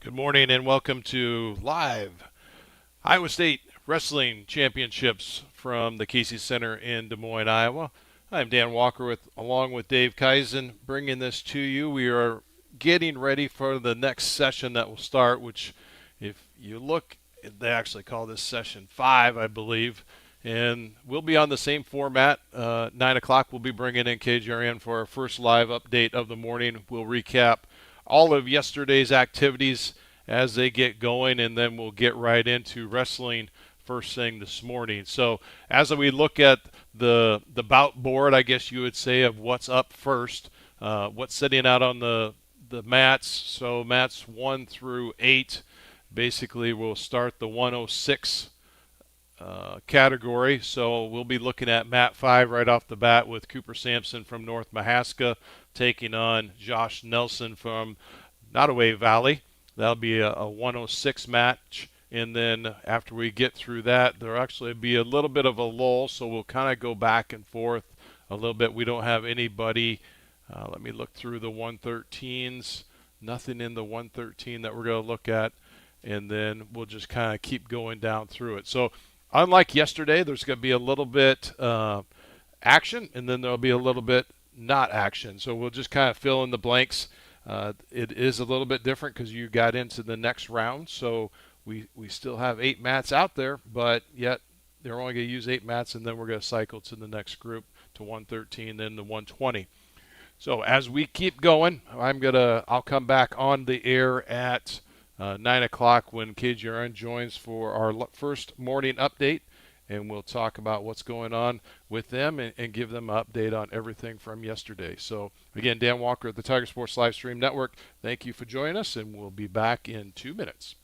Good morning and welcome to live Iowa State Wrestling Championships from the Casey Center in Des Moines, Iowa. I'm Dan Walker along with Dave Kaizen bringing this to you. We are getting ready for the next session that will start, which if you look, they actually call this session 5, I believe. And we'll be on the same format. 9 o'clock, we'll be bringing in KJRN for our first live update of the morning. We'll recap all of yesterday's activities as they get going, and then we'll get right into wrestling first thing this morning. So as we look at the bout board, I guess you would say, of what's up first, what's sitting out on the mats. So mats 1 through 8, basically we'll start the 106 category. So we'll be looking at mat 5 right off the bat with Cooper Sampson from North Mahaska taking on Josh Nelson from Nottoway Valley. That'll be a 106 match. And then after we get through that, there'll actually be a little bit of a lull, so we'll kind of go back and forth a little bit. We don't have anybody. Let me look through the 113s. Nothing in the 113 that we're going to look at. And then we'll just kind of keep going down through it. So unlike yesterday, there's going to be a little bit action, and then there'll be a little bit not action. So we'll just kind of fill in the blanks. It is a little bit different because you got into the next round. So we still have 8 mats out there, but yet they're only going to use 8 mats, and then we're going to cycle to the next group to 113, then the 120. So as we keep going, I'll come back on the air at 9 o'clock when KJRN joins for our first morning update, and we'll talk about what's going on with them and give them an update on everything from yesterday. So again, Dan Walker at the Tiger Sports Livestream Network. Thank you for joining us, and we'll be back in 2 minutes.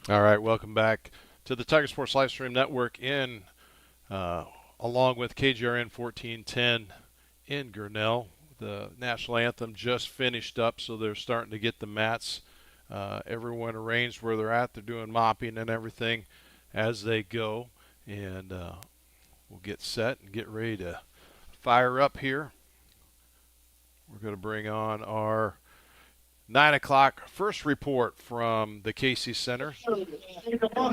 All right, welcome back to the Tiger Sports Livestream Network along with KJRN 1410 in Grinnell. The national anthem just finished up, so they're starting to get the mats. Everyone arranged where they're at. They're doing mopping and everything as they go, and we'll get set and get ready to fire up here. We're going to bring on our 9 o'clock first report from the Casey Center.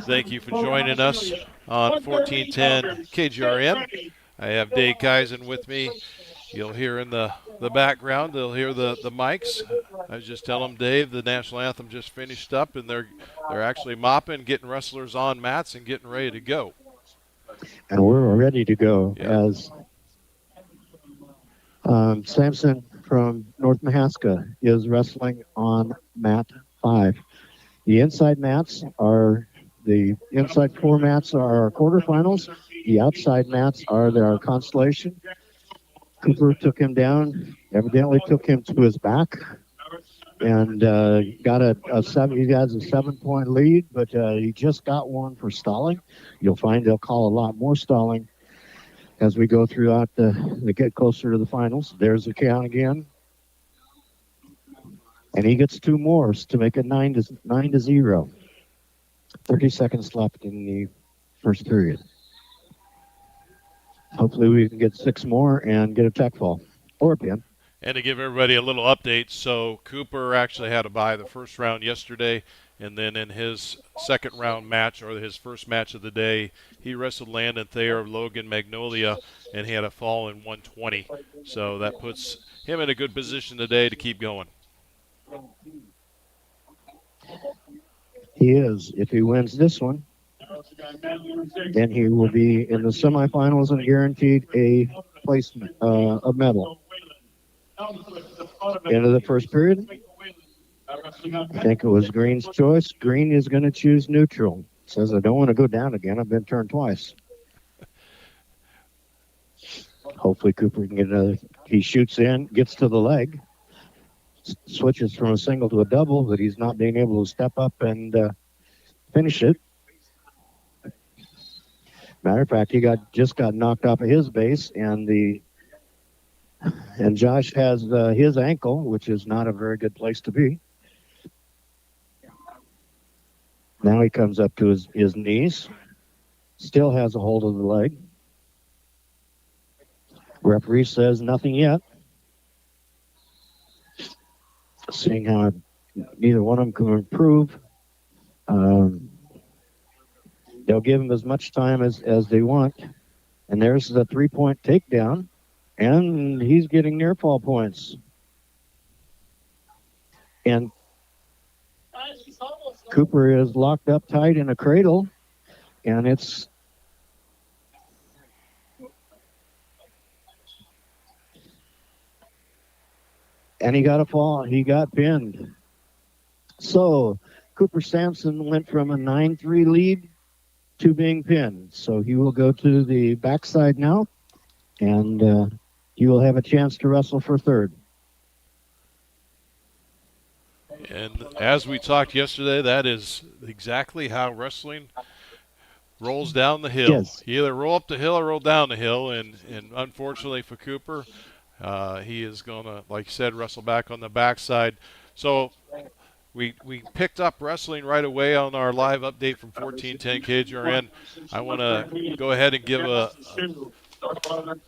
Thank you for joining us on 1410 KJRN. I have Dave Kaizen with me. You'll hear in the background, they'll hear the mics. I was just telling them, Dave, the national anthem just finished up, and they're actually mopping, getting wrestlers on mats, and getting ready to go. And we're ready to go as Sampson from North Mahaska is wrestling on mat 5. The inside mats are the inside 4 mats are our quarterfinals. The outside mats are our Consolation. Cooper took him down, evidently took him to his back, and got he has a 7-point lead, but he just got one for stalling. You'll find they'll call a lot more stalling as we go throughout the get closer to the finals. There's the count again. And he gets 2 more to make it 9-0. 30 seconds left in the first period. Hopefully we can get 6 more and get a tech fall or a pin. And to give everybody a little update, so Cooper actually had to buy the first round yesterday, and then in his second round match, or his first match of the day, he wrestled Landon Thayer of Logan Magnolia, and he had a fall in 120. So that puts him in a good position today to keep going. He is. If he wins this one, then he will be in the semifinals and guaranteed a placement, a medal. End of the first period. I think it was Green's choice. Green is going to choose neutral. Says, I don't want to go down again. I've been turned twice. Hopefully Cooper can get another. He shoots in, gets to the leg, switches from a single to a double, but he's not being able to step up and finish it. Matter of fact, he just got knocked off of his base, and Josh has his ankle, which is not a very good place to be. Now he comes up to his knees, still has a hold of the leg. Referee says nothing yet. Seeing how neither one of them can improve, they'll give him as much time as they want. And there's the 3-point takedown, and he's getting near fall points. And Cooper is locked up tight in a cradle, and he got a fall. He got pinned. So Cooper Sampson went from a 9-3 lead to being pinned. So he will go to the backside now, and he will have a chance to wrestle for third. And as we talked yesterday, that is exactly how wrestling rolls down the hill. Yes. You either roll up the hill or roll down the hill, and unfortunately for Cooper, he is going to, like you said, wrestle back on the backside. So we picked up wrestling right away on our live update from 1410 KGRN. I want to go ahead and give a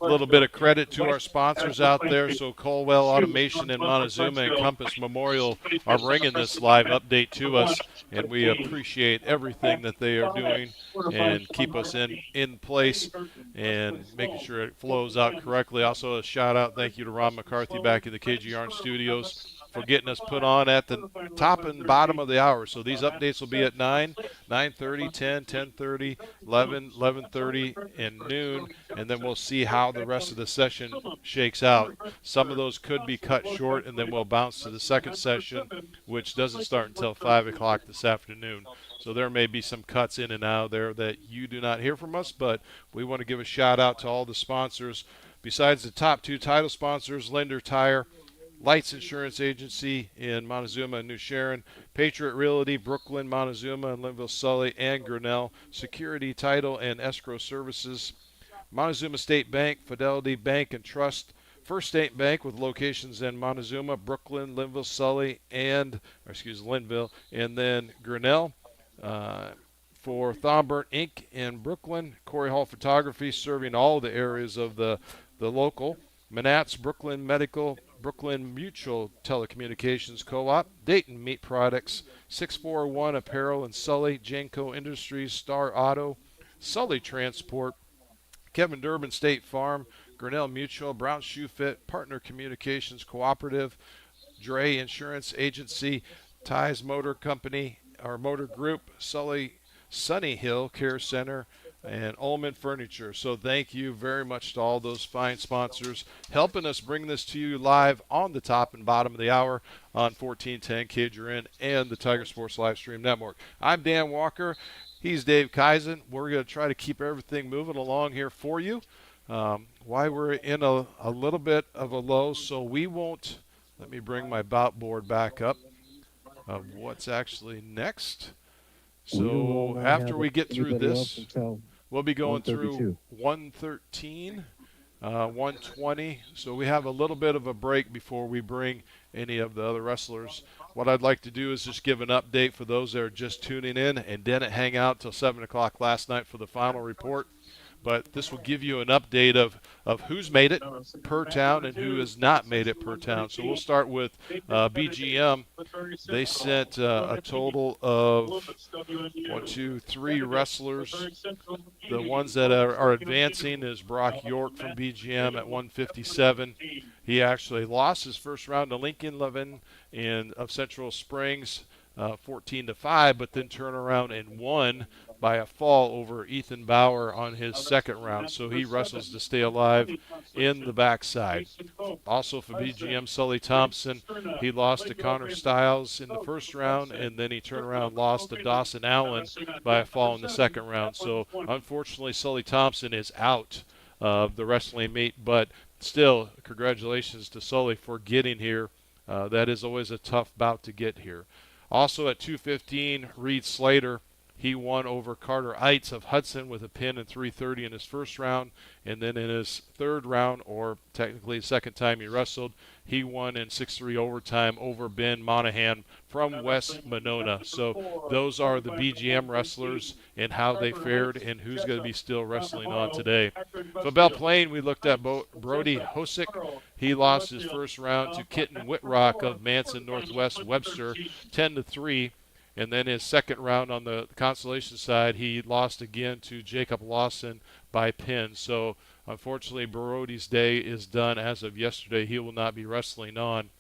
little bit of credit to our sponsors out there. So Colwell Automation in Montezuma and Compass Memorial are bringing this live update to us, and we appreciate everything that they are doing and keep us in place and making sure it flows out correctly. Also a shout out, thank you to Ron McCarthy back in the KGRN studios for getting us put on at the top and bottom of the hour. So these updates will be at 9, 9:30, 10, 10:30, 11, 11:30, and noon, and then we'll see how the rest of the session shakes out. Some of those could be cut short, and then we'll bounce to the second session, which doesn't start until 5 o'clock this afternoon. So there may be some cuts in and out there that you do not hear from us, but we want to give a shout out to all the sponsors. Besides the top two title sponsors, Linder Tire, Lights Insurance Agency in Montezuma and New Sharon, Patriot Realty, Brooklyn, Montezuma, and Linville, Sully, and Grinnell, Security, Title, and Escrow Services, Montezuma State Bank, Fidelity Bank and Trust, First State Bank with locations in Montezuma, Brooklyn, Linville, Sully, Linville, and then Grinnell. For Thomburn Inc. in Brooklyn, Corey Hall Photography serving all the areas of the local, Manats, Brooklyn Medical, Brooklyn Mutual Telecommunications Co-op, Dayton Meat Products, 641 Apparel and Sully, Janco Industries, Star Auto, Sully Transport, Kevin Durbin State Farm, Grinnell Mutual, Brown Shoe Fit, Partner Communications Cooperative, Dre Insurance Agency, Ties Motor Company, our Motor Group, Sully Sunny Hill Care Center, and Ullman Furniture. So thank you very much to all those fine sponsors helping us bring this to you live on the top and bottom of the hour on 1410 KGRN and the Tiger Sports Live Stream Network. I'm Dan Walker. He's Dave Kaizen. We're going to try to keep everything moving along here for you. Why we're in a little bit of a low, so we won't. Let me bring my bout board back up of what's actually next. So after we get through this, we'll be going through 113 120. So we have a little bit of a break before we bring any of the other wrestlers. What I'd like to do is just give an update for those that are just tuning in and didn't hang out till 7 o'clock last night for the final report. But this will give you an update of who's made it per town and who has not made it per town. So we'll start with BGM. They sent a total of 1, 2, 3 wrestlers. The ones that are advancing is Brock York from BGM at 157. He actually lost his first round to Lincoln Levin of Central Springs, 14-5, but then turned around and won by a fall over Ethan Bauer on his second round. So he wrestles to stay alive in the backside. Also for BGM, Sully Thompson, he lost to Connor Stiles in the first round, and then he turned around and lost to Dawson Allen by a fall in the second round. So unfortunately, Sully Thompson is out of the wrestling meet, but still, congratulations to Sully for getting here. That is always a tough bout to get here. Also at 215, Reed Slater. He won over Carter Eitz of Hudson with a pin in 3:30 in his first round. And then in his third round, or technically the second time he wrestled, he won in 6-3 overtime over Ben Monahan from West Monona. So those are the BGM wrestlers and how they fared and who's going to be still wrestling on today. For Belle Plaine, we looked at Brody Hosick. He lost his first round to Kitten Whitrock of Manson Northwest Webster 10-3. And then his second round on the Consolation side, he lost again to Jacob Lawson by pin. So unfortunately, Brody's day is done as of yesterday. He will not be wrestling on.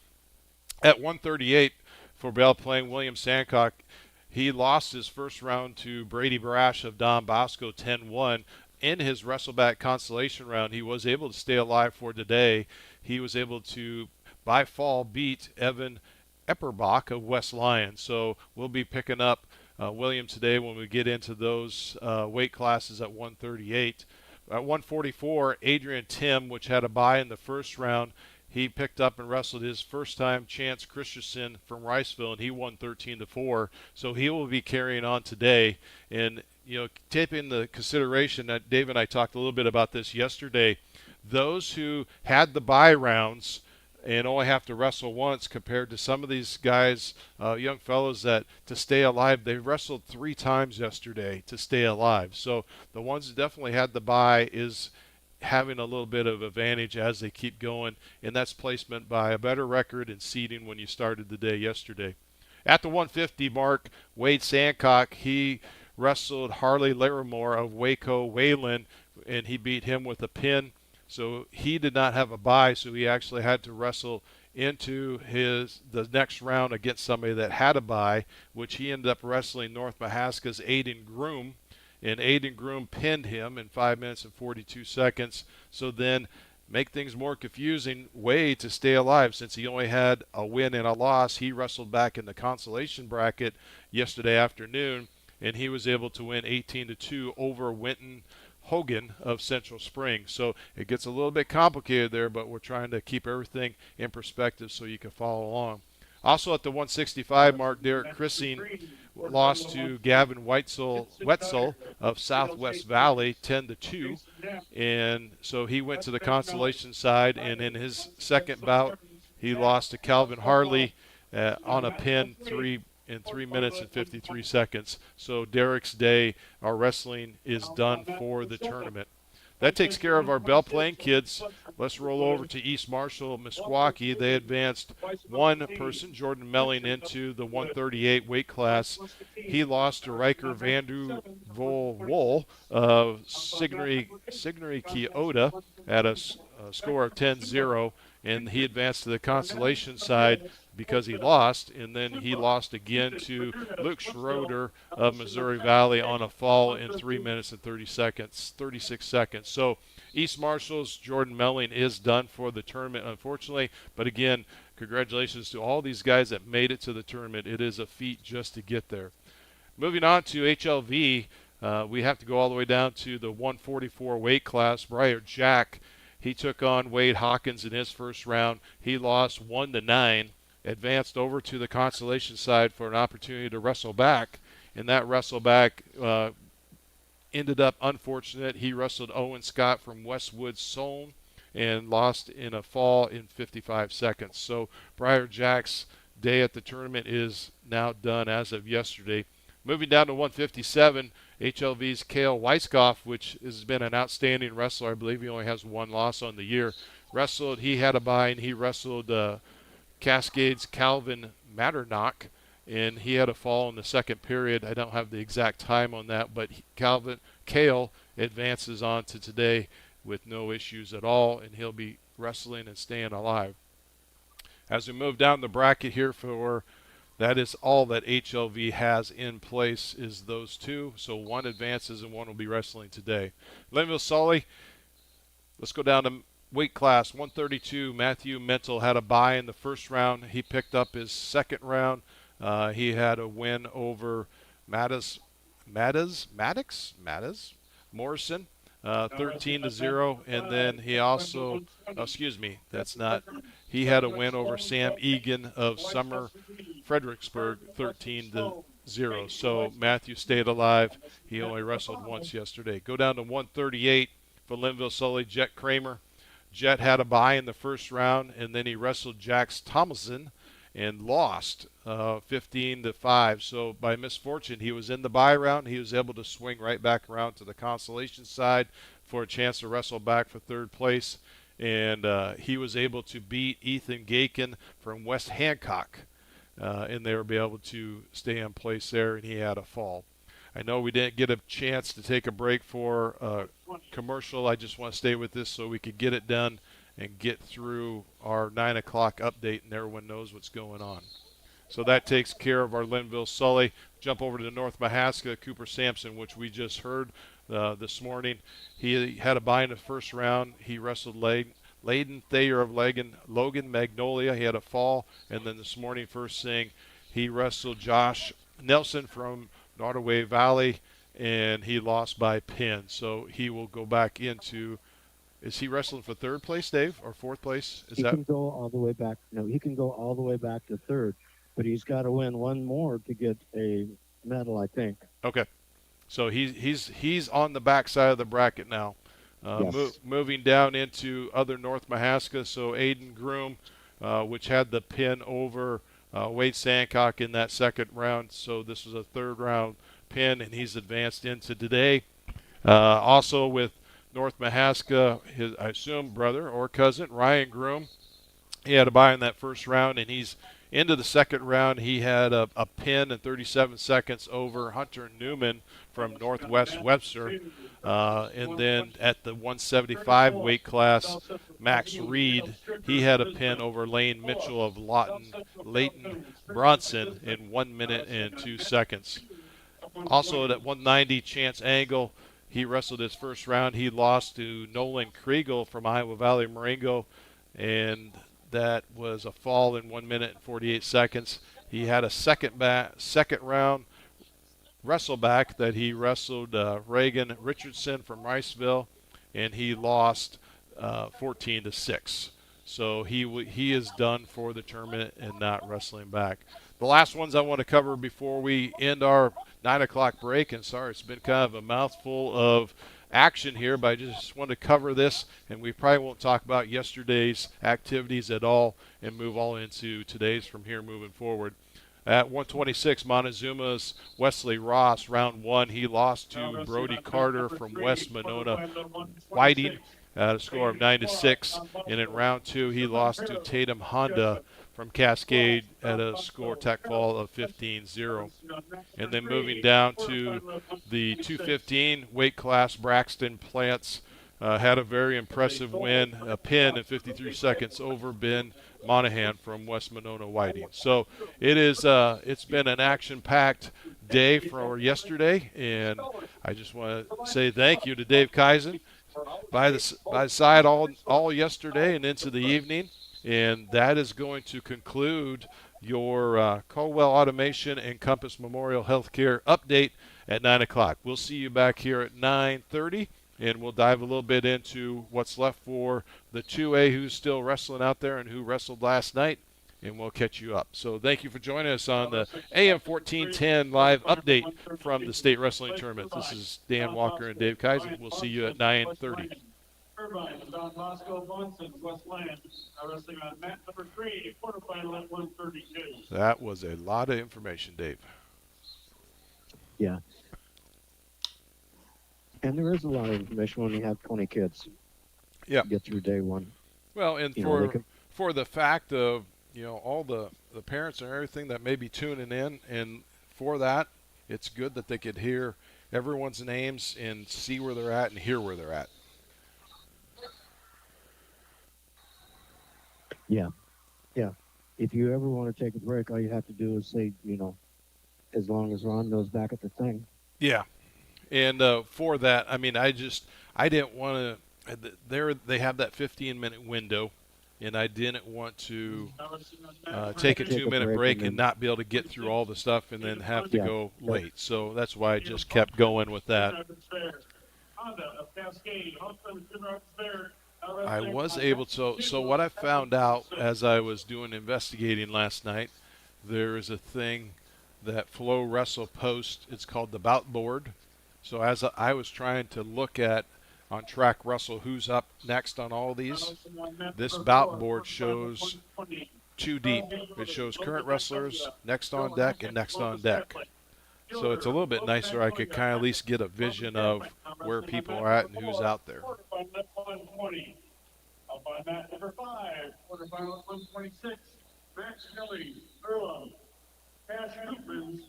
At 138 for Belle Plaine, William Sancock, he lost his first round to Brady Brash of Don Bosco 10-1. In his Wrestleback Consolation round, he was able to stay alive for today. He was able to, by fall, beat Evan Epperbach of West Lyon. So we'll be picking up William today when we get into those weight classes at 138. At 144, Adrian Tim, which had a bye in the first round, he picked up and wrestled his first time Chance Christensen from Riceville, and he won 13-4. So he will be carrying on today. And, taking the consideration that Dave and I talked a little bit about this yesterday, those who had the bye rounds and only have to wrestle once compared to some of these guys, young fellows that to stay alive, they wrestled 3 times yesterday to stay alive. So the ones that definitely had the bye is having a little bit of advantage as they keep going, and that's placement by a better record and seeding when you started the day yesterday. At the 150 mark, Wade Sancock, he wrestled Harley Larimore of Waco Wayland, and he beat him with a pin. So he did not have a bye, so he actually had to wrestle into the next round against somebody that had a bye, which he ended up wrestling North Mahaska's Aiden Groom, and Aiden Groom pinned him in 5 minutes and 42 seconds. So then, make things more confusing, Wade, to stay alive, since he only had a win and a loss, he wrestled back in the consolation bracket yesterday afternoon, and he was able to win 18-2 over Winton Hogan of Central Springs. So it gets a little bit complicated there, but we're trying to keep everything in perspective so you can follow along. Also at the 165 mark, Derek Chrissing lost to Gavin Wetzel of Southwest Valley 10-2, and so he went to the consolation side, and in his second bout he lost to Calvin Harley on a pin in 3 minutes and 53 seconds. So Derek's day, our wrestling, is done for the tournament. That takes care of our Belle Plaine kids. Let's roll over to East Marshall, Meskwaki. They advanced one person, Jordan Melling, into the 138 weight class. He lost to Riker Vandu Wool of Signori Kyoto at a score of 10-0, and he advanced to the consolation side because he lost, and then he lost again to Luke Schroeder of Missouri Valley on a fall in 3 minutes and 36 seconds. So East Marshall's Jordan Melling is done for the tournament, unfortunately. But again, congratulations to all these guys that made it to the tournament. It is a feat just to get there. Moving on to HLV, we have to go all the way down to the 144 weight class. Briar Jack, he took on Wade Hawkins in his first round. He lost 1-9. Advanced over to the consolation side for an opportunity to wrestle back, and that wrestle back ended up unfortunate. He wrestled Owen Scott from Westwood Solon, and lost in a fall in 55 seconds. So Briar Jack's day at the tournament is now done as of yesterday. Moving down to 157, HLV's Cale Weiskopf, which has been an outstanding wrestler. I believe he only has one loss on the year. He had a bye, and he wrestled Cascades Calvin Matternock, and he had a fall in the second period. I don't have the exact time on that, but Cale advances on to today with no issues at all, and he'll be wrestling and staying alive. As we move down the bracket here that is all that HLV has in place is those two. So one advances and one will be wrestling today. Linville Sully, let's go down to weight class 132. Matthew Mental had a bye in the first round. He picked up his second round. He had a win over Maddox Morrison, 13-0, and then he also, he had a win over Sam Egan of Summer Fredericksburg, 13-0. So Matthew stayed alive. He only wrestled once yesterday. Go down to 138 for Linville Sully, Jet Kramer. Jet had a bye in the first round, and then he wrestled Jax Thomason and lost 15-5. So by misfortune, he was in the bye round. He was able to swing right back around to the Consolation side for a chance to wrestle back for third place. And he was able to beat Ethan Gaken from West Hancock. And they were able to stay in place there, and he had a fall. I know we didn't get a chance to take a break for commercial. I just want to stay with this so we could get it done and get through our 9 o'clock update, and everyone knows what's going on. So that takes care of our Linville Sully. Jump over to North Mahaska, Cooper Sampson, which we just heard this morning. He had a bye in the first round. He wrestled Layden Thayer of Logan Magnolia. He had a fall. And then this morning, first thing, he wrestled Josh Nelson from Nottoway Valley, and he lost by pin. So he will go back into... Is he wrestling for third place, Dave, or fourth place? He can go all the way back. No, he can go all the way back to third, but he's got to win one more to get a medal, I think. Okay, so he's on the back side of the bracket now. Yes. Moving down into other North Mahaska, so Aiden Groom, which had the pin over Wade Sancock in that second round. So this was a third round pin, and he's advanced into today. Also with North Mahaska, his, I assume, brother or cousin, Ryan Groom. He had a bye in that first round, and he's into the second round. He had a pin in 37 seconds over Hunter Newman from Northwest Webster. And then at the 175 weight class, Max Reed, he had a pin over Lane Mitchell of Layton Bronson in 1 minute and 2 seconds. Also at 190, Chance Angle, he wrestled his first round. He lost to Nolan Kriegel from Iowa Valley Marengo, and that was a fall in 1 minute and 48 seconds. He had a second round wrestleback that he wrestled Reagan Richardson from Riceville, and he lost 14-6. So he is done for the tournament and not wrestling back. The last ones I want to cover before we end our 9 o'clock break, and sorry, it's been kind of a mouthful of action here, but I just want to cover this, and we probably won't talk about yesterday's activities at all and move all into today's from here moving forward. At 126, Montezuma's Wesley Ross, round one, he lost to Brody Carter from West Monona Whiting at a score of 9-6. And in round two, he lost to Tatum Honda from Cascade at a score tech fall of 15-0. And then moving down to the 215 weight class, Braxton Plants had a very impressive win, a pin in 53 seconds over Ben Monahan from West Monona Whiting. So it's been an action-packed day for yesterday, and I just want to say thank you to Dave Kaizen by the side all yesterday and into the evening. And that is going to conclude your Colwell Automation and Compass Memorial Healthcare update at 9 o'clock. We'll see you back here at 9:30, and we'll dive a little bit into what's left for the 2A who's still wrestling out there and who wrestled last night, and we'll catch you up. So thank you for joining us on the AM 1410 live update from the State Wrestling Tournament. This is Dan Walker and Dave Kaiser. We'll see you at 9:30. Irvine and Don Bosco Bonson's West Lance are wrestling on mat number 3, quarterfinal at 132. That was a lot of information, Dave. Yeah. And there is a lot of information when you have 20 kids Yeah. get through day one. Well, and You know, they could, for the fact of all the parents and everything that may be tuning in, and for that, it's good that they could hear everyone's names and see where they're at and hear where they're at. yeah, yeah. If you ever want to take a break, all you have to do is say, as long as Ron knows back at the thing. Yeah, and for that, I mean, I didn't want to. There they have that 15-minute window, and I didn't want to take a Take a 2-minute break break and and then- not be able to get through all the stuff and then have to Yeah. go late. So that's why I just kept going with that. I was able to. So what I found out as I was doing investigating last night, there is a thing that Flow Wrestle posts. It's called the bout board. So as I was trying to look at on Track Wrestle who's up next on all these, this bout board shows too deep. It shows current wrestlers, next on deck, and next on deck. So it's a little bit nicer. I could kind of at least get a vision of where people are at and who's out there. Up on mat number 5, quarterfinal at 126, Max Kelly, Earlham, Cash Coopmans,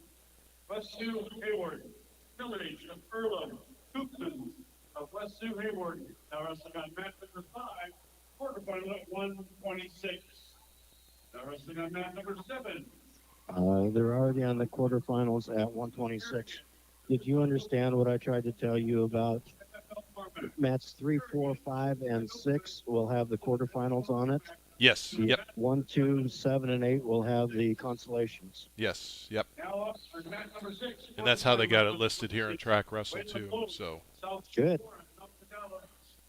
West Sioux Hayward, Village of Earlham, Coopmans of West Sioux Hayward, now wrestling on mat number 5, quarterfinal at 126. Now wrestling on mat number 7. They're already on the quarterfinals at 126. Did you understand what I tried to tell you about? Mats 3, 4, 5, and 6 will have the quarterfinals on it. Yes. Yep. 1, 2, 7, and 8 will have the consolations. Yes. Yep. Now up for mat number 6. And that's how they got it listed here in Track Wrestle too. So Good.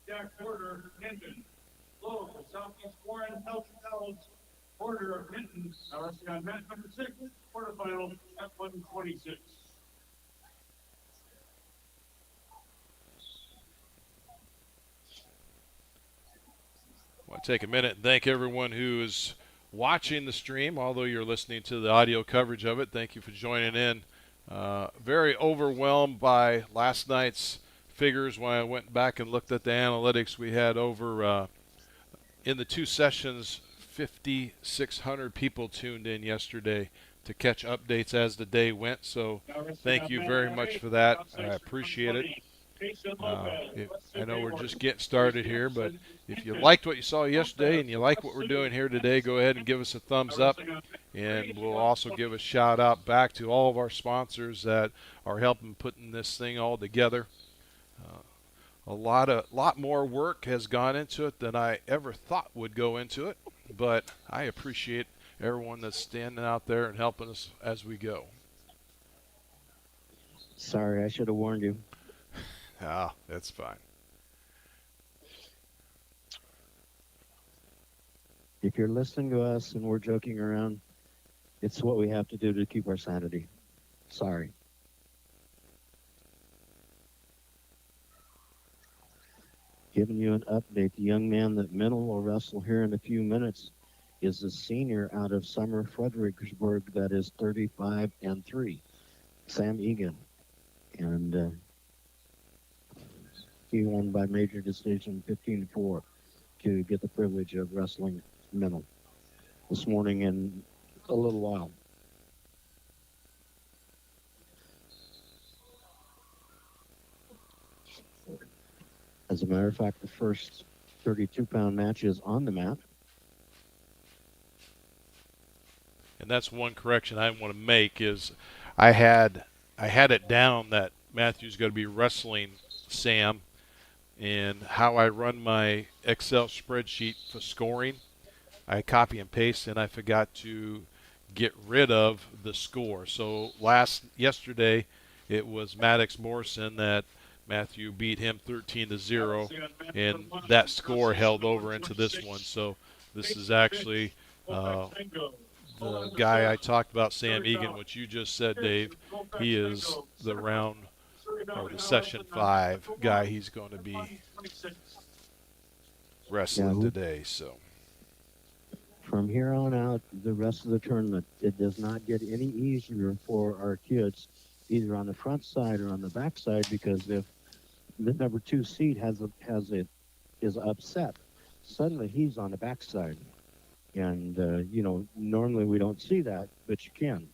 Jack Porter, Hinton. Low, Southeast Warren, Health College, Porter of Hinton, now wrestling on mat number 6, quarterfinal at 126. I want to take a minute and thank everyone who is watching the stream, although you're listening to the audio coverage of it. Thank you for joining in. Very overwhelmed by last night's figures when I went back and looked at the analytics. We had over, in the 2 sessions, 5,600 people tuned in yesterday to catch updates as the day went. So thank you very much for that. I appreciate it. I know we're just getting started here, but if you liked what you saw yesterday and you like what we're doing here today, go ahead and give us a thumbs up. And we'll also give a shout out back to all of our sponsors that are helping putting this thing all together. A lot more work has gone into it than I ever thought would go into it, but I appreciate everyone that's standing out there and helping us as we go. Sorry, I should have warned you. Ah, that's fine. If you're listening to us and we're joking around, it's what we have to do to keep our sanity. Sorry. Giving you an update, the young man that Minnow will wrestle here in a few minutes is a senior out of Summer Fredericksburg that is 35-3, Sam Egan. And he won by major decision 15-4 to get the privilege of wrestling Minnow this morning in a little while. As a matter of fact, the first 32-pound match is on the mat. And that's one correction I want to make is I had it down that Matthew's going to be wrestling Sam, and how I run my Excel spreadsheet for scoring, I copy and paste, and I forgot to get rid of the score. So yesterday it was Maddox Morrison that Matthew beat him 13-0, and that score held over into this one. So this is actually the guy I talked about, Sam Egan, which you just said, Dave. He is the round or the session 5 guy he's going to be. wrestling today. So from here on out, the rest of the tournament, it does not get any easier for our kids, either on the front side or on the back side, because if the number 2 seed is upset, suddenly he's on the back side. And, normally we don't see that, but you can.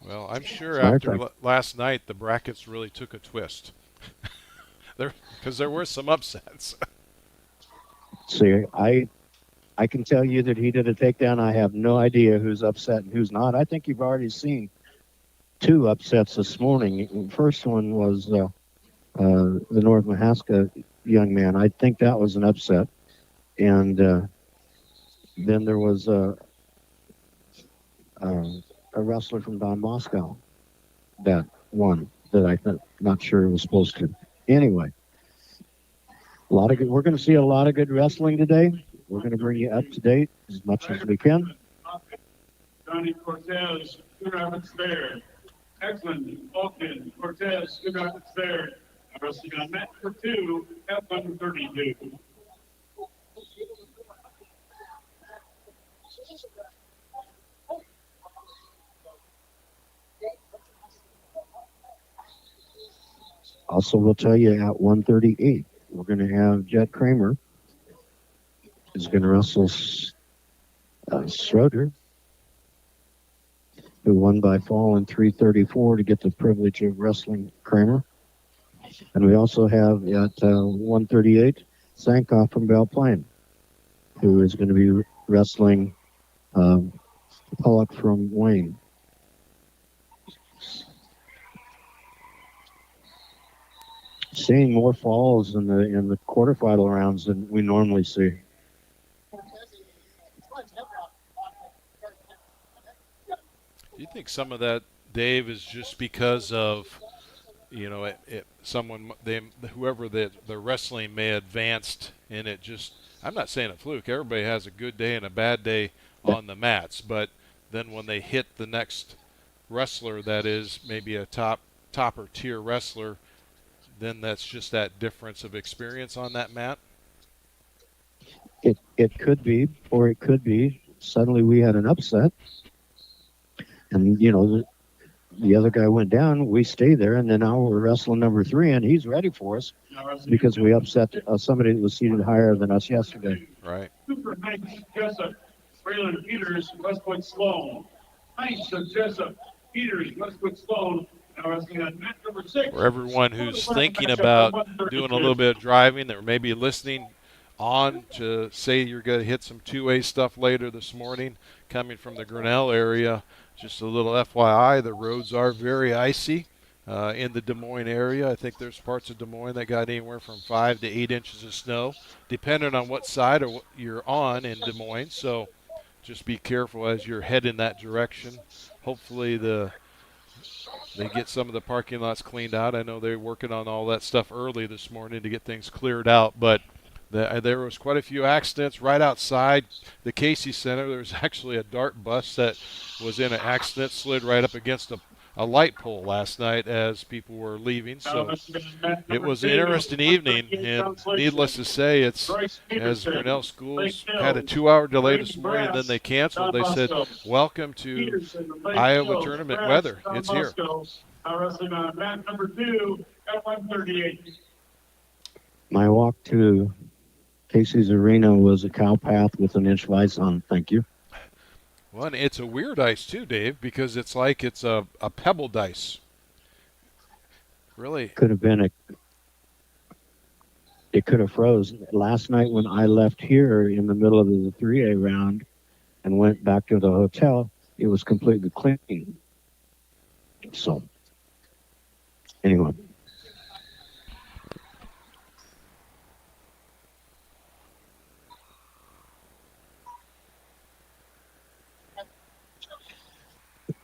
well, I'm sure after last night the brackets really took a twist. Because there were some upsets. See, I can tell you that he did a takedown. I have no idea who's upset and who's not. I think you've already seen 2 upsets this morning. The first one was the North Mahaska young man. I think that was an upset. And then there was a wrestler from Don Bosco that won that I'm not sure was supposed to. Anyway, we're going to see a lot of good wrestling today. We're going to bring you up to date as much as we can. Johnny Cortez, Good Rapids there. Excellent. Falcon, Cortez, Good Rapids there. Wrestling on mat for 2, F132. Also, we'll tell you at 138, we're going to have Jet Kramer is going to wrestle Schroeder, who won by fall in 334 to get the privilege of wrestling Kramer. And we also have at 138, Sankoff from Belle Plaine, who is going to be wrestling Pollock from Wayne. Seeing more falls in the quarterfinal rounds than we normally see. Do you think some of that, Dave, is just because of, whoever the wrestling may advanced, and it just, I'm not saying a fluke. Everybody has a good day and a bad day on the mats, but then when they hit the next wrestler that is maybe a topper tier wrestler, then that's just that difference of experience on that mat? It could be, or it could be suddenly we had an upset, and the other guy went down. We stay there, and then now we're wrestling number 3, and he's ready for us because we upset somebody that was seated higher than us yesterday. Right. Super Mike Jessup, Braylon Peters, Westwood Sloan. Heights of Jessup, Peters, Westwood Sloan. Now wrestling on mat number 6. For everyone who's thinking about doing a little bit of driving, or maybe listening on to say you're going to hit some two-way stuff later this morning, coming from the Grinnell area, just a little FYI, the roads are very icy in the Des Moines area. I think there's parts of Des Moines that got anywhere from 5 to 8 inches of snow, depending on what side or what you're on in Des Moines. So just be careful as you're heading that direction. Hopefully they get some of the parking lots cleaned out. I know they're working on all that stuff early this morning to get things cleared out, but there was quite a few accidents right outside the Casey Center. There was actually a dart bus that was in an accident, slid right up against a light pole last night as people were leaving. So it was an interesting evening, and needless to say, it's as Grinnell Schools had a 2-hour delay this morning, and then they canceled. They said, "Welcome to Iowa tournament weather. It's here." Wrestling on mat number 2 at 138. My walk to Casey's Arena was a cow path with an inch of ice on. Thank you. Well, and it's a weird ice too, Dave, because it's like it's a pebbled ice. Really? Could have been it could have froze. Last night when I left here in the middle of the 3A round and went back to the hotel, it was completely clean. So, anyway.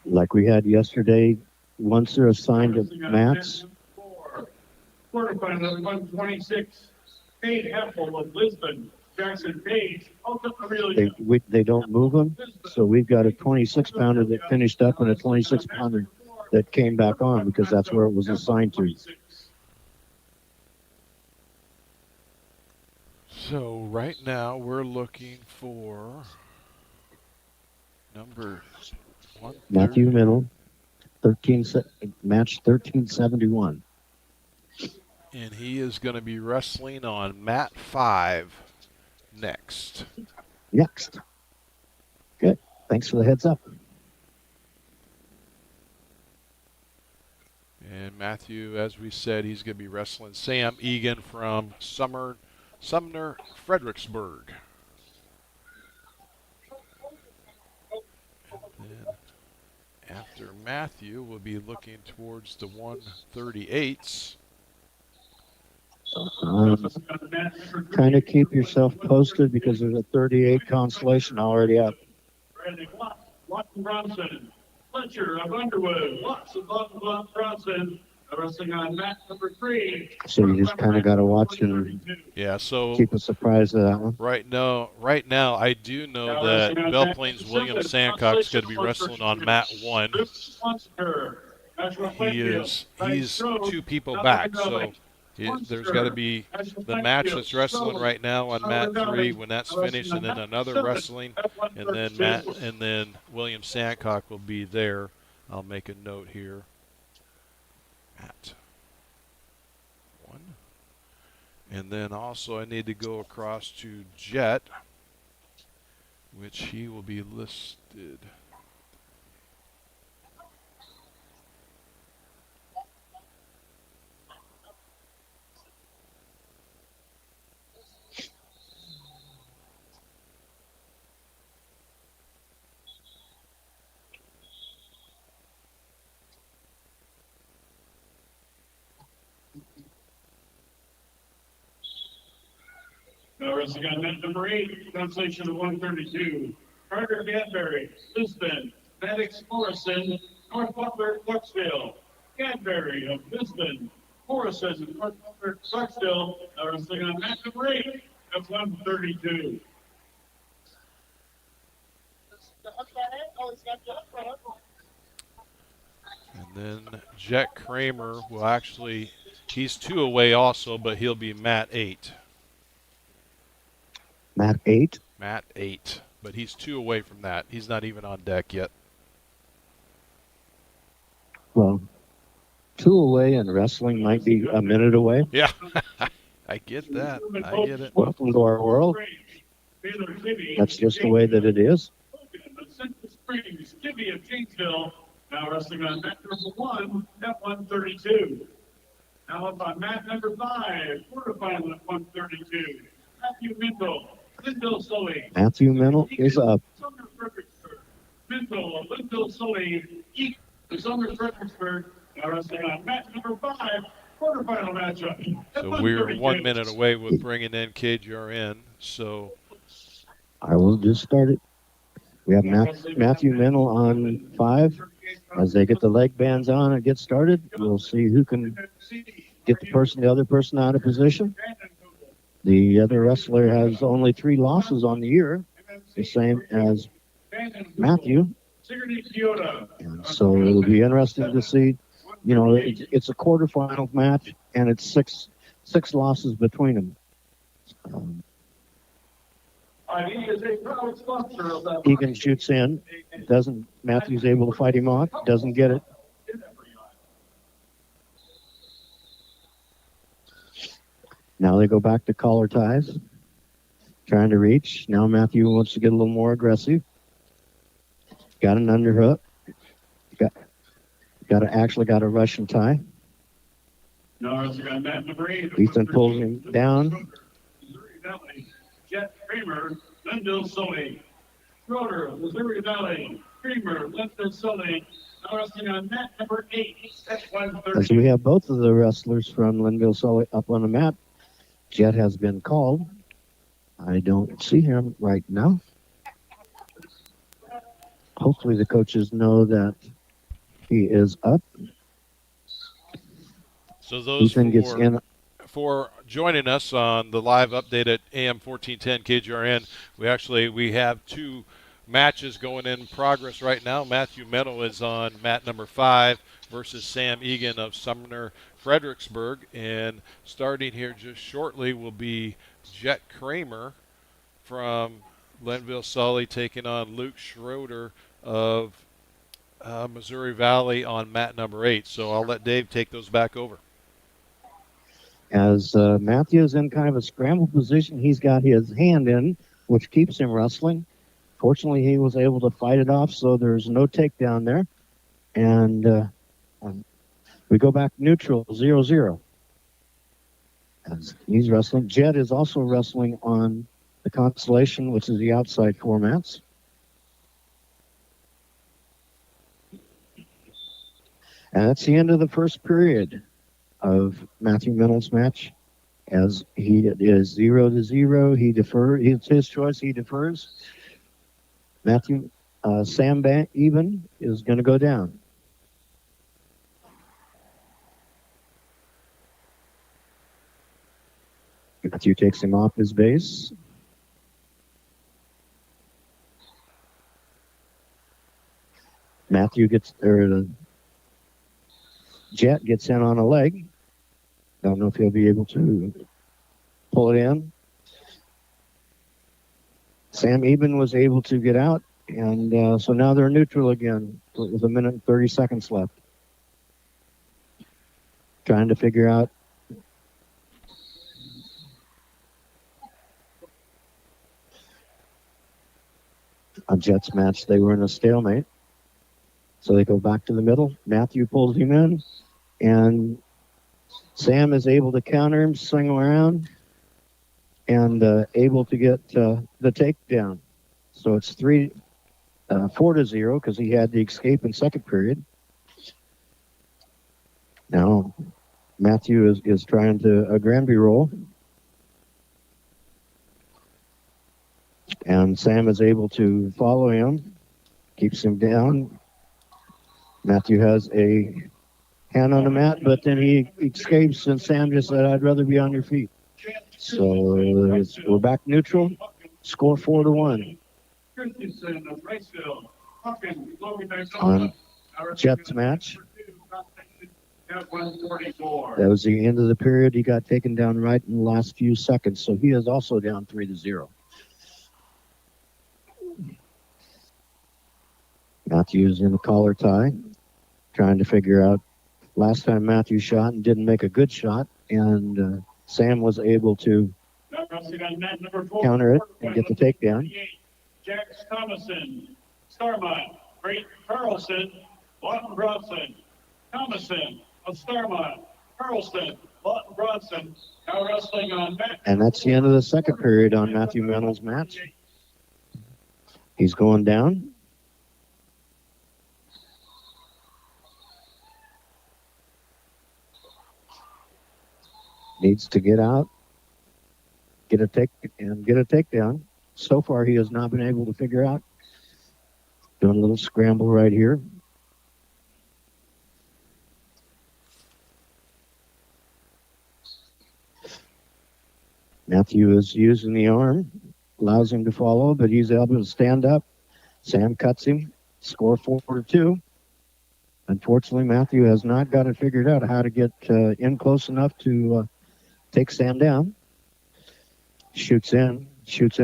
Like we had yesterday, once they're assigned to mats. Quarterfinal 126, Cade Heffel of Lisbon, Jackson Page, they don't move them, so we've got a 26-pounder that finished up and a 26-pounder that came back on because that's where it was assigned to. So right now we're looking for number 130. Matthew Middle, match 1371. And he is going to be wrestling on mat 5 next. Next. Good. Thanks for the heads up. And Matthew, as we said, he's going to be wrestling Sam Egan from Sumner, Fredericksburg. And then after Matthew, we'll be looking towards the 138s. Kind of keep yourself posted because there's a 38 Consolation already up. Watson Bronson, Fletcher of Underwood, Watson Bronson, wrestling on mat number 3. So you just kind of got to watch and keep a surprise of that one. Right now, I do know that Belle Plains William Sancock's going to be wrestling on mat 1. He's 2 people back, so there's got to be the match that's wrestling right now on mat 3 when that's finished, and then another wrestling, and then William Sancock will be there. I'll make a note here. Mat 1. And then also I need to go across to Jet, which he will be listed. Now wrestling on mat number 8, Consolation of 132. Carter Gadberry, Lisbon, Maddox Morrison, North Butler, Clarksville. Gadberry of Lisbon, Morrison, North Butler, Clarksville. Now wrestling on mat number 8 of 132. And then Jet Kramer will actually, he's 2 away also, but he'll be mat 8. Mat 8? Mat 8. But he's 2 away from that. He's not even on deck yet. Well, 2 away and wrestling might be a minute away. Yeah. I get that. I get it. Welcome to our world. That's just the way that it is. Central Springs, Jimmy of Janesville, now wrestling on mat number 1 at 132. Now up on mat number 5, quarterfinal at 132. Matthew Mintle, Linville Sully. Matthew Mintle is up. Sumner Fredericksburg. Mintle, Linville Sully, Sumner Fredericksburg, now wrestling on mat number 5, quarterfinal matchup. So we're 1 minute away with bringing in KGRN. So I will just start it. We have Matthew Mintle on 5. As they get the leg bands on and get started, we'll see who can get the other person out of position. The other wrestler has only 3 losses on the year, the same as Matthew. And so it'll be interesting to see. You know, it's a quarterfinal match, and it's six losses between them. Egan shoots in. Matthew's able to fight him off. Doesn't get it. Now they go back to collar ties. Trying to reach. Now Matthew wants to get a little more aggressive. Got an underhook. Got a Russian tie. Ethan pulls him down. Jet Kramer, Linville Sully. Schroeder, Missouri Valley. Kramer, Linville Sully. Now wrestling on mat number 8 at 130. As we have both of the wrestlers from Linville Sully up on the mat. Jet has been called. I don't see him right now. Hopefully the coaches know that he is up. So those Ethan gets in. For joining us on the live update at AM 1410 KGRN, we have 2 matches going in progress right now. Matthew Meadow is on mat number 5 versus Sam Egan of Sumner, Fredericksburg. And starting here just shortly will be Jet Kramer from Lenville Sully taking on Luke Schroeder of Missouri Valley on mat number 8. So I'll let Dave take those back over. As Matthew is in kind of a scramble position, he's got his hand in, which keeps him wrestling. Fortunately, he was able to fight it off, so there's no takedown there. And we go back neutral, 0-0. As he's wrestling. Jet is also wrestling on the Consolation, which is the outside formats. And that's the end of the first period of Matthew Mendel's match. As he is 0-0, he defers. It's his choice. He defers. Matthew Sam Even is going to go down. Matthew takes him off his base. Matthew gets there. Jet gets in on a leg. Don't know if he'll be able to pull it in. Sam Eben was able to get out, and so now they're neutral again with 1 minute and 30 seconds left. Trying to figure out a Jets match. They were in a stalemate. So they go back to the middle. Matthew pulls him in, and Sam is able to counter him, swing him around, and able to get the takedown. So it's 4-0 because he had the escape in second period. Now Matthew is trying to a Granby roll. And Sam is able to follow him, keeps him down. Matthew has a hand on the mat, but then he escapes, and Sam just said, "I'd rather be on your feet." So we're back neutral. Score 4-1 on Jets match. That was the end of the period. He got taken down right in the last few seconds, so he is also down 3-0. Matthew's in the collar tie, trying to figure out. Last time Matthew shot and didn't make a good shot, and Sam was able to counter it and get the takedown. Jack Thomason, Starmont, Great Carlson, Lawton Bronson, Thomason of Starmont, Carlson, Lawton Bronson, now wrestling on Matt. And that's the end of the second period on Matthew Mendel's match. He's going down. Needs to get out, get a takedown. So far, he has not been able to figure out. Doing a little scramble right here. Matthew is using the arm, allows him to follow, but he's able to stand up. Sam cuts him. Score 4-2. Unfortunately, Matthew has not got it figured out how to get in close enough to take Sam down. Shoots in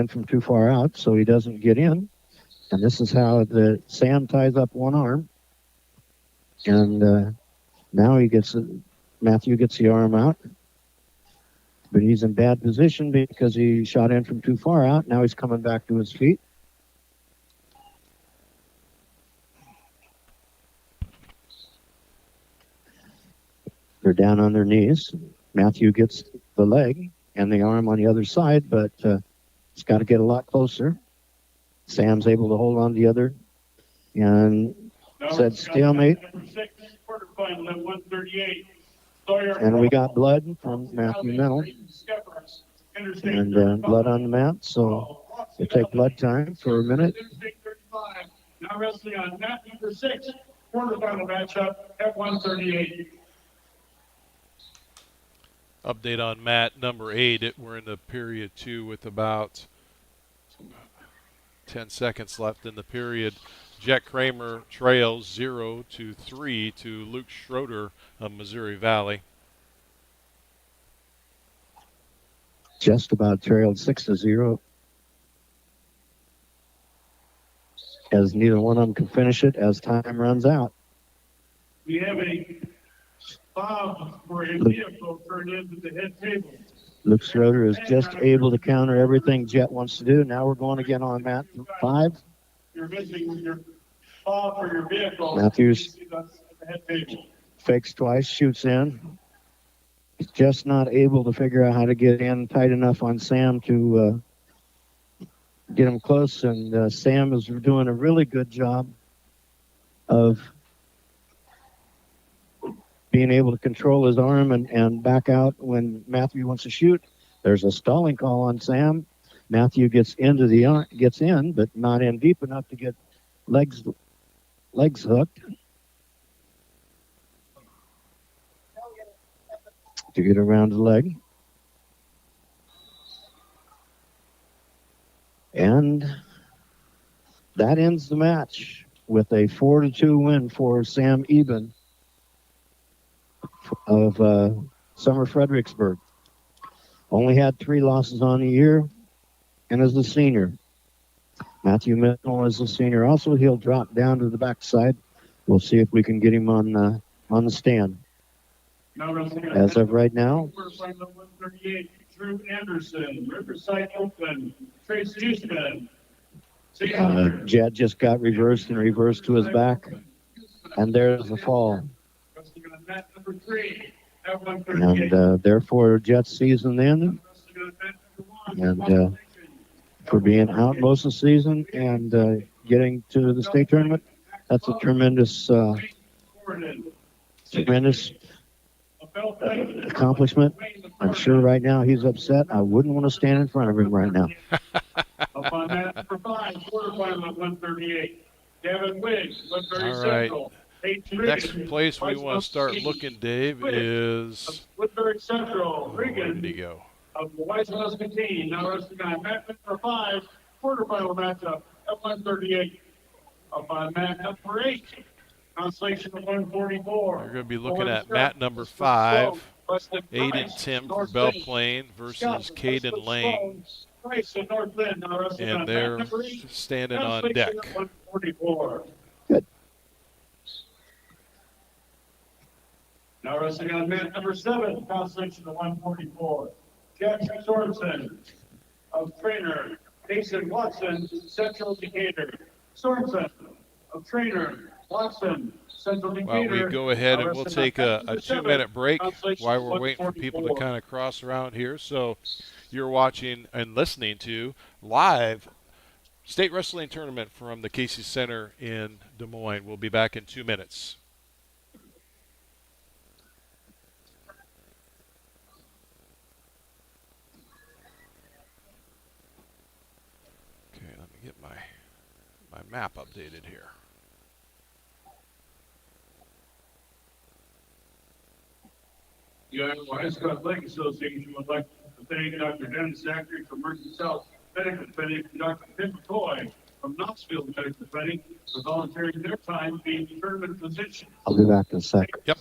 from too far out, so he doesn't get in. And this is how Sam ties up one arm. And now Matthew gets the arm out. But he's in bad position because he shot in from too far out. Now he's coming back to his feet. They're down on their knees. Matthew gets the leg and the arm on the other side, but it's got to get a lot closer. Sam's able to hold on to the other and said stalemate. Quarterfinal at 138. And we got blood from Matthew Mennel and blood on the mat. So we'll take blood time for a minute. Now wrestling on mat number 6, quarterfinal matchup at 138. Update on mat number 8. We're in the period 2 with about 10 seconds left in the period. Jet Kramer trails 0-3 to Luke Schroeder of Missouri Valley. just about trailed 6-0, as neither one of them can finish it as time runs out. We have a fob for a vehicle turned into the head table. Luke Schroeder is just able to counter everything Jet wants to do. Now we're going again on mat 5. You're missing your fob for your vehicle. Matthews The head table. fakes twice, shoots in. He's just not able to figure out how to get in tight enough on Sam to get him close. And Sam is doing a really good job of being able to control his arm and back out when Matthew wants to shoot. There's a stalling call on Sam. Matthew gets in, but not in deep enough to get legs hooked. To get around the leg. And that ends the match with a 4-2 win for Sam Eben of Summer Fredericksburg. Only had 3 losses on the year and is a senior. Matthew Mitchell is a senior. Also, he'll drop down to the backside. We'll see if we can get him on the stand. As of right now, Quarterfinal 138, Drew Anderson, Riverside Open, Trace Houston. Jet just got reversed and reversed to his back. And there's the fall. And therefore, Jet's season ended. And for being out most of the season and getting to the state tournament, that's a tremendous accomplishment. I'm sure right now he's upset. I wouldn't want to stand in front of him right now. Up on that number 5, quarterfinal at 138. Gavin Wiggs, Woodbury All right. Central. Next place we want to start looking, Dave, is Woodbury Central. where did he go? Of the White Muscatine. Now wrestling on mat number 5, quarterfinal matchup at 138. Up on mat number 8. Consolation of 144. You're going to be looking at mat number 5, Aiden Tim from Belle Plaine versus Caden Lang. And they're standing on deck. Good. Now wrestling on mat number 7, Consolation of 144. Jackson Sorensen of trainer Jason Watson, Central Decatur. Sorensen of trainer Watson, Central Decatur. Well, we go ahead and we'll take a 2-minute break while we're waiting for people to kind of cross around here. So you're watching and listening to live state wrestling tournament from the Casey Center in Des Moines. We'll be back in 2 minutes. Okay, let me get my map updated here. The Iowa Athletic Association would like to thank Dr. Dennis Zachary from Mercy South Medical Clinic and Dr. Tim McCoy from Knoxville Medical Clinic for volunteering their time being tournament physicians. I'll be back in a sec. Yep.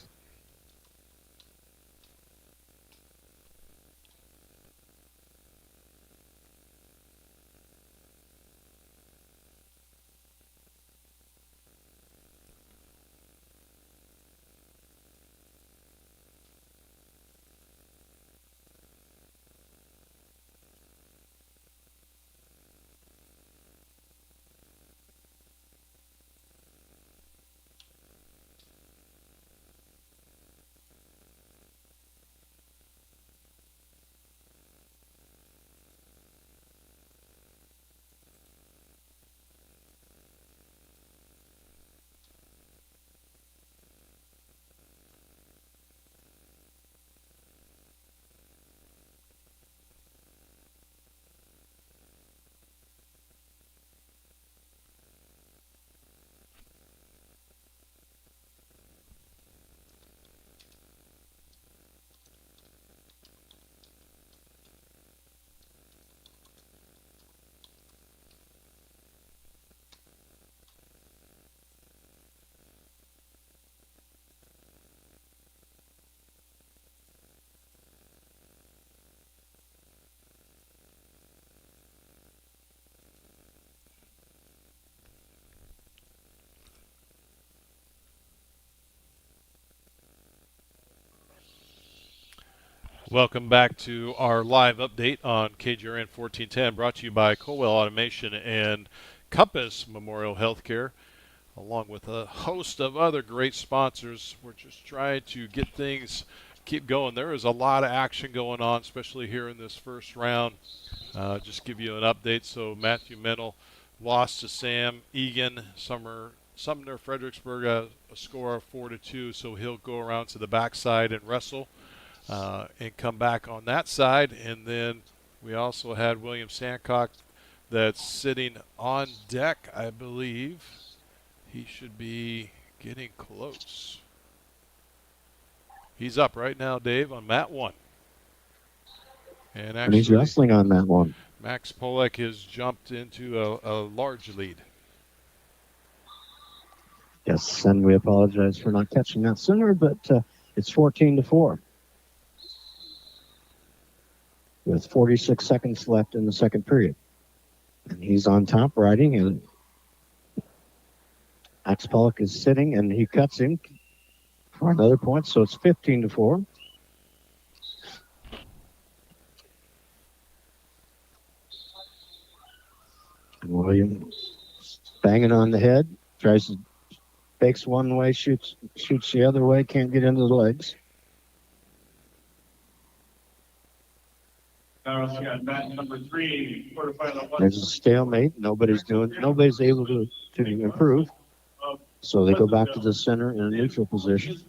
Welcome back to our live update on KGRN 1410, brought to you by Colwell Automation and Compass Memorial Healthcare, along with a host of other great sponsors. We're just trying to get things keep going. There is a lot of action going on, especially here in this first round. Just give you an update. So Matthew Mennel lost to Sam Egan. Sumner Fredericksburg a score of 4-2, so he'll go around to the backside and wrestle. And come back on that side. And then we also had William Sancock that's sitting on deck, I believe. He should be getting close. He's up right now, Dave, on mat 1. And he's wrestling on mat 1. Max Polek has jumped into a large lead. Yes, and we apologize for not catching that sooner, but it's 14-4. With 46 seconds left in the second period. And he's on top riding, and Max Pollock is sitting, and he cuts him for another point, so it's 15-4. And William banging on the head, fakes one way, shoots the other way, can't get into the legs. Match number 3, quarterfinal. There's a stalemate. Nobody's able to improve. So they go back to the center in a neutral position.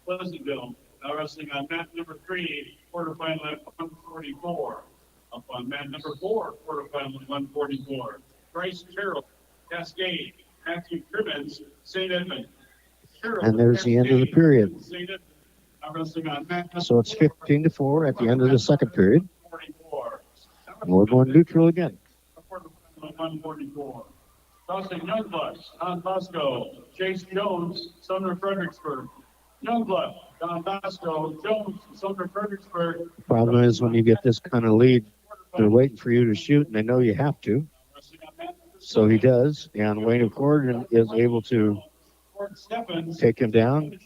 Pleasantville now wrestling on mat number 3, quarterfinal at 144. Up on mat number 4, quarterfinal at 144. Bryce Carroll, Cascade, Matthew Crimmins, St. Edmund. And there's the end of the period. St. Edmund. So it's 15-4 at the end of the second period. And we're going neutral again. 144. Tossing Youngblood, Don Bosco, Chase Jones, Sumner Fredericksburg. Youngblood, Don Bosco, Jones, Sumner Fredericksburg. The problem is when you get this kind of lead, they're waiting for you to shoot, and they know you have to. So he does, and Wayne Gordon is able to take him down.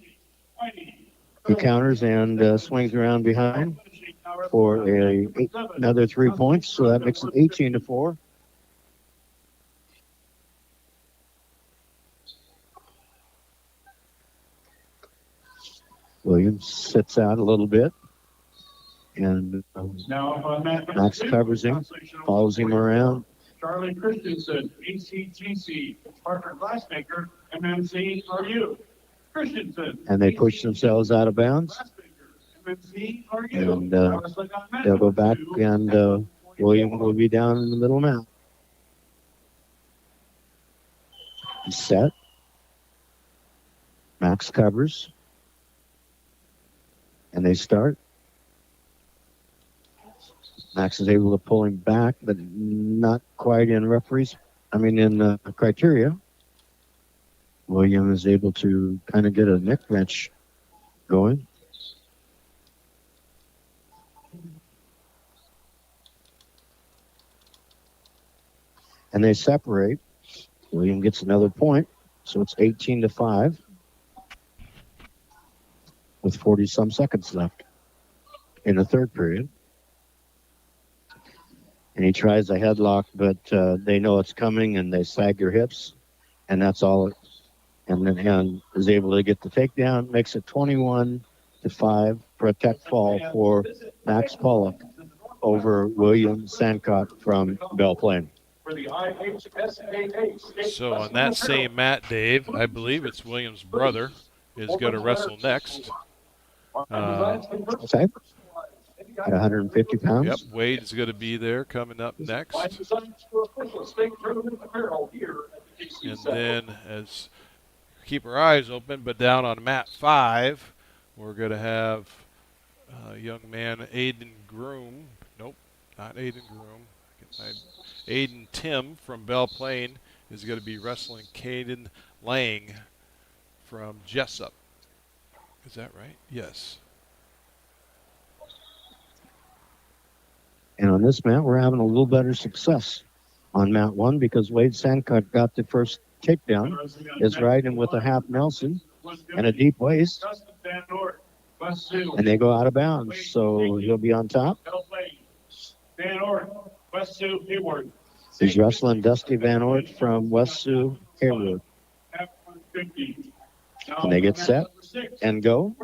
He counters and swings around behind for another 3 points, so that makes it 18-4. Williams sits out a little bit, and Max covers him, follows him around. Charlie Christensen, ACGC, Parker Glassmaker, MMC, RU. Christensen. And they push themselves out of bounds. And they'll go back, and William will be down in the middle now. He's set. Max covers. And they start. Max is able to pull him back, but not quite in criteria. William is able to kind of get a neck wrench going. And they separate. William gets another point, so it's 18-5 with 40-some seconds left in the third period. And he tries a headlock, but they know it's coming, and they sag your hips, and that's all. And then is able to get the takedown, makes it 21-5 for a tech fall for Max Pollock over William Sancott from Belle Plaine. So on that same mat, Dave, I believe it's William's brother is going to wrestle next. Okay. At 150 pounds. Yep, Wade is going to be there coming up next. And then as keep our eyes open, but down on mat 5, we're going to have young man Aiden Groom. Nope, not Aiden Groom. Aiden Tim from Belle Plaine is going to be wrestling Caden Lang from Jessup. Is that right? Yes. And on this mat, we're having a little better success on mat 1 because Wade Sancott got the first takedown, is riding with a half Nelson and a deep waist. West Sioux. and they go out of bounds. So he'll be on top. Bell Plains. Van Ort, West Sioux, Hayward. He's wrestling Dusty Van Ort from West Sioux, Hayward. F-150. And they get set and go.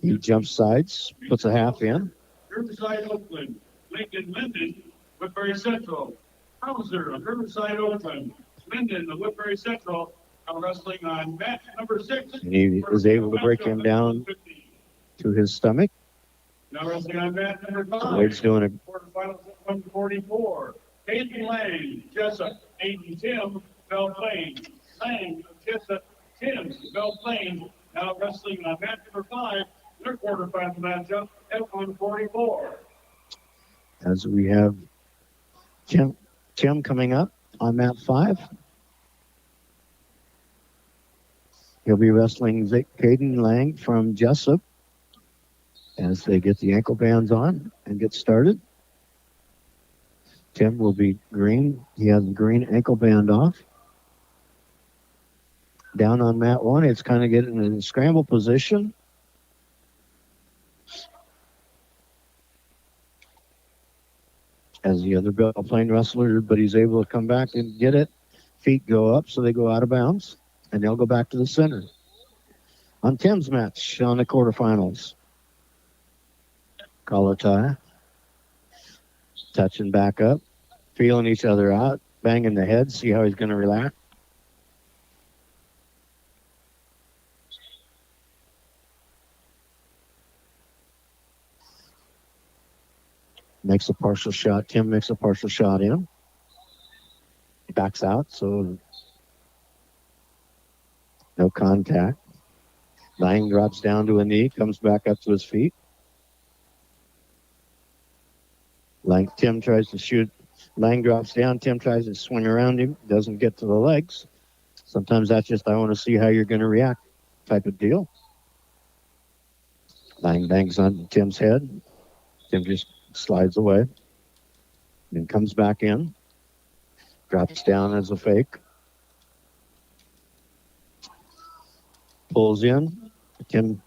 He jumps sides, puts a half in. Riverside, Oakland. Lincoln, Linden, Woodbury Central. Hauser of Riverside, Oakland. Linden, the Woodbury Central. Now wrestling on match number 6. And he is able to break him down to his stomach. Now wrestling on match number 5. Wade's doing it. Quarterfinals at 144. Hayden Lang, Jessup, Aiden Tim, Bell Plains. Lang, Jessup, Tim, Bell Plains. Now wrestling on match number 5. Their quarterfinal matchup at 144. As we have Tim coming up on mat 5. He'll be wrestling Caden Lang from Jessup as they get the ankle bands on and get started. Tim will be green. He has the green ankle band off. Down on mat 1, it's kind of getting in a scramble position. As the other Bell Plain wrestler, but he's able to come back and get it. Feet go up, so they go out of bounds, and they'll go back to the center. On Tim's match on the quarterfinals. Collar tie. Touching back up. Feeling each other out. Banging the head. See how he's going to relax. Makes a partial shot. Tim makes a partial shot in. Backs out, so no contact. Lang drops down to a knee, comes back up to his feet. Tim tries to shoot. Lang drops down. Tim tries to swing around him. Doesn't get to the legs. Sometimes that's just, I want to see how you're going to react type of deal. Lang bangs on Tim's head. Tim just slides away. Then comes back in. Drops down as a fake. Pulls in. Tim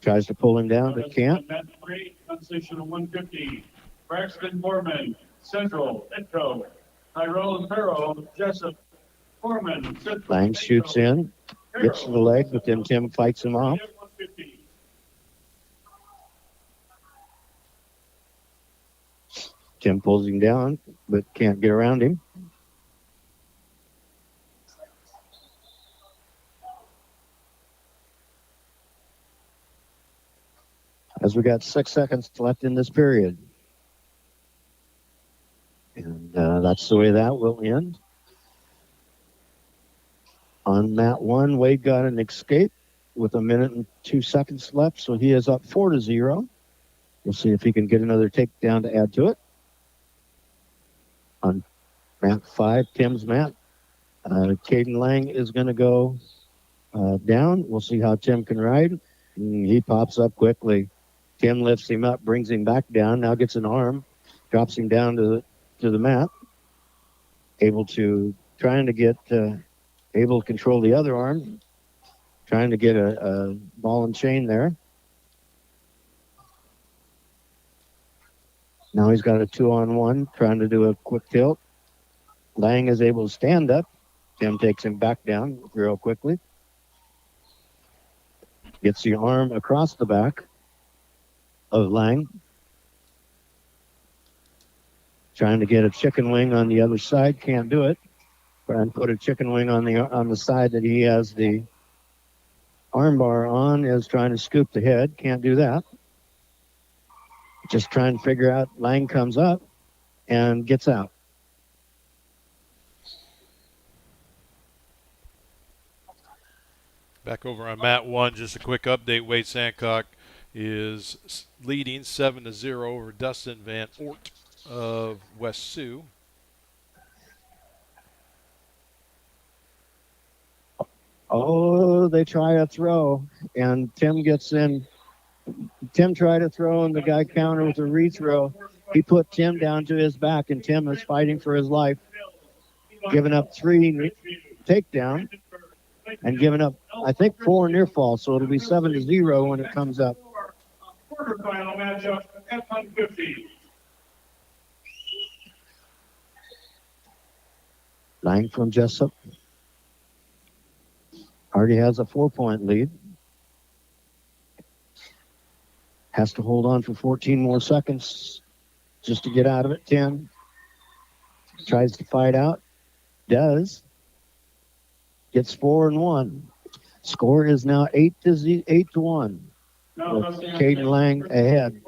tries to pull him down, but can't. Consol 150. Braxton Foreman, Central, Edco. Tyrone Perro, Jessup. Foreman, Central. Lang shoots in. Gets to the leg, but then Tim fights him off. Tim pulls him down, but can't get around him. As we got 6 seconds left in this period. And that's the way that will end. On mat 1, Wade got an escape with 1 minute and 2 seconds left, so he is up 4-0. We'll see if he can get another takedown to add to it. On mat 5, Tim's mat, Caden Lang is going to go down. We'll see how Tim can ride. He pops up quickly. Tim lifts him up, brings him back down, now gets an arm, drops him down to the mat. Able to control the other arm, trying to get a ball and chain there. Now he's got a 2-on-1, trying to do a quick tilt. Lang is able to stand up. Tim takes him back down real quickly. Gets the arm across the back of Lang. Trying to get a chicken wing on the other side, can't do it. And put a chicken wing on the side that he has the arm bar on, is trying to scoop the head, can't do that. Just trying to figure out. Lang comes up and gets out. Back over on mat 1, just a quick update. Wade Sancock is leading 7-0 over Dustin Van Ort of West Sioux. Oh, they try a throw, and Tim gets in. Tim tried to throw, and the guy countered with a rethrow. He put Tim down to his back, and Tim is fighting for his life, giving up 3 takedown. and giving up, I think, 4 near falls. So it'll be 7-0 when it comes up. Quarterfinal matchup at 150. Lang from Jessup already has a 4-point lead. Has to hold on for 14 more seconds just to get out of it. 10. Tries to fight out. Does. Gets 4 and 1. Score is now 8-1. With Caden Lang ahead.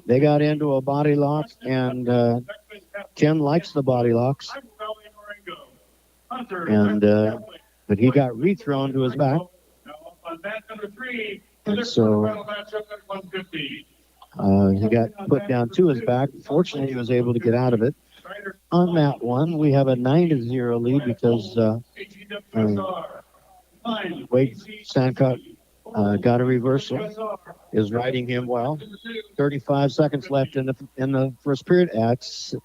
They got into a body lock, and Tim likes the body locks. And but he got rethrown to his back. And so he got put down to his back. Fortunately, he was able to get out of it. On that one, we have a 9-0 lead because Wade Sancock got a reversal, is riding him well. 35 seconds left in the first period. As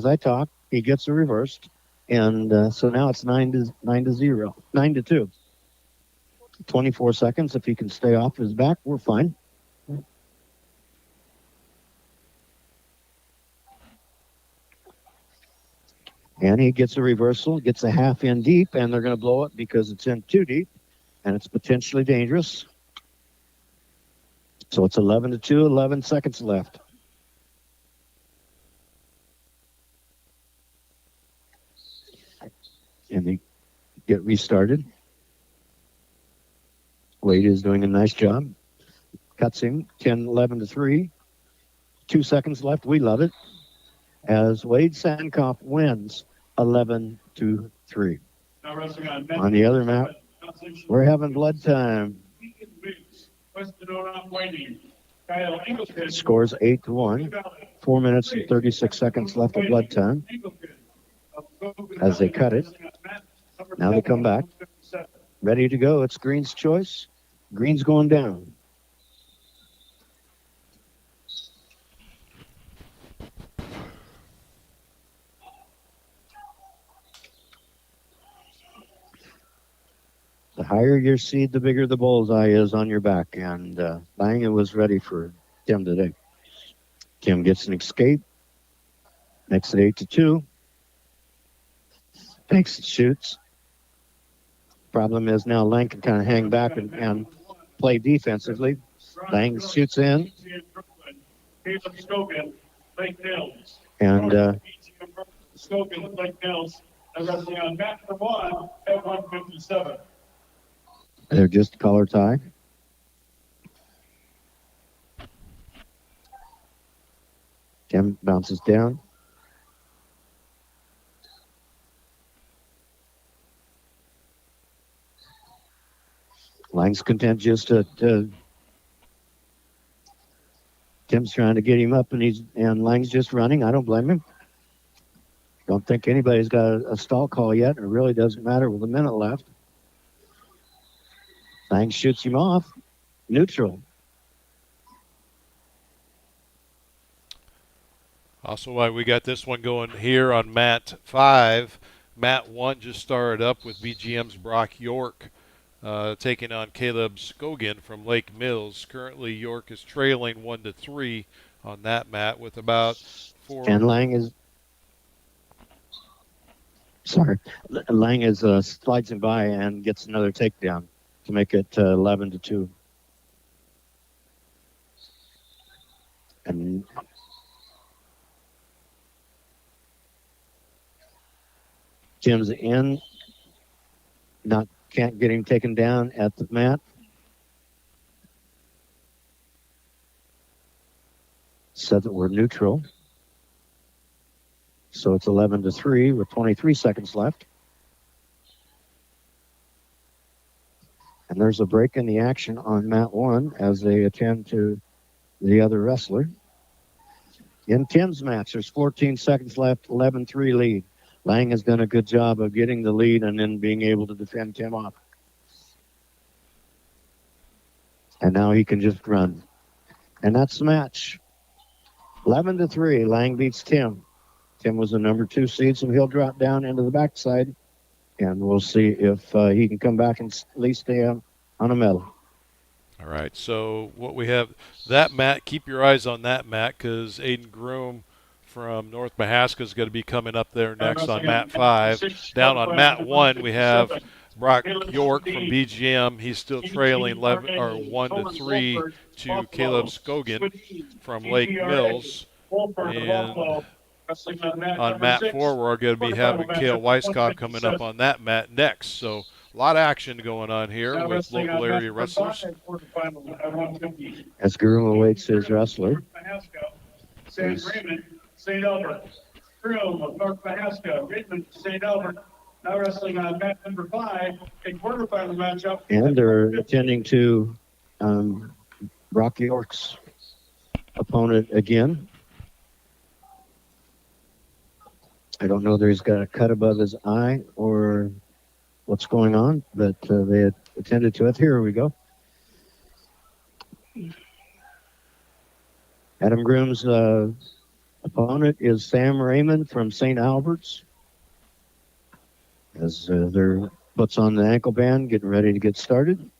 I talk, he gets a reversed, and so now it's 9-2. 24 seconds. If he can stay off his back, we're fine. And he gets a reversal, gets a half in deep, and they're going to blow it because it's in too deep, and it's potentially dangerous. So it's 11-2, 11 seconds left. And they get restarted. Wade is doing a nice job. Cuts him 10-11-3. 2 seconds left. We love it. As Wade Sankoff wins 11-3. On the other map, we're having blood time. Scores 8-1. 4 minutes and 36 seconds left of blood time. As they cut it. Now they come back. Ready to go. It's Green's choice. Green's going down. The higher your seed, the bigger the bullseye is on your back. And Lang was ready for Tim today. Tim gets an escape. Makes it 8-2. Takes and shoots. Problem is now Lang can kind of hang back and play defensively. Lang shoots in. And they're just color tie. Tim bounces down. Lang's content just to Tim's trying to get him up, and Lang's just running. I don't blame him. Don't think anybody's got a stall call yet. It really doesn't matter with a minute left. Lang shoots him off. Neutral. Also, why we got this one going here on mat 5. Mat 1 just started up with BGM's Brock York taking on Caleb Scogan from Lake Mills. Currently, York is trailing 1-3 on that mat with about 4. And Lang is slides him by and gets another takedown to make it 11-2. And Tim's in. Can't get him taken down at the mat. Said that we're neutral. So it's 11-3 with 23 seconds left. And there's a break in the action on mat 1 as they attend to the other wrestler. In Tim's match, there's 14 seconds left, 11-3 lead. Lang has done a good job of getting the lead and then being able to defend Tim off. And now he can just run. And that's the match. 11-3, Lang beats Tim. Tim was the number 2 seed, so he'll drop down into the backside. and we'll see if he can come back and at least stay on a medal. All right, so what we have, that mat, keep your eyes on that mat because Aiden Groom from North Mahaska is going to be coming up there next on mat 5. Down on mat 1, we have Brock York from BGM. He's still trailing 1 to 3 to Caleb Scogan from Lake Mills. And on mat 4, we're going to be having Cale Weisskopf coming up on that mat next. So a lot of action going on here with local area wrestlers. As Groom awaits his wrestler. St. Raymond, St. Albert. Groom of North Mahaska, Raymond, St. Albert. Now wrestling on mat number 5, a quarterfinal matchup. And they're attending to Brock York's opponent again. I don't know that he's got a cut above his eye or what's going on, but they had attended to it. Here we go. Adam Groom's opponent is Sam Raymond from St. Albert's. As they're puts on the ankle band, getting ready to get started.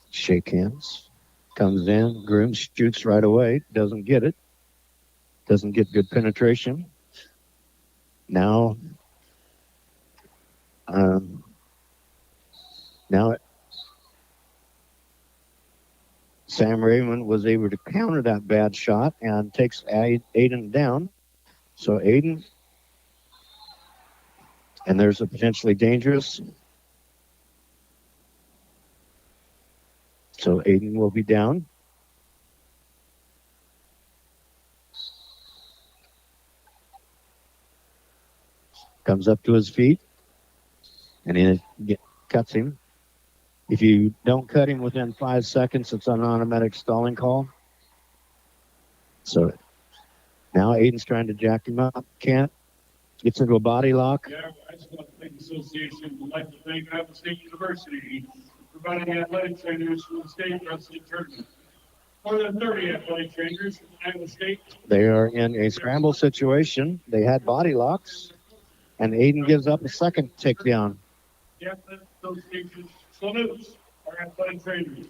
Shake hands. Comes in. Groom shoots right away. Doesn't get it. Doesn't get good penetration. Now Sam Raymond was able to counter that bad shot and takes Aiden down. So Aiden, and there's a potentially dangerous. So Aiden will be down. Comes up to his feet, and he cuts him. If you don't cut him within 5 seconds, it's an automatic stalling call. So now Aiden's trying to jack him up. Can't. Gets into a body lock. Yeah, I just want to thank the association. I'd like to thank Iowa State University for providing athletic trainers for the state wrestling tournament. More than 30 athletic trainers from Iowa State. They are in a scramble situation. They had body locks, and Aiden gives up a second takedown. The athletic association salutes our athletic trainers.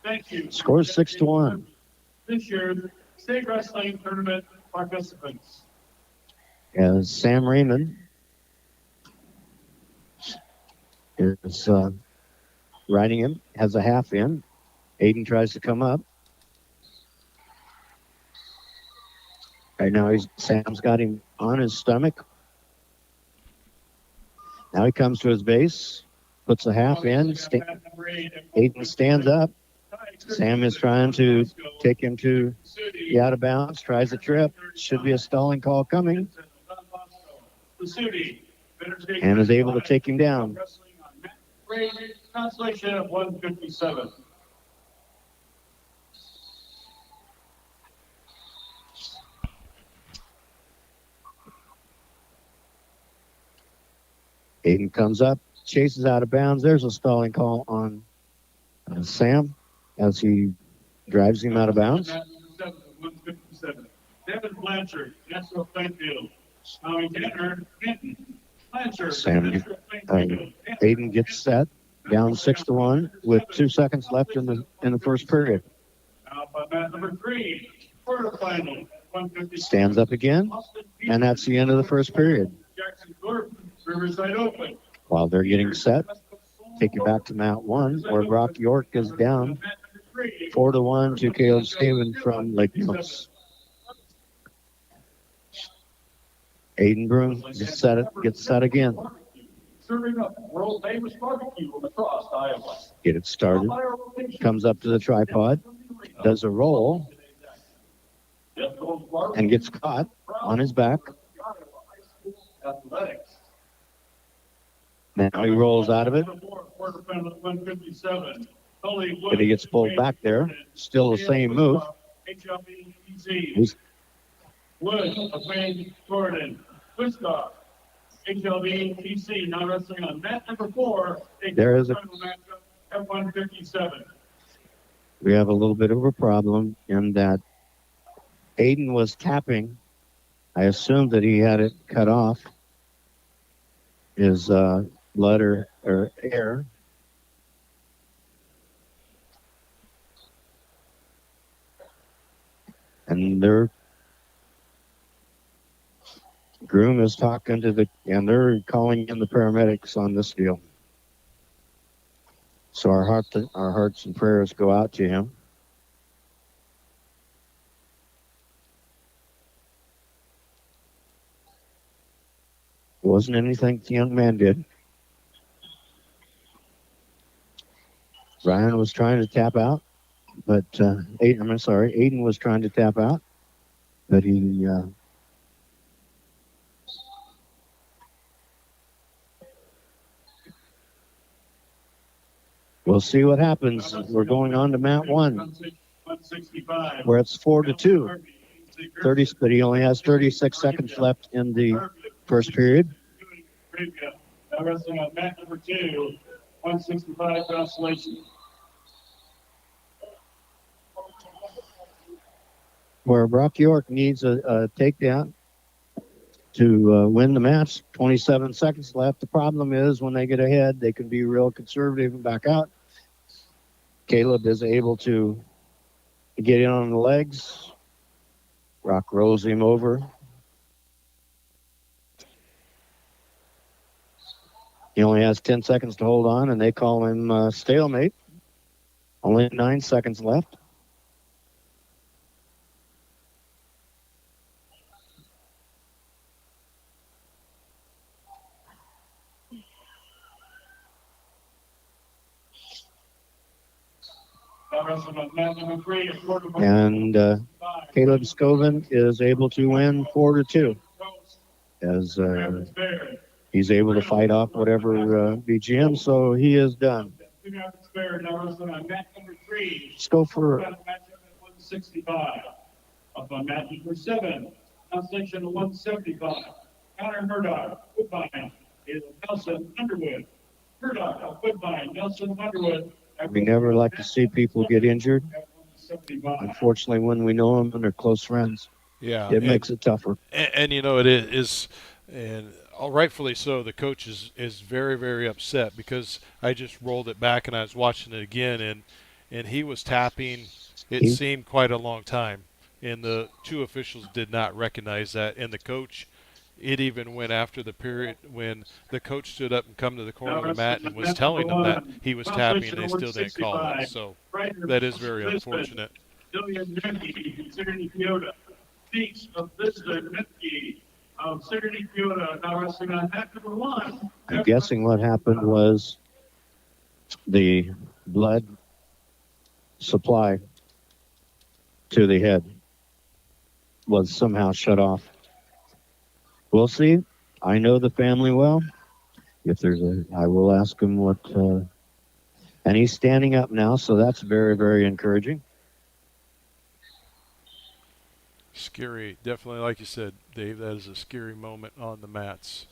Thank you. Score 6-1. This year's state wrestling tournament participants. As Sam Raymond is riding him, has a half in. Aiden tries to come up. Right now, Sam's got him on his stomach. Now he comes to his base, puts a half in. Aiden stands up. Sam is trying to take him to the out of bounds, tries a trip. Should be a stalling call coming. And is able to take him down. Consolation of 157. Aiden comes up, chases out of bounds. There's a stalling call on Sam as he drives him out of bounds. 157. Devin Blanchard, National Plainfield. Hinton. Blanchard, Sam, Aiden gets set, down 6-1 with 2 seconds left in the first period. Now by mat number 3, quarterfinal. Stands up again, and that's the end of the first period. Jackson Gordon, Riverside Open. While they're getting set, take you back to mat 1, where Brock York is down 4-1 to Caleb Scaven from Lake Mills. Aiden Broom gets set again. Serving up world famous barbecue from across Iowa. Get it started. Comes up to the tripod, does a roll, and gets caught on his back. Now he rolls out of it. But he gets pulled back there. Still the same move. Wood of Wayne Jordan. Wiskoff. HLB TC now wrestling on mat number 4. There is a F157. We have a little bit of a problem in that Aiden was tapping I assumed that he had it cut off, his blood or air. And their groom is talking to and they're calling in the paramedics on this deal. So our hearts and prayers go out to him. It wasn't anything the young man did. Ryan was trying to tap out, but Aiden was trying to tap out, but he we'll see what happens. We're going on to mat 1, where it's 4-2. 30, but he only has 36 seconds left in the first period. Now wrestling on mat number 2, 165 Consolation. Where Brock York needs a takedown to win the match. 27 seconds left. The problem is when they get ahead, they can be real conservative and back out. Caleb is able to get in on the legs. Brock rolls him over. He only has 10 seconds to hold on, and they call him stalemate. Only 9 seconds left. And Caleb Scoven is able to win 4-2 as he's able to fight off whatever BGM, so he is done. Let's go for 165. Up on mat number 7, Consolation 175. Connor Murdoch, Woodbine, is Nelson Underwood. Murdoch, Woodbine, Nelson Underwood. We never like to see people get injured. Unfortunately, when we know them and they're close friends, it makes it tougher. And you know, it is, and rightfully so, the coach is very, very upset because I just rolled it back and I was watching it again, and he was tapping, it seemed quite a long time. And the two officials did not recognize that. And the coach, it even went after the period when the coach stood up and come to the corner of the mat and was telling them that he was tapping, and they still didn't call it. So that is very unfortunate. Speaks of Vista Mitke of Sigourney Kyoto, now wrestling on mat number 1. I'm guessing what happened was the blood supply to the head was somehow shut off. We'll see. I know the family well. If there's I will ask him what, and he's standing up now, so that's very, very encouraging. Scary, definitely, like you said, Dave, that is a scary moment on the mats.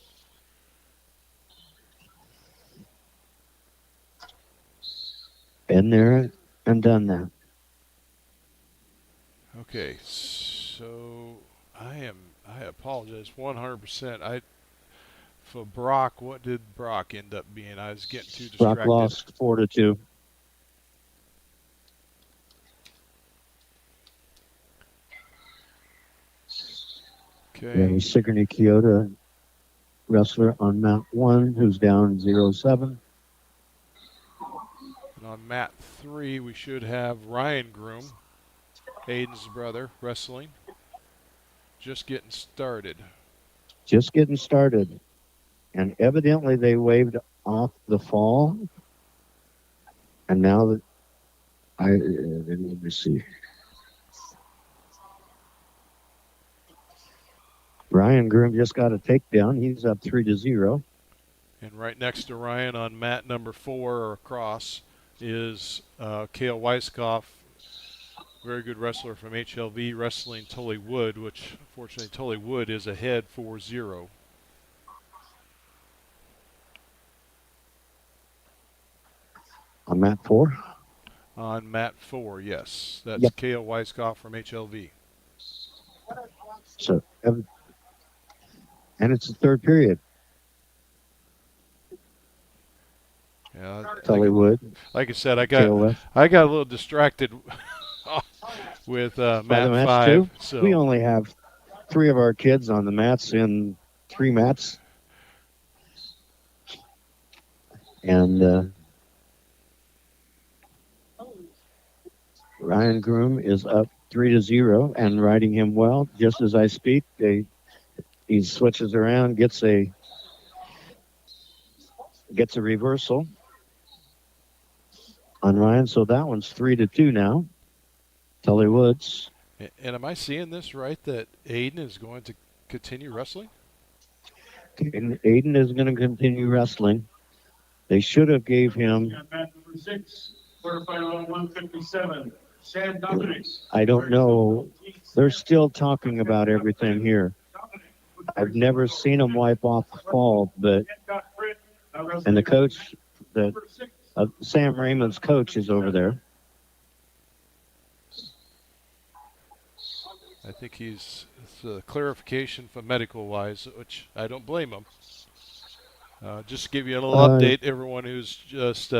Been there and done that. Okay, so I apologize 100%. For Brock, what did Brock end up being? I was getting too distracted. Brock lost 4-2. Okay. We have a Sigourney Kyoto wrestler on mat 1 who's down 0-7. And on mat 3, we should have Ryan Groom, Aiden's brother, wrestling. Just getting started. Just getting started. And evidently they waved off the fall. And now that let me see. Ryan Groom just got a takedown. He's up 3-0. And right next to Ryan on mat number 4 or across is Cale Weiskopf, very good wrestler from HLV, wrestling Tully Wood, which fortunately Tully Wood is ahead 4-0. On mat 4? On mat 4, yes. That's Cale Weiskopf from HLV. So And it's the third period. Yeah, Tully Wood, like I said, I KOF. got a little distracted with By the mat match 5. two, we So only have 3 of our kids on the mats in 3 mats. And Ryan Groom is up 3-0 and riding him well. Just as I speak, he switches around, gets a reversal on Ryan. So that one's 3-2 now. Tully Woods. and am I seeing this right that Aiden is going to continue wrestling? And Aiden is going to continue wrestling. They should have gave him. Match number 6, quarterfinal 157. Sam Dominic. I don't know. They're still talking about everything here. I've never seen him wipe off the fall, but and the coach, Sam Raymond's coach, is over there. I think it's a clarification for medical wise, which I don't blame him. Just to give you a little update, everyone who's just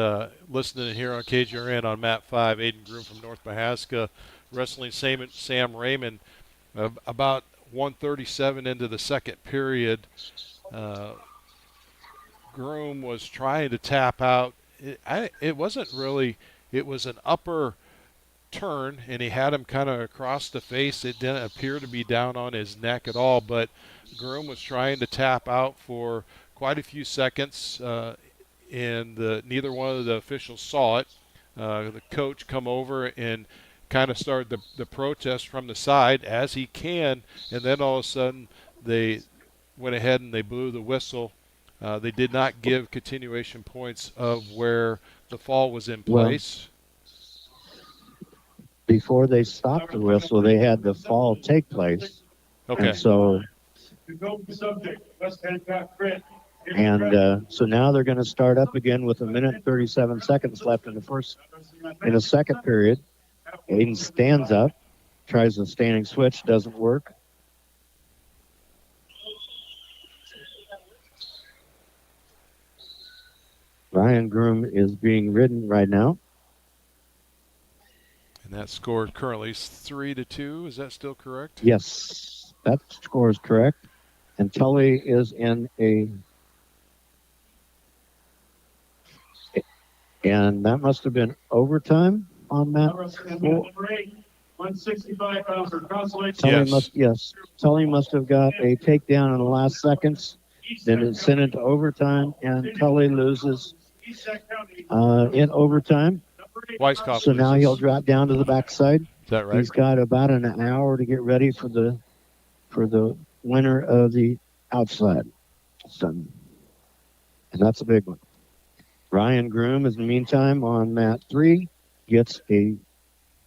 listening here on KGRN on Mat 5, Aiden Groom from North Mahaska, wrestling Sam Raymond. About 1:37 into the second period, Groom was trying to tap out. It wasn't really, it was an upper turn, and he had him kind of across the face. It didn't appear to be down on his neck at all, but Groom was trying to tap out for quite a few seconds, and neither one of the officials saw it. The coach come over and kind of started the protest from the side as he can, and then all of a sudden they went ahead and they blew the whistle. They did not give continuation points of where the fall was in place. Before they stopped the whistle, they had the fall take place. Okay. And so, so now they're going to start up again with 1 minute and 37 seconds left in the second period. Aiden stands up, tries the standing switch, doesn't work. Ryan Groom is being ridden right now. And that score currently is 3-2. Is that still correct? Yes, that score is correct. And Tully is in and that must have been overtime on that. Number 8, 165 pounds for Consolation. Tully must have got a takedown in the last seconds. Then it's sent into overtime, and Tully loses in overtime. Weisskopf so now loses. he'll drop down to the backside. Is that right? He's got about an hour to get ready for the winner of the outside. And that's a big one. Ryan Groom, in the meantime, on mat 3, gets a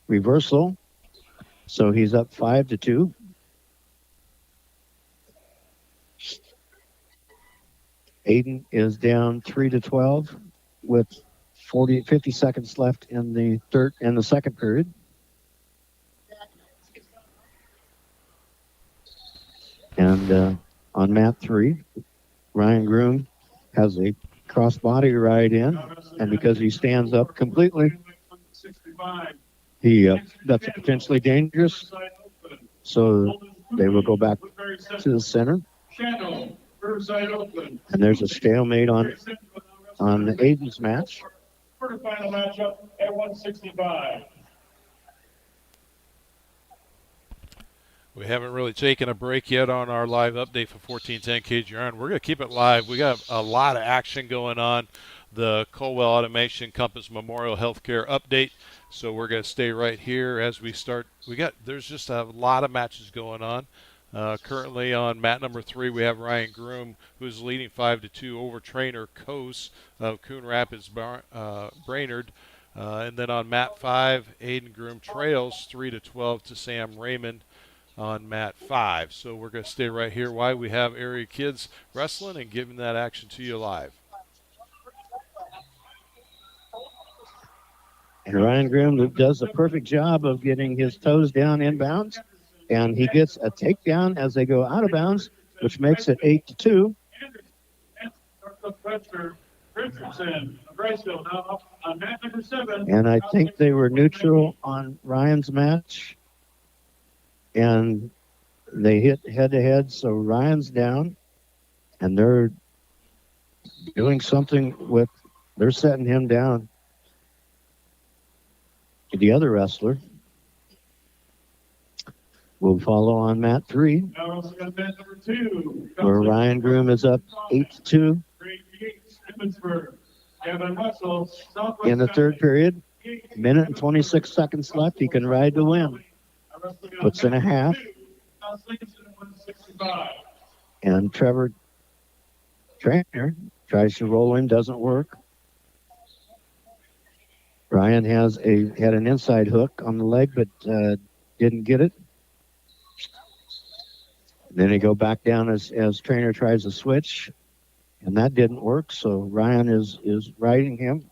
reversal. So he's up 5-2. Aiden is down 3-12 with 50 seconds left in the second period. And on mat 3, Ryan Groom has a cross-body ride in, and because he stands up completely, that's potentially dangerous. So they will go back to the center. And there's a stalemate on Aiden's match. Quarterfinal matchup at 165. We haven't really taken a break yet on our live update for 1410 KGRN. We're going to keep it live. We got a lot of action going on. The Colwell Automation Compass Memorial Healthcare update. So we're going to stay right here as we start. There's just a lot of matches going on. Currently on mat number 3, we have Ryan Groom, who's leading 5-2 over trainer Coase of Coon Rapids Brainerd. And then on mat 5, Aiden Groom trails 3-12 to Sam Raymond on mat 5. So we're going to stay right here while we have area kids wrestling and giving that action to you live. And Ryan Groom does a perfect job of getting his toes down inbounds, and he gets a takedown as they go out of bounds, which makes it 8-2. Richardson of Riceville now up on mat number 7. And I think they were neutral on Ryan's match. And they hit head-to-head, so Ryan's down. And they're doing something with, they're setting him down. The other wrestler will follow on mat 3, Now wrestling on mat number 2. where Ryan Groom is up 8-2 in the third period. Minute and 26 seconds left. He can ride to win. Puts in a half. And Trevor Trainer tries to roll him, doesn't work. Ryan had an inside hook on the leg, but didn't get it. Then he go back down as Trainer tries to switch, and that didn't work. So Ryan is riding him.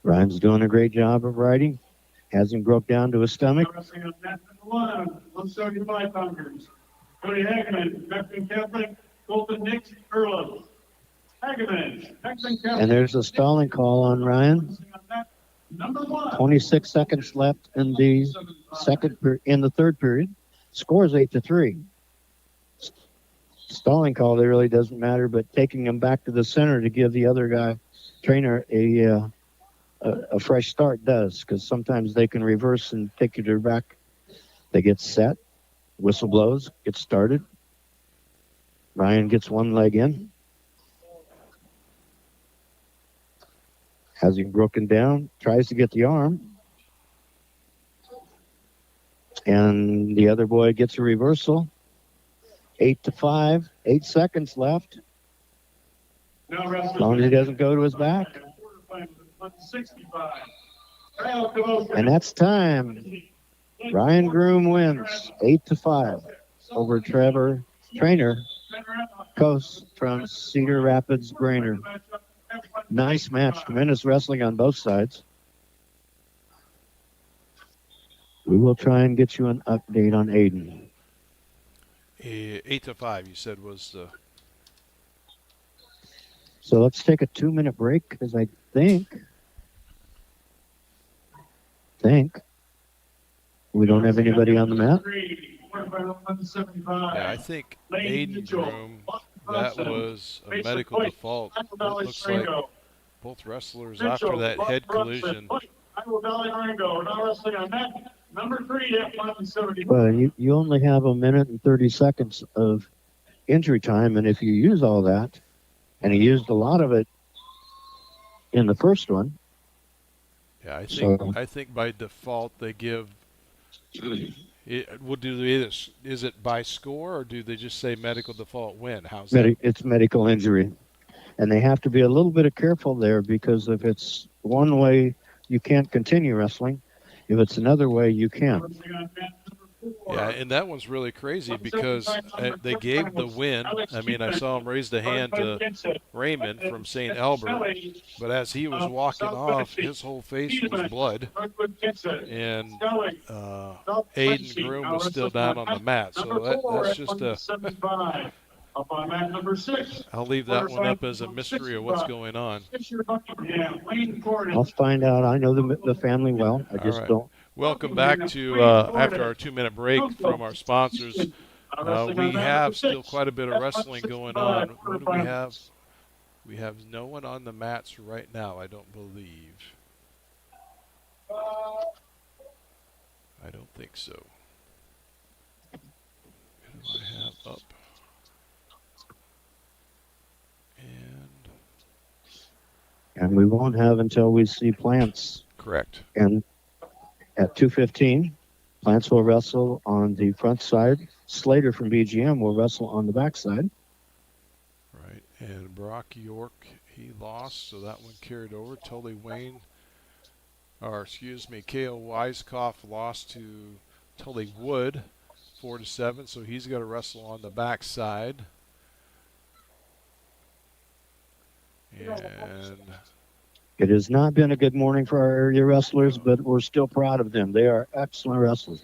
Ryan's doing a great job of riding. Has him broke down to his stomach. Wrestling on mat number 1, 175 pounders. Cody Hageman, Beckman Catholic, Colton Nix, Earlham. Hageman, Beckman Catholic. And there's a stalling call on Ryan. Number 1. 26 seconds left in the third period. Scores 8-3. Stalling call, there really doesn't matter, but taking him back to the center to give the other guy, Trainer, a fresh start does, because sometimes they can reverse and take you to back. They get set, whistle blows, get started. Ryan gets one leg in. Has him broken down, tries to get the arm. And the other boy gets a reversal. 8-5, 8 seconds left. As long as he doesn't go to his back. And that's time. Ryan Groom wins 8-5 over Trevor Trainer Coast from Cedar Rapids Brainerd. Nice match, tremendous wrestling on both sides. We will try and get you an update on Aiden. 8-5, you said was the. So let's take a 2-minute break, because I think we don't have anybody on the mat. Yeah, I think Aiden Groom, that was a medical default. It looks like both wrestlers after that head collision. Well, you only have a minute and 30 seconds of injury time, and if you use all that, and he used a lot of it in the first one. Yeah, I think by default they give. What do they? Is it by score, or do they just say medical default win? How's that? It's medical injury, and they have to be a little bit careful there, because if it's one way, you can't continue wrestling. If it's another way, you can. Yeah, and that one's really crazy, because they gave the win. I mean, I saw him raise the hand to Raymond from St. Albert, but as he was walking off, his whole face was blood, and Aiden Groom was still down on the mat. So that's just a. I'll leave that one up as a mystery of what's going on. I'll find out. I know the family well. I just don't. Welcome back to after our 2-minute break from our sponsors. We have still quite a bit of wrestling going on. What do we have? We have no one on the mats right now, I don't believe. I don't think so. Who do I have up? And we won't have until we see Plants. Correct. And at 2:15, Plants will wrestle on the front side. Slater from BGM will wrestle on the back side. Right. And Brock York, he lost, so that one carried over. Tully Wayne, K.O. Weiskopf lost to Tully Wood. 4-7, so he's got to wrestle on the backside. And it has not been a good morning for our area wrestlers, but we're still proud of them. They are excellent wrestlers.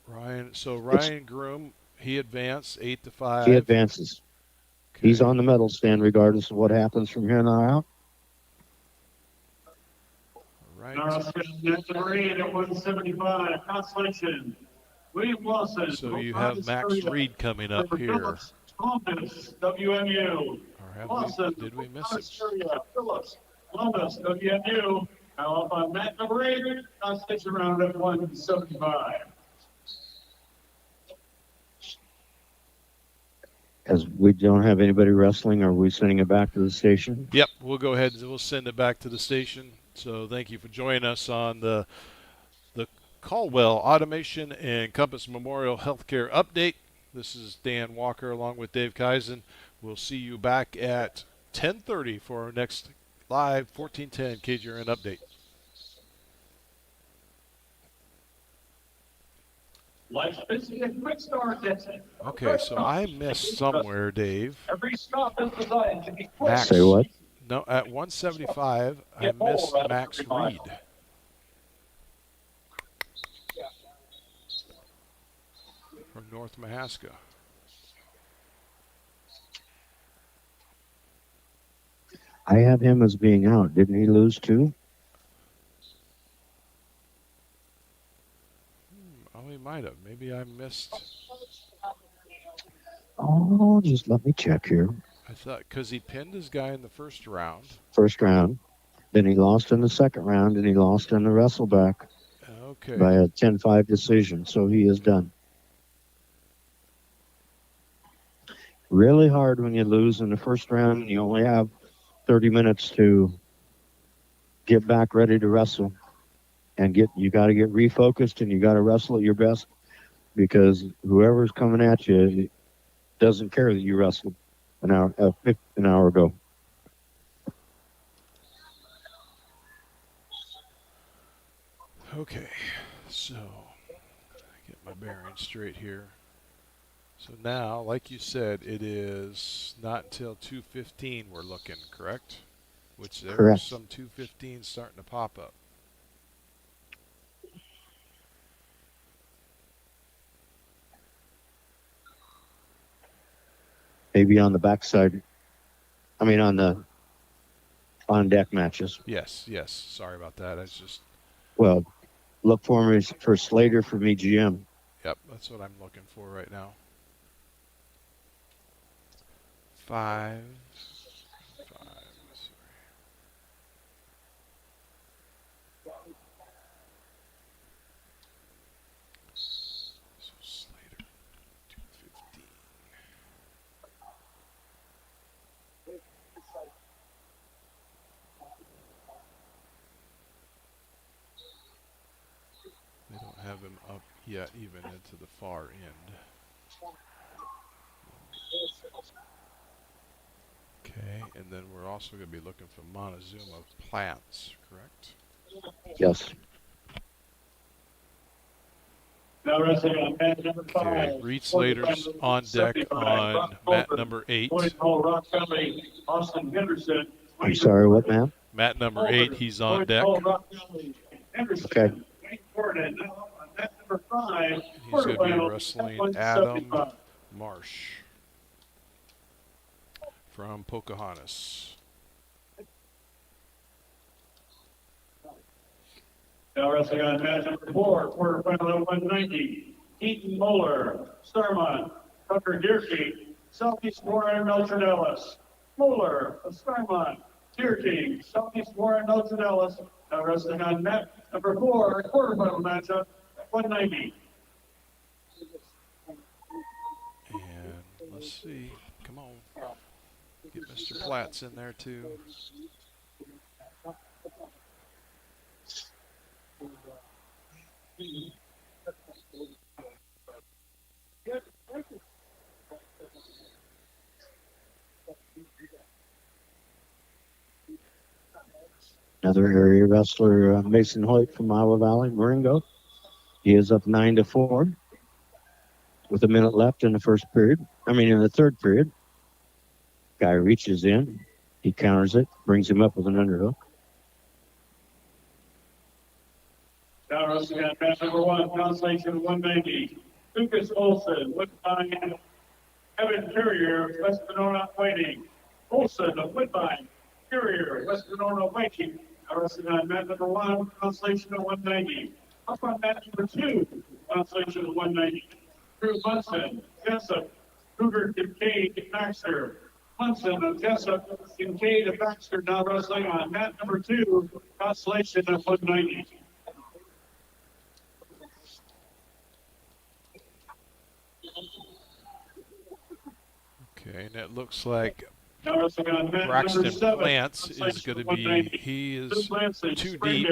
Ryan Groom, he advanced 8-5. He advances. Okay. He's on the medal stand regardless of what happens from here on out. Right. Next number 8 at 175, Consolation. William Wilson. So you have Max Reed coming up here. Columbus, WMU. Did we miss him? Phillips, Columbus, WMU. Now up on mat number 8, Consolation round at 175. As we don't have anybody wrestling, are we sending it back to the station? Yep, we'll go ahead and we'll send it back to the station. So thank you for joining us on the Caldwell Automation and Compass Memorial Healthcare Update. This is Dan Walker along with Dave Kaizen. We'll see you back at 10:30 for our next live 1410 KGRN update. Life's busy and quick start. Okay, so I missed somewhere, Dave. Every stop is designed to be quick. Say what? No, at 175, I missed Max Reed. From North Mahaska. I have him as being out. Didn't he lose too? Oh, he might have. Maybe I missed. Oh, just let me check here. I thought because he pinned his guy in the first round. First round. Then he lost in the second round, and he lost in the Wrestleback by a 10-5 decision. So he is done. Really hard when you lose in the first round and you only have 30 minutes to get back ready to wrestle. And you got to get refocused, and you got to wrestle at your best, because whoever's coming at you doesn't care that you wrestled an hour ago. Okay, so get my bearings straight here. So now, like you said, it is not until 2:15 we're looking, correct? Which there are some 2:15 starting to pop up. Maybe on the backside. I mean, on deck matches. Yes. Sorry about that. It's just. Well, look for me for Slater from EGM. Yep, that's what I'm looking for right now. 5. Sorry. So Slater, 2:15. They don't have him up yet, even into the far end. Okay, and then we're also going to be looking for Montezuma plants, correct? Yes. Now wrestling on mat number 5. Okay, Reed Slater's on deck on mat number 8. Rock Valley, Austin Henderson. I'm sorry, what, man? Mat number 8, he's on deck. Okay. He's going to be wrestling Adam Marsh from Pocahontas. Now wrestling on match number 4, quarterfinal at 190. Keaton Moeller, Starmont, Tucker Deerking, Southeast Warren, Melcher Ellis. Moeller of Starmont, Deerking, Southeast Warren, Melcher Ellis. Now wrestling on mat number 4, quarterfinal matchup at 190. And let's see. Come on. Get Mr. Platts in there too. Another area wrestler, Mason Hoyt from Iowa Valley, Marengo. He is up 9-4. with a minute left in the in the third period. Guy reaches in, he counters it, brings him up with an underhook. Now wrestling at match number 1, Consolation 190. Lucas Olson, Woodbine, Evan Carrier, West Monona waiting. Olson of Woodbine, Carrier, West Monona waiting. Now wrestling at match number 1, Consolation 190. Up on match number 2, Consolation 190. Drew Munson, Jessup, Cougar Kincaid, Baxter. Munson of Jessup, Kincaid of Baxter now wrestling on mat number 2, Consolation of 190. Okay, and it looks like Now wrestling on mat number Braxton 7, Plants is going to be, he is too deep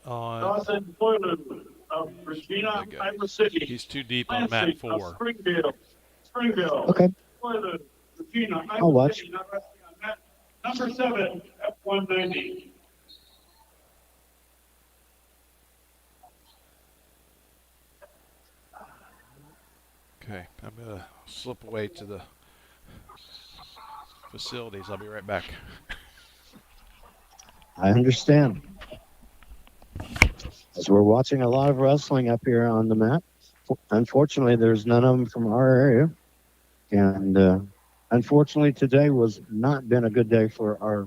on, Dawson Boylan of Regina, Iowa City. he's too deep on mat 4. Springville. Okay. Boylan, Regina, I'll Iowa watch. City. Now wrestling on mat number 7, F190. Okay, I'm going to slip away to the facilities. I'll be right back. I understand. As we're watching a lot of wrestling up here on the mat. Unfortunately, there's none of them from our area. And unfortunately, today was not been a good day for our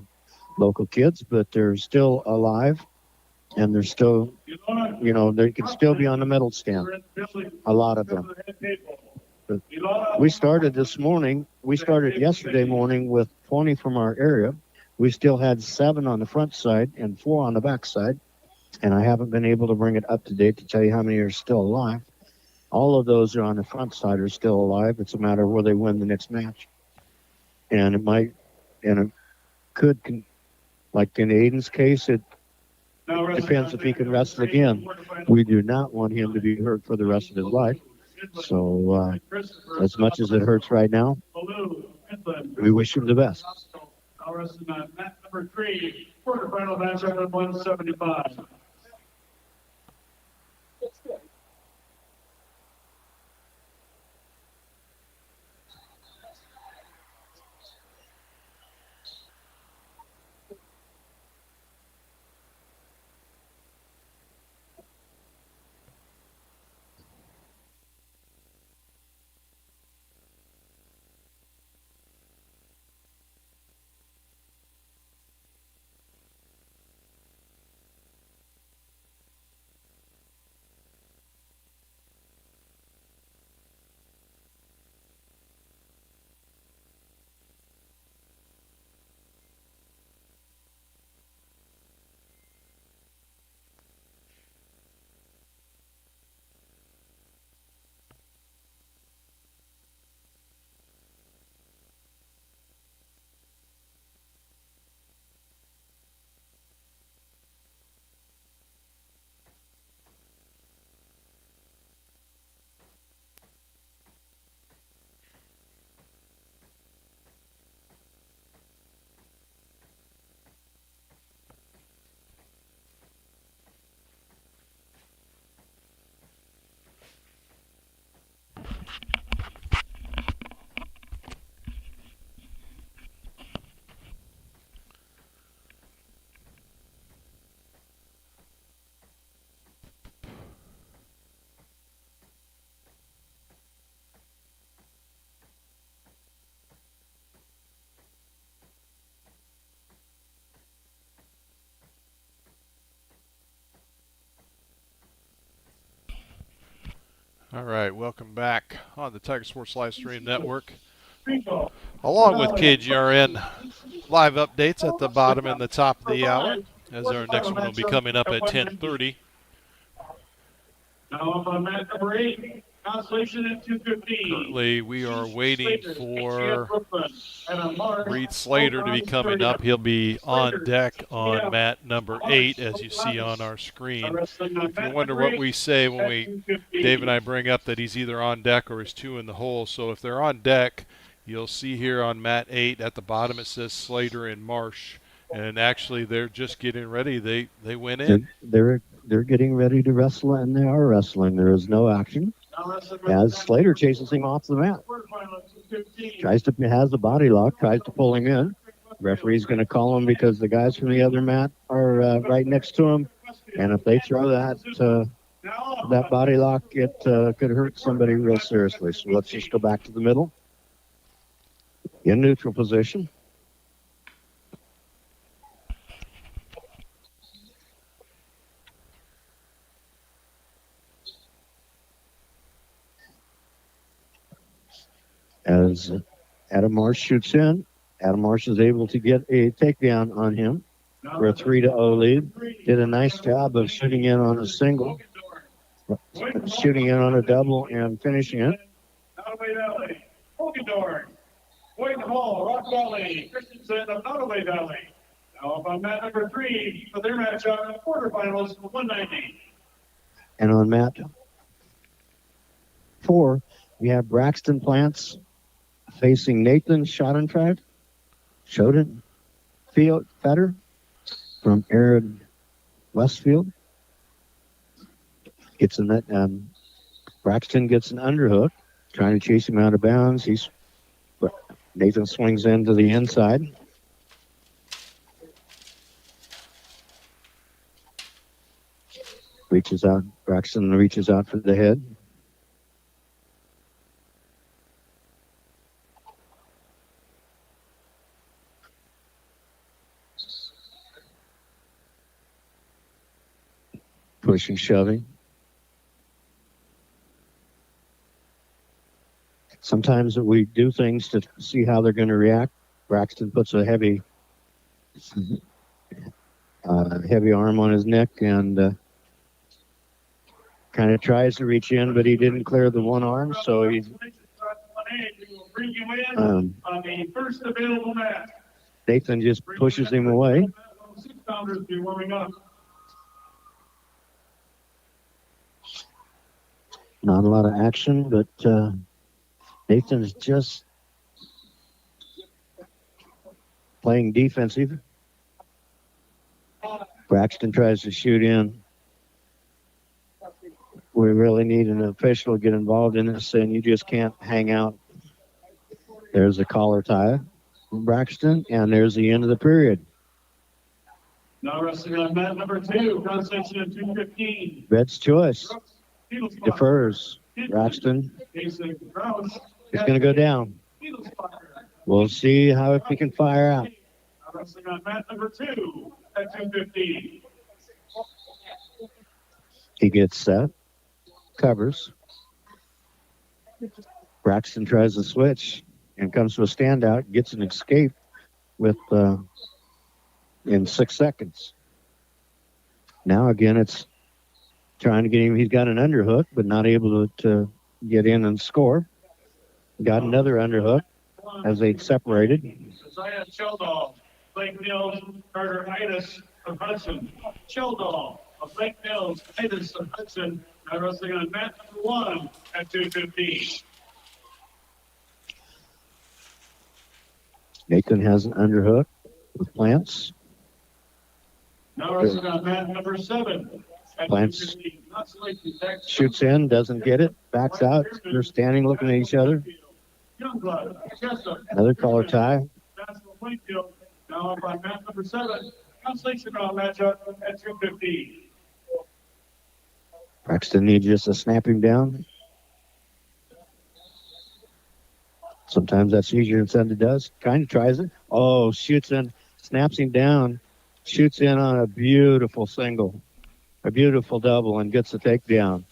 local kids, but they're still alive. And they're still, they can still be on the medal stand. A lot of them. But we started yesterday morning with 20 from our area. We still had 7 on the front side and 4 on the back side. And I haven't been able to bring it up to date to tell you how many are still alive. All of those are on the front side are still alive. It's a matter of where they win the next match. And it could, like in Aiden's case, it depends if he can wrestle again. We do not want him to be hurt for the rest of his life. So as much as it hurts right now, we wish him the best. Now wrestling on mat number 3, quarterfinal match at 175. All right, welcome back on the Tiger Sports Live Stream Network. Along with KGRN live updates at the bottom and the top of the hour, as our next one will be coming up at 10:30. Now up on mat number 8, Consolation at 215. Currently, we are waiting for Reed Slater to be coming up. He'll be on deck on mat number 8, as you see on our screen. If you wonder what we say when Dave and I bring up that he's either on deck or he's 2 in the hole. So if they're on deck, you'll see here on mat 8 at the bottom it says Slater and Marsh. And actually, they're just getting ready. They went in. They're getting ready to wrestle, and they are wrestling. There is no action. as Slater chases him off the mat. Quarterfinal 215. Has the body lock, tries to pull him in. Referee's going to call him because the guys from the other mat are right next to him. And if they throw that body lock, it could hurt somebody real seriously. So let's just go back to the middle. In neutral position. As Adam Marsh shoots in, Adam Marsh is able to get a takedown on him for a 3-0 lead. Did a nice job of shooting in on a single, shooting in on a double, and finishing it. Nottoway Valley, Oakendorf, Boyd Hall, Rock Valley, Christensen of Nottoway Valley. Now up on mat number 3 for their matchup, quarterfinals 190. And on mat 4, we have Braxton Plants facing Nathan Schadenfeld Fetter from Aaron Westfield. Gets in that. Braxton gets an underhook, trying to chase him out of bounds. Nathan swings into the inside. Reaches out. Braxton reaches out for the head. Pushing, shoving. Sometimes we do things to see how they're going to react. Braxton puts a heavy arm on his neck and kind of tries to reach in, but he didn't clear the one arm, so he bring you in on the first available match. Nathan just pushes him away. 6 pounders be warming up. Not a lot of action, but Nathan's just playing defensive. Braxton tries to shoot in. We really need an official to get involved in this, and you just can't hang out. There's a collar tie from Braxton, and there's the end of the period. Now wrestling on mat number 2, Consolation at 215. Red's choice. Defers. Braxton is going to go down. We'll see if he can fire out. Wrestling on mat number 2 at 215. He gets set, covers. Braxton tries to switch and comes to a standout, gets an escape with in 6 seconds. Now again, it's trying to get him. He's got an underhook, but not able to get in and score. Got another underhook as they separated. Isaiah Sheldall, Blake Mills, Carter Itis of Hudson. Sheldall of Blake Mills, Itis of Hudson. Now wrestling on mat number 1 at 215. Nathan has an underhook with Plants. Now wrestling on mat number 7. Plants shoots in, doesn't get it, backs out. They're standing looking at each other. Another collar tie. Now up on mat number 7. Consolation matchup at 215. Braxton needs just to snap him down. Sometimes that's easier than said it does. Kind of tries it. Oh, shoots in, snaps him down, shoots in on a beautiful single. A beautiful double and gets the takedown.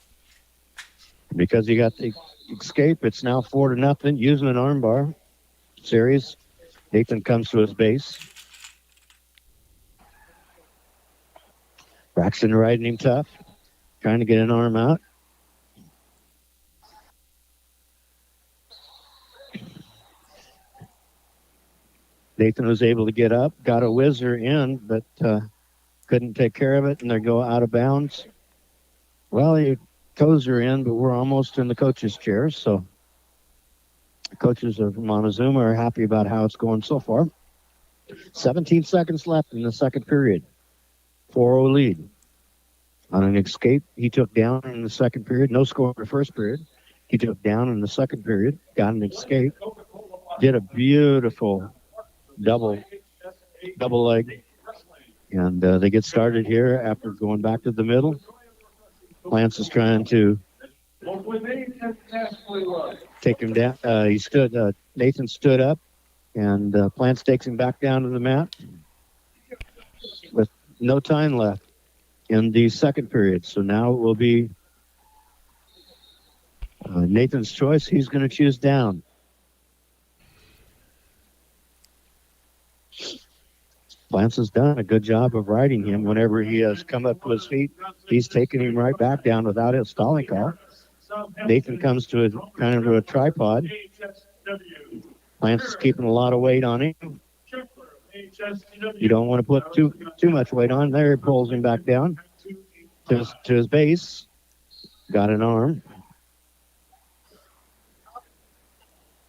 Because he got the escape, it's now 4-0 using an armbar series. Nathan comes to his base. Braxton riding him tough, trying to get an arm out. Nathan was able to get up, got a whizzer in, but couldn't take care of it, and they go out of bounds. Well, he toes are in, but we're almost in the coach's chair, so the coaches of Montezuma are happy about how it's going so far. 17 seconds left in the second period. 4-0 lead. On an escape he took down in the second period. No score in the first period. He took down in the second period, got an escape, did a beautiful double leg, and they get started here after going back to the middle. Lance is trying to take him down. Nathan stood up, and Plants takes him back down to the mat with no time left in the second period. So now it will be Nathan's choice. He's going to choose down. Plants has done a good job of riding him. Whenever he has come up to his feet, he's taken him right back down without a stalling call. Nathan comes to a tripod. Plants is keeping a lot of weight on him. You don't want to put too much weight on. There, he pulls him back down to his base. Got an arm.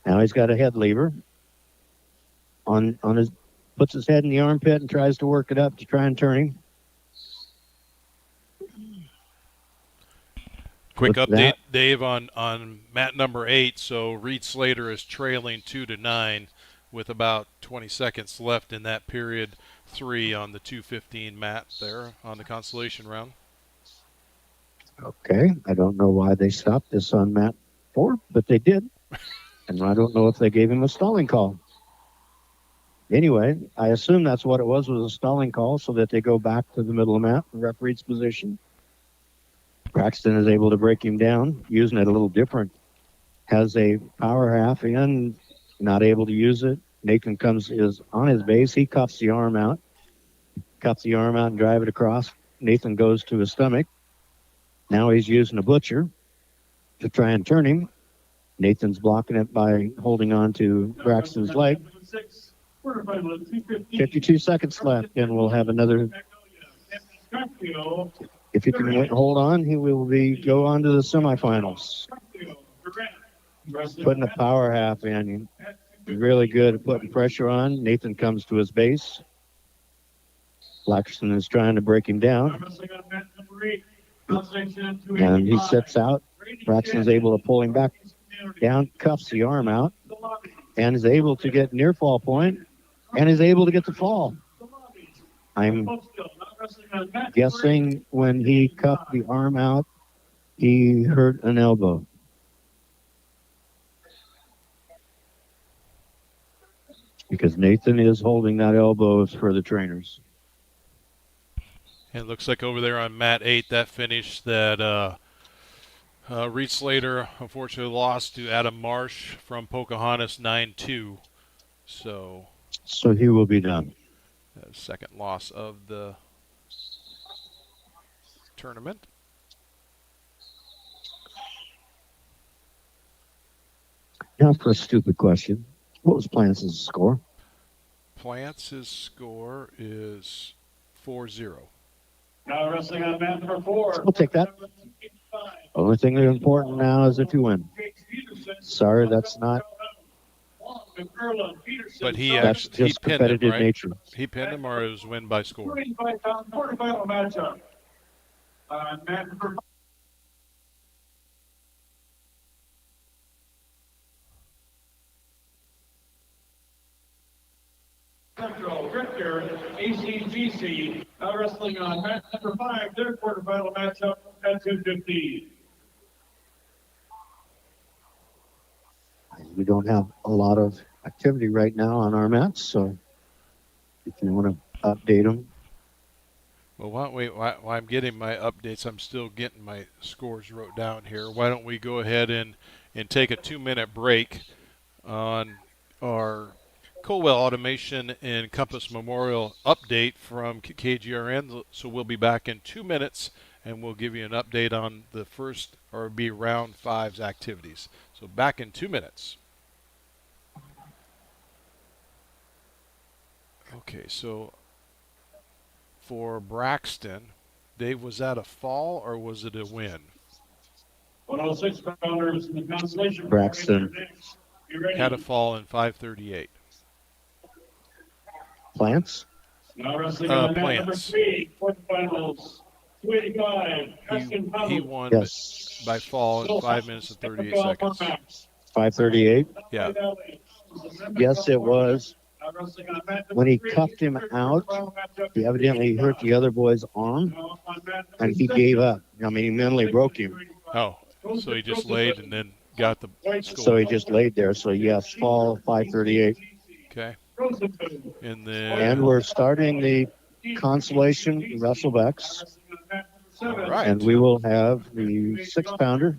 Now he's got a head lever on his. Puts his head in the armpit and tries to work it up to try and turn him. Quick update, Dave, on mat number 8. So Reed Slater is trailing 2-9 with about 20 seconds left in that period 3 on the 2:15 mat there on the Consolation round. Okay, I don't know why they stopped this on mat 4, but they did. And I don't know if they gave him a stalling call. Anyway, I assume that's what it was a stalling call so that they go back to the middle of the mat, the referee's position. Braxton is able to break him down, using it a little different. Has a power half in, not able to use it. Nathan is on his base. He cuffs the arm out. And drive it across. Nathan goes to his stomach. Now he's using a butcher to try and turn him. Nathan's blocking it by holding on to Braxton's leg. 52 seconds left, and we'll have another. If he can hold on, he will go on to the semifinals. Putting a power half in. He's really good at putting pressure on. Nathan comes to his base. Blackson is trying to break him down. And he sits out. Braxton's able to pull him back down, cuffs the arm out, and is able to get near fall point, and is able to get the fall. I'm guessing when he cuffed the arm out, he hurt an elbow. Because Nathan is holding that elbow for the trainers. And it looks like over there on mat 8, that finish that Reed Slater unfortunately lost to Adam Marsh from Pocahontas 9-2. So he will be done. Second loss of the tournament. Now for a stupid question. What was Plants' score? Plants' score is 4-0. Now wrestling on mat number 4. We'll take that. Only thing that's important now is if you win. Sorry, that's not. But that's just pinned competitive him, right? nature. He pinned him, or it was win by score? Quarterfinal matchup. Mat number 5. Central, Richter, ACGC, now wrestling on mat number 5, their quarterfinal matchup at 2:15. We don't have a lot of activity right now on our mats, so if you want to update them. Well, while I'm getting my updates, I'm still getting my scores wrote down here. Why don't we go ahead and take a 2-minute break on our Colwell Automation and Compass Memorial update from KGRN. So we'll be back in 2 minutes, and we'll give you an update on the first, or be round 5's activities. So back in 2 minutes. Okay, so for Braxton, Dave, was that a fall or was it a win? 106 pounders in the Consolation. Braxton had a fall in 5:38. Plants? Now wrestling on mat number Plants. 3, quarterfinals. 285. He won Yes. by fall in 5 minutes and 38 seconds. 5:38. Yeah. Yes, it was. When he cuffed him out, he evidently hurt the other boy's arm, and he gave up. I mean, he mentally broke him. Oh, so he just laid and then got the So score. he just laid there. So, yes, fall 5:38. Okay. And And then, we're starting the Consolation Wrestlebacks. all right. And we will have the 6-pounder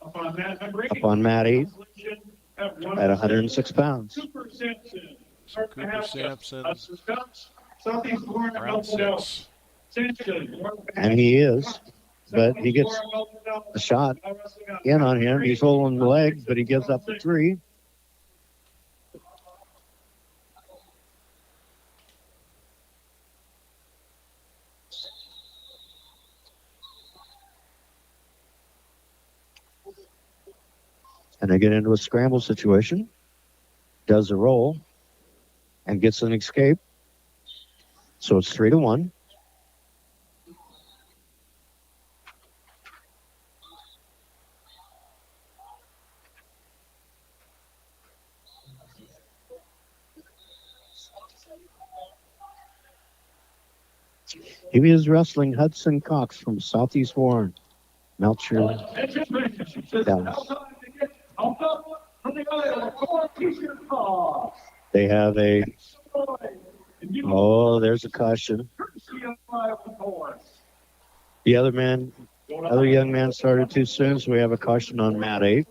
up on mat 8 at 106 pounds. So Cooper Sampson, round 6. And he is, but he gets a shot in on him. He's holding the legs, but he gives up the 3. And they get into a scramble situation, does a roll, and gets an escape. So it's 3-1. He is wrestling Hudson Cox from Southeast Warren, Melcher, Dallas. They have a, oh, there's a caution. The other young man started too soon, so we have a caution on mat 8.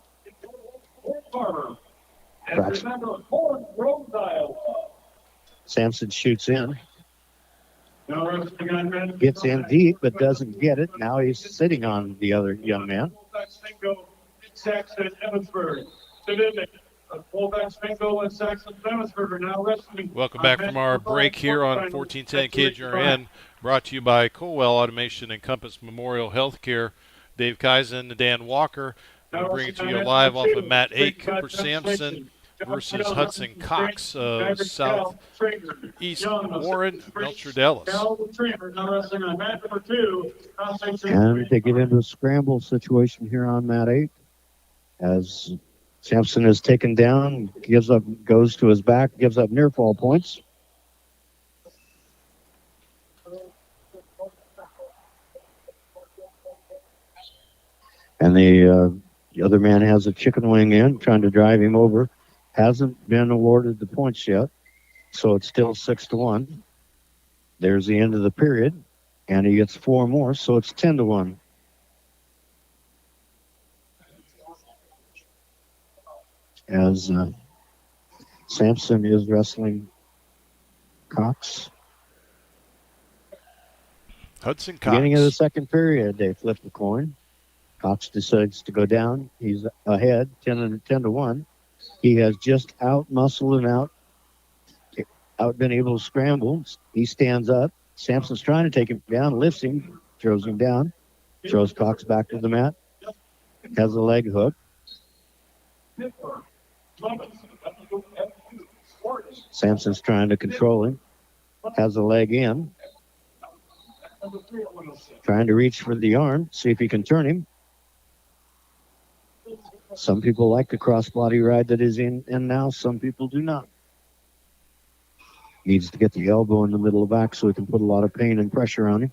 Sampson shoots in. Gets in deep, but doesn't get it. Now he's sitting on the other young man. Welcome back from our break here on 1410 KGRN, brought to you by Colwell Automation and Compass Memorial Healthcare. Dave Kaizen and Dan Walker. We'll bring it to you live off of mat 8. Cooper Sampson versus Hudson Cox of Southeast Warren, Melcher, Dallas. And they get into a scramble situation here on mat 8 as Sampson is taken down, goes to his back, gives up near fall points. And the other man has a chicken wing in, trying to drive him over. Hasn't been awarded the points yet, so it's still 6-1. There's the end of the period, and he gets 4 more, so it's 10-1. As Sampson is wrestling Cox. Hudson Cox. Beginning of the second period, they flip the coin. Cox decides to go down. He's ahead, 10-1. He has just out-muscled and been able to scramble. He stands up. Sampson's trying to take him down, lifts him, throws him down, throws Cox back to the mat, has a leg hook. Sampson's trying to control him, has a leg in, trying to reach for the arm, see if he can turn him. Some people like the crossbody ride that is in now. Some people do not. Needs to get the elbow in the middle of the back so he can put a lot of pain and pressure on him.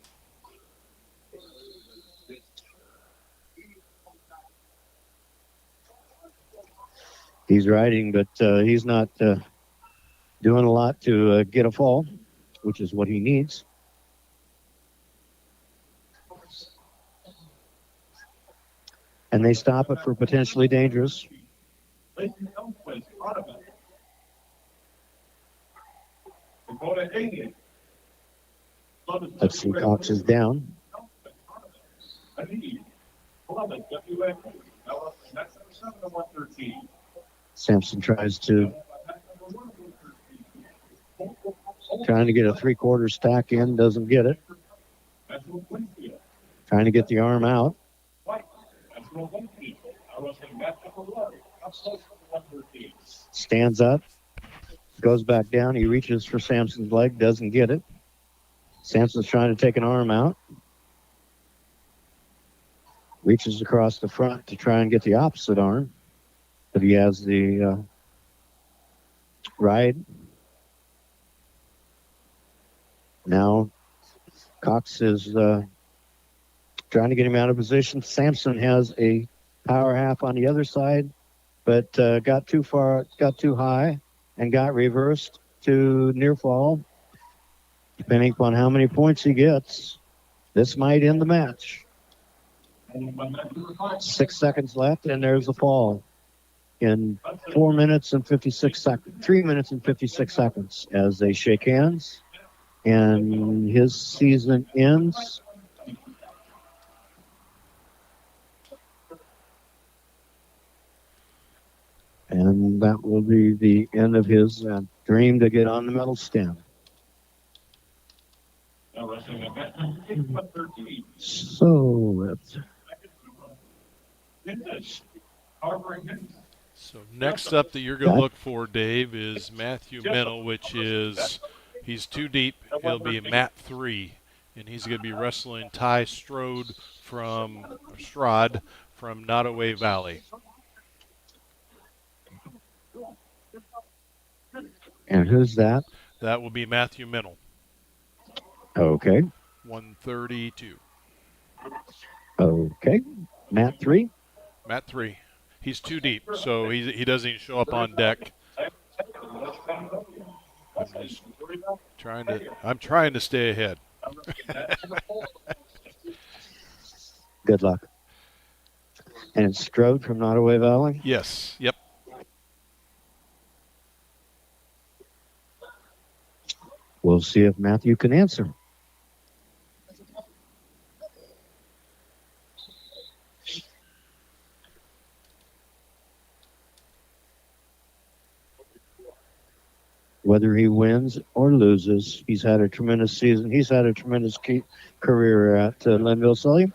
He's riding, but he's not doing a lot to get a fall, which is what he needs. And they stop it for potentially dangerous. Let's see, Cox is down. Sampson trying to get a 3/4 stack in, doesn't get it. Trying to get the arm out. Stands up, goes back down. He reaches for Sampson's leg, doesn't get it. Sampson's trying to take an arm out. reaches across the front to try and get the opposite arm, but he has the ride. Now Cox is trying to get him out of position. Sampson has a power half on the other side, but got too far, got too high, and got reversed to near fall. Depending upon how many points he gets, this might end the match. 6 seconds left, and there's the fall in 4 minutes and 56 seconds, 3 minutes and 56 seconds as they shake hands, and his season ends. And that will be the end of his dream to get on the medal stand. So So next up that you're going to look for, Dave, is Matthew Mennel, which is, he's too deep. He'll be mat 3, and he's going to be wrestling Ty Strode from Strad from Nottoway Valley. And who's that? That will be Matthew Mennel. Okay. 132. Okay. Mat 3? Mat 3. He's too deep, so he doesn't even show up on deck. I'm trying to stay ahead. Good luck. And it's Strode from Nottoway Valley? Yes. Yep. We'll see if Matthew can answer. Whether he wins or loses, he's had a tremendous season. He's had a tremendous career at Linville. Sully.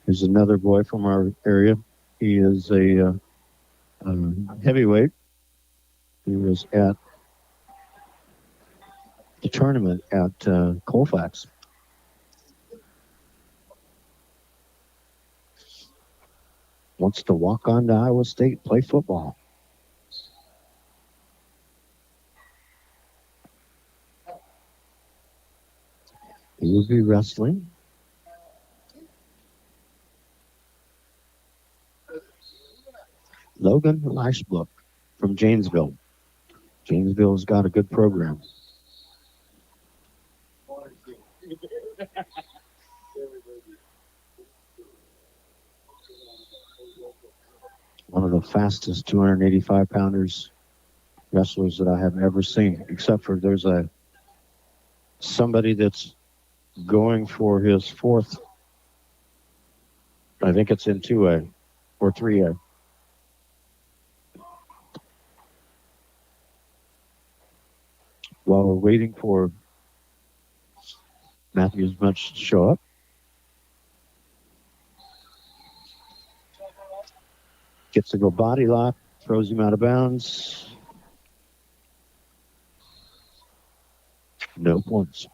There's another boy from our area. He is a heavyweight. He was at the tournament at Colfax. Wants to walk on to Iowa State, play football. He will be wrestling Logan Lashbrook from Janesville. Janesville's got a good program. One of the fastest 285-pounders wrestlers that I have ever seen, except for there's somebody that's going for his 4th. I think it's in 2A or 3A. While we're waiting for Matthews Much to show up, gets to go body lock, throws him out of bounds. No points.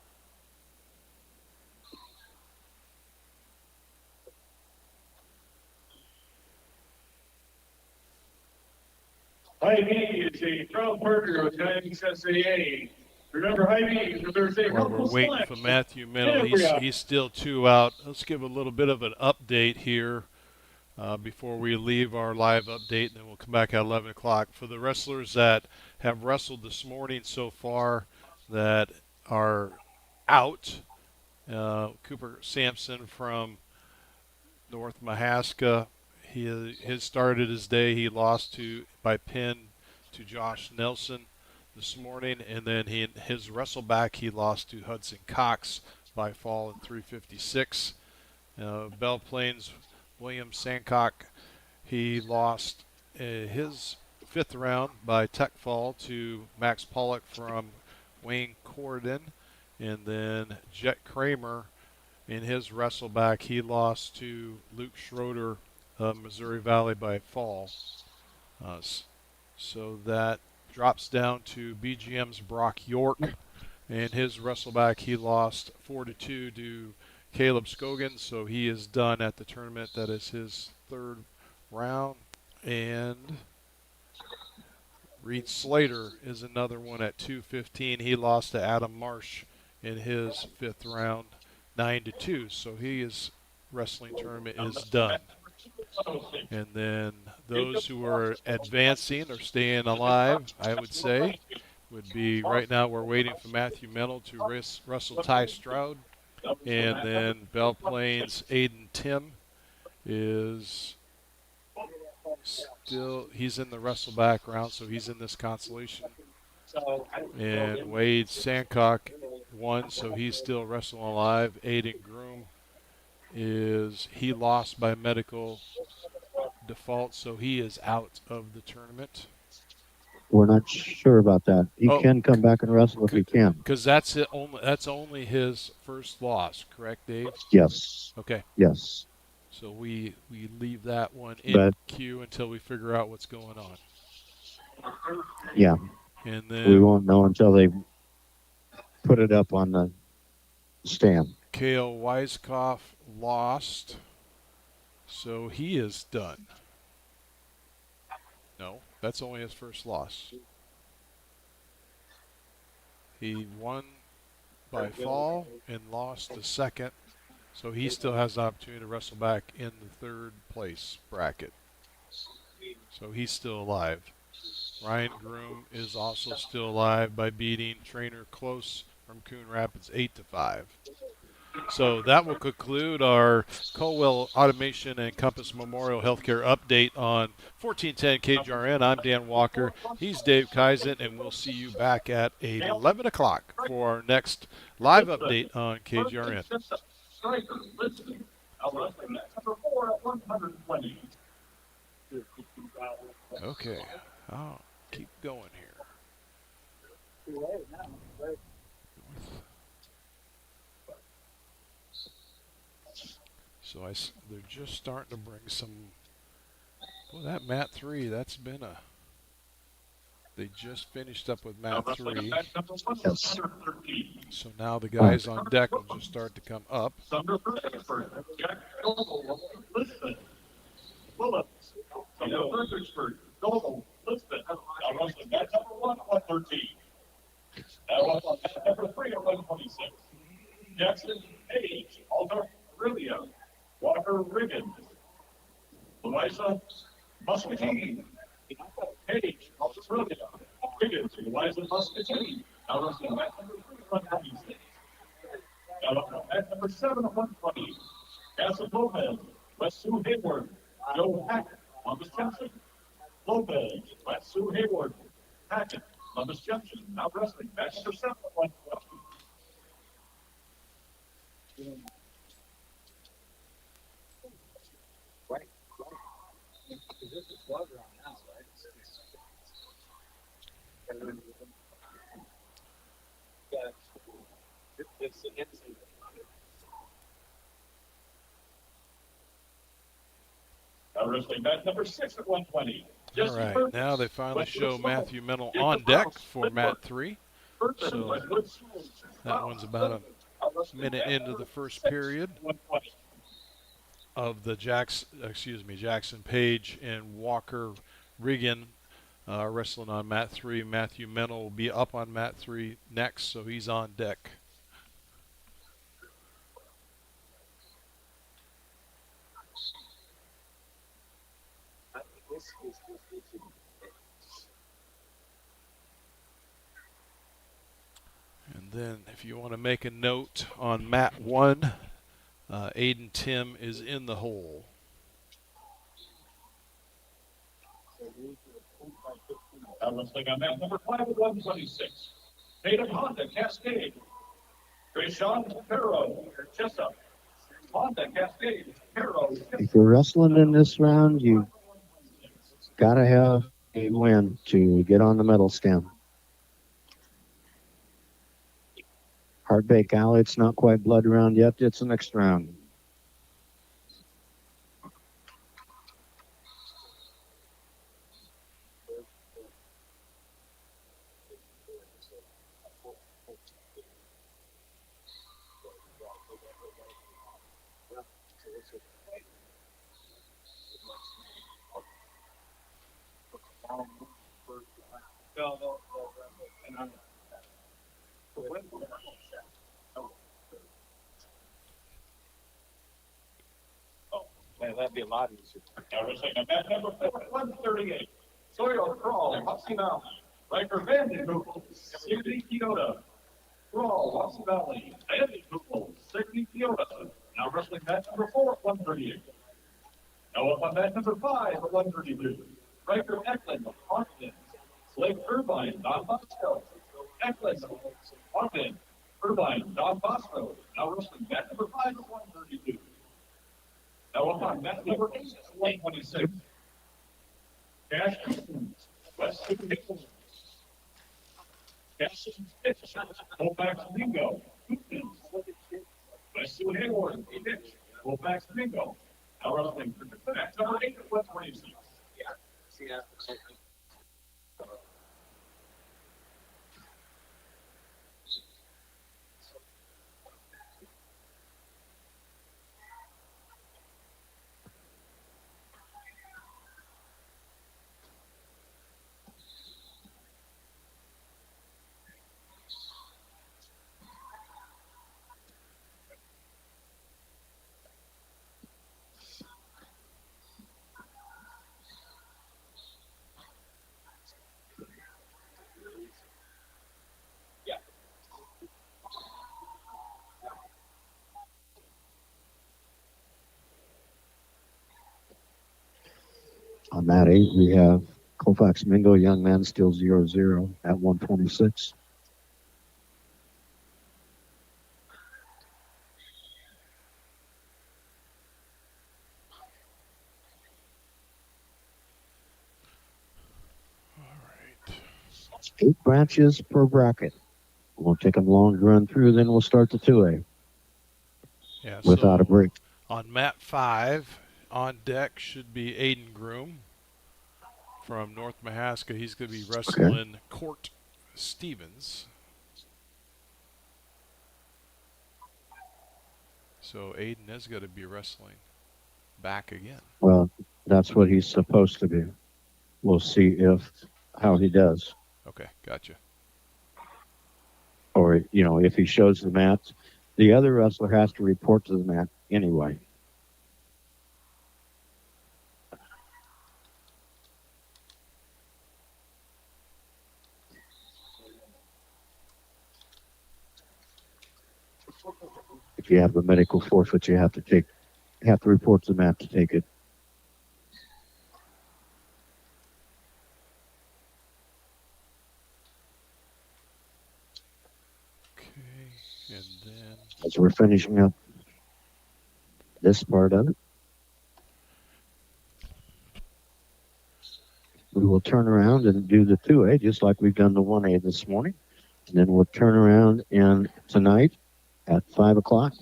Hy-Vee is a proud partner with IHSAA. Remember, Hy-Vee is the Thursday While we're waiting for Matthew Mennel, he's still 2 out. Let's give a little bit of an update here before we leave our live update, and then we'll come back at 11 o'clock. For the wrestlers that have wrestled this morning so far that are out, Cooper Sampson from North Mahaska, he started his day. He lost by pin to Josh Nelson this morning, and then his wrestleback he lost to Hudson Cox by fall in 356. Belle Plains William Sancock, he lost his 5th round by tech fall to Max Pollock from Wayne Corridon, and then Jet Kramer in his wrestleback he lost to Luke Schroeder Missouri Valley by fall. So that drops down to BGM's Brock York. And his Wrestleback, he lost 4-2 to Caleb Scogan, so he is done at the tournament. That is his third round. And Reed Slater is another one at 215. He lost to Adam Marsh in his fifth round, 9-2. So his wrestling tournament is done. And then those who are advancing or staying alive, I would say, would be right now we're waiting for Matthew Mennel to wrestle Ty Stroud. And then Belle Plains Aiden Tim is still, he's in the Wrestleback round, so he's in this Consolation. And Wade Sancock won, so he's still wrestling alive. Aiden Groom he lost by medical default, so he is out of the tournament. We're not sure about that. He can come back and wrestle if he can. Because that's only his first loss, correct, Dave? Yes. Okay. Yes. So we leave that one in queue until we figure out what's going on. Yeah. And then we won't know until they put it up on the stand. Kale Weiskopf lost, so he is done. No, that's only his first loss. He won by fall and lost the second, so he still has the opportunity to wrestle back in the third place bracket. So he's still alive. Ryan Groom is also still alive by beating Trainer Close from Coon Rapids 8-5. So that will conclude our Colwell Automation and Compass Memorial Healthcare update on 1410 KGRN. I'm Dan Walker. He's Dave Kaizen, and we'll see you back at 11 o'clock for our next live update on KGRN. Okay, I'll keep going here. So they're just starting to bring some. Well, that Mat 3, that's been a. They just finished up with Mat 3. Yes. So now the guys on deck will just start to come up. Number 3 at 126. Jackson Page, Australia. Walker Riggins. Eliza Muscatine. Page, Australia. Riggins, Eliza Muscatine. Now wrestling match number 3 at 126. Now at number 7 at 120. Casa Lopez, West Sue Hayward. Joe Hackett, Columbus Johnson. Lopez, West Sue Hayward. Hackett, Columbus Junction. Now wrestling match number 7 at 120. Now wrestling match number 6 at 120. All right, now they finally show Matthew Mennel on deck for Mat 3. So that one's about a minute into the first period of the Jackson Page and Walker Riggin wrestling on Mat 3. Matthew Mennel will be up on Mat 3 next, so he's on deck. And then if you want to make a note on Mat 1, Aiden Tim is in the hole. Wrestling on mat number 5 at 126. Native Honda Cascade. Trayshawn Perro, Jessup. Honda Cascade, Perro. If you're wrestling in this round, you got to have a win to get on the medal stand. Heartbreak Alley, it's not quite blood round yet. It's the next round. Man, that'd be a lot easier. Now wrestling at match number 138. Sawyer Crawl, Hudson Valley. Riker Vandenhoek, Sidney Kyoto. Crawl, Hudson Valley. Vandenhoek, Sidney Kyoto. Now wrestling match number 4 at 138. Now up on match number 5 at 132. Riker Eklund, Austin. Blake Irvine, Don Bosco. Eklund, Austin. Irvine, Don Bosco. Now wrestling match number 5 at 132. Now up on match number 8 at 126. Cash West Nichols. Cash Colfax Bingo. West Hayward. Colfax Bingo. Now wrestling match number 8 at 126. On mat 8, we have Colfax Mingo, young man, still 0-0 at 126. All right. 8 branches per bracket. Won't take them long to run through, then we'll start the 2A Yeah, without a so break. on mat 5, on deck should be Aiden Groom from North Mahaska. He's going to be wrestling Court Stevens. So Aiden is going to be wrestling back again. Well, that's what he's supposed to be. We'll see how he does. Okay, gotcha. Or, if he shows the mat, the other wrestler has to report to the mat anyway. If you have a medical forfeit, you have to report to the mat to take it. Okay, and then As we're finishing up this part of it, we will turn around and do the 2A just like we've done the 1A this morning. And then we'll turn around and tonight at 5 o'clock,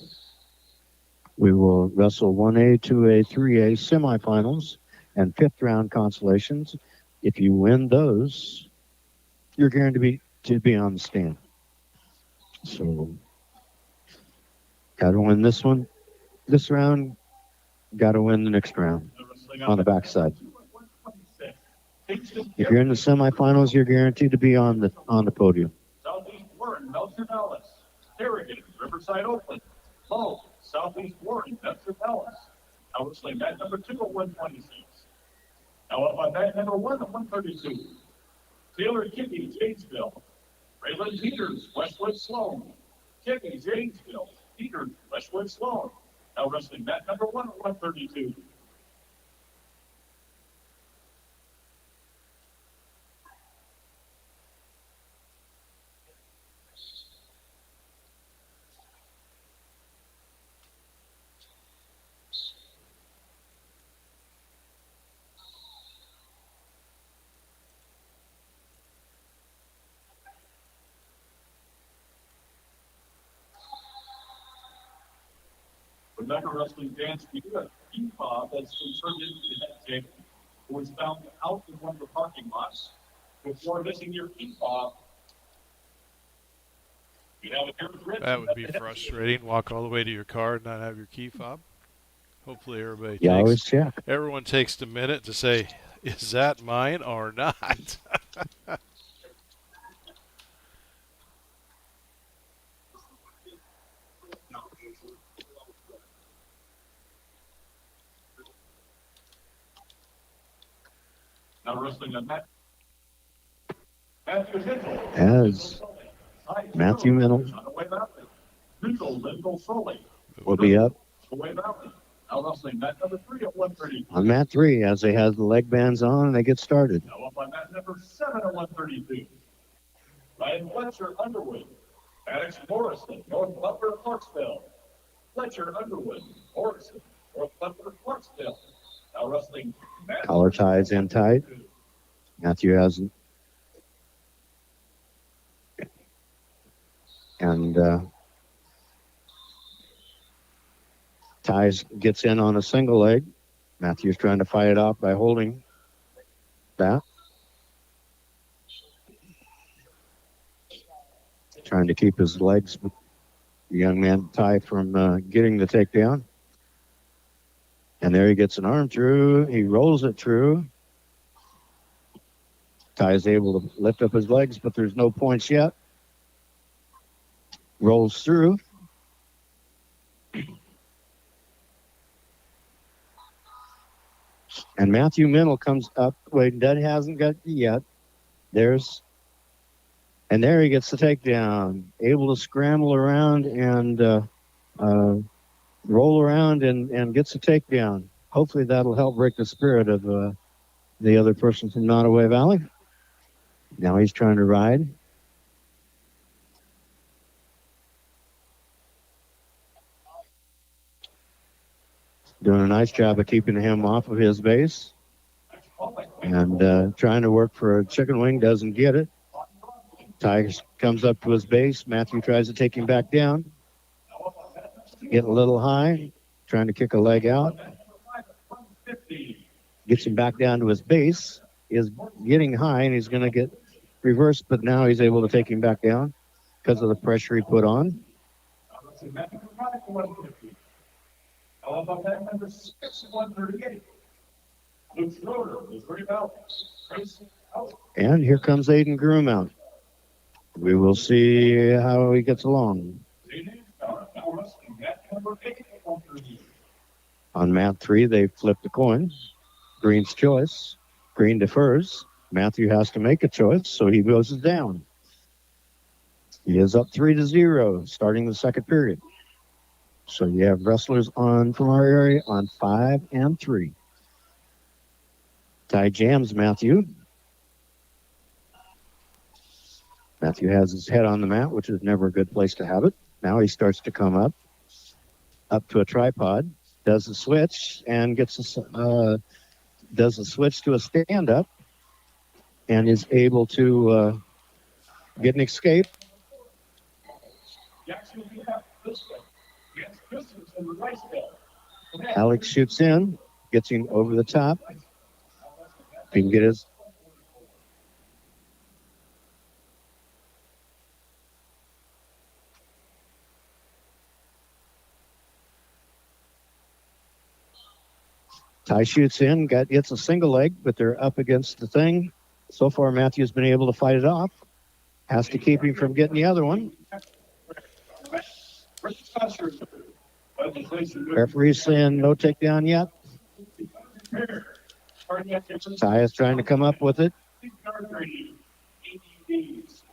we will wrestle 1A, 2A, 3A semifinals and 5th round consolations. If you win those, you're guaranteed to be on the stand. So, got to win this round, got to win the next round on the backside. If you're in the semifinals, you're guaranteed to be on the podium. Southeast Warren, Melcher Dallas. Harrigan, Riverside, Oakland. Low, Southeast Warren, Melcher Dallas. Now wrestling match number 2 at 126. Now up on match number 1 at 132. Taylor Kippy, Janesville. Raylan Peters, Westwood Sloan. Kippy, Janesville. Peters, Westwood Sloan. Now wrestling match number 1 at 132. Remember wrestling dance, we do have a key fob that's been turned into that table. It was found out in one of the parking lots. Before missing your key fob, you have a pair of grips. that would be frustrating. Walk all the way to your car and not have your key fob. Hopefully everybody You always takes check. everyone takes a minute to say, is that mine or not? Now wrestling on Matthew Hinton. As Matthew Mennel will be up Now wrestling mat number 3 at 130. on mat 3 as they have the leg bands on and they get started. Now up on mat number 7 at 132. Ryan Fletcher Underwood. Alex Morrison, North Butler, Clarksville. Fletcher Underwood, Morrison, North Butler, Clarksville. Now wrestling. Collar ties in tight. Matthew has and ties gets in on a single leg. Matthew's trying to fight it off by holding that. Trying to keep his legs, the young man Ty, from getting the takedown. And there he gets an arm through. He rolls it through. Ty is able to lift up his legs, but there's no points yet. Rolls through. And Matthew Mennel comes up. Wait, that hasn't got yet. And there he gets the takedown. Able to scramble around and roll around and gets a takedown. Hopefully that'll help break the spirit of the other person from Nottoway Valley. Now he's trying to ride. Doing a nice job of keeping him off of his base. And trying to work for a chicken wing, doesn't get it. Ty comes up to his base. Matthew tries to take him back down. Getting a little high, trying to kick a leg out. Gets him back down to his base. Is getting high, and he's going to get reversed, but now he's able to take him back down because of the pressure he put on. And here comes Aiden Groom out. We will see how he gets along. On mat 3, they flip the coin. Green's choice. Green defers. Matthew has to make a choice, so he goes down. He is up 3-0, starting the second period. So you have wrestlers on from our area on 5 and 3. Ty jams Matthew. Matthew has his head on the mat, which is never a good place to have it. Now he starts to come up to a tripod, does the switch, and does the switch to a stand-up, and is able to get an escape. Alex shoots in, gets him over the top. If he can get his... Ty shoots in, gets a single leg, but they're up against the thing. So far, Matthew's been able to fight it off. Has to keep him from getting the other one. Referee's saying no takedown yet. Ty is trying to come up with it.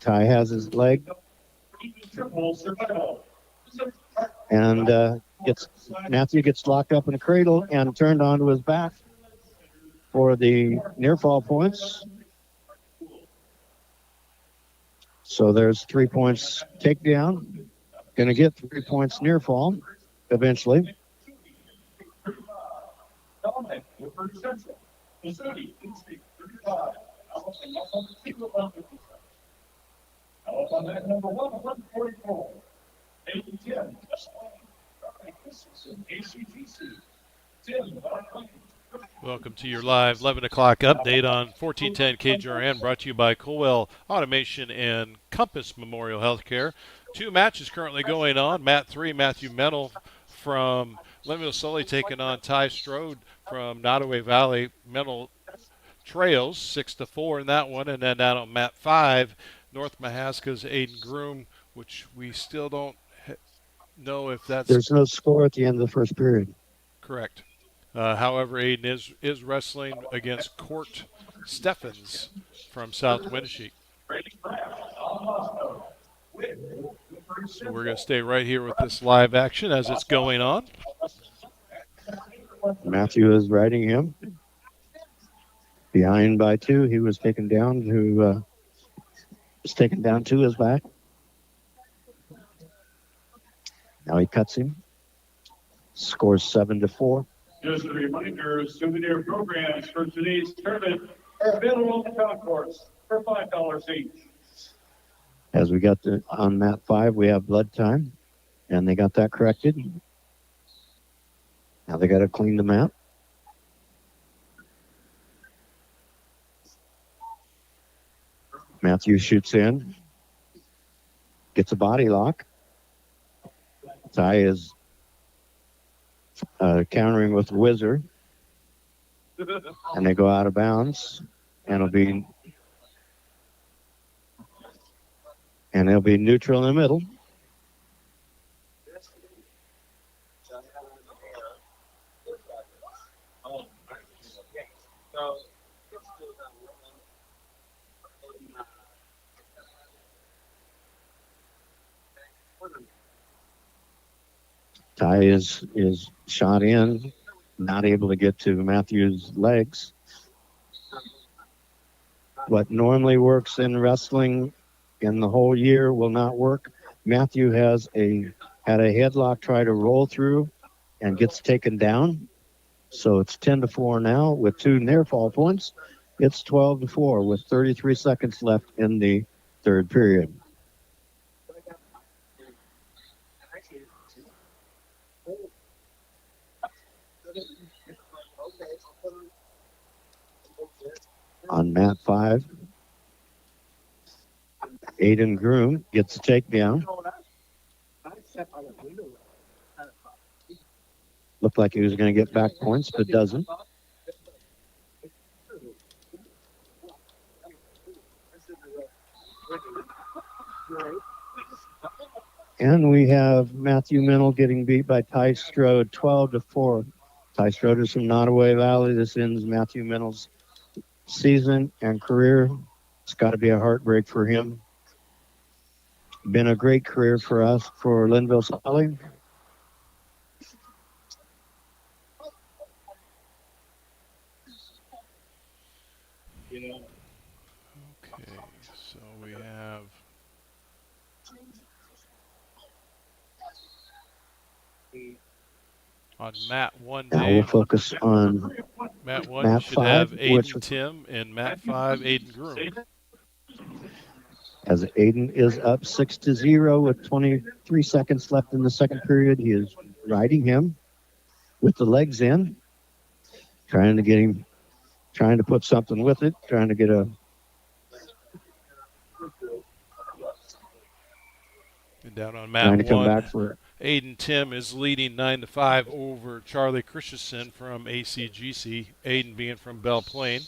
Ty has his leg. And Matthew gets locked up in a cradle and turned onto his back for the near fall points. So there's 3 points takedown. Going to get 3 points near fall eventually. Welcome to your live 11 o'clock update on 1410 KJRN, brought to you by Colwell Automation and Compass Memorial Healthcare. 2 matches currently going on. Mat 3, Matthew Mennel from Leadville Sully taking on Ty Strode from Nottoway Valley. Mental trails 6-4 in that one. And then down on mat 5, North Mahaska's Aiden Groom, which we still don't know if that's There's no score at the end of the first period. correct. However, Aiden is wrestling against Court Steffens from South Winneshiek. So we're going to stay right here with this live action as it's going on. Matthew is riding him. Behind by 2. He was taken down to his back. Now he cuts him. Scores 7-4. Just a reminder, souvenir programs for today's tournament are available on the concourse for $5 each. As we got on mat 5, we have blood time, and they got that corrected. Now they got to clean the mat. Matthew shoots in, gets a body lock. Ty is countering with the Wizard, and they go out of bounds, and it'll be neutral in the middle. Ty is shot in, not able to get to Matthew's legs. What normally works in wrestling in the whole year will not work. Matthew had a headlock try to roll through and gets taken down. So it's 10-4 now with 2 near fall points. It's 12-4 with 33 seconds left in the third period. On mat 5, Aiden Groom gets a takedown. Looked like he was going to get back points, but doesn't. And we have Matthew Mennel getting beat by Ty Strode, 12-4. Ty Strode is from Nottoway Valley. This ends Matthew Mennel's season and career. It's got to be a heartbreak for him. Been a great career for us, for Linville Sully. Okay, so we have on mat 1, Now Dave. we'll focus on mat 1 mat should 5, have Aiden which Tim, and mat 5, Aiden Groom. as Aiden is up 6-0 with 23 seconds left in the second period. He is riding him with the legs in, trying to put something with it, trying to get a... And down on Trying mat to come 1, back for it. Aiden Tim is leading 9-5 over Charlie Christensen from ACGC, Aiden being from Belle Plaine.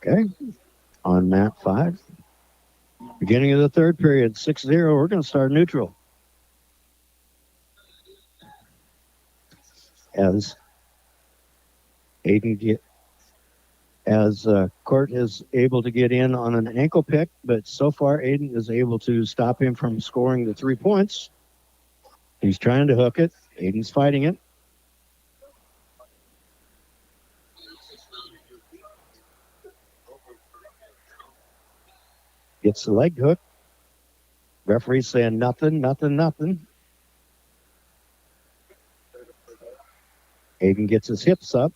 Okay, on mat 5. Beginning of the third period, 6-0. We're going to start neutral. As Court is able to get in on an ankle pick, but so far Aiden is able to stop him from scoring the 3 points. He's trying to hook it. Aiden's fighting it. Gets the leg hook. Referee saying nothing. Aiden gets his hips up.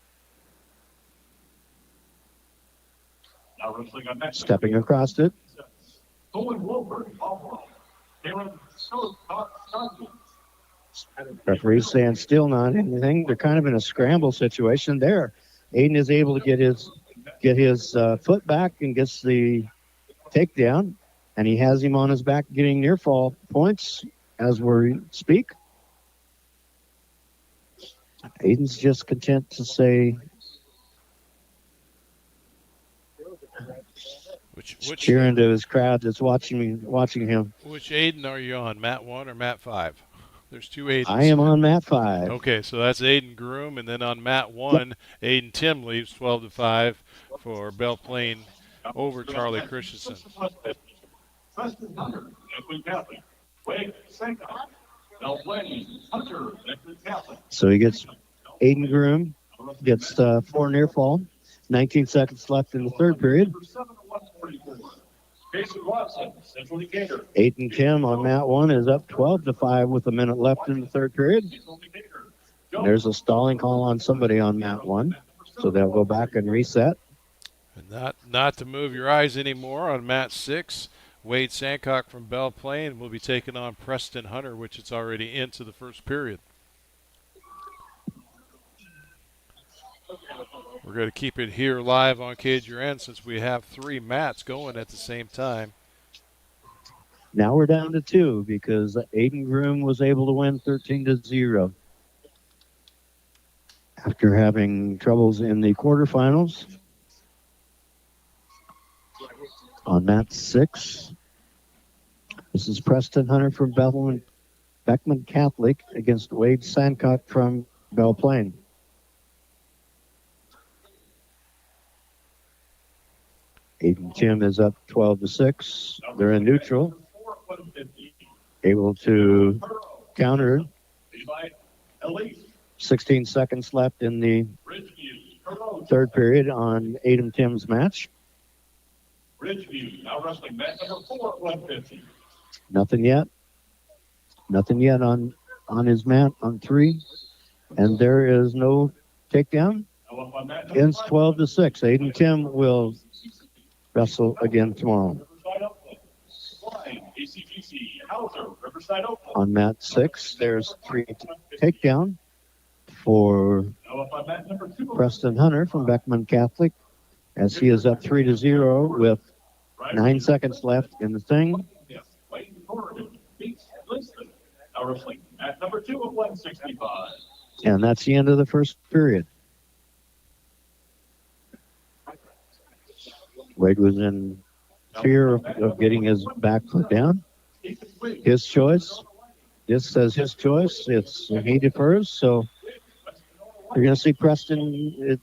Now wrestling on that. Stepping across it. Owen Wolford, Aaron Referee saying still not anything. They're kind of in a scramble situation there. Aiden is able to get his get his foot back and gets the takedown, and he has him on his back getting near fall points as we speak. Aiden's just content to say, Which cheering to his crowd that's watching him. Which Aiden are you on, Mat 1 or Mat 5? There's two Aidens. I am on Mat 5. Okay, so that's Aiden Groom, and then on Mat 1, Aiden Tim leaves 12-5 for Belle Plaine over Charlie Christensen. Preston Hunter, Edwin Catholic. Wade Sankoff, Belle Plaine, Hunter, Edwin Catholic. So he gets Aiden Groom, gets 4 near fall. 19 seconds left in the third period. Jason Watson, Central Decatur. Aiden Tim on Mat 1 is up 12-5 with a minute left in the third period. There's a stalling call on somebody on Mat 1, so they'll go back and reset. And not to move your eyes anymore on Mat 6, Wade Sankoff from Belle Plaine will be taking on Preston Hunter, which it's already into the first period. We're going to keep it here live on KGRN since we have 3 mats going at the same time. Now we're down to 2 because Aiden Groom was able to win 13-0 after having troubles in the quarterfinals. On Mat 6, this is Preston Hunter from Beckman Catholic against Wade Sankoff from Belle Plaine. Aiden Tim is up 12-6. They're in neutral. Able to counter. 16 seconds left in the third period on Aiden Tim's match. Ridgeview now wrestling match number 4 at 150. Nothing yet. Nothing yet on his mat on 3. And there is no takedown. Ends 12-6. Aiden Tim will wrestle again tomorrow. On Mat 6, there's 3 takedown for Preston Hunter from Beckman Catholic, as he is up 3-0 with 9 seconds left in the thing. At number 2 of 165. And that's the end of the first period. Wade was in fear of getting his back foot down. His choice. This says his choice. He defers, so you're going to see Preston's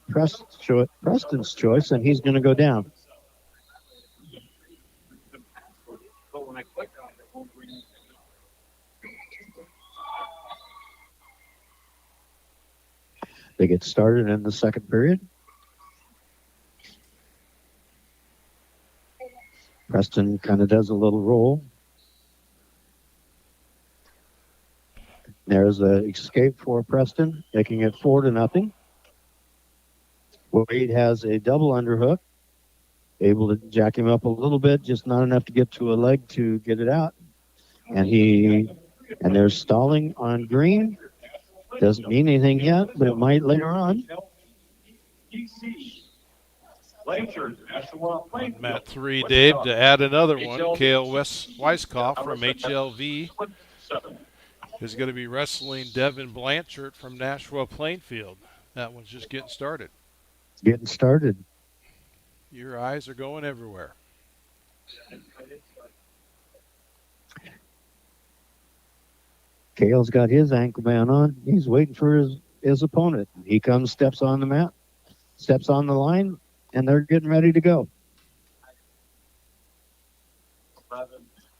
choice, and he's going to go down. They get started in the second period. Preston kind of does a little roll. There's an escape for Preston, making it 4-0. Wade has a double underhook, able to jack him up a little bit, just not enough to get to a leg to get it out. And there's stalling on green. Doesn't mean anything yet, but it might later on. On Mat 3, Dave, to add another one, Kale Weiskopf from HLV is going to be wrestling Devin Blanchard from Nashua Plainfield. That one's just getting started. Getting started. Your eyes are going everywhere. Kale's got his ankle band on. He's waiting for his opponent. He comes, steps on the mat, steps on the line, and they're getting ready to go.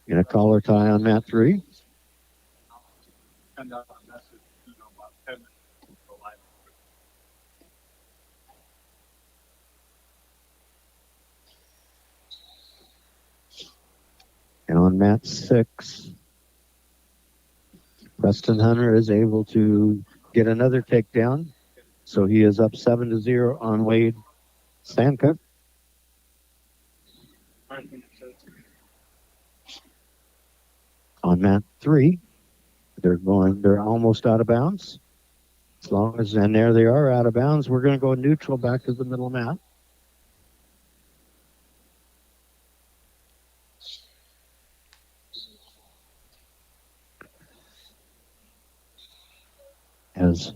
In a collar tie on Mat 3. And on Mat 6, Preston Hunter is able to get another takedown. So he is up 7-0 on Wade Sankoff. On Mat 3, they're almost out of bounds. And there they are out of bounds. We're going to go neutral back to the middle mat. as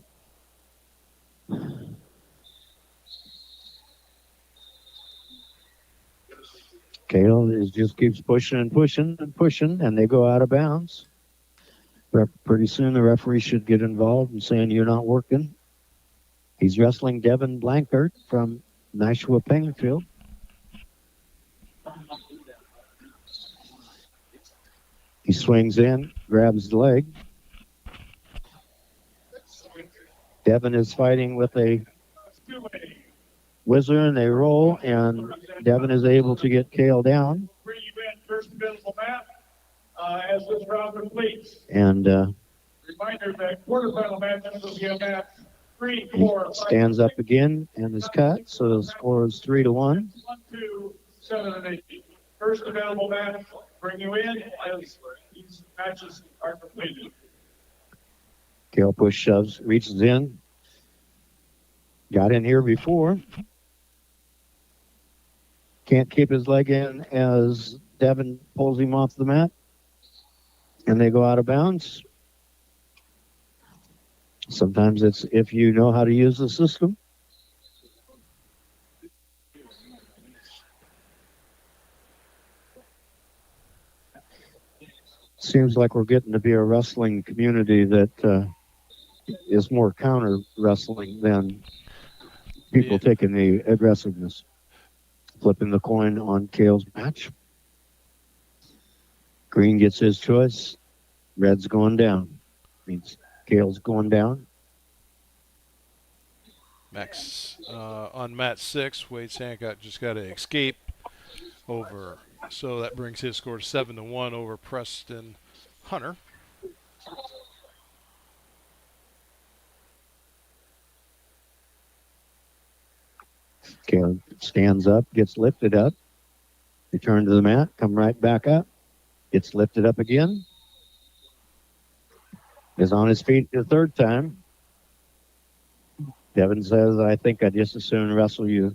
Kale just keeps pushing and pushing and pushing, and they go out of bounds. Pretty soon the referee should get involved and saying, "You're not working." He's wrestling Devin Blankert from Nashua Pennfield. He swings in, grabs the leg. Devin is fighting with a whizzer, and they roll, and Devin is able to get Kale down. First available match as this round completes. And reminder that quarterfinal matches will be a match 3, he 4, stands up again and is cut, so the score is 3-1. 1, 2, 7, and 8. First available match, bring you in as these matches are completed. Kale push shoves, reaches in. Got in here before. Can't keep his leg in as Devin pulls him off the mat. And they go out of bounds. Sometimes it's if you know how to use the system. Seems like we're getting to be a wrestling community that is more counter wrestling than people taking the aggressiveness. Flipping the coin on Kale's match. Green gets his choice. Red's going down. Means Kale's going down. Max on mat 6, Wade Sankock just got to escape over. So that brings his score to 7-1 over Preston Hunter. Kale stands up, gets lifted up. Return to the mat, come right back up. Gets lifted up again. Is on his feet the third time. Devin says, "I think I'd just as soon wrestle you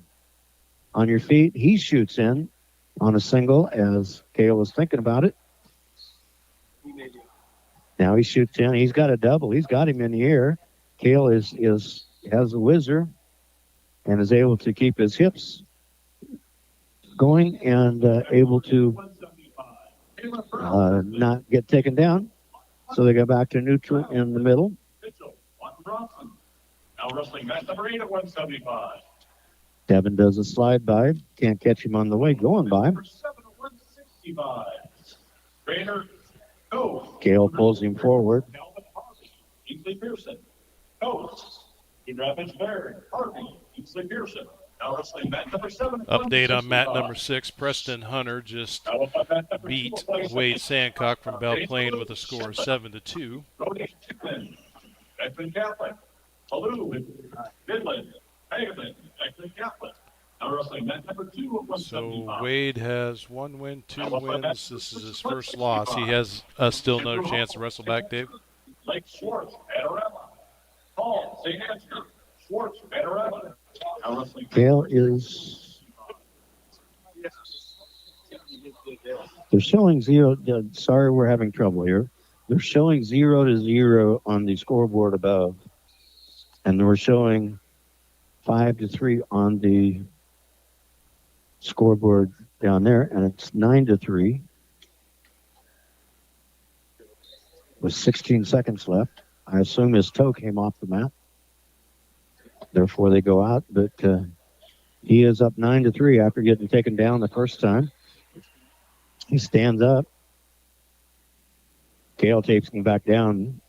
on your feet." He shoots in on a single as Kale was thinking about it. Now he shoots in. He's got a double. He's got him in the air. Kale has a whizzer and is able to keep his hips going and able to not get taken down. So they go back to neutral in the middle. Now wrestling match number 8 at 175. Devin does a slide by. Can't catch him on the way going by. Number 7 at 165. Trainer, go. Kale pulls him forward. Calvin Harvey, Kingsley Pearson. Go. Rapids Barry, Harvey, Kingsley Pearson. Now wrestling match number 7 at Update on mat 165. number 6. Preston Hunter just Now up on mat number beat 2, Wade Sankock from Belle Plaine with a score of 7-2. Brody Chickman, Beckman Catholic, Halou, Midland, Hagelin, Beckman Catholic. Now wrestling match number 2 at 175. So Wade has 1 win, 2 wins. This is his first loss. He has still another chance to wrestle back, Dave. Lake Schwartz, Panorama. Paul, St. Andrew, Schwartz, Panorama. Now wrestling. Kale is. They're showing 0. Sorry, we're having trouble here. They're showing 0-0 on the scoreboard above. And we're showing 5-3 on the scoreboard down there, and it's 9-3 with 16 seconds left. I assume his toe came off the mat. Therefore, they go out, but he is up 9-3 after getting taken down the first time. He stands up. Kale takes him back down.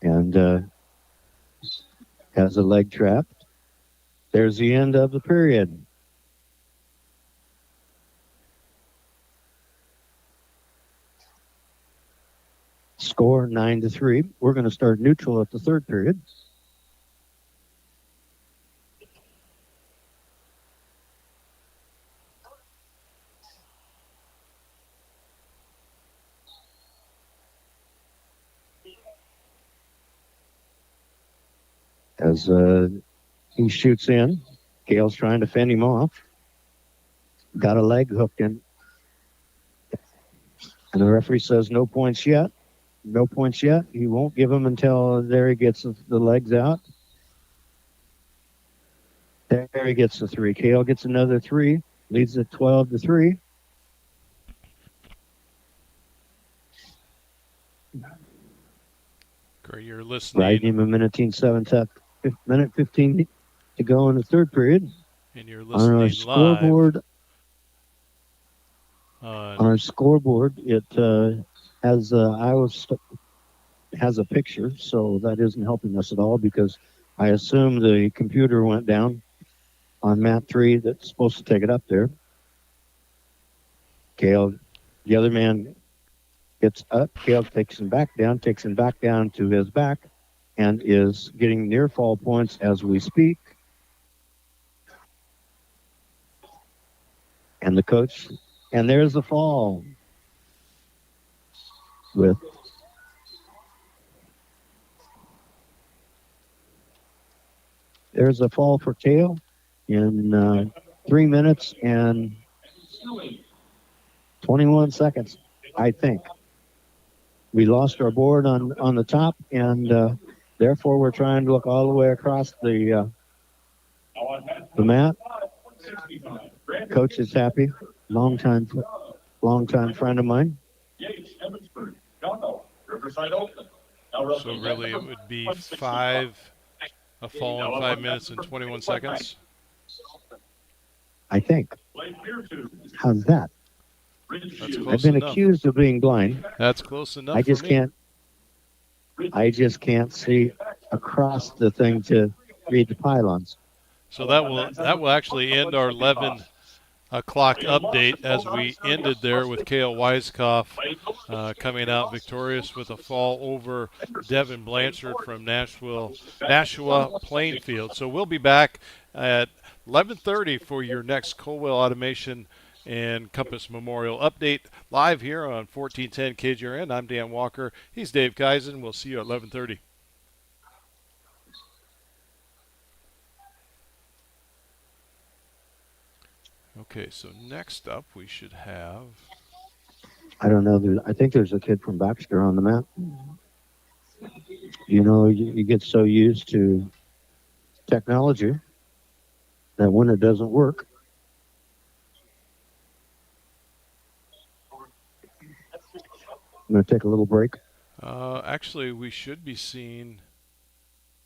And has a leg trapped. There's the end of the period. Score 9-3. We're going to start neutral at the third period. As he shoots in, Kale's trying to fend him off. Got a leg hooked in. And the referee says no points yet. No points yet. He won't give them until there he gets the legs out. There he gets the 3. Kale gets another 3. Leads it 12-3. Great, you're listening. Riding him a minute 15 to go in the third period. And you're On listening our scoreboard, live on our scoreboard, it has has a picture, so that isn't helping us at all because I assume the computer went down on mat 3 that's supposed to take it up there. Kale, the other man gets up. Kale takes him back down to his back, and is getting near fall points as we speak. And the coach, and there's the fall with there's a fall for Kale in 3 minutes and 21 seconds, I think. We lost our board on the top, and therefore we're trying to look all the way across the mat. Coach is happy. Longtime friend of mine. So really it would be a fall in 5 minutes and 21 seconds? I think. How's that? That's close I've been enough. accused of being blind. That's close enough. I just for me. I just can't see across the thing to read the pylons. So that will actually end our 11 o'clock update as we ended there with Kale Weiskopf coming out victorious with a fall over Devin Blanchard from Nashua Plainfield. So we'll be back at 11:30 for your next Colwell Automation and Compass Memorial update live here on 1410 KGRN. I'm Dan Walker. He's Dave Kaizen. We'll see you at 11:30. Okay, so next up we should have. I don't know. I think there's a kid from Baxter on the mat. You know, you get so used to technology that when it doesn't work, I'm going to take a little break. Actually, we should be seeing.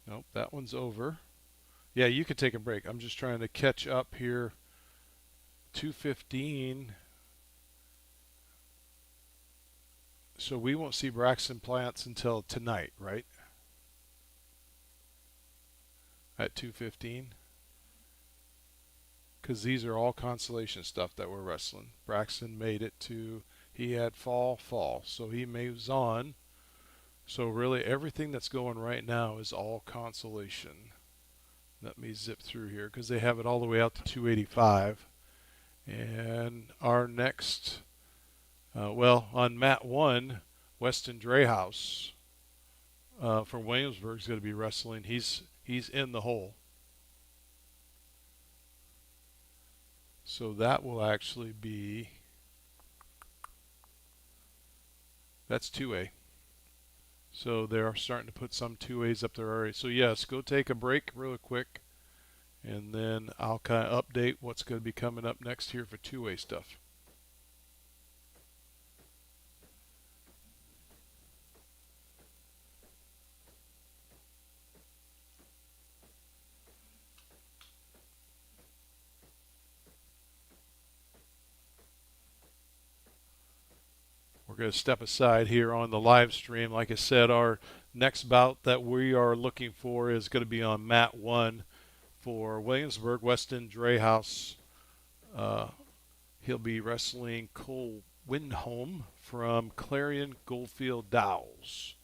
Nope, that one's over. Yeah, you could take a break. I'm just trying to catch up here. 2:15. So we won't see Braxton Plants until tonight, right? At 2:15. Because these are all consolation stuff that we're wrestling. Braxton made it to. He had fall. So he moves on. So really everything that's going right now is all consolation. Let me zip through here because they have it all the way out to 285. And our next, on mat 1, Weston Drayhouse from Williamsburg is going to be wrestling. He's in the hole. So that will actually be, that's 2A. So they're starting to put some 2As up there already. So yes, go take a break really quick, and then I'll kind of update what's going to be coming up next here for 2A stuff. We're going to step aside here on the live stream. Like I said, our next bout that we are looking for is going to be on mat 1 for Williamsburg, Weston Drayhouse. He'll be wrestling Cole Windholm from Clarion Goldfield Dowels.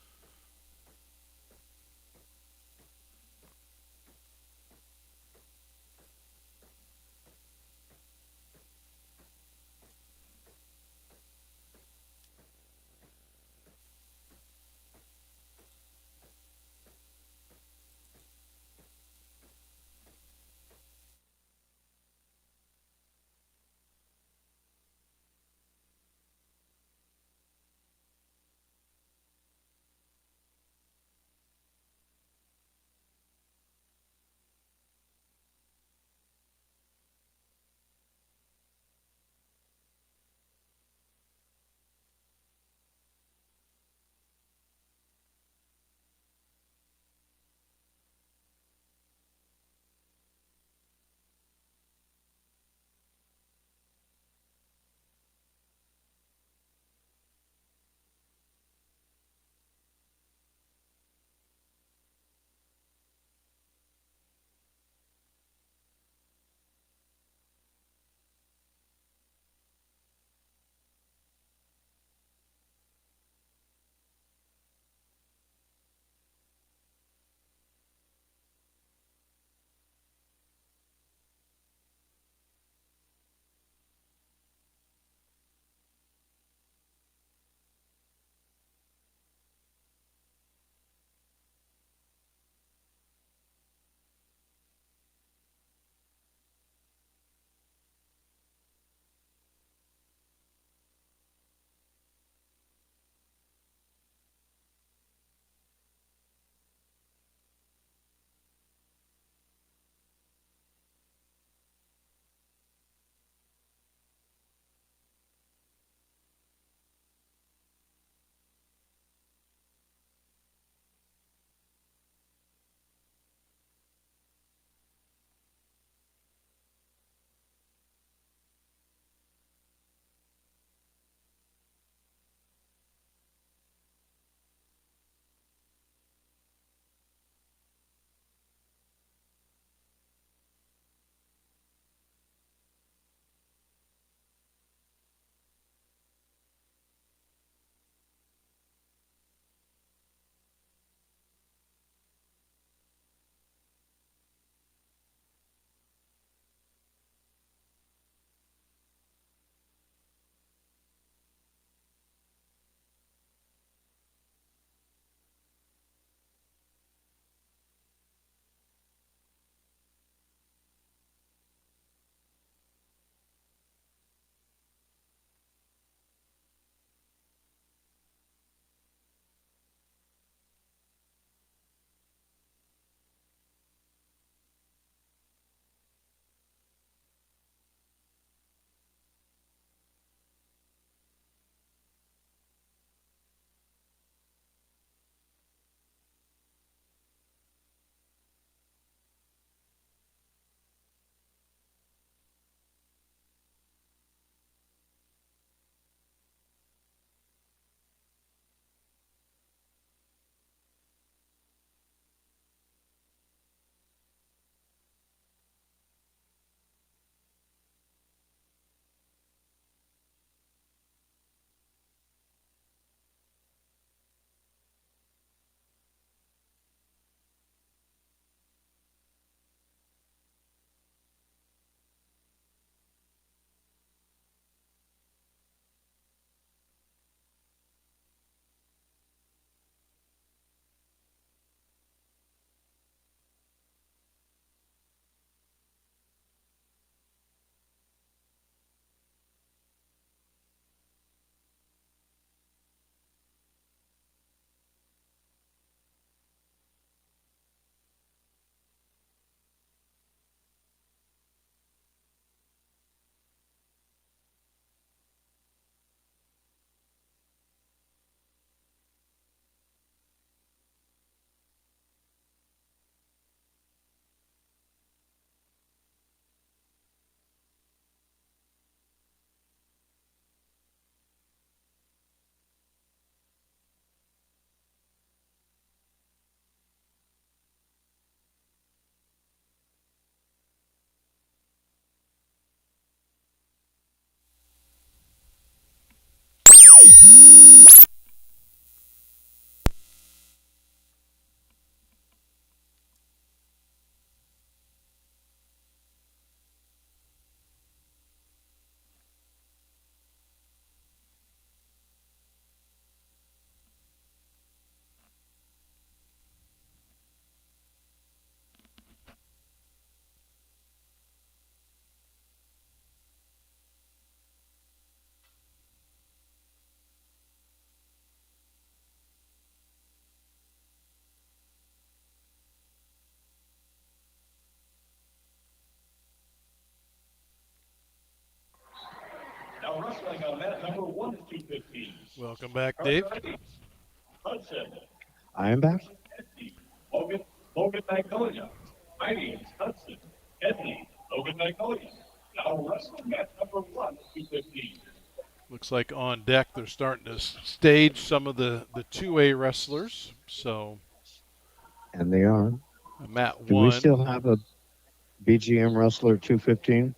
on mat number 1 to 15. Welcome back, Dave. Hudson, I am back. Logan Magnolia. Heidi Hudson, Edney, Logan Magnolia. Now wrestling match number 1 to 15. Looks like on deck they're starting to stage some of the 2A wrestlers. So And they are. Mat Do we 1. still have a BGM wrestler 215?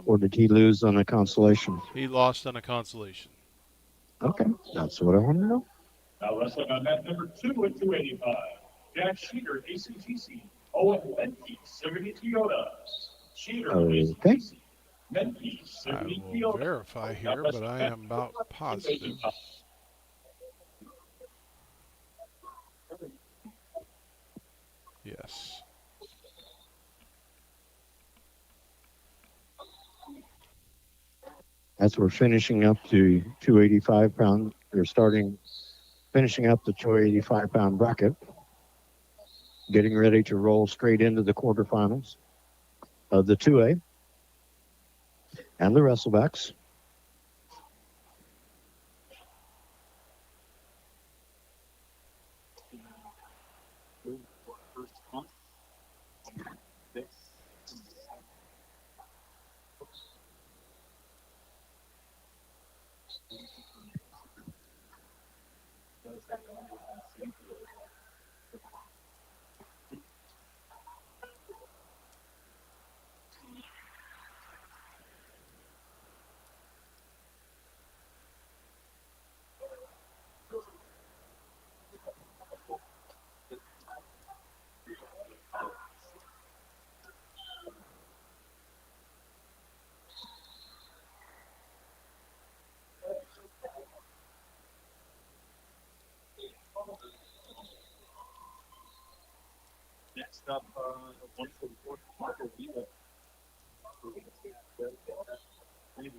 Or did he lose on a consolation? He lost on a consolation. Okay, that's what I want to know. Now wrestling on mat number 2 at 285. Jack Sheeter, ACTC. Owen Menke, 70 Toyota. Sheeter, Okay. ACTC. Menke, I 70 will Toyota. verify here, but I am about positive. Yes. As we're finishing up the 285 pound, they're finishing up the 285 pound bracket, getting ready to roll straight into the quarterfinals of the 2A and the Wrestlebacks. Next up, 144, Marco Vila. Maybe.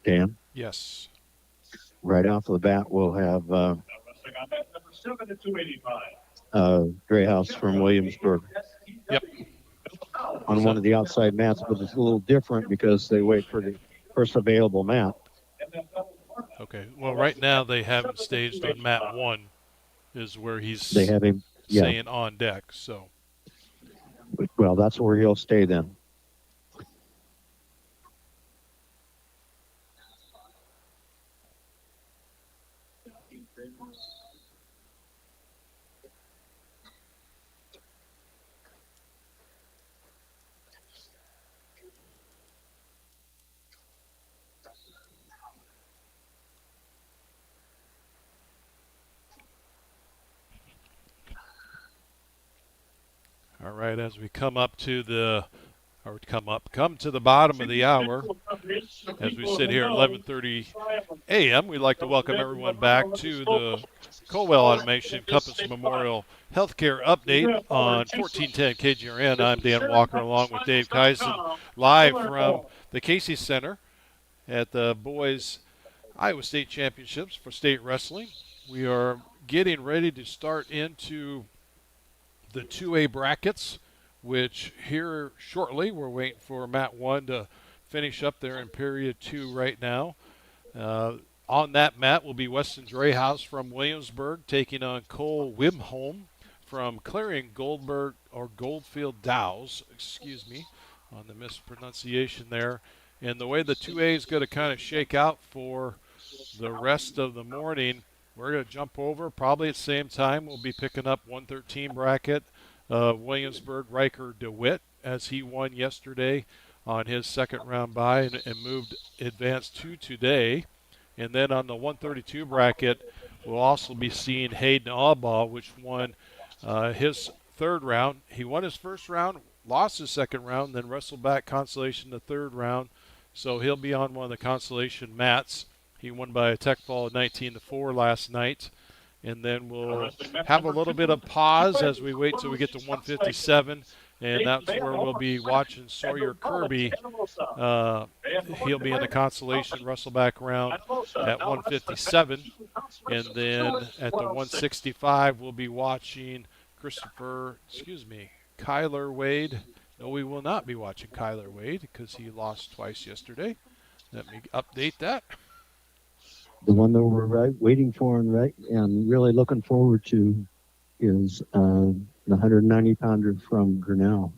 Dan, Yes. right off the bat, we'll have Now wrestling on mat number 7 at 285. Greyhouse from Williamsburg Yep. on one of the outside mats, but it's a little different because they wait for the first available mat. Okay. Well, right now they have him staged on Mat 1, is where he's They have him, yeah. saying on deck. So Well, that's where he'll stay then. all right, as we come to the bottom of the hour, as we sit here at 11:30 a.m., we'd like to welcome everyone back to the Colwell Automation Compass Memorial Healthcare Update on 1410 KGRN. I'm Dan Walker along with Dave Kaizen, live from the Casey Center at the Boys Iowa State Championships for state wrestling. We are getting ready to start into the 2A brackets, which here shortly we're waiting for Mat 1 to finish up there in period 2 right now. On that mat will be Weston Dreyhouse from Williamsburg taking on Cole Wimholm from Clarion Goldberg or Goldfield Dows, excuse me, on the mispronunciation there. And the way the 2A is going to kind of shake out for the rest of the morning, we're going to jump over probably at the same time. We'll be picking up 113 bracket. Williamsburg Riker DeWitt, as he won yesterday on his second round bye and advanced to today. And then on the 132 bracket, we'll also be seeing Hayden Albaugh, which won his third round. He won his first round, lost his second round, then Wrestleback Consolation the third round. So he'll be on one of the consolation mats. He won by a tech fall of 19-4 last night. and then we'll have a little bit of pause as we wait till we get to 157, and that's where we'll be watching Sawyer Kirby. He'll be in the Consolation Wrestleback round at 157, and then at the 165 we'll be watching Kyler Wade. No, we will not be watching Kyler Wade because he lost twice yesterday. Let me update that. The one that we're waiting for and really looking forward to is the 190-pounder from Grinnell.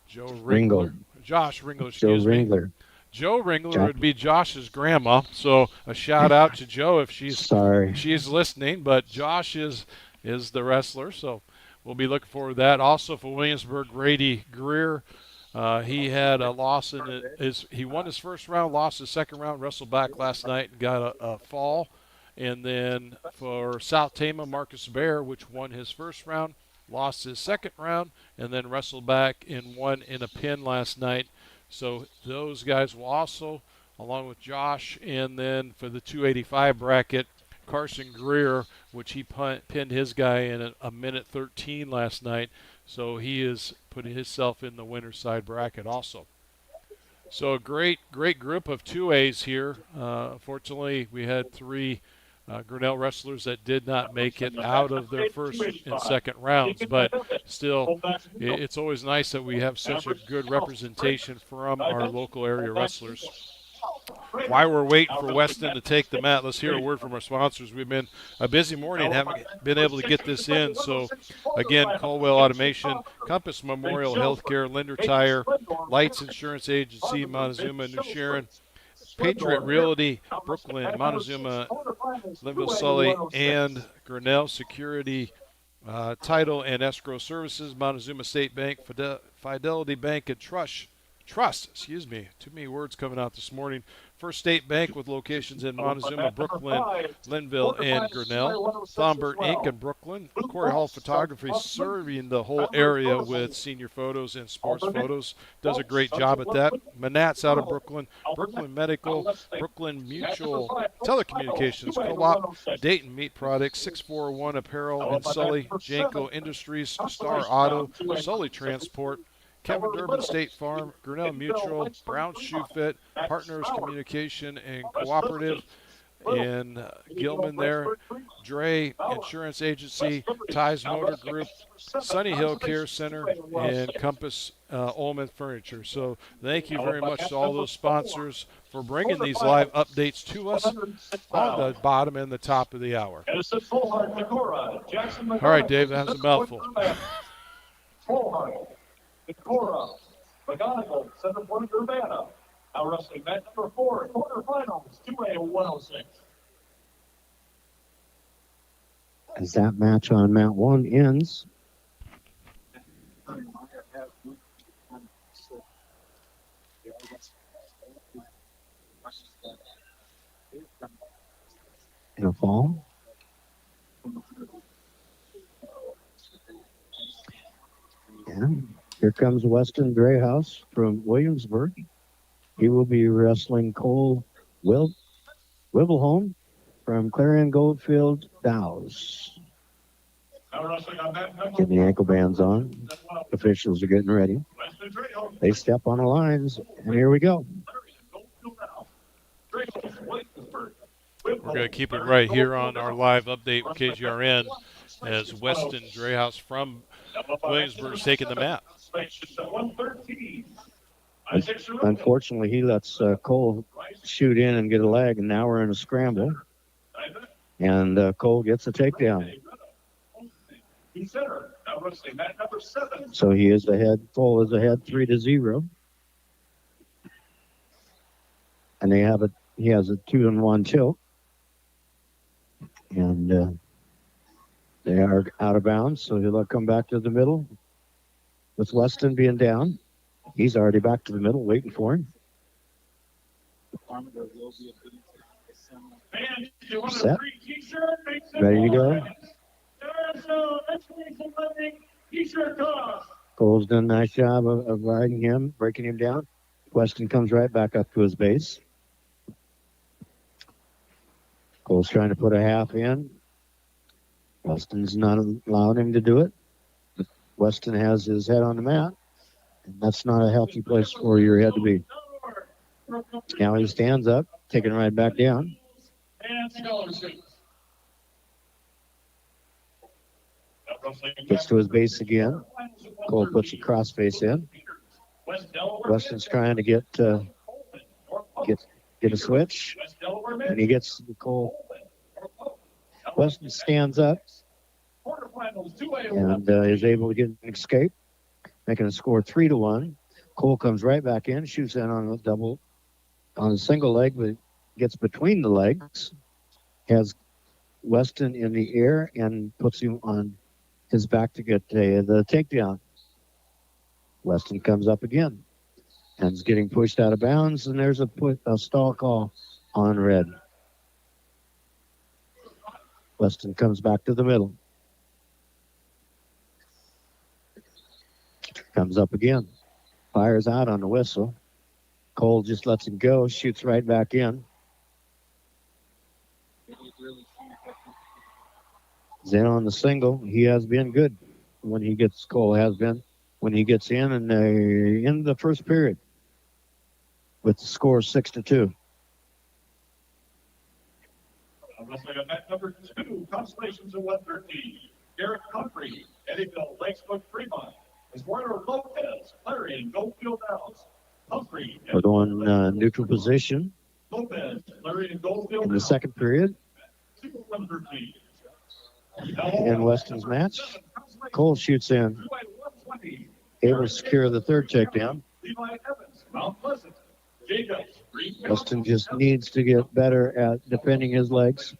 Josh Ringler, excuse Joe me. Ringler. Joe Ringler would be Josh's grandma, so a shout out to Joe if she's listening. But Josh is the wrestler, so we'll be looking forward to that. Also for Williamsburg, Grady Greer, he had a loss he won his first round, lost his second round, wrestled back last night and got a fall. And then for South Tama, Marcus Bear, which won his first round, lost his second round, and then wrestled back and won in a pin last night. So those guys will also, along with Josh, and then for the 285 bracket, Carson Greer, which he pinned his guy in a minute 13 last night. So he is putting himself in the winner's side bracket also. So a great group of 2As here. Unfortunately, we had 3 Grinnell wrestlers that did not make it out of their first and second rounds, but still, it's always nice that we have such a good representation from our local area wrestlers. While we're waiting for Weston to take the mat, let's hear a word from our sponsors. We've been a busy morning, haven't been able to get this in. So, again, Colwell Automation, Compass Memorial Healthcare, Linder Tire, Lights Insurance Agency, Montezuma, New Sharon, Patriot Realty, Brooklyn, Montezuma, Linville Sully, and Grinnell Security, Title and Escrow Services, Montezuma State Bank, Fidelity Bank, and Trust, too many words coming out this morning. First State Bank with locations in Montezuma, Brooklyn, Linville, and Grinnell. Thombert Inc. in Brooklyn. Corey Hall Photography serving the whole area with senior photos and sports photos. Does a great job at that. Manats out of Brooklyn. Brooklyn Medical. Brooklyn Mutual Telecommunications Co-op. Dayton Meat Products. 641 Apparel in Sully. Janko Industries. Star Auto. Sully Transport. Kevin Durbin State Farm, Grinnell Mutual, Brown Shoe Fit, Partners Communication and Cooperative, in Gilman there, Dre Insurance Agency, Ties Motor Group, Sunny Hill Care Center, and Compass Ullman Furniture. So thank you very much to all those sponsors for bringing these live updates to us on the bottom and the top of the hour. All right, Dave, that was a mouthful. Decorah, McGonigal, Center Point, Urbana. Now wrestling match number 4, quarterfinals, 2A 106. As that match on mat 1 ends, in a fall. And here comes Weston Drayhouse from Williamsburg. He will be wrestling Cole Wibbleholm from Clarion Goldfield Dows. Getting the ankle bands on. Officials are getting ready. They step on the lines, and here we go. We're going to keep it right here on our live update with KGRN as Weston Drayhouse from Williamsburg is taking the mat. Unfortunately, he lets Cole shoot in and get a leg, and now we're in a scramble. And Cole gets a takedown. So he is ahead. Cole is ahead 3-0. And he has a 2-1 tilt. And they are out of bounds, so he'll come back to the middle. With Weston being down, he's already back to the middle, waiting for him. Set. Ready to go. Cole's done a nice job of riding him, breaking him down. Weston comes right back up to his base. Cole's trying to put a half in. Weston's not allowing him to do it. Weston has his head on the mat, and that's not a healthy place for your head to be. Now he stands up, taking it right back down. And scholarships. Gets to his base again. Cole puts a crossface in. Weston's trying to get a switch, and he gets Cole. Weston stands up and is able to get an escape, making a score 3-1. Cole comes right back in, shoots in on a double, on a single leg, but gets between the legs, has Weston in the air, and puts him on his back to get the takedown. Weston comes up again and is getting pushed out of bounds, and there's a stall call on red. Weston comes back to the middle. Comes up again. Fires out on the whistle. Cole just lets him go, shoots right back in. Then on the single, he has been good when he gets, Cole has been, when he gets in, and in the first period with the score 6-2. Wrestling event number 2, Consolations at 130. Garrett Humphrey, Eddyville, Lakesfoot, Fremont. Eduardo Lopez, Clarion, Goldfield, Dallas. Humphrey. We're going neutral position Lopez, Clarion, Goldfield, in the second period. 113. In Weston's match, Cole shoots in, able to secure the third takedown. Levi Evans, Mount Pleasant. Jacobs, Weston just needs to get better at defending his legs.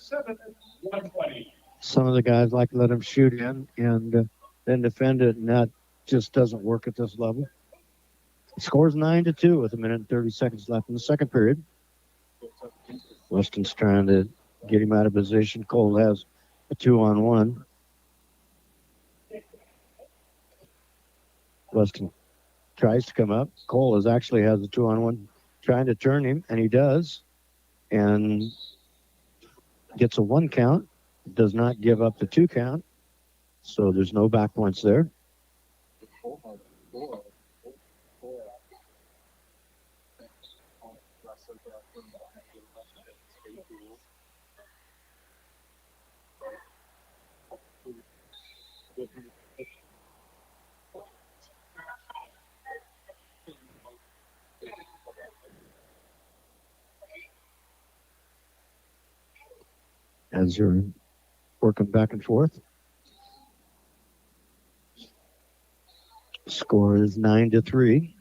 120. Some of the guys like to let him shoot in and then defend it, and that just doesn't work at this level. The score's 9-2 with 1 minute and 30 seconds left in the second period. Weston's trying to get him out of position. Cole has a 2-on-1. Weston tries to come up. Cole has a 2-on-1, trying to turn him, and he does, and gets a 1 count. Does not give up the 2 count, so there's no back points there. As you're working back and forth. Score is 9-3.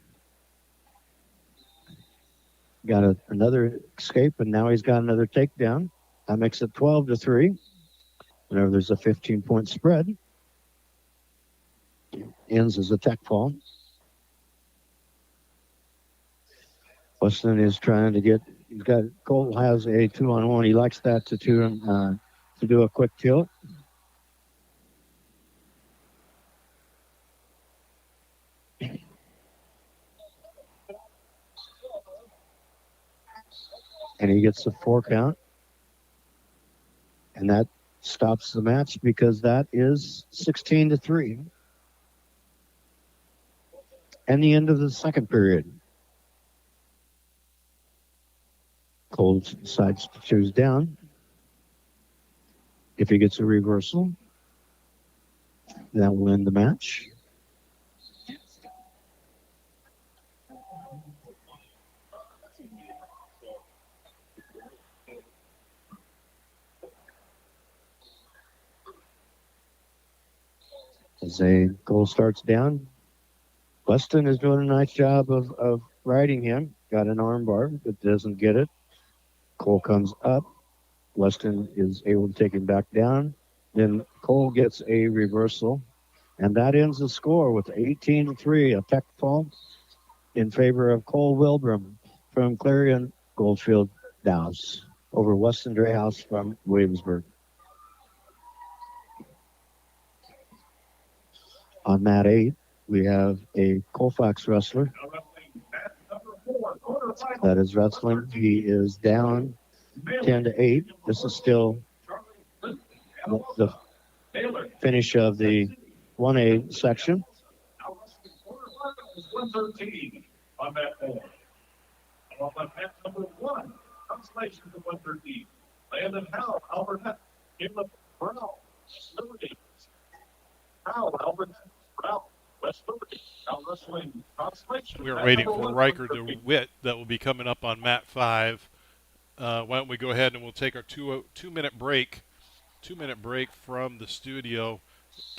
Got another escape, and now he's got another takedown. That makes it 12-3. Whenever there's a 15-point spread, ends as a tech fall. Weston is trying to get. Cole has a 2-on-1. He likes that to do a quick tilt. And he gets a 4 count. And that stops the match because that is 16-3. And the end of the second period. Cole decides to choose down. If he gets a reversal, that will end the match. As Cole starts down, Weston is doing a nice job of riding him. Got an arm bar, but doesn't get it. Cole comes up. Weston is able to take him back down. Then Cole gets a reversal. And that ends the score with 18-3, a tech fall in favor of Cole Wilbram from Clarion Goldfield, Dallas, over Weston Drayhouse from Williamsburg. On mat 8, we have a Colfax wrestler that is wrestling. He is down 10-8. This is still the finish of the 1A section. Now, quarterfinals is 113 on that four. On match number 1, Consolation to 113. Landon Howe, Albert, Caleb Brown, Liberty. Howe, Albert, Brown, West Liberty. Now wrestling Consolation. We are waiting for Riker DeWitt that will be coming up on mat 5. Why don't we go ahead and we'll take our two-minute break. 2-minute break from the studio,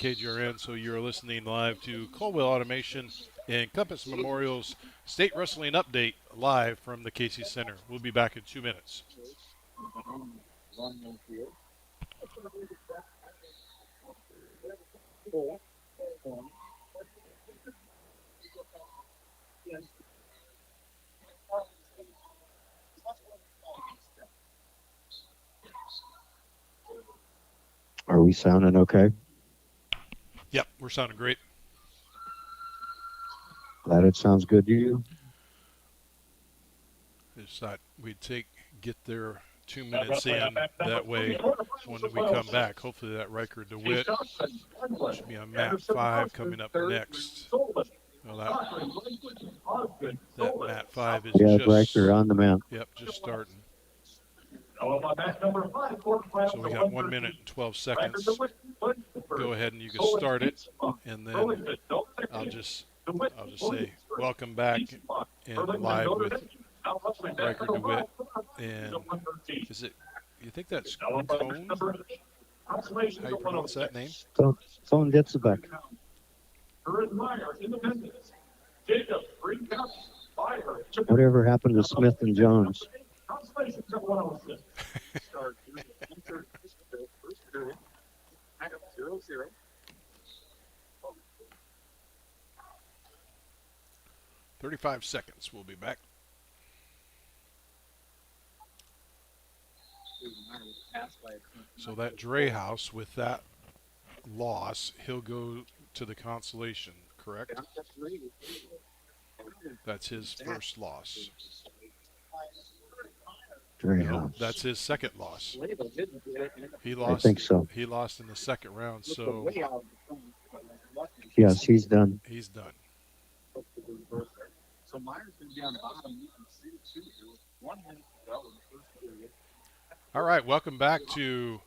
KGRN. So you're listening live to Colwell Automation and Compass Memorial's State Wrestling Update live from the Casey Center. We'll be back in 2 minutes. Are we sounding okay? Yep, we're sounding great. Glad it sounds good to you. Just thought we'd get their 2 minutes in. That way, when we come back, hopefully that Riker DeWitt should be on mat 5 coming up next. Well, that mat 5 is just Riker on the mat. Yep, just starting. So we got 1 minute and 12 seconds. Go ahead and you can start it, and then I'll just say welcome back and live with Riker DeWitt. And is it? You think that's Cone? How you pronounce that name? Phone Ditzelbeck. Whatever happened to Smith and Jones? 35 seconds. We'll be back. So that Dre House, with that loss, he'll go to the Consolation, correct? That's his first loss. No, that's his second loss. He lost. I think so. He lost in the second round, so yes, he's done. He's done. So Myers been down the bottom. You can see it too. There was 1 minute to go in the first period. All right, welcome back to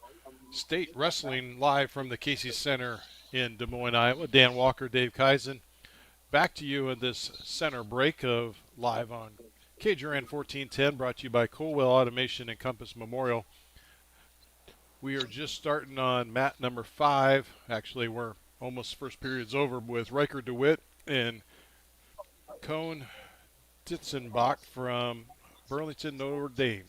State Wrestling live from the Casey Center in Des Moines, Iowa. Dan Walker, Dave Kaizen. Back to you in this center break of live on KGRN 1410, brought to you by Colwell Automation and Compass Memorial. We are just starting on mat number 5. Actually, we're almost first period's over with Riker DeWitt and Cone Ditzenbach from Burlington, Notre Dame.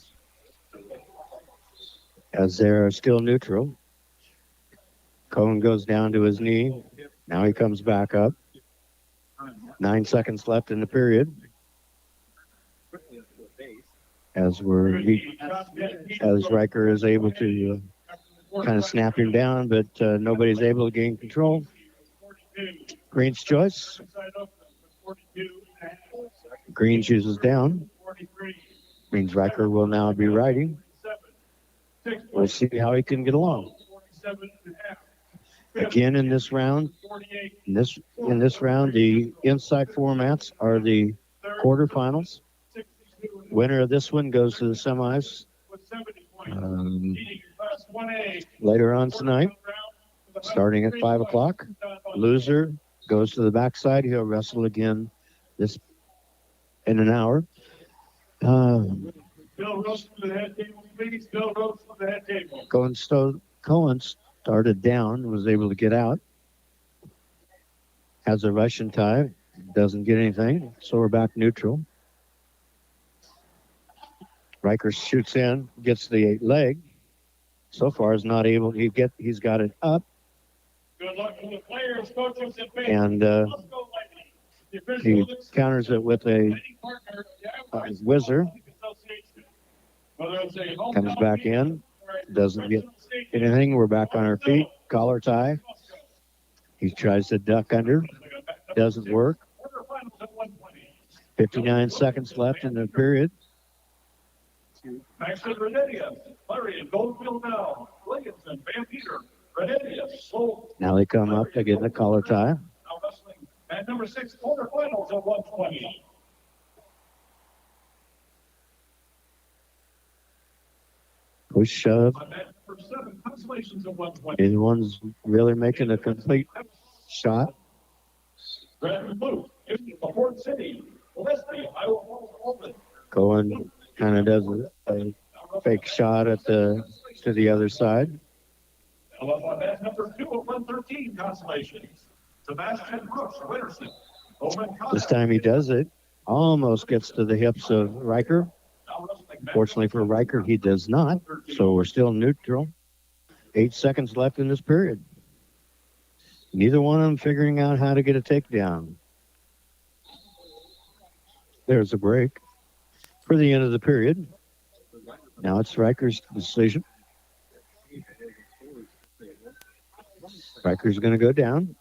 As they're still neutral, Cone goes down to his knee. Now he comes back up. 9 seconds left in the period. As Riker is able to kind of snap him down, but nobody's able to gain control. Green's choice. Green chooses down. Means Riker will now be riding. We'll see how he can get along. Again, in this round, in this round, the inside formats are the quarterfinals. Winner of this one goes to the semis later on tonight, starting at 5 o'clock. Loser goes to the backside. He'll wrestle again this in an hour. Bill Rose to the head table, please. Bill Rose to the head table. Cohen started down, was able to get out. Has a Russian tie, doesn't get anything, so we're back neutral. Riker shoots in, gets the leg. So far is not able. He's got it up. Good luck to the players, coaches, and fans. And he counters it with a whizzer. Comes back in, doesn't get anything. We're back on our feet. Collar tie. He tries to duck under. Doesn't work. 59 seconds left in the period. Maxton Renedius, Larry and Goldfield now. Williamson, Van Peter, Renedius, Slow. Now they come up to get the collar tie. Now wrestling at number 6 quarterfinals at 120. Push shove. On that number 7 consolations at 120. Neither one's really making a complete shot. Brandon Luke, the Fort City, Leslie, Iowa Falls Open. Cohen kind of does a fake shot at to the other side. Now up on that number 2 at 113 consolations. Sebastian Brooks, Winterson. This time he does it. Almost gets to the hips of Riker. Fortunately for Riker, he does not. So we're still neutral. 8 seconds left in this period. Neither one of them figuring out how to get a takedown. There's a break for the end of the period. Now it's Riker's decision. Riker's going to go down.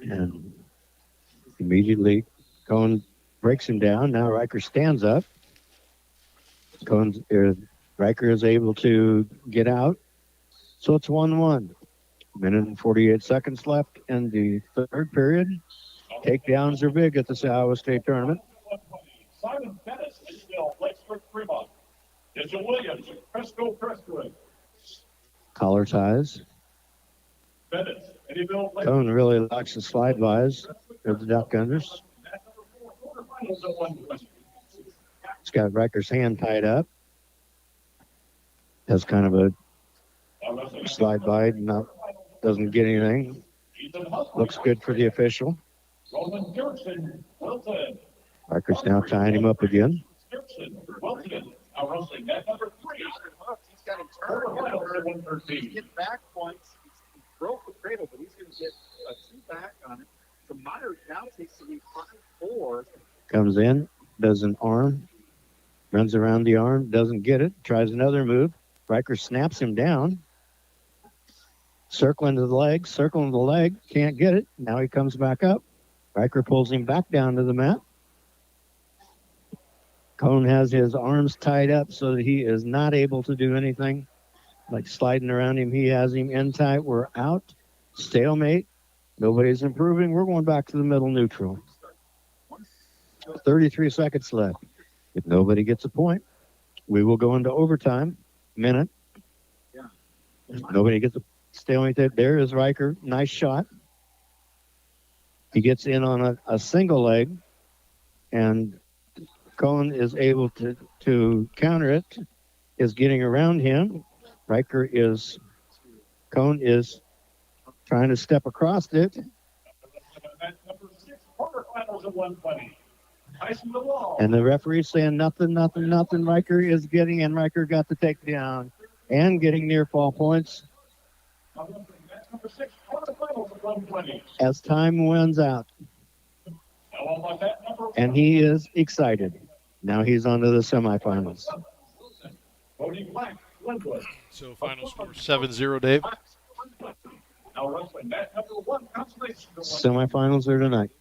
And immediately Cohen breaks him down. Now Riker stands up. Riker is able to get out. So it's 1-1. Minute and 48 seconds left in the third period. Takedowns are big at the Iowa State tournament. Simon Bettis, Isabel, Lakesburg, Fremont. Mitchell Williams, Cresco, Crestwood. Collar ties. Bettis, Eddieville, Cohen really likes the slide buys of the duck unders. quarterfinals at 120. He's got Riker's hand tied up. Has kind of a slide by, doesn't get anything. Looks good for the official. Roman Dirksen, Wilton. Riker's now tying him up again. Dirksen, Wilton. Now wrestling that number 3. He's got him turned. Quarterfinals at He's 113. getting back points. He broke the cradle, but he's going to get a 2 back on it. So Myers now takes the lead 5-4. Comes in, does an arm, runs around the arm, doesn't get it, tries another move. Riker snaps him down. Circling to the leg, can't get it. Now he comes back up. Riker pulls him back down to the mat. Cohen has his arms tied up so that he is not able to do anything. Like sliding around him, he has him in tight. We're out. Stalemate. Nobody's improving. We're going back to the middle neutral. 33 seconds left. If nobody gets a point, we will go into overtime. Minute. If nobody gets a stalemate there is Riker. Nice shot. He gets in on a single leg, and Cohen is able to counter it, is getting around him. Cohen is trying to step across it. That's number 6, quarterfinals at 120. Tyson DeWall. And the referee's saying nothing. Riker is getting, and Riker got the takedown and getting near fall points That's number 6, quarterfinals at 120. as time wins out. Now on that number And he is excited. Now he's on to the semifinals. Cody Black, Glenwood. So final score 7-0, Dave. Now wrestling that number 1, consolation. Semifinals are tonight.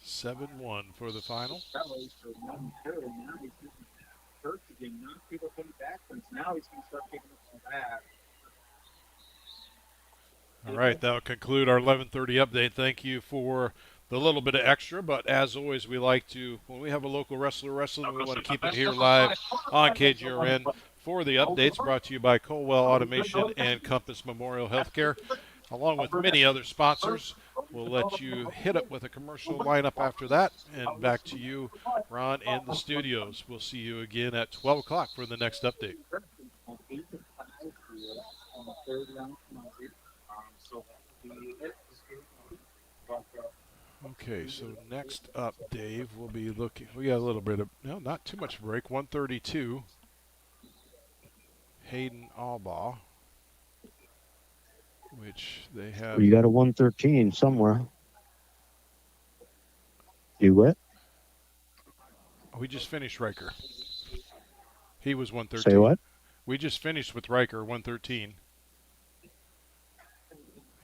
7-1 for the final. That was for one period. Now he's getting hurt again. Now people coming back from it. Now he's going to start picking up some back. All right, that will conclude our 11:30 update. Thank you for the little bit of extra, but as always, we like to, when we have a local wrestler wrestling, we want to keep it here live on KGRN. For the updates, brought to you by Colwell Automation and Compass Memorial Healthcare, along with many other sponsors. We'll let you hit it with a commercial lineup after that, and back to you, Ron, in the studios. We'll see you again at 12 o'clock for the next update. 8-5 here on the third round. So that would be it. Okay, so next up, Dave, we'll be looking. We got a little bit of, no, not too much break. 132. Hayden Albaugh, which they have. You got a 113 somewhere. Do what? We just finished Riker. He was 113. Say what? We just finished with Riker, 113.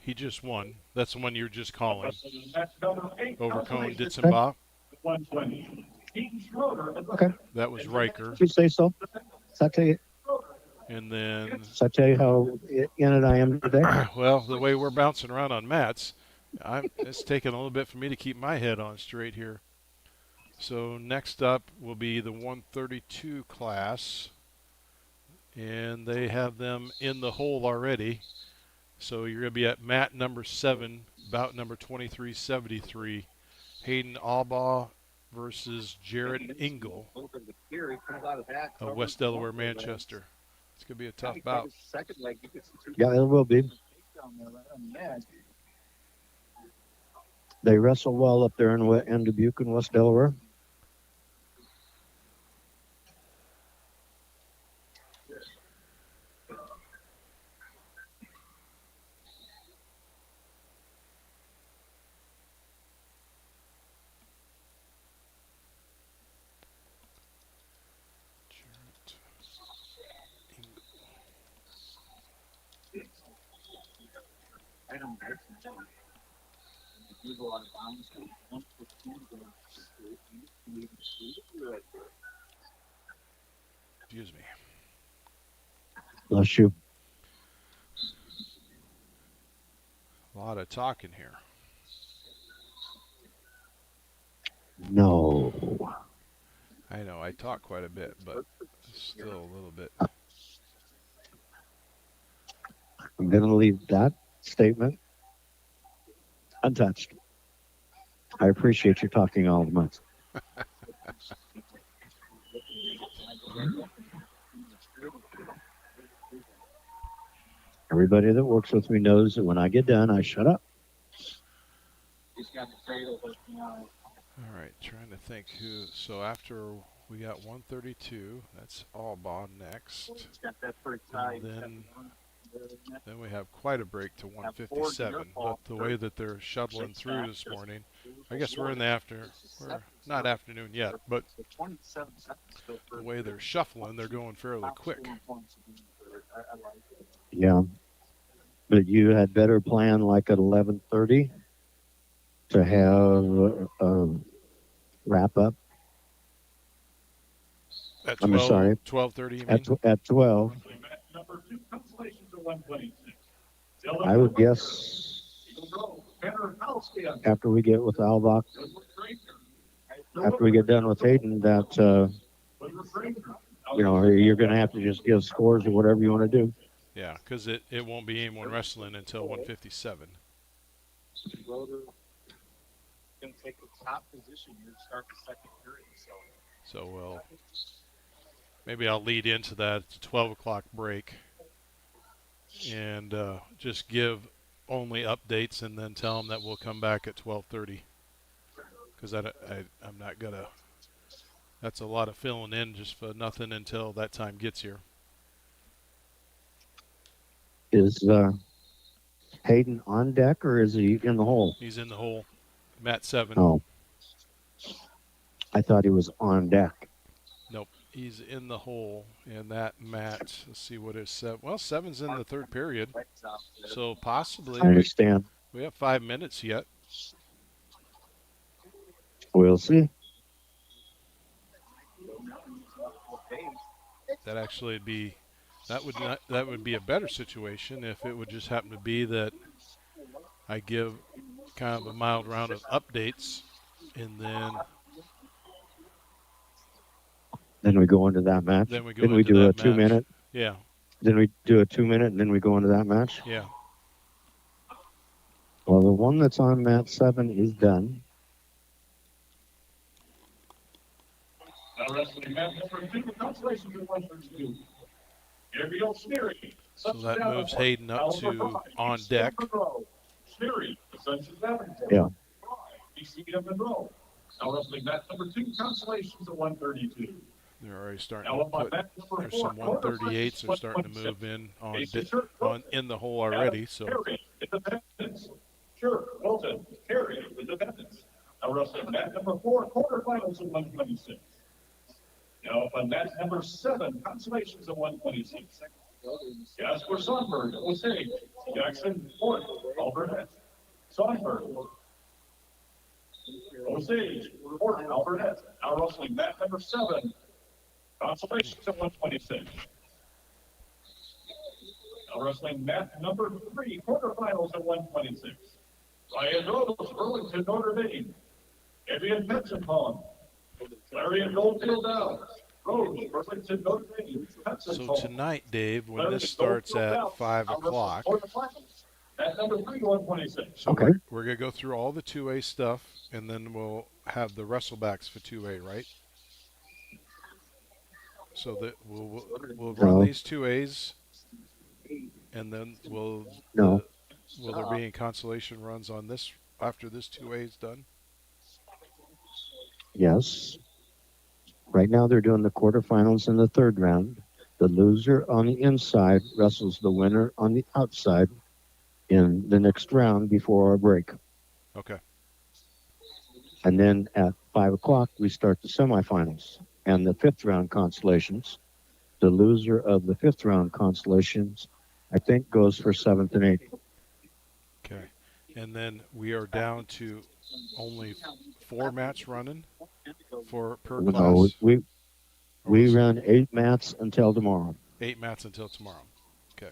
He just won. That's the one you're just calling. Wrestling in match number 8, Over Cone Consolation Ditzenbaugh. 120. Keaton Schroeder. Okay. That was Riker. If you say so. Does that tell you, And then, does that tell you how in it I am today? well, the way we're bouncing around on mats, it's taking a little bit for me to keep my head on straight here. So next up will be the 132 class. And they have them in the hole already. So you're going to be at mat number 7, bout number 2373. Hayden Albaugh versus Jared Engel of West Delaware, Manchester. It's going to be a tough bout. Yeah, it will be. They wrestle well up there in Dubuque and West Delaware. Jared Engel. Excuse me. Bless you. A lot of talking here. No. I know I talk quite a bit, but still a little bit. I'm going to leave that statement untouched. I appreciate you talking all the months. Everybody that works with me knows that when I get done, I shut up. All right, trying to think who. So after we got 132, that's Albaugh next. And then we have quite a break to 157. But the way that they're shuttling through this morning, I guess we're in the we're not afternoon yet, but the way they're shuffling, they're going fairly quick. Yeah. But you had better plan like at 11:30 to have a wrap up. At I'm 12, sorry. 12:30, you mean? At 12, Number 2, Consolation to 126. I would guess after we get with Albach, after we get done with Hayden, that, you're going to have to just give scores or whatever you want to do. Yeah, because it won't be A1 Wrestling until 157. Going to take the top position here to start the second period. So maybe I'll lead into that. It's a 12 o'clock break. And just give only updates and then tell them that we'll come back at 12:30. Because I'm not going to. That's a lot of filling in just for nothing until that time gets here. Is Hayden on deck or is he in the hole? He's in the hole. Mat 7. Oh. I thought he was on deck. Nope. He's in the hole. And that mat, let's see what is 7. Well, 7's in the third period. So possibly I understand. we have 5 minutes yet. We'll see. That actually would be that would be a better situation if it would just happen to be that I give kind of a mild round of updates and then we go into that match. Then we go then we into do that a 2 minute. Yeah. Then we do a 2 minute and then we go into that match. Yeah. Well, the one that's on mat 7 is done. Now wrestling match number 2, Consolation to 132. Gabriel Sneary. So that moves Hayden up to on deck. Sneary, the Sons of Davenport. Yeah. BC of Monroe. Now wrestling match number 2, Consolation to 132. They're already starting to put. There's some 138s are starting to move in in the hole already. So. Sure, Wilton, Terry, the Independence. Now wrestling match number 4, quarterfinals of 126. Now up on match number 7, consolations of 126. Jasper Sonberg, Osage, Jackson, 4th, Albert Sonberg. Osage, Fort Albert. Now wrestling mat number 7. Consolations at 126. Now wrestling mat number 3, quarterfinals at 126. Ryan Rose, Burlington, Notre Dame. Evian Metzenholm. Larry Goldfield Downs. Rose, Burlington, Notre Dame. So tonight, Dave, when this starts at 5 o'clock, At number 3, 126. so Okay. we're going to go through all the 2A stuff, and then we'll have the wrestlebacks for 2A, right? So that we'll run No. these 2As, and then will No. there be any consolation runs on this after this 2A is done? Yes. Right now they're doing the quarterfinals in the third round. The loser on the inside wrestles the winner on the outside in the next round before our break. Okay. And then at 5 o'clock, we start the semifinals and the fifth round consolations. The loser of the fifth round consolations, I think, goes for seventh and eighth. Okay. And then we are down to only 4 mats running per No, class. we run 8 mats until tomorrow. 8 mats until tomorrow. Okay.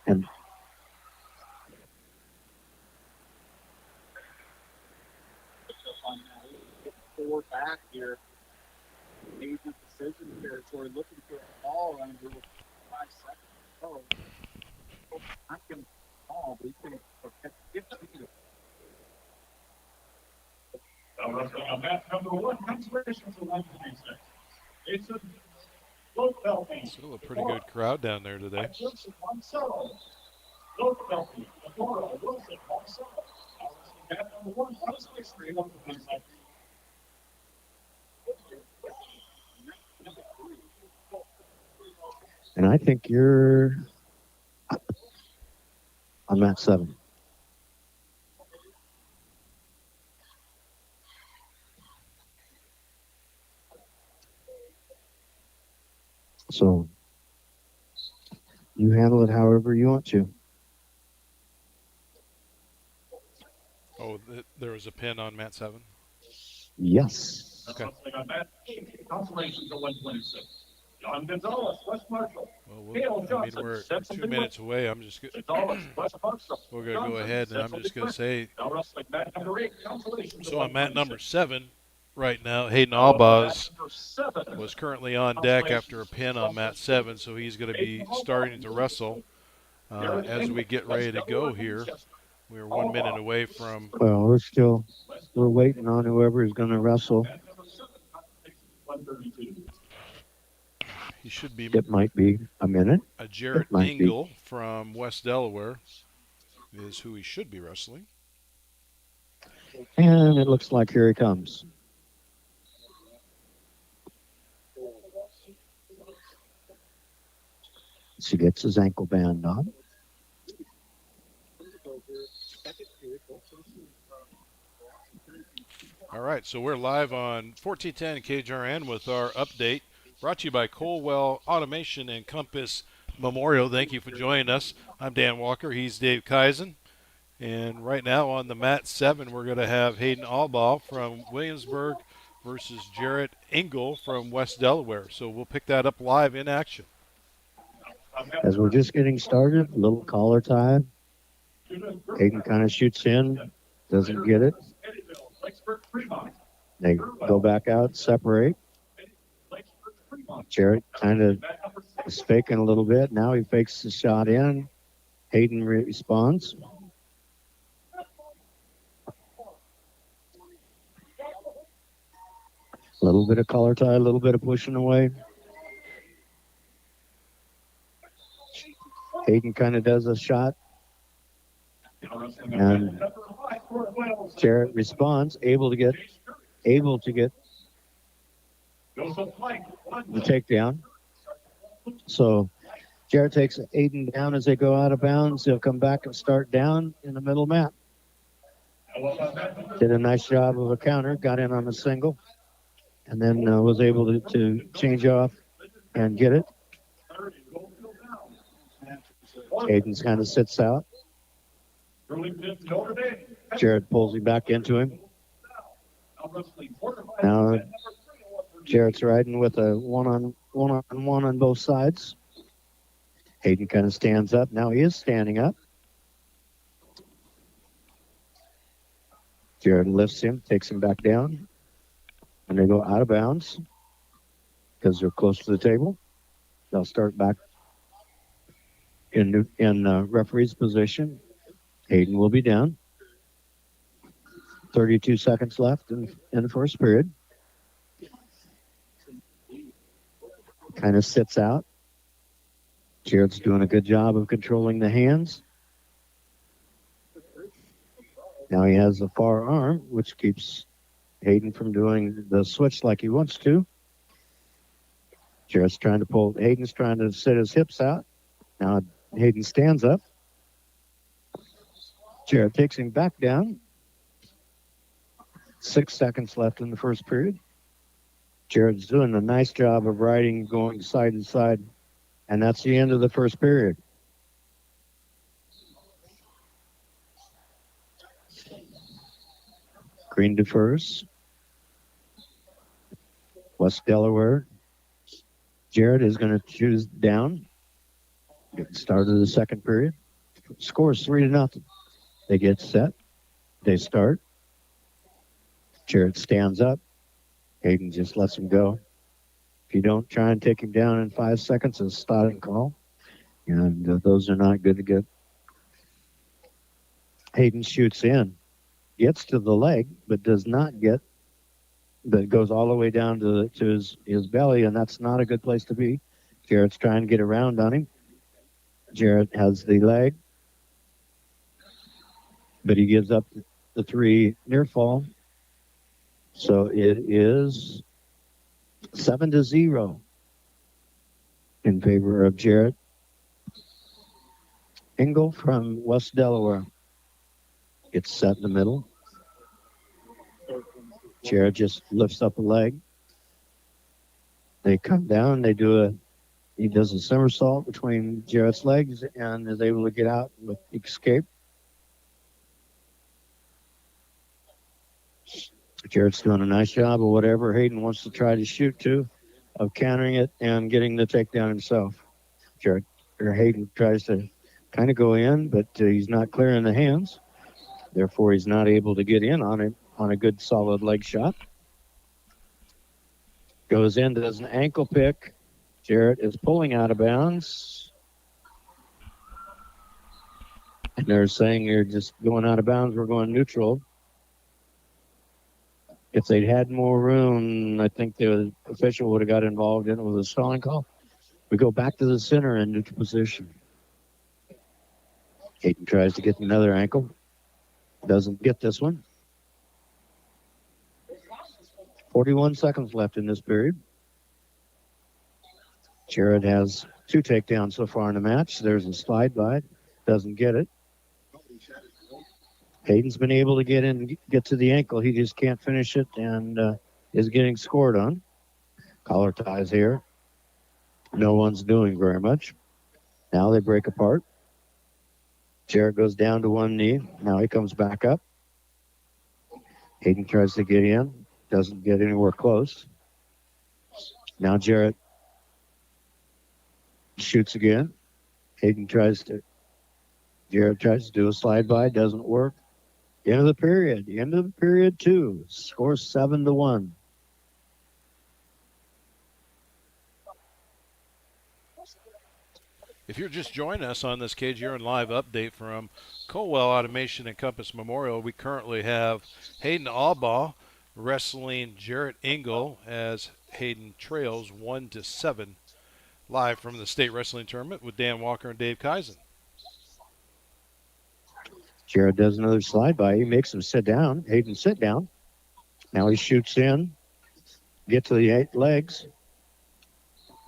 And 4 back here. Major decision territory, looking for a ball under 5 seconds. Oh, I can call, but he's going to Now wrestling on mat number 1, Consolations at 126. Jason Lofelty. Still a pretty good crowd down there today. Wilson Moncello. Lofelty, Adora, Wilson Moncello. Now wrestling mat number 1, Consolations at 126. And I think you're on mat 7. So you handle it however you want to. Oh, there was a pin on mat 7? Yes. Okay. Wrestling on mat 8, Consolations at 126. John Gonzalez, West Marshall. Well, we're 2 minutes away. I'm just we're going to go ahead, and I'm just going to say. So on mat number 7, right now, Hayden Albaz was currently on deck after a pin on mat 7, so he's going to be starting to wrestle as we get ready to go here. We're 1 minute away from. Well, we're waiting on whoever is going to wrestle. He should be. It might be a minute. A Jarrett Engel from West Delaware is who he should be wrestling. And it looks like here he comes. He gets his ankle band on. All right, so we're live on 1410 KJRN with our update. Brought to you by Colwell Automation and Compass Memorial. Thank you for joining us. I'm Dan Walker. He's Dave Kaizen. And right now on the mat 7, we're going to have Hayden Albaugh from Williamsburg versus Jarrett Engel from West Delaware. So we'll pick that up live in action. As we're just getting started, a little collar tie. Hayden kind of shoots in, doesn't get it. They go back out, separate. Jarrett kind of is faking a little bit. Now he fakes the shot in. Hayden responds. A little bit of collar tie, a little bit of pushing away. Hayden kind of does a shot. And Jarrett responds, able to get the takedown. So Jarrett takes Hayden down as they go out of bounds. He'll come back and start down in the middle mat. Did a nice job of a counter, got in on a single, and then was able to change off and get it. Hayden's kind of sits out. Burlington, Notre Dame. Jared pulls him back into him. Now wrestling quarterfinals. Now Number 3 Jarrett's riding with a one-on-one on both sides. Hayden kind of stands up. Now he is standing up. Jared lifts him, takes him back down, and they go out of bounds because they're close to the table. They'll start back in referee's position. Hayden will be down. 32 seconds left in the first period. Kind of sits out. Jared's doing a good job of controlling the hands. Now he has the far arm, which keeps Hayden from doing the switch like he wants to. Jared's trying to pull. Hayden's trying to sit his hips out. Now Hayden stands up. Jared takes him back down. 6 seconds left in the first period. Jared's doing a nice job of riding, going side to side. And that's the end of the first period. Green defers. West Delaware. Jared is going to choose down. Get the start of the second period. Score is 3-0. They get set. They start. Jared stands up. Hayden just lets him go. If you don't try and take him down in 5 seconds, it's a starting call. And those are not good to get. Hayden shoots in. Gets to the leg, but does not get, but goes all the way down to his belly, and that's not a good place to be. Jared's trying to get around on him. Jared has the leg, but he gives up the 3 near fall. So it is 7-0 in favor of Jared Engel from West Delaware. Gets set in the middle. Jared just lifts up a leg. They come down. He does a somersault between Jared's legs and is able to get out with escape. Jared's doing a nice job of whatever Hayden wants to try to shoot to, of countering it and getting the takedown himself. Hayden tries to kind of go in, but he's not clearing the hands. Therefore, he's not able to get in on it on a good solid leg shot. Goes in, does an ankle pick. Jared is pulling out of bounds. And they're saying you're just going out of bounds. We're going neutral. If they'd had more room, I think the official would have got involved in it with a stalling call. We go back to the center in neutral position. Hayden tries to get another ankle. Doesn't get this one. 41 seconds left in this period. Jared has 2 takedowns so far in the match. There's a slide by. Doesn't get it. Hayden's been able to get to the ankle. He just can't finish it and is getting scored on. Collar ties here. No one's doing very much. Now they break apart. Jared goes down to one knee. Now he comes back up. Hayden tries to get in. Doesn't get anywhere close. Now Jared shoots again. Jared tries to do a slide by. Doesn't work. End of the period 2. Score 7-1. If you're just joining us on this Cage Urine Live update from Colwell Automation and Compass Memorial, we currently have Hayden Albaugh wrestling Jarrett Engel as Hayden trails 1-7, live from the state wrestling tournament with Dan Walker and Dave Kaizen. Jared does another slide by. He makes him sit down. Hayden sit down. Now he shoots in. Get to the 8 legs.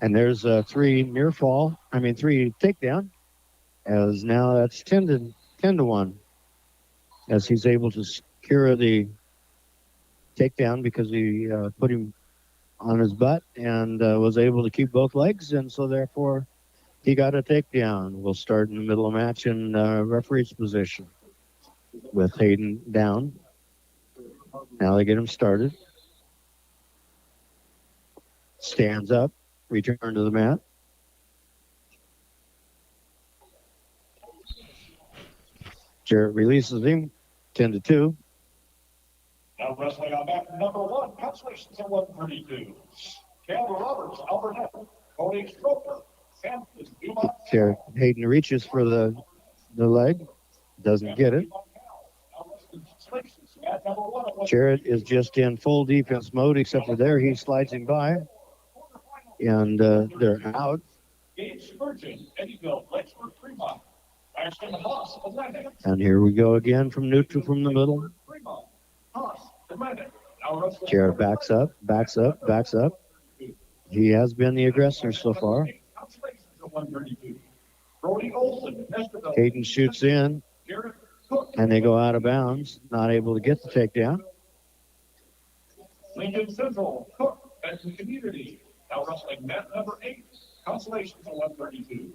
And there's a 3 takedown. As now that's 10-1. As he's able to secure the takedown because he put him on his butt and was able to keep both legs. And so therefore He got a takedown. We'll start in the middle of the match in referee's position with Hayden down. Now they get him started. Stands up, return to the mat. Jarrett releases him, 10-2. Now wrestling on mat number 1, Consolations at 132. Campbell Roberts, Albert Cody Stroker, Sampson, Dumont. Jarrett Hayden reaches for the leg, doesn't get it. Jarrett is just in full defense mode, except for there he slides him by, and they're out. Gage Spurgeon, Eddyville, Lexford, Fremont. Ashton Haas, Atlantic. And here we go again from neutral from the middle. Fremont, Haas, Atlantic. Jarrett backs up, backs up, backs up. He has been the aggressor so far. Hayden shoots in, and they go out of bounds, not able to get the takedown. Lincoln Central, Cook, Benton Community. Now wrestling mat number 8, Consolations at 132.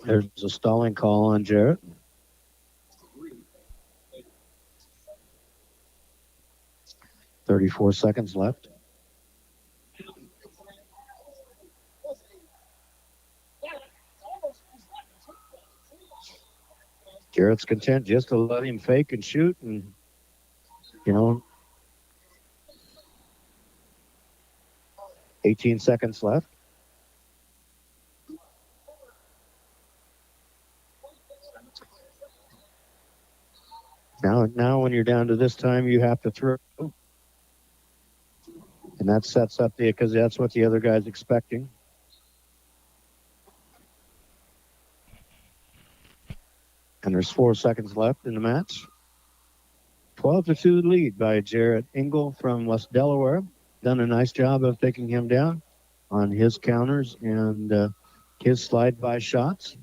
There's a stalling call on Jarrett. "34 seconds left." Jarrett's content just to let him fake and shoot, and 18 seconds left. Now when you're down to this time, you have to throw. And that sets up because that's what the other guy's expecting. And there's 4 seconds left in the match. 12-2 lead by Jarrett Engel from West Delaware. Done a nice job of taking him down on his counters and his slide-by shots.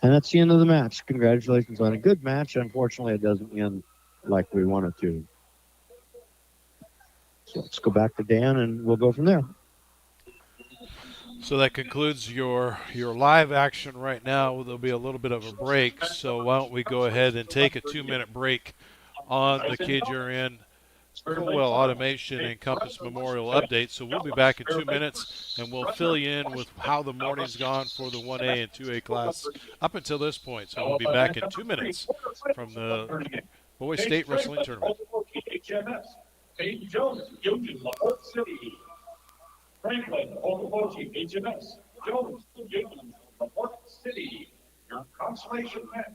And that's the end of the match. Congratulations on a good match. Unfortunately, it doesn't end like we want it to. So let's go back to Dan, and we'll go from there. So that concludes your live action right now. There'll be a little bit of a break. So why don't we go ahead and take a 2-minute break on the KJRN Colwell Automation and Compass Memorial update. So we'll be back in 2 minutes, and we'll fill you in with how the morning's gone for the 1A and 2A class up until this point. So we'll be back in 2 minutes from the Boys State Wrestling Tournament. Peyton Jones, Union, LaPorte City. Franklin, Okoboji, HMS. Jones, Union, LaPorte City. Your consolation match,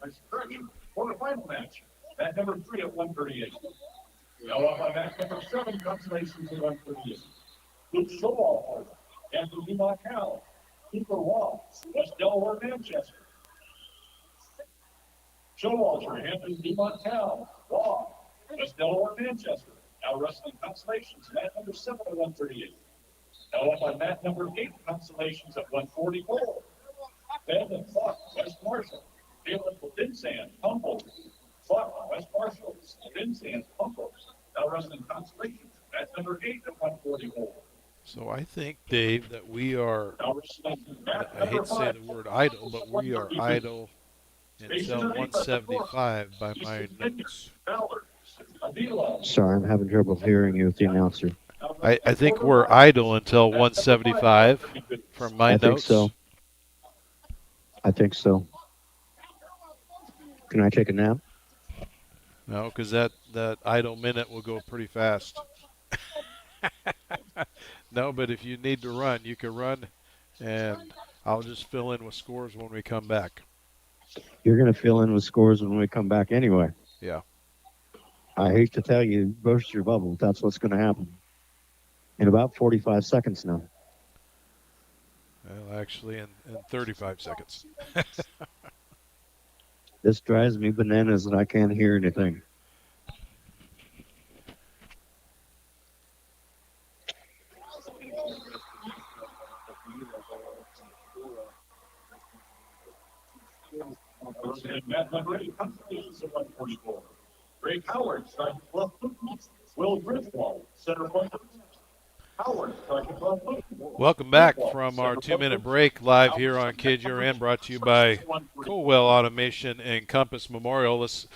quarterfinal match. Mat number 3 at 138. Now up on mat number 7, consolations at 138. Luke Showalter, Anthony Dumont Cal, Cooper Wall, West Delaware, Manchester. Showalter, Anthony Dumont Cal, Wall, West Delaware, Manchester. Now wrestling consolations, mat number 7 at 138. Now up on mat number 8, consolations at 144. Ben Fuck, West Marshall. Caleb Vincent, Humboldt. Fuck, West Marshall. Vincent, Humboldt. Now wrestling consolations, mat number 8 at 144. So I think, Dave, that we are, Now wrestling mat I hate number to say 5. the word idle, but we are idle until 175 by my notes. Sorry, I'm having trouble hearing you with the announcer. I think we're idle until 175 from my notes. I think so. Can I take a nap? No, because that idle minute will go pretty fast. No, but if you need to run, you can run, and I'll just fill in with scores when we come back. You're going to fill in with scores when we come back anyway. Yeah. I hate to tell you, burst your bubble. That's what's going to happen. In about 45 seconds now. Well, actually, in 35 seconds. This drives me bananas and I can't hear anything. Mat number 8, consolations at 144. Ray Howard, starting left. Will Griswold, center point. Howard, second from Welcome back from our 2-minute break live here on KGRN, brought to you by Colwell Automation and Compass Memorial. Let's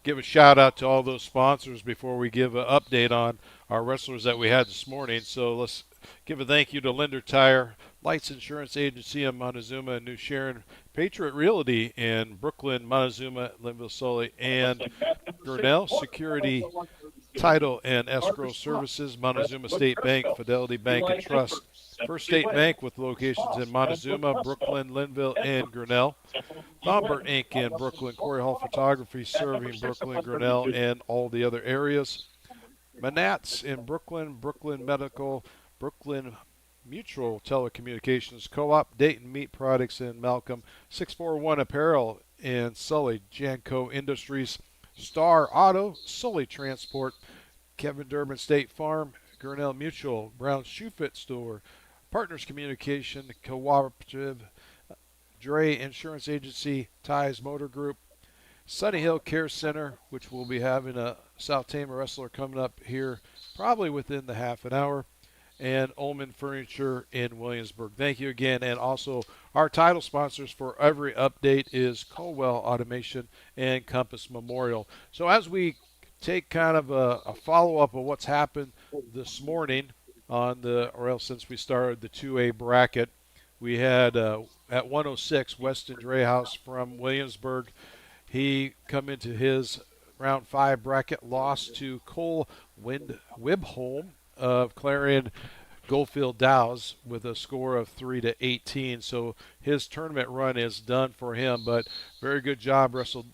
give a shout out to all those sponsors before we give an update on our wrestlers that we had this morning. So let's give a thank you to Linder Tire, Lights Insurance Agency in Montezuma and New Sharon, Patriot Realty in Brooklyn, Montezuma, Linville, Sully, and Grinnell Security Title and Escrow Services, Montezuma State Bank, Fidelity Bank and Trust, First State Bank with locations in Montezuma, Brooklyn, Linville, and Grinnell. Thombert Inc. in Brooklyn, Corey Hall Photography serving Brooklyn, Grinnell, and all the other areas. Manats in Brooklyn, Brooklyn Medical, Brooklyn Mutual Telecommunications Co-op, Dayton Meat Products in Malcolm, 641 Apparel in Sully, Janco Industries, Star Auto, Sully Transport, Kevin Durbin State Farm, Grinnell Mutual, Brown Shoe Fit Store, Partners Communication Cooperative, Dre Insurance Agency, Ties Motor Group, Sunny Hill Care Center, which will be having a South Tama wrestler coming up here probably within the half an hour, and Ullman Furniture in Williamsburg. Thank you again. And also our title sponsors for every update is Colwell Automation and Compass Memorial. So as we take kind of a follow-up of what's happened this morning on the, or else since we started the 2A bracket, we had at 106 Weston Drayhouse from Williamsburg. He come into his round 5 bracket, lost to Cole Wibholm of Clarion Goldfield Dows with a score of 3-18. So his tournament run is done for him, but very good job. Wrestled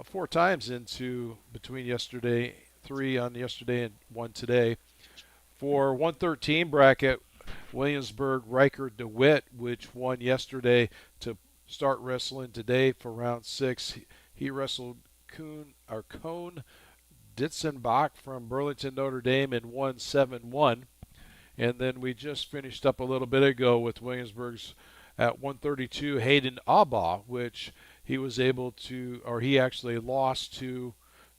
4 times into between yesterday, 3 on yesterday and 1 today. For 113 bracket, Williamsburg Riker DeWitt, which won yesterday to start wrestling today for round 6. He wrestled Cone Ditzenbach from Burlington, Notre Dame and won 7-1. And then we just finished up a little bit ago with Williamsburg's at 132 Hayden Abaugh, which he was able to, or he actually lost to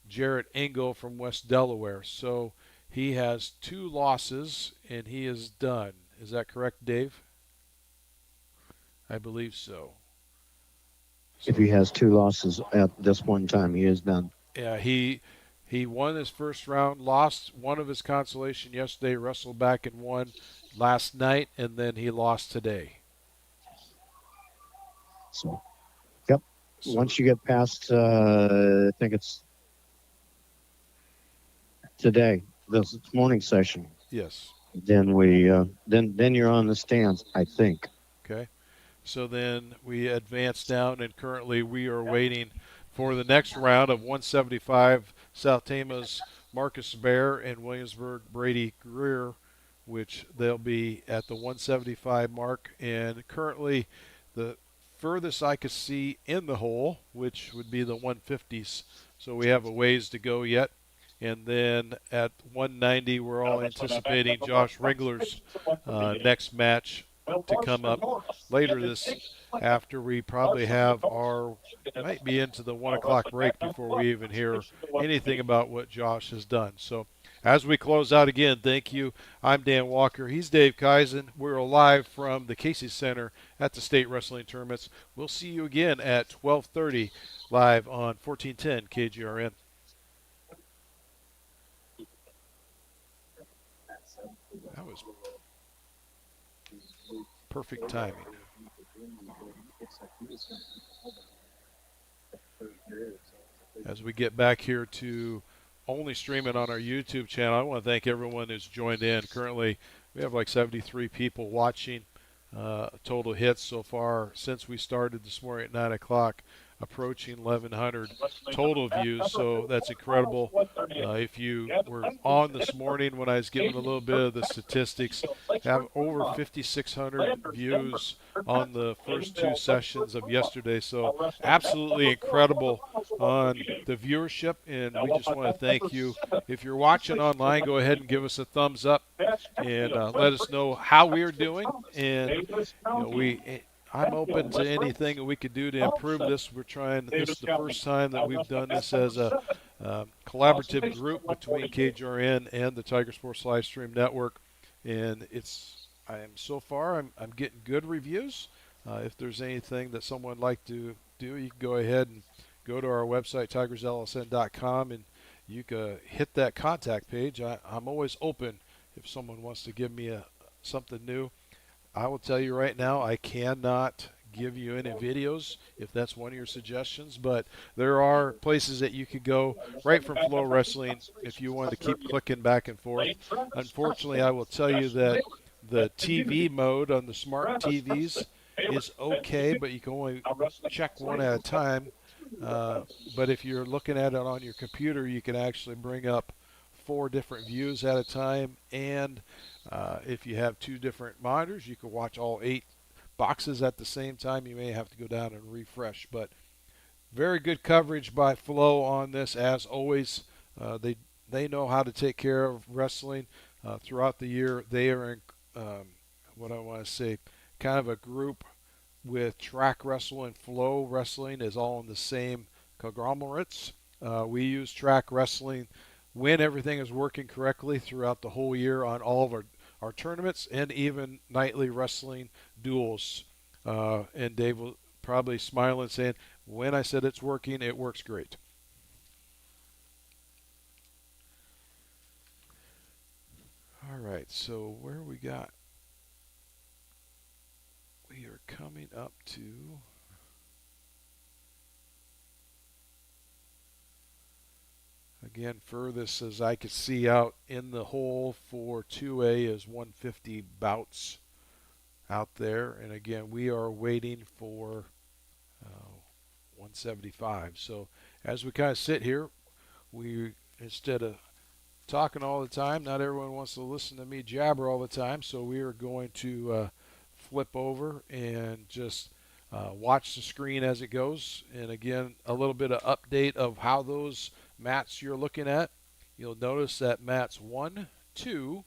Jarrett Engel from West Delaware. So he has 2 losses and he is done. Is that correct, Dave? I believe so. If he has 2 losses at this one time, he is done. Yeah, he won his first round, lost one of his consolation yesterday, Wrestleback and won last night, and then he lost today. So, yep. So, once you get past, I think it's today, this morning session. Yes. Then we, then you're on the stands, I think. Okay. So then we advance down, and currently we are waiting for the next round of 175. South Tama's Marcus Bear and Williamsburg Brady Greer, which they'll be at the 175 mark. And currently the furthest I could see in the hole, which would be the 150s. So we have a ways to go yet. And then at 190, we're all anticipating Josh Ringler's next match to come up later this after. We probably have our, might be into the 1 o'clock break before we even hear anything about what Josh has done. So as we close out again, thank you. I'm Dan Walker. He's Dave Kaizen. We're live from the Casey Center at the State Wrestling Tournaments. We'll see you again at 12:30 live on 1410 KGRN. That was perfect timing. As we get back here to only streaming on our YouTube channel, I want to thank everyone who's joined in. Currently, we have like 73 people watching. Total hits so far since we started this morning at 9 o'clock, approaching 1,100 total views. So that's incredible. If you were on this morning when I was giving a little bit of the statistics, have over 5,600 views on the first 2 sessions of yesterday. So absolutely incredible on the viewership, and we just want to thank you. If you're watching online, go ahead and give us a thumbs up and let us know how we're doing. And I'm open to anything that we could do to improve this. We're trying. This is the first time that we've done this as a collaborative group between KGRN and the Tiger Sports Livestream Network. and I am so far I'm getting good reviews. If there's anything that someone would like to do, you can go ahead and go to our website tigerslsn.com and you can hit that contact page. I'm always open if someone wants to give me something new. I will tell you right now, I cannot give you any videos if that's one of your suggestions, but there are places that you could go right from Flow Wrestling if you wanted to keep clicking back and forth. Unfortunately, I will tell you that the TV mode on the smart TVs is okay, but you can only check one at a time. Uh, but if you're looking at it on your computer, you can actually bring up 4 different views at a time, and if you have 2 different monitors, you can watch all 8 boxes at the same time. You may have to go down and refresh, but very good coverage by Flow on this as always. They know how to take care of wrestling throughout the year. They are in what I want to say, kind of a group with Track Wrestle and Flow Wrestling is all in the same conglomerates. We use Track Wrestling when everything is working correctly throughout the whole year on all of our tournaments and even nightly wrestling duels. And Dave will probably smile and saying, when I said it's working, it works great. All right, so where we got, we are coming up to again, furthest as I could see out in the hole for 2A is 150 bouts out there. And again, we are waiting for 175. So as we kind of sit here, we instead of talking all the time, not everyone wants to listen to me jabber all the time. So we are going to flip over and just watch the screen as it goes. And again, a little bit of update of how those mats you're looking at. You'll notice that mats 1, 2,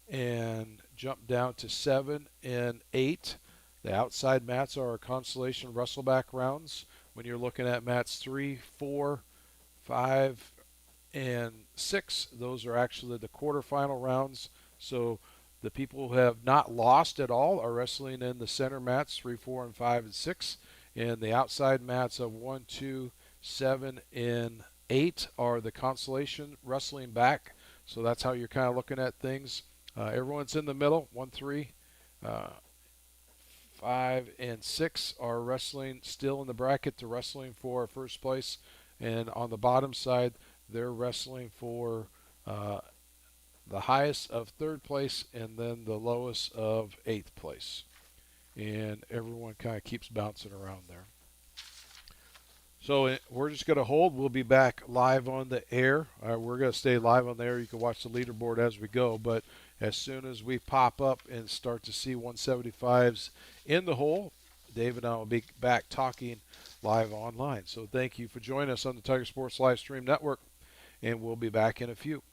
and jump down to 7 and 8. The outside mats are our Consolation Wrestleback rounds. When you're looking at mats 3, 4, 5, and 6, those are actually the quarterfinal rounds. So the people who have not lost at all are wrestling in the center mats 3, 4, and 5, and 6. And the outside mats of 1, 2, 7, and 8 are the Consolation wrestling back. So that's how you're kind of looking at things. Everyone's in the middle 1, 3, 5, and 6 are wrestling still in the bracket to wrestling for first place. And on the bottom side, they're wrestling for the highest of third place and then the lowest of eighth place. And everyone kind of keeps bouncing around there. So we're just going to hold. We'll be back live on the air. We're going to stay live on the air. You can watch the leaderboard as we go. But as soon as we pop up and start to see 175s in the hole, Dave and I will be back talking live online. So thank you for joining us on the Tiger Sports Live Stream Network, and we'll be back in a few.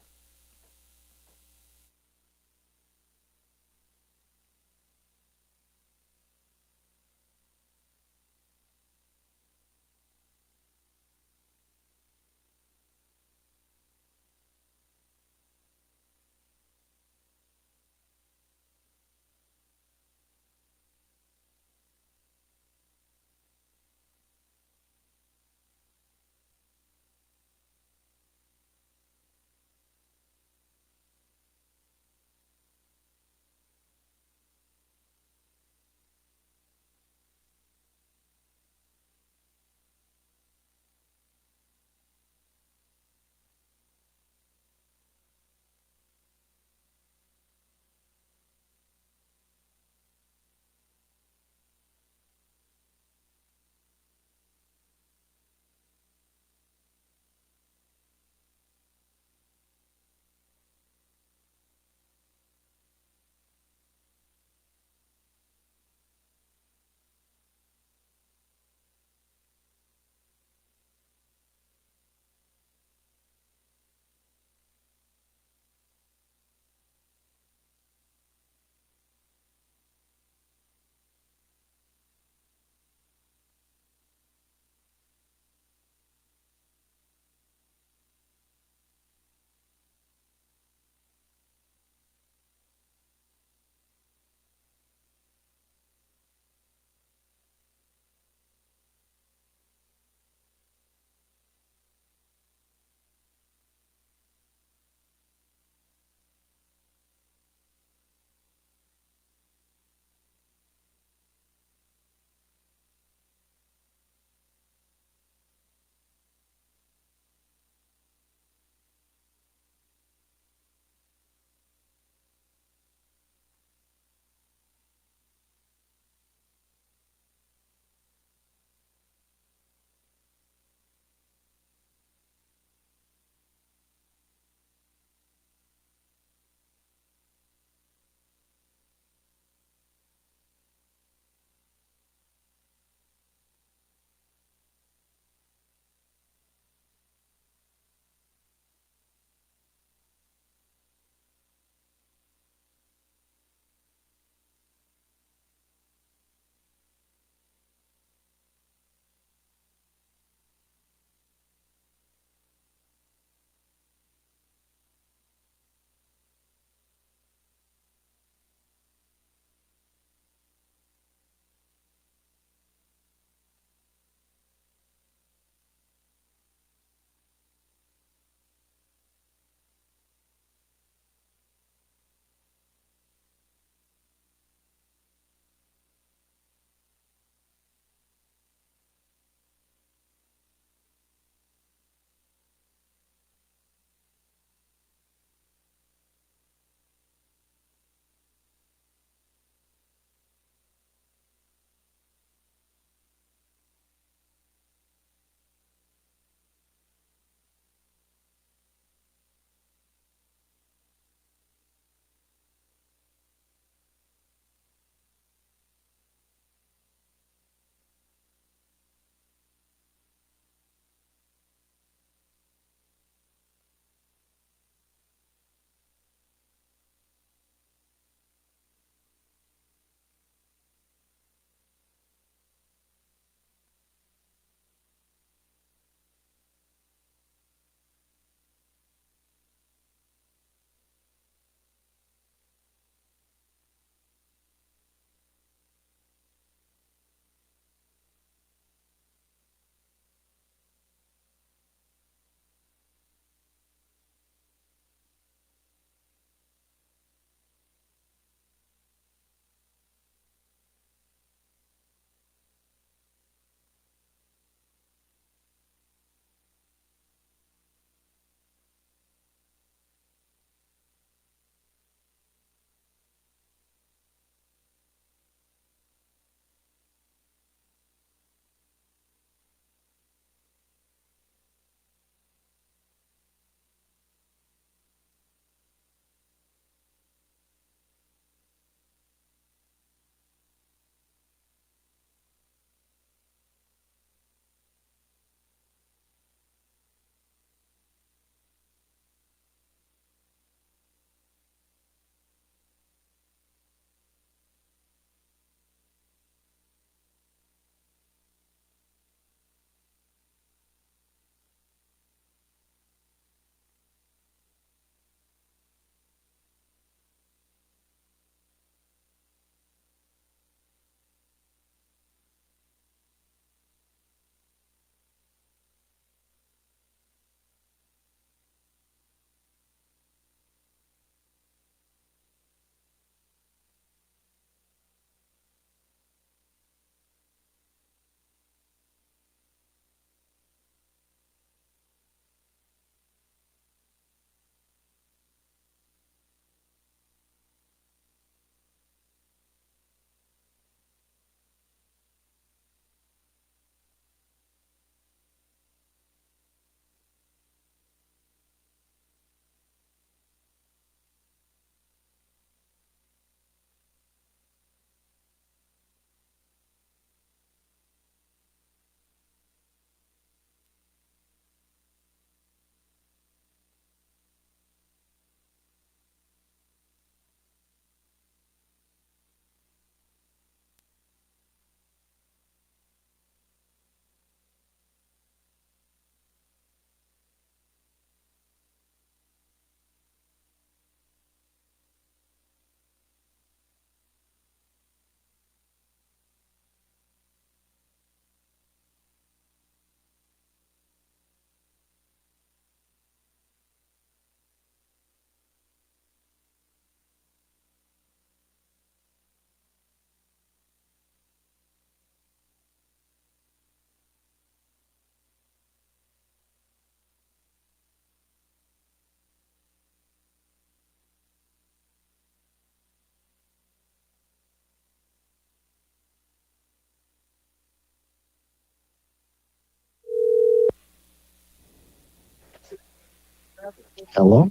Hello?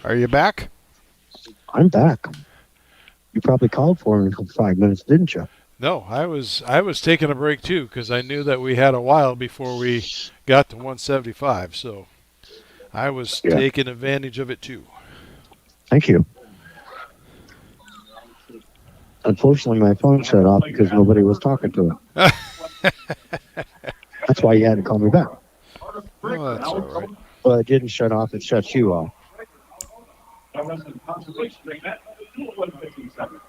Are you back? I'm back. You probably called for me for 5 minutes, didn't you? No, I was taking a break too because I knew that we had a while before we got to 175. So I was Yeah. taking advantage of it too. Thank you. Unfortunately, my phone shut off because nobody was talking to it. That's why you had to call me back. Oh, that's all right. Well, it didn't shut off, it shuts you off. Consolation match number 2 at 157.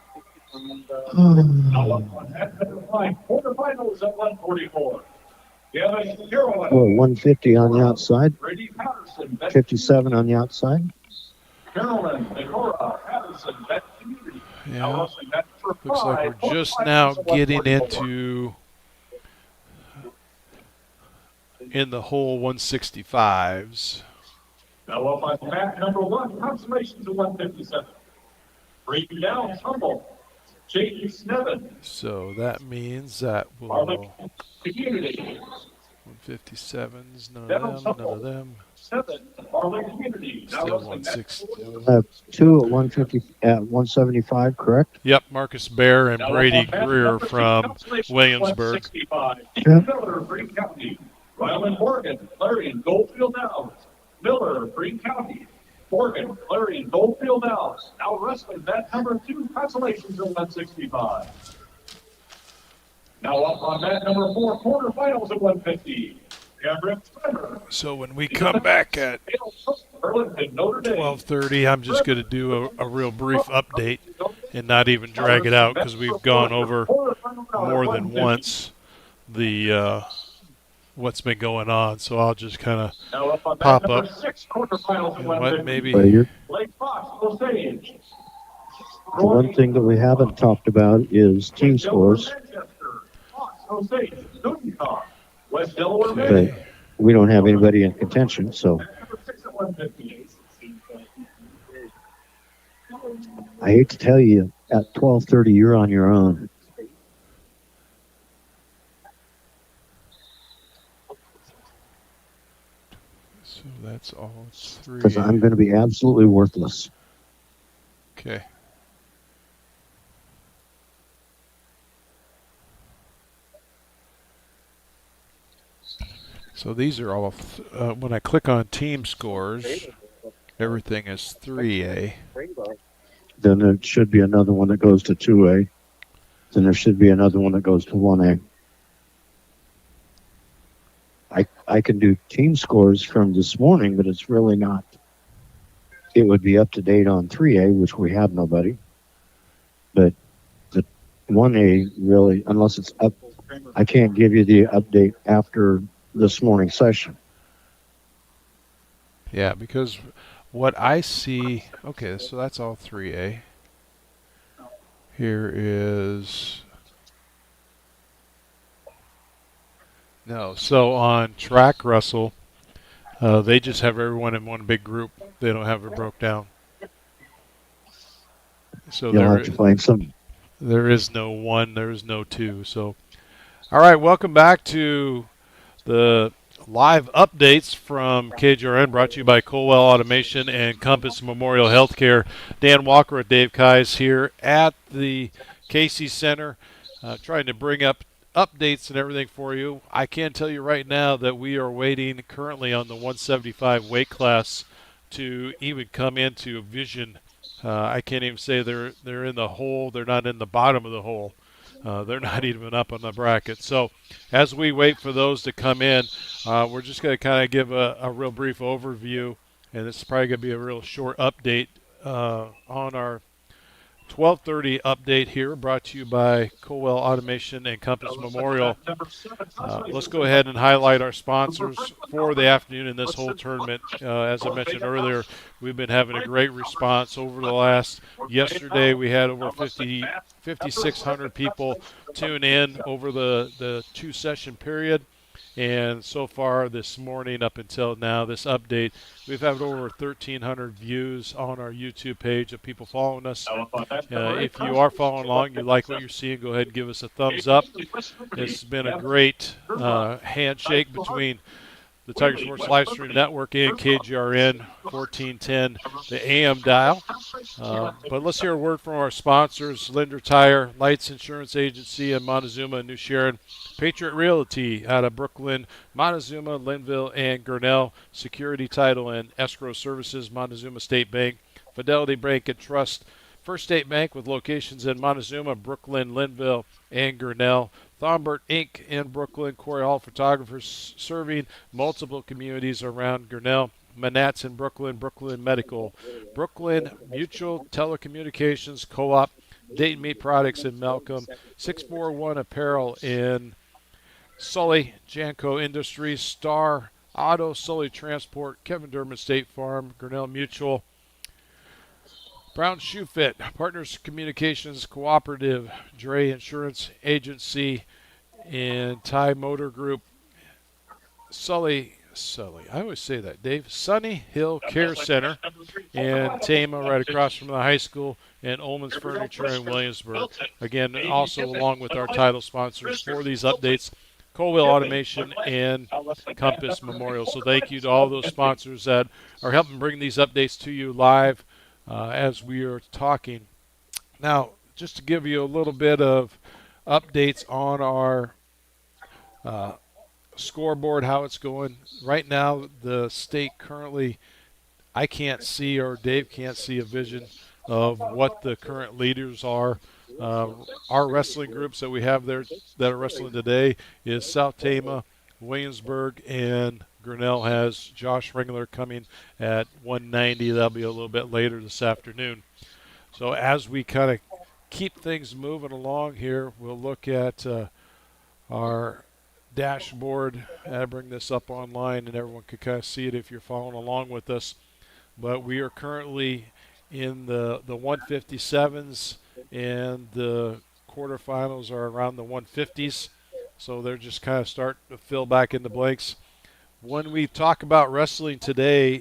Hmm. Now up on match number 5, quarterfinals at 144. Kevin Carolyn. Well, 150 on the outside, Brady Patterson. 57 on the outside. Carolyn, Decora, Patterson, that community. Now Yeah. wrestling match number Looks like 5, we're just now quarterfinals at getting 144. in the whole 165s. Now up on match number 1, Consolations at 157. Breaking down, Tumble. J.E. Snevin. So that means that Marlin will Community. 157s, none Devin of them, none of Tumble. them. 7, Marlin Community. Now Still wrestling match 160. We'll have two at 150 at 175, correct? Yep, Marcus Bear and Now Brady up on match Greer number 2, from Consolation Williamsburg. 165. Yeah. Miller, Green County. Ryland, Morgan. Larry and Goldfield Downs. Miller, Green County. Morgan, Larry and Goldfield Downs. Now wrestling match number 2, Consolations at 165. Now up on match number 4, quarterfinals at 150. Cameron Trevor. So when we come back at Burlington, Notre Dame. 12:30, I'm just going to do a real brief update and not even drag it out because we've gone over more than once the what's been going on. So I'll just kind of Now up on pop match number up. 6, quarterfinals at You know what? 150. Maybe But you're, Blake Fox, Osage. the one thing that we haven't talked about is team scores. Manchester, Fox, Osage, Newton, West Delaware, Okay. But Manchester. we don't have anybody in contention, so Number 6 at 150. I hate to tell you, at 12:30 you're on your own. so that's all three. Because I'm going to be absolutely worthless. Okay. So these are all, when I click on team scores, everything is 3A. Then there should be another one that goes to 2A. Then there should be another one that goes to 1A. I can do team scores from this morning, but it's really not. It would be up to date on 3A, which we have nobody. But the 1A really, unless it's up, I can't give you the update after this morning's session. Yeah, because what I see, okay, so that's all 3A. Here is, no, so on Track Wrestle, they just have everyone in one big group. They don't have it broke down. So You'll have to find some. there is no 1, there is no 2. So, all right, welcome back to the live updates from KJRN, brought to you by Colwell Automation and Compass Memorial Healthcare. Dan Walker with Dave Kais here at the Casey Center, trying to bring up updates and everything for you. I can tell you right now that we are waiting currently on the 175 weight class to even come into vision. I can't even say they're in the hole. They're not in the bottom of the hole. They're not even up on the bracket. So as we wait for those to come in, we're just going to kind of give a real brief overview, and this is probably going to be a real short update on our 12:30 update here, brought to you by Colwell Automation and Compass Memorial. Let's go ahead and highlight our sponsors for the afternoon in this whole tournament. As I mentioned earlier, we've been having a great response over the last. Yesterday, we had over 5,600 people tune in over the 2-session period. And so far this morning up until now, this update, we've had over 1,300 views on our YouTube page of people following us. If you are following along, you like what you're seeing, go ahead and give us a thumbs up. It's been a great handshake between the Tiger Sports Livestream Network and KGRN 1410, the AM dial. But let's hear a word from our sponsors: Linder Tire, Lights Insurance Agency in Montezuma and New Sharon, Patriot Realty out of Brooklyn, Montezuma, Linville, and Grinnell, Security Title and Escrow Services, Montezuma State Bank, Fidelity Bank and Trust, First State Bank with locations in Montezuma, Brooklyn, Linville, and Grinnell, Thornbert Inc. in Brooklyn, Corey Hall Photographers serving multiple communities around Grinnell, Manats in Brooklyn, Brooklyn Medical, Brooklyn Mutual Telecommunications Co-op, Dayton Meat Products in Malcolm, 641 Apparel in Sully, Janco Industries, Star Auto, Sully Transport, Kevin Durman State Farm, Grinnell Mutual, Brown Shoe Fit, Partners Communications Cooperative, Dre Insurance Agency, and Thai Motor Group, Sully, I always say that, Dave, Sunny Hill Care Center in Tama, right across from the high school, and Ullman's Furniture in Williamsburg. Again, also along with our title sponsors for these updates, Colville Automation and Compass Memorial. So thank you to all those sponsors that are helping bring these updates to you live as we are talking. Now, just to give you a little bit of updates on our scoreboard, how it's going. Right now, the state currently, I can't see, or Dave can't see a vision of what the current leaders are. Our wrestling groups that we have there that are wrestling today is South Tama, Williamsburg, and Grinnell has Josh Ringler coming at 190. That'll be a little bit later this afternoon. So as we kind of keep things moving along here, we'll look at our dashboard. I bring this up online and everyone can kind of see it if you're following along with us. But we are currently in the 157s, and the quarterfinals are around the 150s. So they're just kind of starting to fill back in the blanks. When we talk about wrestling today,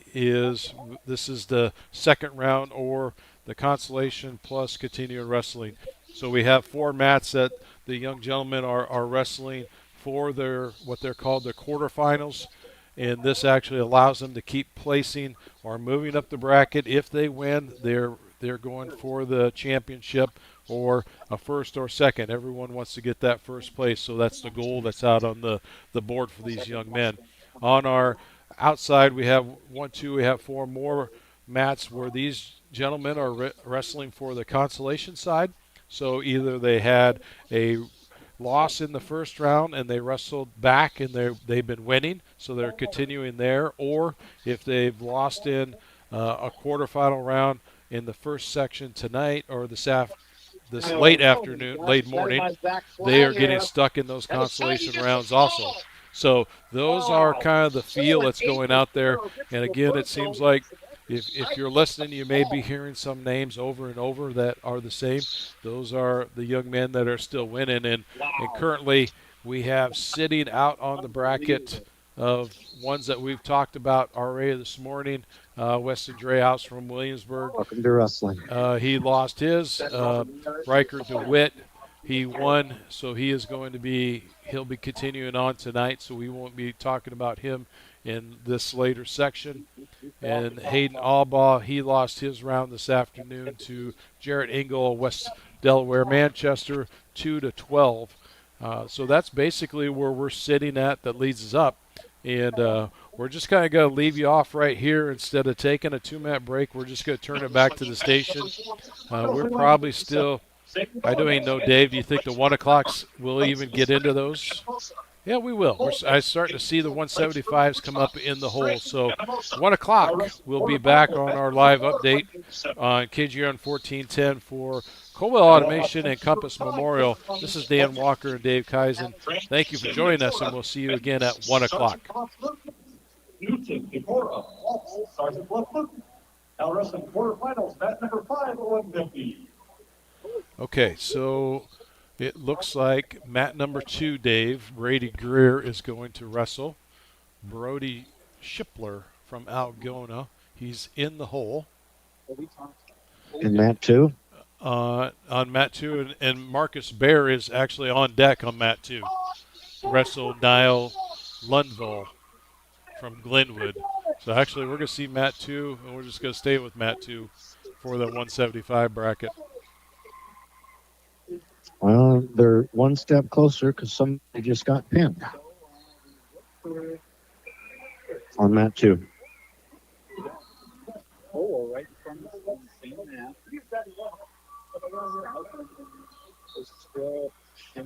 this is the second round or the Consolation plus continuing wrestling. So we have 4 mats that the young gentlemen are wrestling for their what they're called the quarterfinals, and this actually allows them to keep placing or moving up the bracket. If they win, they're going for the championship or a first or second. Everyone wants to get that first place, so that's the goal that's out on the board for these young men. On our outside, we have 4 more mats where these gentlemen are wrestling for the consolation side. So either they had a loss in the first round and they wrestled back and they've been winning, so they're continuing there, or if they've lost in a quarterfinal round in the first section tonight or this late afternoon, late morning, they are getting stuck in those consolation rounds also. So those are kind of the feel that's going out there. And again, it seems like if you're listening, you may be hearing some names over and over that are the same. Those are the young men that are still winning. And currently we have sitting out on the bracket of ones that we've talked about already this morning. Weston Dreyhouse from Williamsburg. Welcome to wrestling. He lost his. Riker DeWitt, he won, so he'll be continuing on tonight, so we won't be talking about him in this later section. And Hayden Albaugh, he lost his round this afternoon to Jarrett Engel, West Delaware, Manchester, 2-12. So that's basically where we're sitting at. That leads us up. And we're just kind of going to leave you off right here. Instead of taking a 2-minute break, we're just going to turn it back to the station. We're probably still, I don't even know, Dave, do you think the 1 o'clocks will even get into those? Yeah, we will. I'm starting to see the 175s come up in the hole. So 1 o'clock, we'll be back on our live update on KGR 1410 for Colwell Automation and Compass Memorial. This is Dan Walker and Dave Kaizen. Thank you for joining us, and we'll see you again at 1 o'clock. Newton, Decorah, Walpole, Sergeant Bluff Luton. Now wrestling quarterfinals, mat number 5 at 150. Okay, so it looks like mat number 2, Dave, Brady Greer, is going to wrestle. Brody Shipler from Algona. He's in the hole. In mat 2? On mat 2, and Marcus Bear is actually on deck on mat 2. Wrestle Niall Lundvall. from Glenwood. So actually, we're going to see Mat 2, and we're just going to stay with Mat 2 for the 175 bracket. Well, they're one step closer because somebody just got pinned on Mat 2. Oh, right in front of the same map.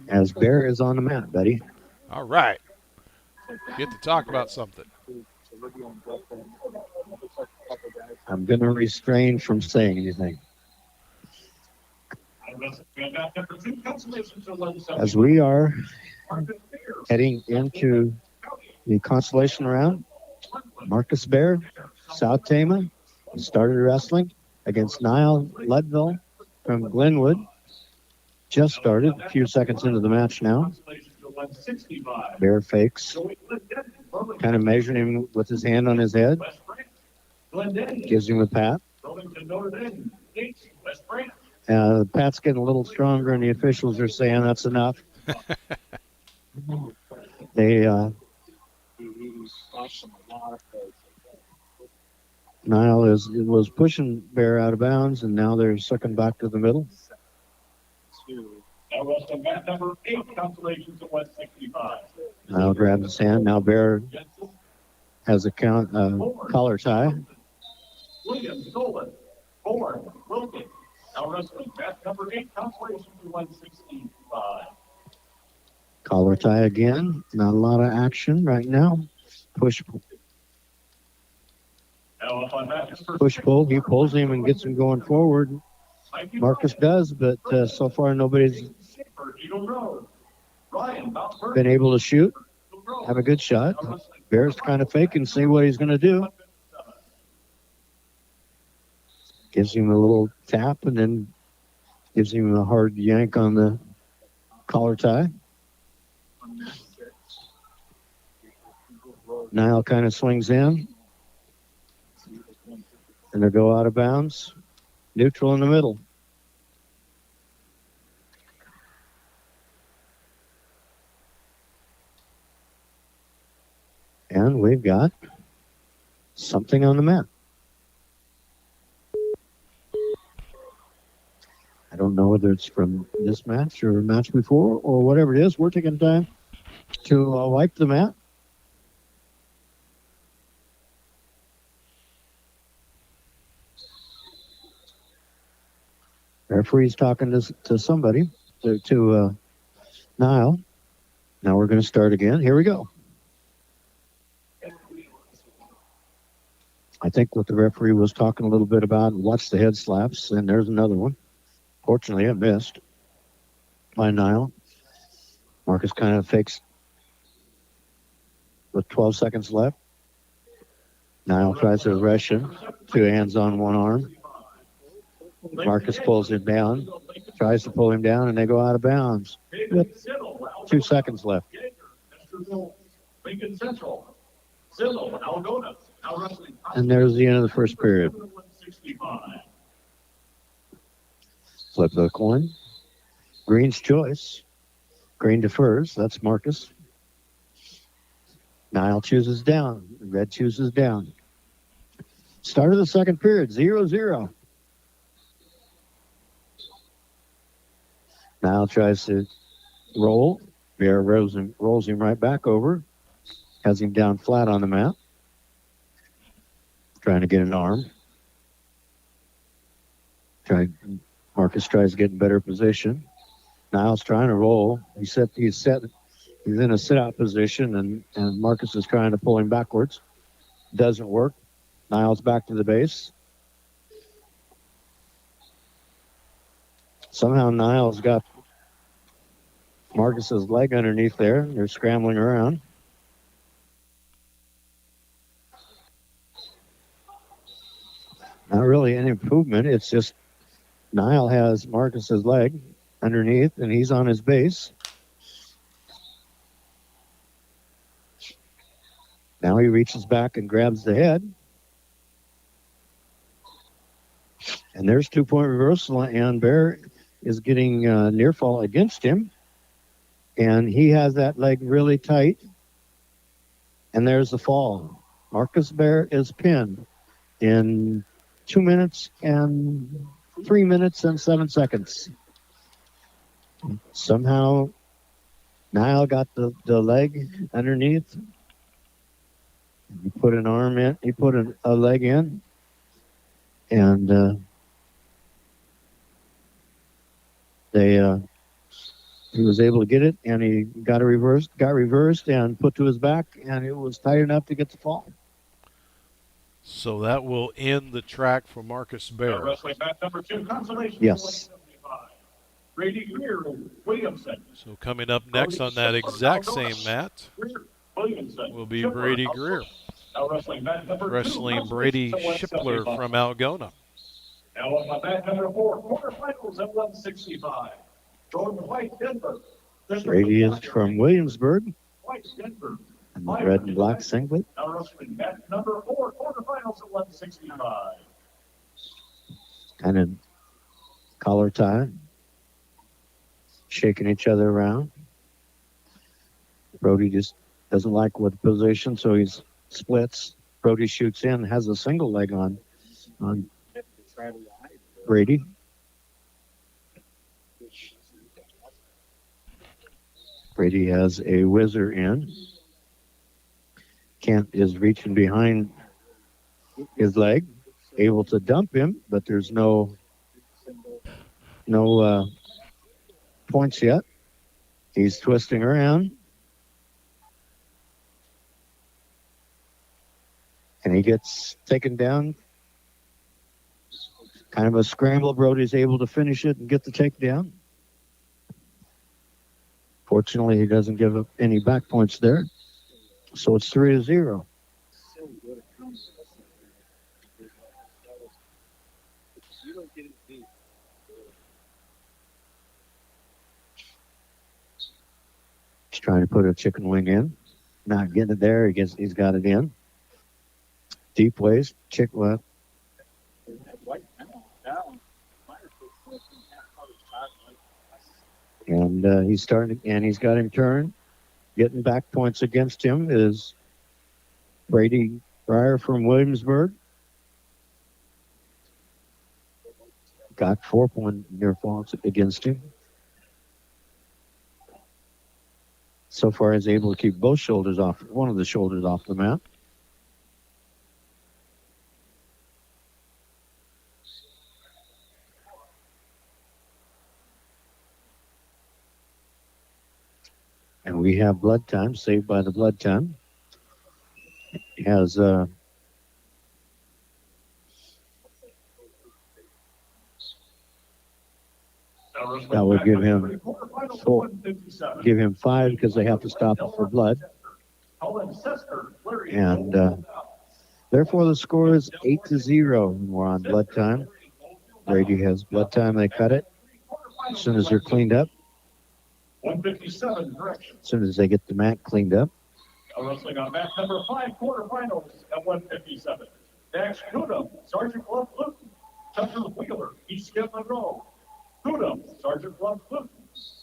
As Bear is on the mat, buddy. All right. Get to talk about something. I'm going to refrain from saying anything. As we are heading into the consolation round, Marcus Bear, South Tama, started wrestling against Niall Ludville from Glenwood. Just started, a few seconds into the match now. Bear fakes, kind of measuring him with his hand on his head. Gives him a pat. The pat's getting a little stronger, and the officials are saying that's enough. Niall was pushing Bear out of bounds, and now they're sucking back to the middle. Now wrestling match number 8, Consolations at 165. Niall grabs his hand. Now Bear has a collar tie. William Stolen, Ford, Wilkins. Now wrestling match number 8, Consolations at 165. Collar tie again. Not a lot of action right now. Push Now up on matches for pull. He pulls him and gets him going forward. Marcus does, but so far nobody's been able to shoot. Have a good shot. Bear's kind of faking, see what he's going to do. Gives him a little tap and then gives him a hard yank on the collar tie. Niall kind of swings in. And they go out of bounds. Neutral in the middle. And we've got something on the mat. I don't know whether it's from this match or a match before or whatever it is. We're taking time to wipe the mat. Referee's talking to somebody, to Niall. Now we're going to start again. Here we go. I think what the referee was talking a little bit about, watch the head slaps, and there's another one. Fortunately, it missed by Niall. Marcus kind of fakes with 12 seconds left. Niall tries to rush him. 2 hands on 1 arm. Marcus pulls him down, tries to pull him down, and they go out of bounds with 2 seconds left. And there's the end of the first period. Flip the coin. Green's choice. Green defers. That's Marcus. Niall chooses down. Red chooses down. Start of the second period, 0-0. Niall tries to roll. Bear rolls him right back over. Has him down flat on the mat. Trying to get an arm. Marcus tries to get in better position. Niall's trying to roll. He's in a sit-out position, and Marcus is trying to pull him backwards. Doesn't work. Niall's back to the base. Somehow Niall's got Marcus's leg underneath there. They're scrambling around. Not really an improvement. It's just Niall has Marcus's leg underneath, and he's on his base. Now he reaches back and grabs the head. And there's 2-point reversal, and Bear is getting near fall against him. And he has that leg really tight. And there's the fall. Marcus Bear is pinned in 2 minutes and 3 minutes and 7 seconds. Somehow, Niall got the leg underneath. He put an arm in. He put a leg in, and he was able to get it, and he got reversed, and put to his back, and it was tight enough to get the fall. So that will end the track for Marcus Bear. Wrestling match number 2, Consolation. Yes. Brady Greer, Williamson. So coming up next on that exact same mat Williamson will be Brady Greer. Now wrestling match number 2, Wrestling Brady Shipler from Algona. Now on match number 4, quarterfinals at 165. Jordan White, Denver. Brady is from Williamsburg, White, Denver. in the red and black singlet. Now wrestling match number 4, quarterfinals at 165. Kind of collar tie, shaking each other around. Brody just doesn't like what the position, so he splits. Brody shoots in, has a single leg on Brady. Brady has a whizzer in. Kent is reaching behind his leg, able to dump him, but there's no points yet. He's twisting around. And he gets taken down. Kind of a scramble. Brody's able to finish it and get the takedown. Fortunately, he doesn't give up any back points there. So it's 3-0. He's trying to put a chicken wing in. Not getting it there. He's got it in. Deep waist, well. And he's starting, and he's got him turned. Getting back points against him is Brady Breyer from Williamsburg. Got 4-point near falls against him. So far, he's able to keep both shoulders off, one of the shoulders off the mat. And we have blood time, saved by the blood time. He has that would give him give him 5 because they have to stop it for blood. And therefore the score is 8-0 when we're on blood time. Brady has blood time, they cut it. As soon as they're cleaned up. 157, correction. As soon as they get the mat cleaned up. Now wrestling on match number 5, quarterfinals at 157. Dax Kudum, Sergeant Bluff Luton, Tucker Wheeler, ECF Monroe. Kudum, Sergeant Bluff Luton,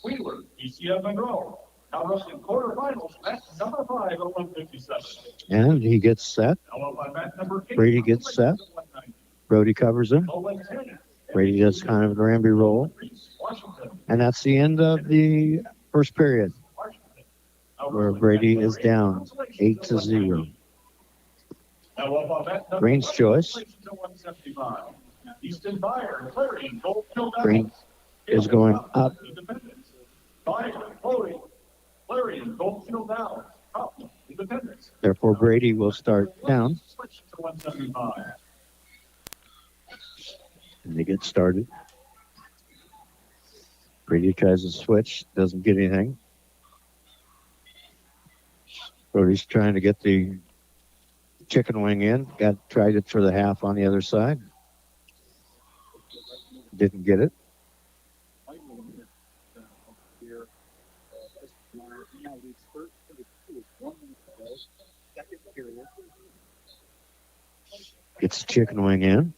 Wheeler, ECF Monroe. Now wrestling quarterfinals, match number 5 at 157. And he gets set. Now on match number 8, Brady gets set. Brody covers him. Brady does kind of a Ramby roll. And that's the end of the first period, where Brady is down 8-0. Green's choice. Green is going up. Therefore, Brady will start down. And they get started. Brady tries to switch, doesn't get anything. Brody's trying to get the chicken wing in. Tried it for the half on the other side. Didn't get it. Gets the chicken wing in.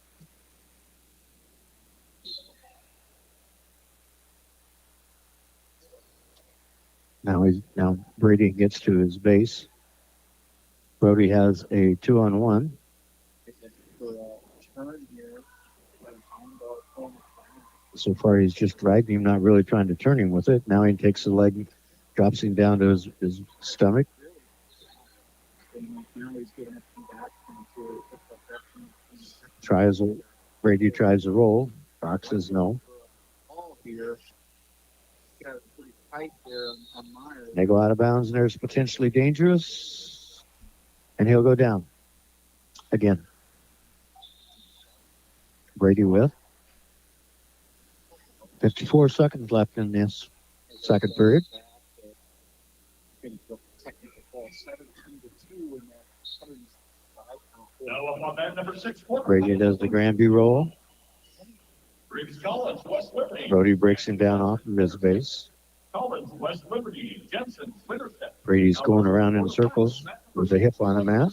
Now Brady gets to his base. Brody has a 2-on-1. For a turn here, So far, he's just dragging him, not really trying to turn him with it. Now he takes the leg, drops him down to his stomach. now he's getting a back into Brady tries to roll. Brock says no. all here. Got it pretty tight there on Myers. They go out of bounds, and there's potentially dangerous. And he'll go down again. Brady with 54 seconds left in this second period. Now up on that number 6. Brady does the Granby roll. Briggs Collins, West Liberty. Brody breaks him down off of his base. Collins, West Liberty. Jensen, Winterstep. Brady's going around in circles with a hip on the mat.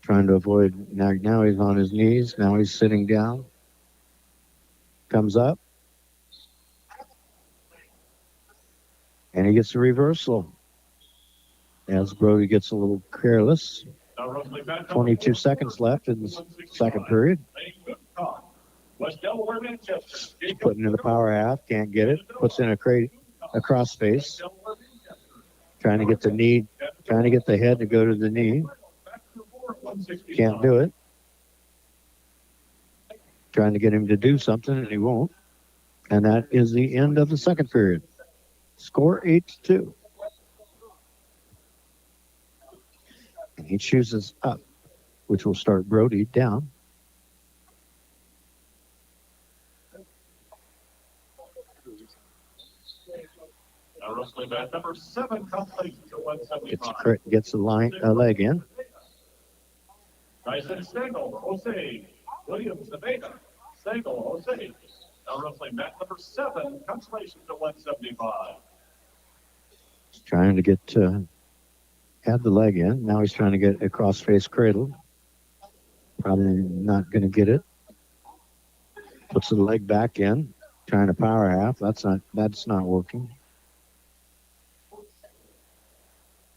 Trying to avoid, now he's on his knees. Now he's sitting down. Comes up. And he gets a reversal. As Brody gets a little careless. 22 seconds left in the second period. Putting in the power half, can't get it. Puts in a cross face. Trying to get the knee, trying to get the head to go to the knee. Can't do it. Trying to get him to do something, and he won't. And that is the end of the second period. Score 8-2. And he chooses up, which will start Brody down. Now wrestling back number 7, complete to 175. Gets a leg in. Tyson Stengel, Jose. Williams, Nevada. Stengel, Jose. Now wrestling back number 7, Consolation to 175. Trying to get had the leg in. Now he's trying to get a cross-face cradle. Probably not going to get it. Puts the leg back in. Trying to power half. That's not working.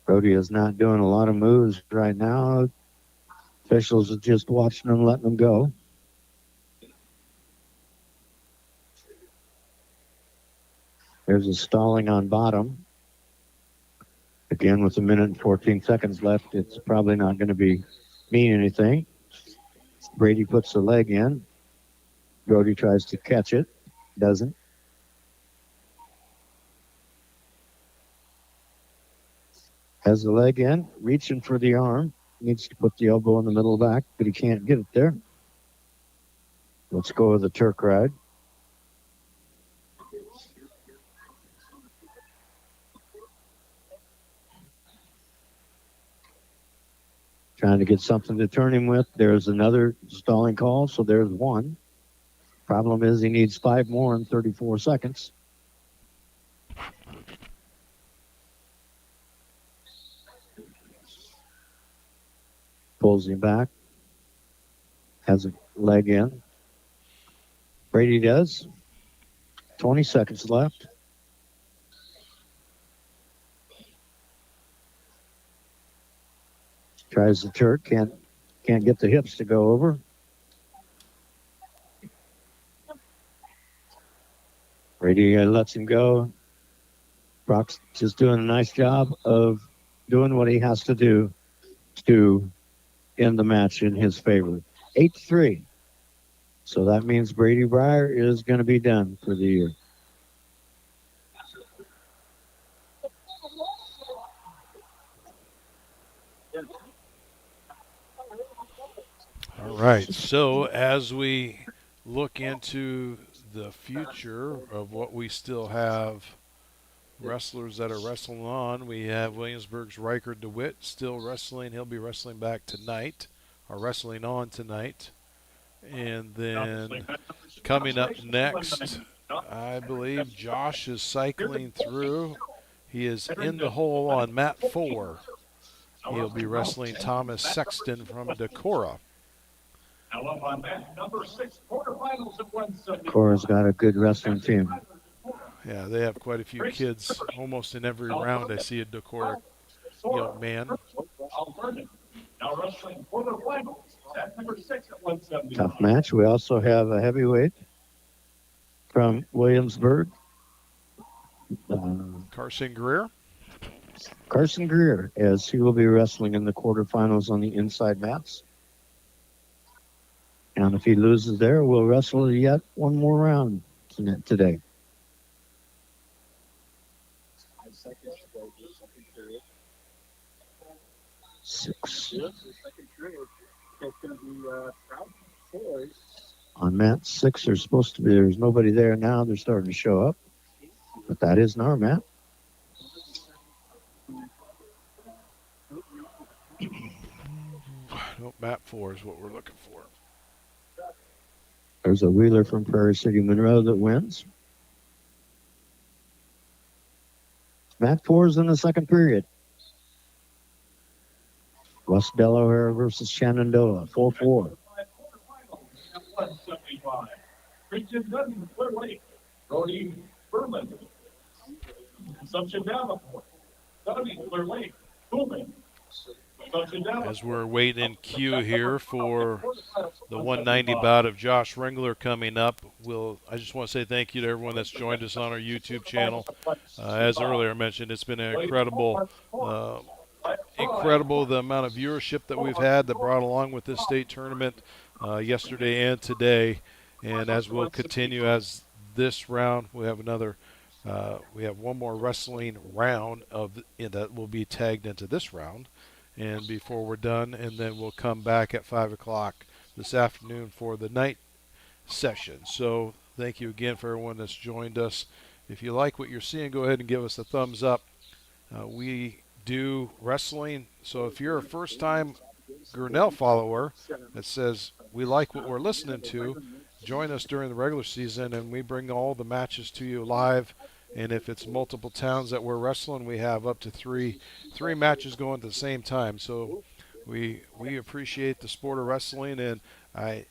Brody is not doing a lot of moves right now. Officials are just watching him, letting him go. There's a stalling on bottom. Again, with 1 minute and 14 seconds left, it's probably not going to mean anything. Brady puts the leg in. Brody tries to catch it. Doesn't. Has the leg in, reaching for the arm. Needs to put the elbow in the middle back, but he can't get it there. Let's go with the Turk ride. Trying to get something to turn him with. There's another stalling call, so there's one. Problem is he needs 5 more in 34 seconds. Pulls him back. Has a leg in. Brady does. 20 seconds left. Tries the Turk. Can't get the hips to go over. Brady lets him go. Brock's just doing a nice job of doing what he has to do to end the match in his favor. 8-3. So that means Brady Breyer is going to be done for the year. All right. So as we look into the future of what we still have wrestlers that are wrestling on, we have Williamsburg's Riker DeWitt still wrestling. He'll be wrestling back tonight, or wrestling on tonight. And then coming up next, I believe Josh is cycling through. He is in the hole on mat 4. He'll be wrestling Thomas Sexton from Decorah. Now up on that number 6, quarterfinals at 175. Decorah's got a good wrestling team. Yeah, they have quite a few kids. Almost in every round, I see a Decorah young man. Alberta. Now wrestling for the finals at number 6 at 170. Tough match. We also have a heavyweight from Williamsburg, uh, Carson Greer. Carson Greer, as he will be wrestling in the quarterfinals on the inside mats. And if he loses there, we'll wrestle yet one more round today. Six. On mat 6, there's nobody there now. They're starting to show up. But that is our mat. Nope, map 4 is what we're looking for. There's a Wheeler from Prairie City, Monroe that wins. Mat 4 is in the second period. West Delaware versus Shenandoah, 4-4. 175. Christian Dutton, Clear Lake. Brody Berman. Consumption Davenport. Dudley, Clear Lake. Coolman. As we're waiting in queue here for the 190 bout of Josh Ringler coming up, I just want to say thank you to everyone that's joined us on our YouTube channel. As earlier mentioned, it's been an incredible the amount of viewership that we've had that brought along with this state tournament yesterday and today. And as we'll continue as this round, we have one more wrestling round that will be tagged into this round. And before we're done, and then we'll come back at 5 o'clock this afternoon for the night session. So thank you again for everyone that's joined us. If you like what you're seeing, go ahead and give us a thumbs up. We do wrestling, so if you're a first-time Grinnell follower that says we like what we're listening to, join us during the regular season, and we bring all the matches to you live. And if it's multiple towns that we're wrestling, we have up to three matches going at the same time. So we appreciate the sport of wrestling, and I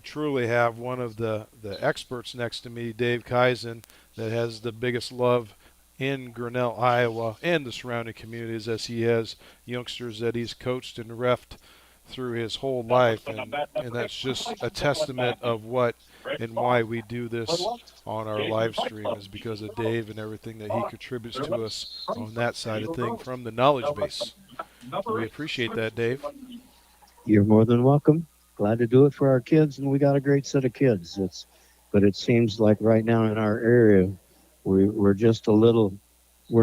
truly have one of the experts next to me, Dave Kaizen, that has the biggest love in Grinnell, Iowa, and the surrounding communities, as he has youngsters that he's coached and reffed through his whole life, and that's just a testament of what and why we do this on our live stream, is because of Dave and everything that he contributes to us on that side of thing from the knowledge base. So we appreciate that, Dave. You're more than welcome. Glad to do it for our kids, and we got a great set of kids. But it seems like right now in our area, we're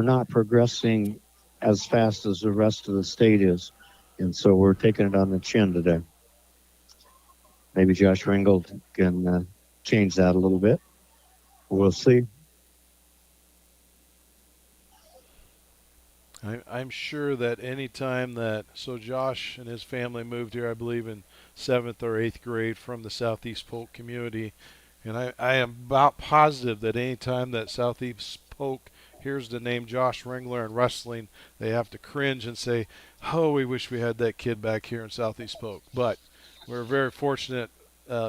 not progressing as fast as the rest of the state is. And so we're taking it on the chin today. Maybe Josh Ringgold can change that a little bit. We'll see. I'm sure that any time so Josh and his family moved here, I believe in 7th or 8th grade from the Southeast Polk community. And I am about positive that any time that Southeast Polk hears the name Josh Ringler and wrestling, they have to cringe and say, oh, we wish we had that kid back here in Southeast Polk. But we're very fortunate.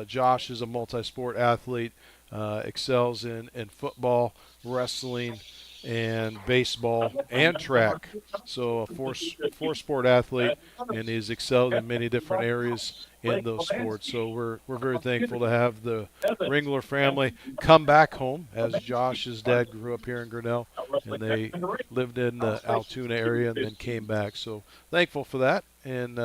Josh is a multi-sport athlete, excels in football, wrestling, and baseball and track. So a four-sport athlete, and he's excelled in many different areas in those sports. So we're very thankful to have the Ringler family come back home, as Josh's dad grew up here in Grinnell, and they lived in the Altoona area and then came back. So thankful for that. And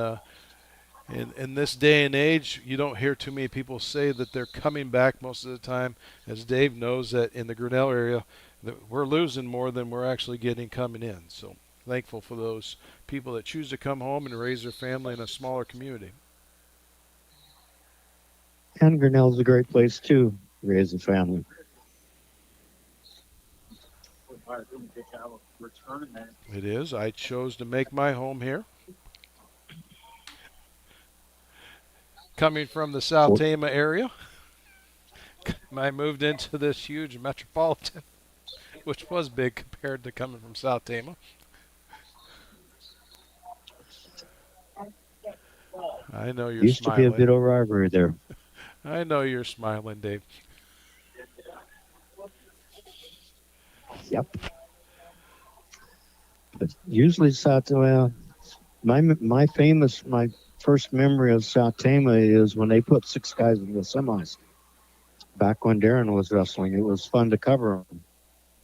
in this day and age, you don't hear too many people say that they're coming back most of the time, as Dave knows that in the Grinnell area, that we're losing more than we're actually getting coming in. So thankful for those people that choose to come home and raise their family in a smaller community. And Grinnell's a great place to raise a family. It is. I chose to make my home here. Coming from the South Tama area, I moved into this huge metropolitan, which was big compared to coming from South Tama. I know you're Used smiling. to be a bit of rivalry there. I know you're smiling, Dave. Yep. But usually South, well, my first memory of South Tama is when they put 6 guys in the semis. Back when Darren was wrestling, it was fun to cover them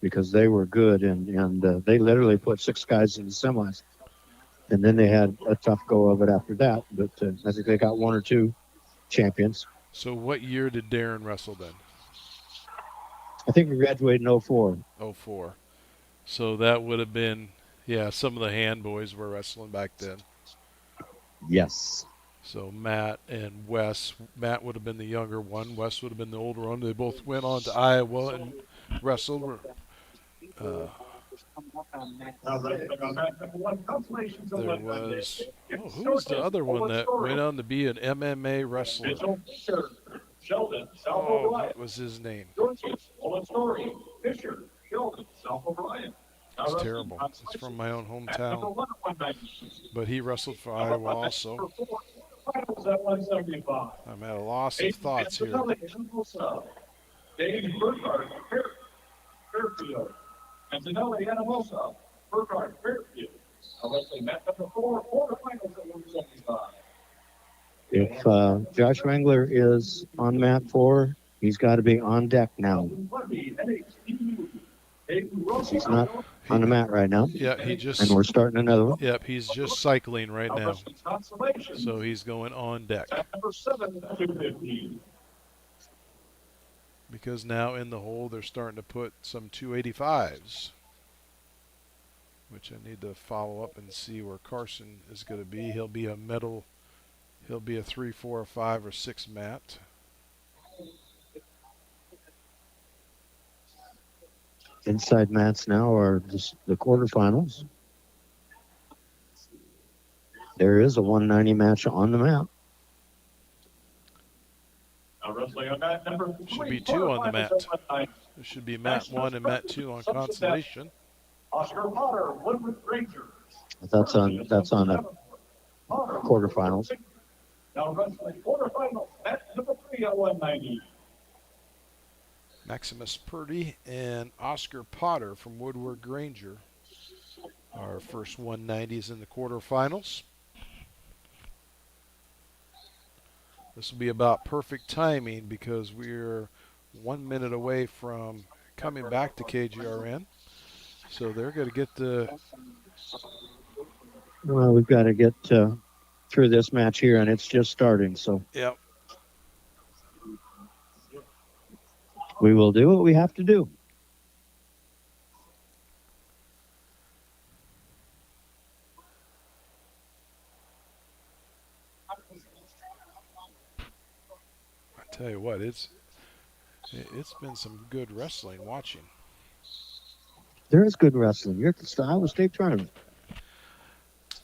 because they were good, and they literally put 6 guys in the semis. And then they had a tough go of it after that, but I think they got 1 or 2 champions. So what year did Darren wrestle then? I think we graduated in 04. 04. So that would have been, yeah, some of the hand boys were wrestling back then. Yes. So Matt and Wes. Matt would have been the younger one. Wes would have been the older one. They both went on to Iowa and wrestled. Now wrestling on mat number 1, Consolation's a There 190. was, who was the other one that went on to be an MMA wrestler? Mitchell Fisher, Sheldon, South Oh, O'Brien, what was his name? Georges, Olin Story, Fisher, Sheldon, South O'Brien. Now It's wrestling terrible. It's Consolation. from my own At number hometown. 1 at 190. But he wrestled for Now Iowa at also. number 4, Finals at 175. I'm at a loss of thoughts here. Dave Burkhardt, Fairfield. Antonelli Anamosa, Burkhardt, Fairfield. Now wrestling mat number 4, quarterfinals at 175. If Josh Wrangler is on mat 4, he's got to be on deck now. He's not on the mat right now, Yeah, he and just, we're starting another one. yep, he's just cycling right now. So he's going on deck. Number 7, 215. Because now in the hole they're starting to put some 285s. Which I need to follow up and see where Carson is going to be. He'll be a metal, he'll be a 3, 4, 5, or 6 mat. Inside mats now are just the quarterfinals. There is a 190 match on the mat. Now wrestling on mat number 3. Should be 2 on the mat. There should be mat 1 and mat 2 on Consolation. Oscar Potter, Woodward Rangers. That's on the quarterfinals. Now wrestling quarterfinals, mat number 3 at 190. Maximus Purdy and Oscar Potter from Woodward Granger. Our first 190s in the quarterfinals. This will be about perfect timing because we're 1 minute away from coming back to KGRN. So they're going to get the... Well, we've got to get through this match here, and it's just starting. So Yep. we will do what we have to do. I tell you what, it's been some good wrestling watching. There is good wrestling. You're at the Iowa State Tournament.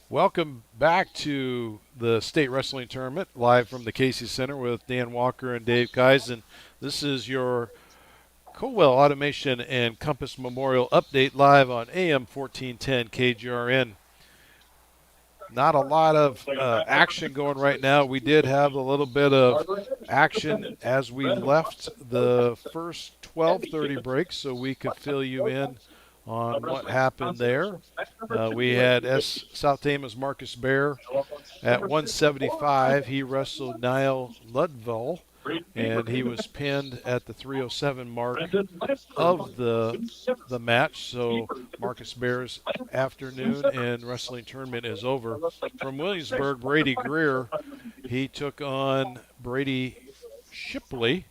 Welcome back to the State Wrestling Tournament, live from the Casey Center with Dan Walker and Dave Kaizen. This is your Colwell Automation and Compass Memorial Update live on AM 1410 KGRN. Not a lot of action going right now. We did have a little bit of action as we left the first 12:30 break, so we could fill you in on what happened there. We had South Tama's Marcus Bear at 175. He wrestled Niall Ludvall, and he was pinned at the 307 mark of the match. So Marcus Bear's afternoon and wrestling tournament is over. From Williamsburg, Brady Greer, he took on Brady Shipler,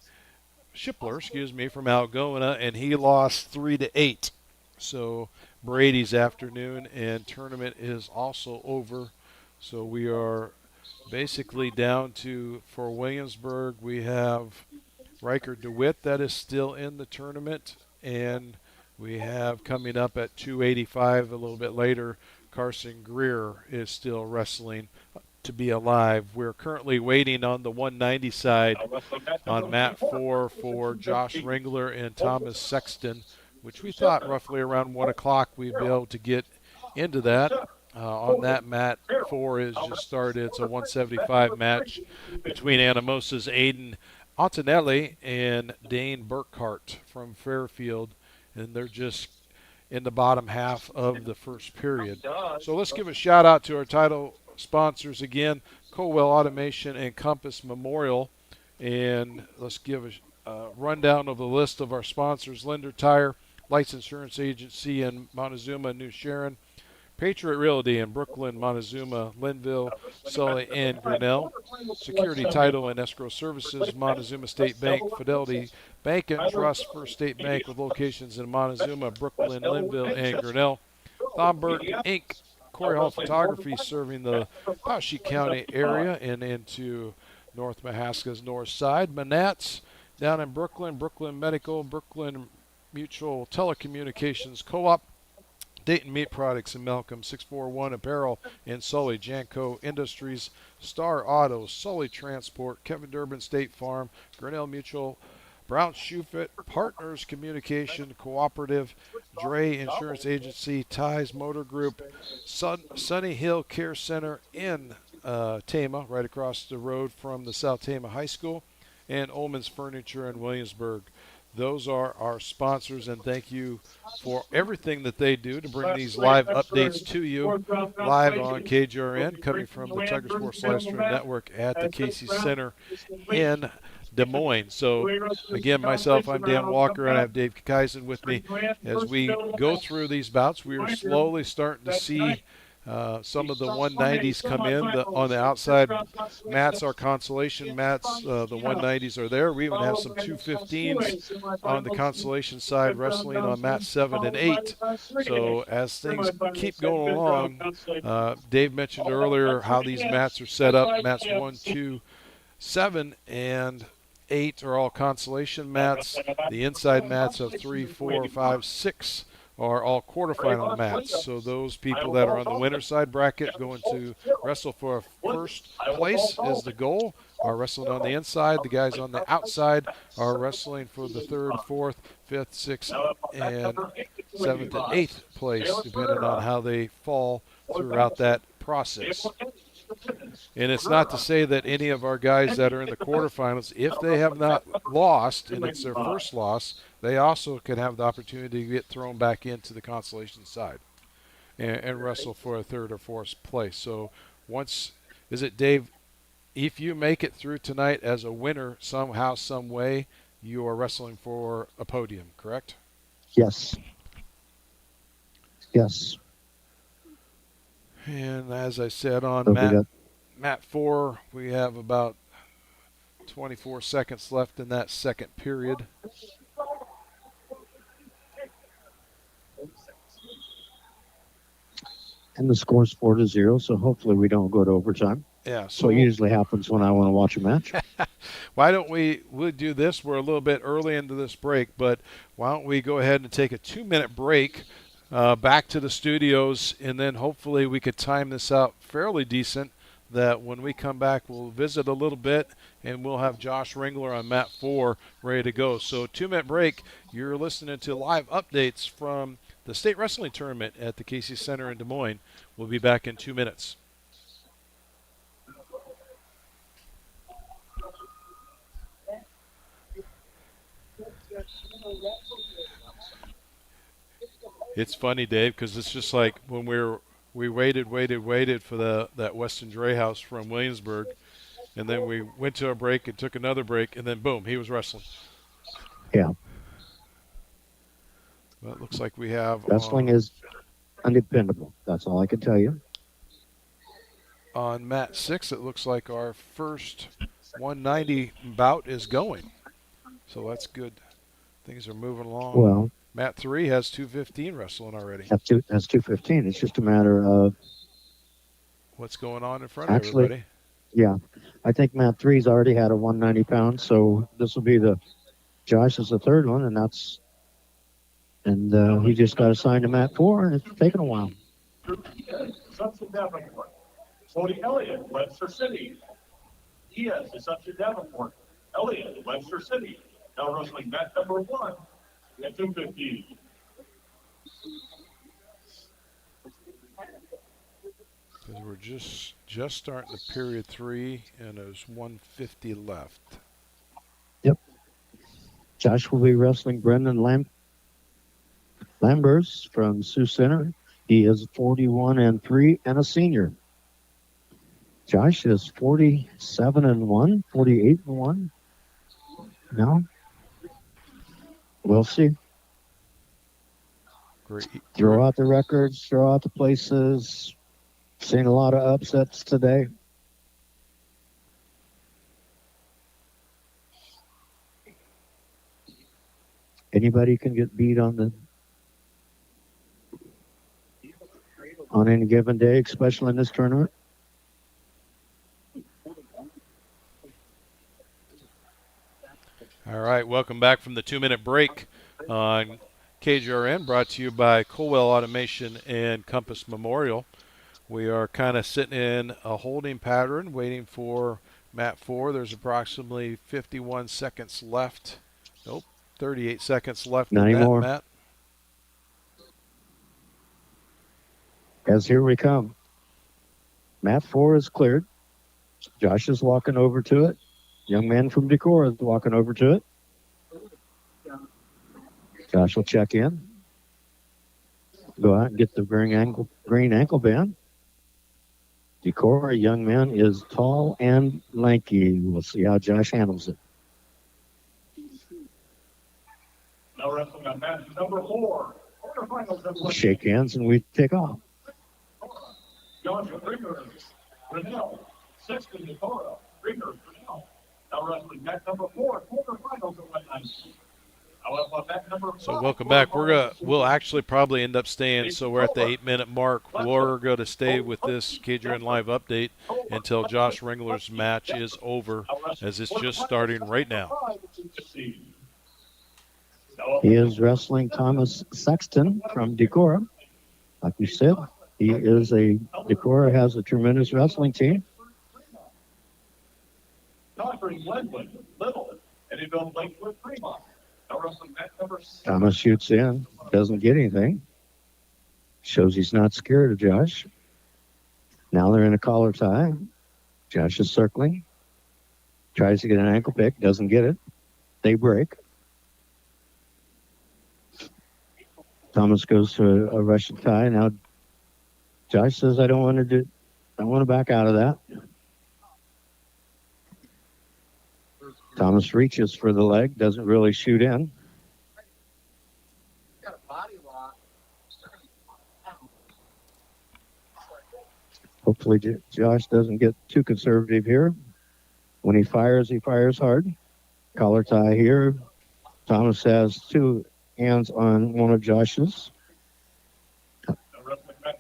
from Algona, and he lost 3-8. So Brady's afternoon and tournament is also over. So we are basically down to, for Williamsburg, we have Riker DeWitt that is still in the tournament, and we have coming up at 285 a little bit later, Carson Greer is still wrestling to be alive. We're currently waiting on the 190 side on mat 4 for Josh Ringler and Thomas Sexton, which we thought roughly around 1 o'clock we'd be able to get into that. On that mat 4 is just started. It's a 175 match between Anamosa's Aiden Antonelli and Dane Burkhart from Fairfield. And they're just in the bottom half of the first period. So let's give a shout out to our title sponsors again, Colwell Automation and Compass Memorial. And let's give a rundown of the list of our sponsors: Linder Tire, Lights Insurance Agency in Montezuma, New Sharon, Patriot Realty in Brooklyn, Montezuma, Linville, Sully, and Grinnell, Security Title and Escrow Services, Montezuma State Bank, Fidelity Bank and Trust, First State Bank with locations in Montezuma, Brooklyn, Linville, and Grinnell, Thomberg Inc., Corey Hall Photography serving the Poweshiek County area and into North Mahaska's north side, Manats down in Brooklyn, Brooklyn Medical, Brooklyn Mutual Telecommunications Co-op, Dayton Meat Products in Malcolm, 641 Apparel in Sully, Janco Industries, Star Auto, Sully Transport, Kevin Durbin State Farm, Grinnell Mutual, Brown Shoefit, Partners Communication Cooperative, Dre Insurance Agency, Ties Motor Group, Sunny Hill Care Center in Tama, right across the road from the South Tama High School, and Ullman's Furniture in Williamsburg. Those are our sponsors, and thank you for everything that they do to bring these live updates to you live on KJRN, coming from the Tiger Sports Live Stream Network at the Casey Center in Des Moines. So, again, myself, I'm Dan Walker, and I have Dave Kaizen with me. As we go through these bouts, we are slowly starting to see some of the 190s come in. On the outside mats, our consolation mats, the 190s are there. We even have some 215s on the consolation side wrestling on mat 7 and 8. So as things keep going along, Dave mentioned earlier how these mats are set up. Mats 1, 2, 7, and 8 are all consolation mats. The inside mats of 3, 4, 5, 6 are all quarterfinal mats. So those people that are on the winner side bracket going to wrestle for first place is the goal, are wrestling on the inside. The guys on the outside are wrestling for the third, fourth, fifth, sixth, and seventh and eighth place, depending on how they fall throughout that process. And it's not to say that any of our guys that are in the quarterfinals, if they have not lost and it's their first loss, they also can have the opportunity to get thrown back into the consolation side and wrestle for a third or fourth place. So is it Dave, if you make it through tonight as a winner somehow, some way, you are wrestling for a podium, correct? Yes. Yes. And as I said on So mat 4, we have about 24 seconds left in that second period. And the score's 4-0, so hopefully we don't go to overtime. Yeah. So it usually happens when I want to watch a match. Why don't we'll do this? We're a little bit early into this break, but why don't we go ahead and take a 2-minute break back to the studios, and then hopefully we could time this out fairly decent, that when we come back we'll visit a little bit and we'll have Josh Ringler on mat 4 ready to go. So 2-minute break. You're listening to live updates from the state wrestling tournament at the Casey Center in Des Moines. We'll be back in 2 minutes. It's funny, Dave, because it's just like when we waited for that Weston Dre House from Williamsburg, and then we went to a break and took another break, and then boom, he was wrestling. Yeah. Well, it looks like we have wrestling is undependable. That's all I can tell you. On mat 6, it looks like our first 190 bout is going, so that's good. Things are moving along. Well, mat 3 has 215 wrestling already. That's 215. It's just a matter of what's going on in front of everybody. Yeah, I think mat 3's already had a 190 pounds, so this will be Josh is the third one, and he just got assigned to mat 4, and it's taken a while. Assumption Davenport. Cody Elliott, Webster City. Diaz, Assumption Davenport. Elliott, Webster City. Now wrestling mat number 1 at 215. Because we're just starting the period 3, and there's 150 left. Yep. Josh will be wrestling Brendan Lambers from Sioux Center. He is 41-3 and a senior. Josh is 47-1, 48-1. No, we'll see. Great. Throw out the records, throw out the places. Seen a lot of upsets today. Anybody can get beat on any given day, especially in this tournament. All right, welcome back from the 2-minute break on KJRN, brought to you by Colwell Automation and Compass Memorial. We are kind of sitting in a holding pattern, waiting for mat 4. There's approximately 51 seconds left. Nope, 38 seconds left Not in anymore. that mat. As here we come. Mat 4 is cleared. Josh is walking over to it. Young man from Decorah is walking over to it. Josh will check in. Go out and get the green ankle band. Decorah, young man, is tall and lanky. We'll see how Josh handles it. Now wrestling on match number 4. Quarterfinals. Shake hands and we take off. Joshua Ringer, Grinnell, Sexton Decorah, Ringer, Grinnell. Now wrestling match number 4, quarterfinals of Wet Night. So welcome back. We'll actually probably end up staying. So we're at the 8-minute mark. We're going to stay with this KJRN Live update until Josh Ringler's match is over, as it's just starting right now. He is wrestling Thomas Sexton from Decorah. Like we said, Decorah has a tremendous wrestling team. Thomas shoots in, doesn't get anything. Shows he's not scared of Josh. Now they're in a collar tie. Josh is circling. Tries to get an ankle pick, doesn't get it. They break. Thomas goes to a Russian tie. Now Josh says, I don't want to back out of that. Thomas reaches for the leg, doesn't really shoot in. Hopefully Josh doesn't get too conservative here. When he fires hard. Collar tie here. Thomas has 2 hands on one of Josh's.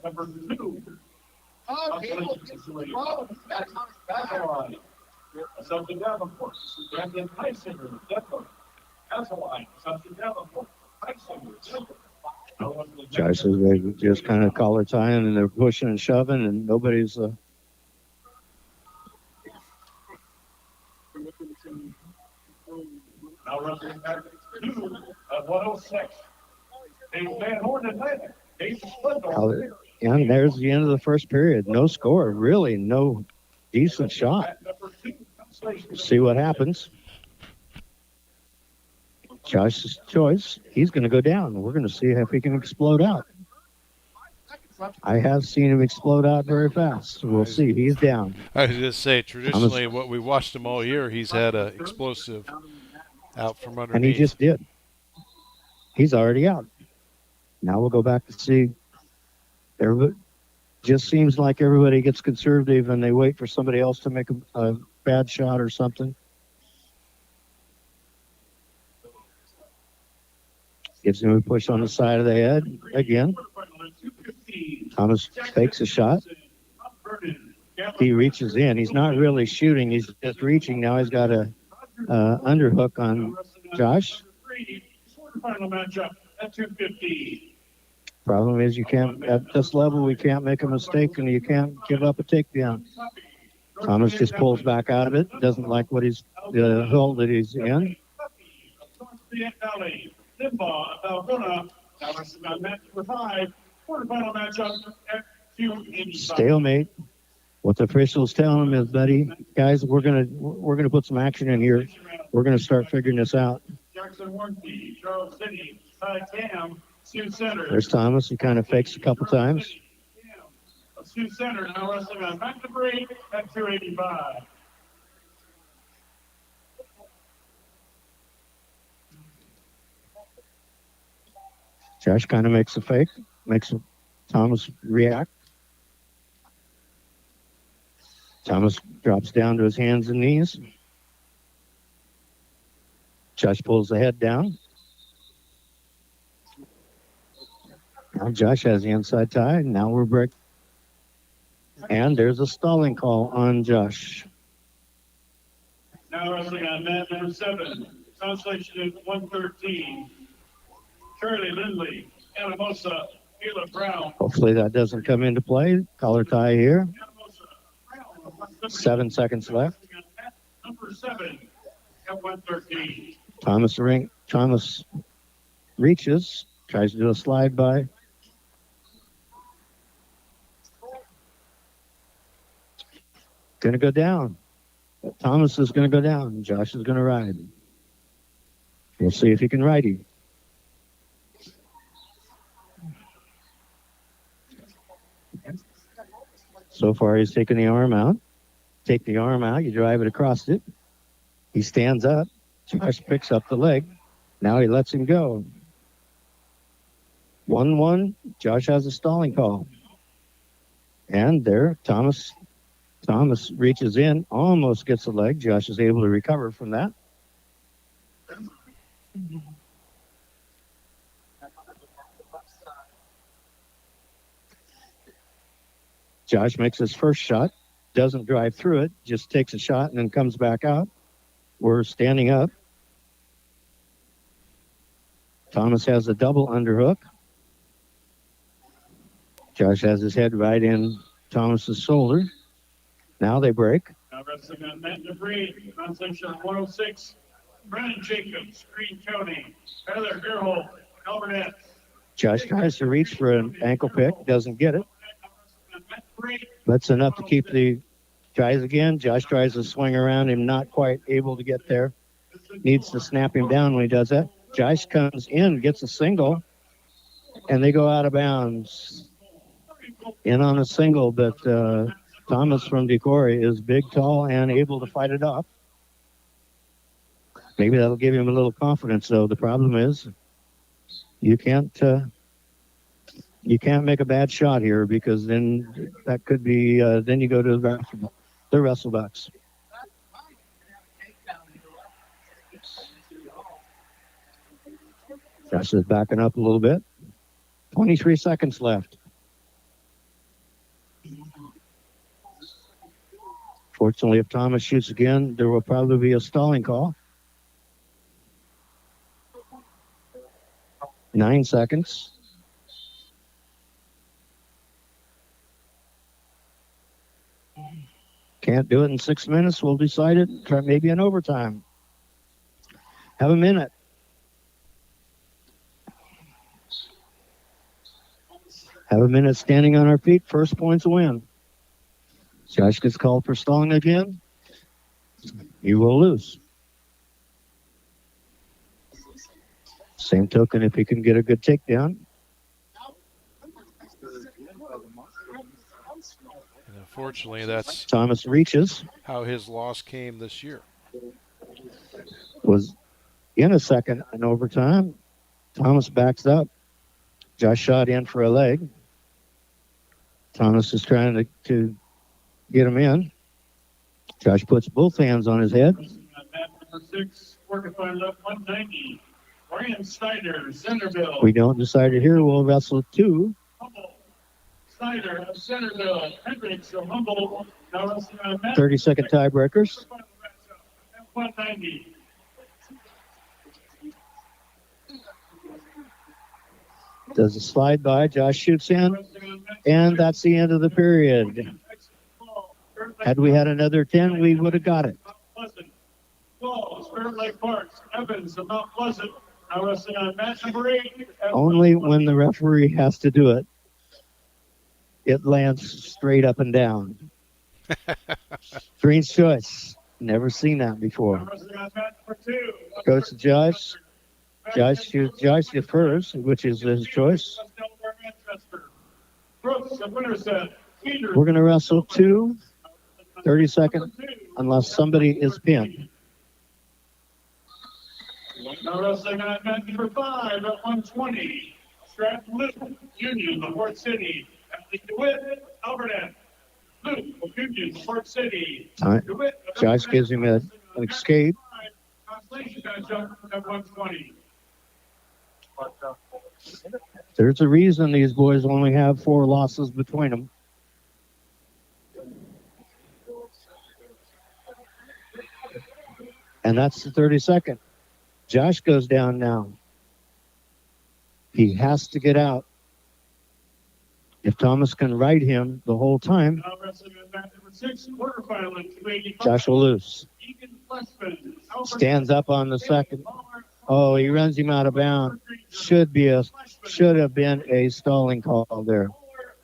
Number 2. Assumption Davenport, Brandon Heisinger, Denver. Azaline, Assumption Davenport, Heisinger, Denver. Josh says they just kind of collar tying and they're pushing and shoving and nobody's. Now wrestling back 2 of 106. Van Horn Atlantic. And there's the end of the first period. No score, really, no decent shot. See what happens. Josh's choice. He's going to go down. We're going to see if he can explode out. I have seen him explode out very fast. We'll see. He's down. I was going to say, traditionally, what we watched him all year, he's had an explosive out from underneath. And he just did. He's already out. Now we'll go back to see. Everybody just seems like everybody gets conservative and they wait for somebody else to make a bad shot or something. Gives him a push on the side of the head again. Thomas fakes a shot. He reaches in. He's not really shooting. He's just reaching. Now he's got a underhook on Josh. Final matchup at 250. Problem is, you can't at this level. We can't make a mistake, and you can't give up a takedown. Thomas just pulls back out of it. Doesn't like what he's the hole that he's in. Stalemate. What the officials telling him is, buddy, guys, we're gonna put some action in here. We're gonna start figuring this out. Jackson Warnke, Charles City, Ty Cam, Sioux Center. There's Thomas. He kind of fakes a couple times. Sioux Center now wrestling on mat number 8 at 285. Josh kind of makes a fake, makes Thomas react. Thomas drops down to his hands and knees. Josh pulls the head down. Now Josh has the inside tie. Now we're break. And there's a stalling call on Josh. Now wrestling on mat number 7. Consolation at 113. Shirley Lindley, Anamosa, Mila Brown. Hopefully that doesn't come into play. Collar tie here. 7 seconds left. Number 7 at 113. Thomas reaches, tries to do a slide by. Going to go down. Thomas is going to go down. Josh is going to ride. We'll see if he can ride him. So far, he's taking the arm out. Take the arm out, you drive it across it. He stands up. Josh picks up the leg. Now he lets him go. 1-1. Josh has a stalling call. And there, Thomas reaches in, almost gets the leg. Josh is able to recover from that. Josh makes his first shot, doesn't drive through it, just takes a shot and then comes back out. We're standing up. Thomas has a double underhook. Josh has his head right in Thomas's shoulder. Now they break. Now wrestling on mat number 8, Consolation 106. Brandon Jacobs, Green County, Tyler Gerhold, Albert. Josh tries to reach for an ankle pick, doesn't get it. That's enough to keep the tries again. Josh tries to swing around him, not quite able to get there. Needs to snap him down when he does that. Josh comes in, gets a single, and they go out of bounds. In on a single, but Thomas from Decory is big, tall, and able to fight it off. Maybe that'll give him a little confidence, though. The problem is you can't make a bad shot here, because then that could be then you go to the Wrestlebacks. Josh is backing up a little bit. 23 seconds left. Fortunately, if Thomas shoots again, there will probably be a stalling call. 9 seconds. Can't do it in 6 minutes. We'll decide it. Try maybe an overtime. Have a minute. Have a minute standing on our feet. First points win. Josh gets called for stalling again. You will lose. Same token, if he can get a good takedown. And unfortunately, that's Thomas reaches. how his loss came this year. Was in a second in overtime. Thomas backs up. Josh shot in for a leg. Thomas is trying to get him in. Josh puts both hands on his head. Number 6, Quarterfinal up 190. Ryan Snyder, Centerville. We don't decide it here. We'll wrestle 2. Humble. Snyder of Centerville. Hendricks of Humble. Now wrestling on mat. 30-second tiebreakers. 190. Does a slide by. Josh shoots in. And that's the end of the period. Had we had another 10, we would have got it. Spirit Lake Parks, Evans of Mount Pleasant. Now wrestling on match number 8. Only when the referee has to do it, it lands straight up and down. Green's choice. Never seen that before. Wrestling on match number 2. Goes to Josh. Josh defers, which is his choice. Brooks, the winner set. Peter. We're going to wrestle 30-second unless somebody is pinned. Now wrestling on mat number 5 at 120. Stratton Luke, Union, Port City. Athlete DeWitt, Albertan. Luke, Union, Port City. DeWitt, Josh gives him an escape. Consolation matchup at 120. There's a reason these boys only have 4 losses between them. And that's the 32nd. Josh goes down now. He has to get out. If Thomas can ride him the whole time, Now wrestling on mat number 6, quarterfinal at 285. Josh will lose. Egan Fleshman, Albert Stands up on the second. Oh, he runs him out of bounds. Should have been a stalling call there.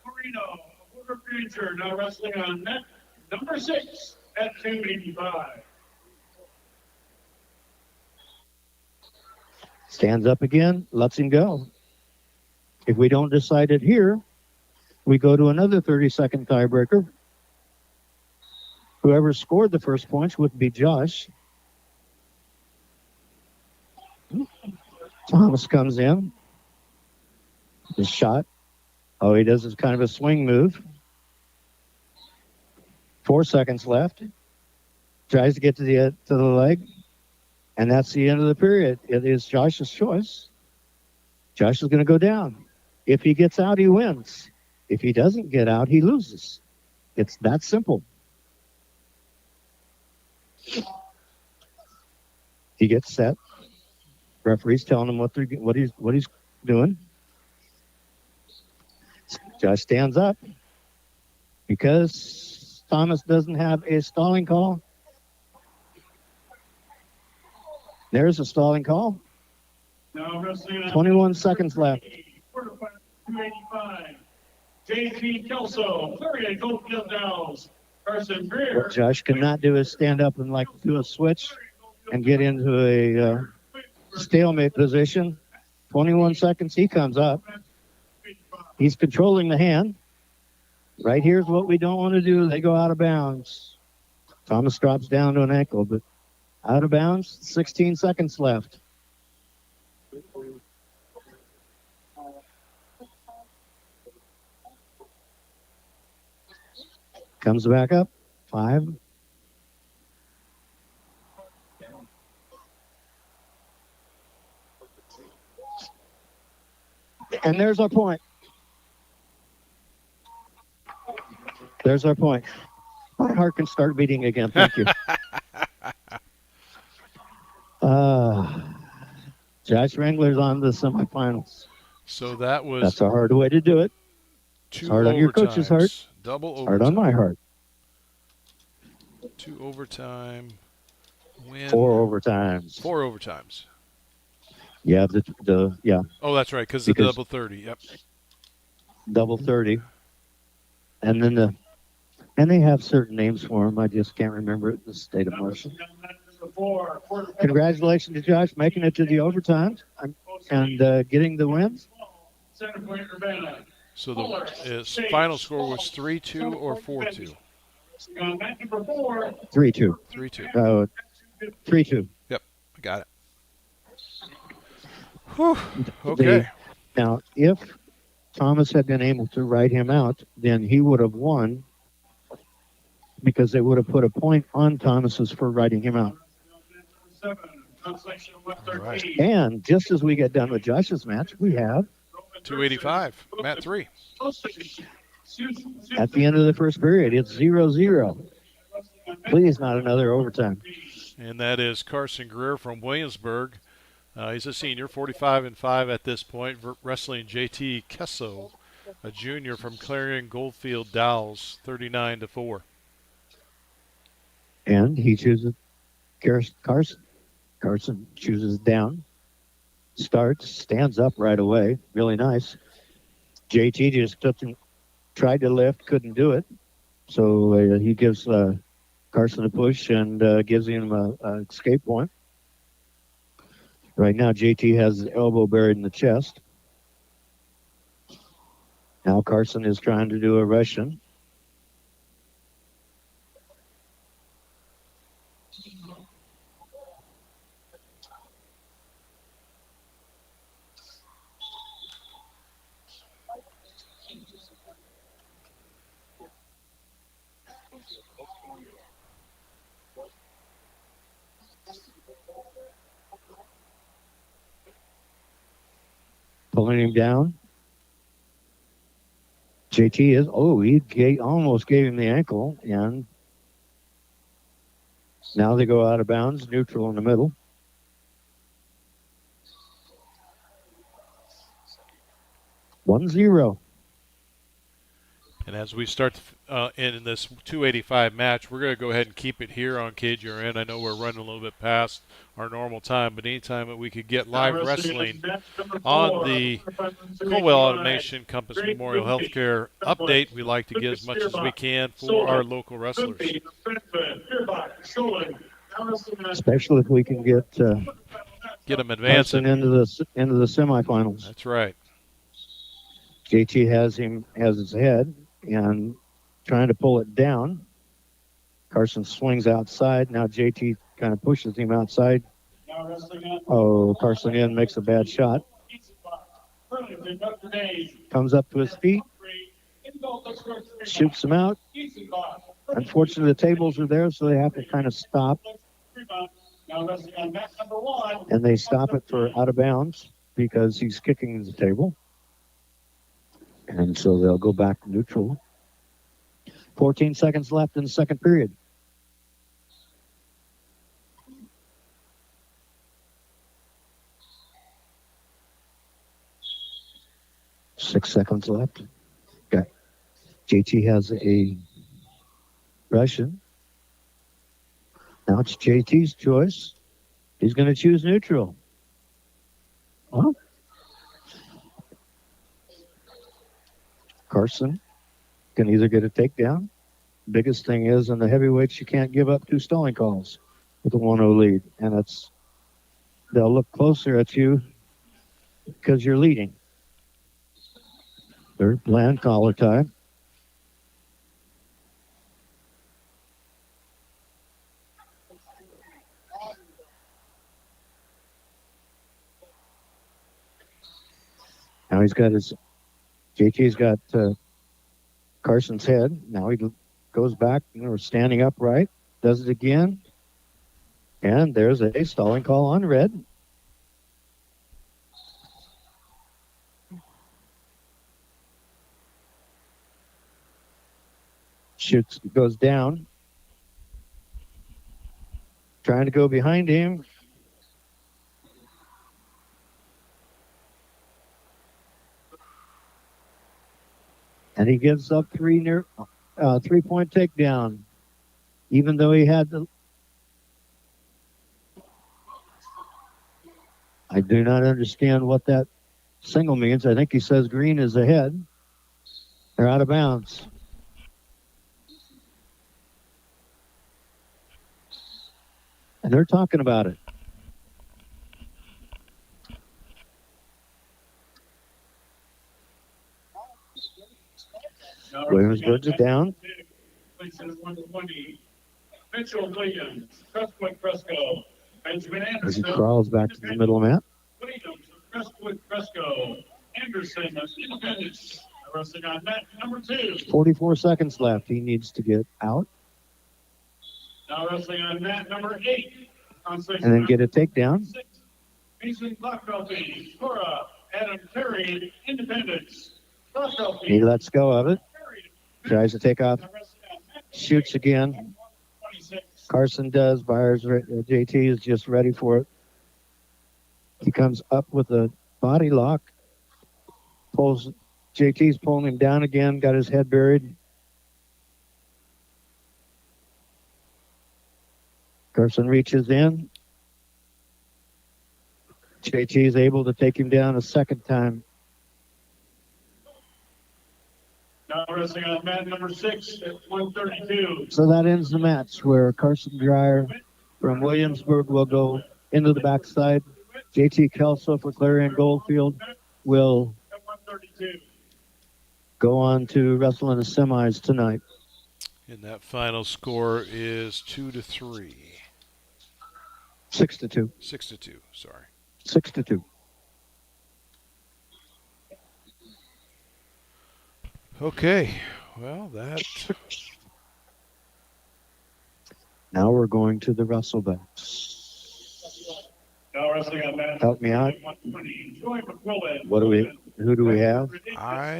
Marino, Woodward Ranger, now wrestling on mat number 6 at 285. Stands up again, lets him go. If we don't decide it here, we go to another 30-second tiebreaker. Whoever scored the first points would be Josh. Thomas comes in. His shot. Oh, he does this kind of a swing move. 4 seconds left. Tries to get to the leg. And that's the end of the period. It is Josh's choice. Josh is going to go down. If he gets out, he wins. If he doesn't get out, he loses. It's that simple. He gets set. Referee's telling him what he's doing. Josh stands up. Because Thomas doesn't have a stalling call. There's a stalling call. Now wrestling on 21 seconds left. quarterfinal 285. J.P. Kelso, Clarion Goldfield Downs. Carson Greer. What Josh cannot do is stand up and do a switch and get into a stalemate position. 21 seconds, he comes up. He's controlling the hand. Right here's what we don't want to do. They go out of bounds. Thomas drops down to an ankle, but out of bounds, 16 seconds left. Comes back up. 5. And there's our point. There's our point. My heart can start beating again. Thank you. Josh Wrangler's on the semifinals. So that was That's a hard way to do it. two hard on your coach's heart. overtimes. Double overtime. Hard on my heart. 2 overtime win. 4 overtimes. 4 overtimes. Yeah, yeah, Oh, that's right, because the double 30. Yep. double 30. And then and they have certain names for them. I just can't remember it in the state of motion. Congratulations to Josh making it to the overtimes and getting the wins. Center Point Urbana. So his final score was 3-2 or 4-2. On mat number 4. 3-2. 3-2. 3-2. Yep, I got it. Whew. Okay. Now, if Thomas had been able to ride him out, then he would have won because they would have put a point on Thomas's for riding him out. Right. And just as we get done with Josh's match, we have 285, mat 3. at the end of the first period, it's 0-0. Please, not another overtime. And that is Carson Greer from Williamsburg. He's a senior, 45-5 at this point, wrestling J.T. Kesso, a junior from Clarion Goldfield Dowels, 39-4. And he chooses Carson. Carson chooses down, starts, stands up right away. Really nice. JT just tried to lift, couldn't do it. So he gives Carson a push and gives him an escape point. Right now, JT has his elbow buried in the chest. Now Carson is trying to do a Russian. Pulling him down. JT is, he almost gave him the ankle, and now they go out of bounds, neutral in the middle. One zero. And as we start in this 285 match, we're going to go ahead and keep it here on KGRN. I know we're running a little bit past our normal time, but anytime that we could get live wrestling on the Colwell Automation Compass Memorial Healthcare update, we like to get as much as we can for our local wrestlers. Especially if we can get them advancing Carson into the semifinals. That's right. JT has his head and trying to pull it down. Carson swings outside. Now JT kind of pushes him outside. Carson in makes a bad shot. Comes up to his feet. Shoots him out. Unfortunately, the tables are there, so they have to kind of stop. And they stop it for out of bounds because he's kicking the table. And so they'll go back neutral. 14 seconds left in the second period. Six seconds left. Okay. JT has a Russian. Now it's JT's choice. He's going to choose neutral. Well, Carson can either get a takedown. Biggest thing is in the heavyweights, you can't give up two stalling calls with a 1-0 lead. And they'll look closer at you because you're leading. Third land collar time. Now JT's got Carson's head. Now he goes back, standing upright, does it again. And there's a stalling call on red. Goes down. Trying to go behind him. And he gives up 3-point takedown, even though he had I do not understand what that single means. I think he says green is ahead. They're out of bounds. And they're talking about it. Williams brings it down. Mitchell Williams, Crestwood Cresco, Benjamin Anderson. As he crawls back to the middle mat. Williams, Crestwood Cresco, Anderson, Independence. Wrestling on mat number 2. 44 seconds left. He needs to get out. Now wrestling on mat number 8. And then get a takedown. Mason Blackfelty, Cora, Adam Terry, Independence. He lets go of it. Tries to take off. Shoots again. Carson does. JT is just ready for it. He comes up with a body lock. JT's pulling him down again. Got his head buried. Carson reaches in. JT is able to take him down a second time. Now wrestling on mat number 6 at 132. So that ends the match where Carson Dreyer from Williamsburg will go into the backside JT Kelso for Clarion Goldfield will At 132. go on to wrestle in the semis tonight. And that final score is 2-3. 6-2. 6-2, sorry. 6-2. Okay, well, that. Now we're going to the Wrestlebacks. Now wrestling on match. Help me out. 120. Joy McQuillan. Who do we have?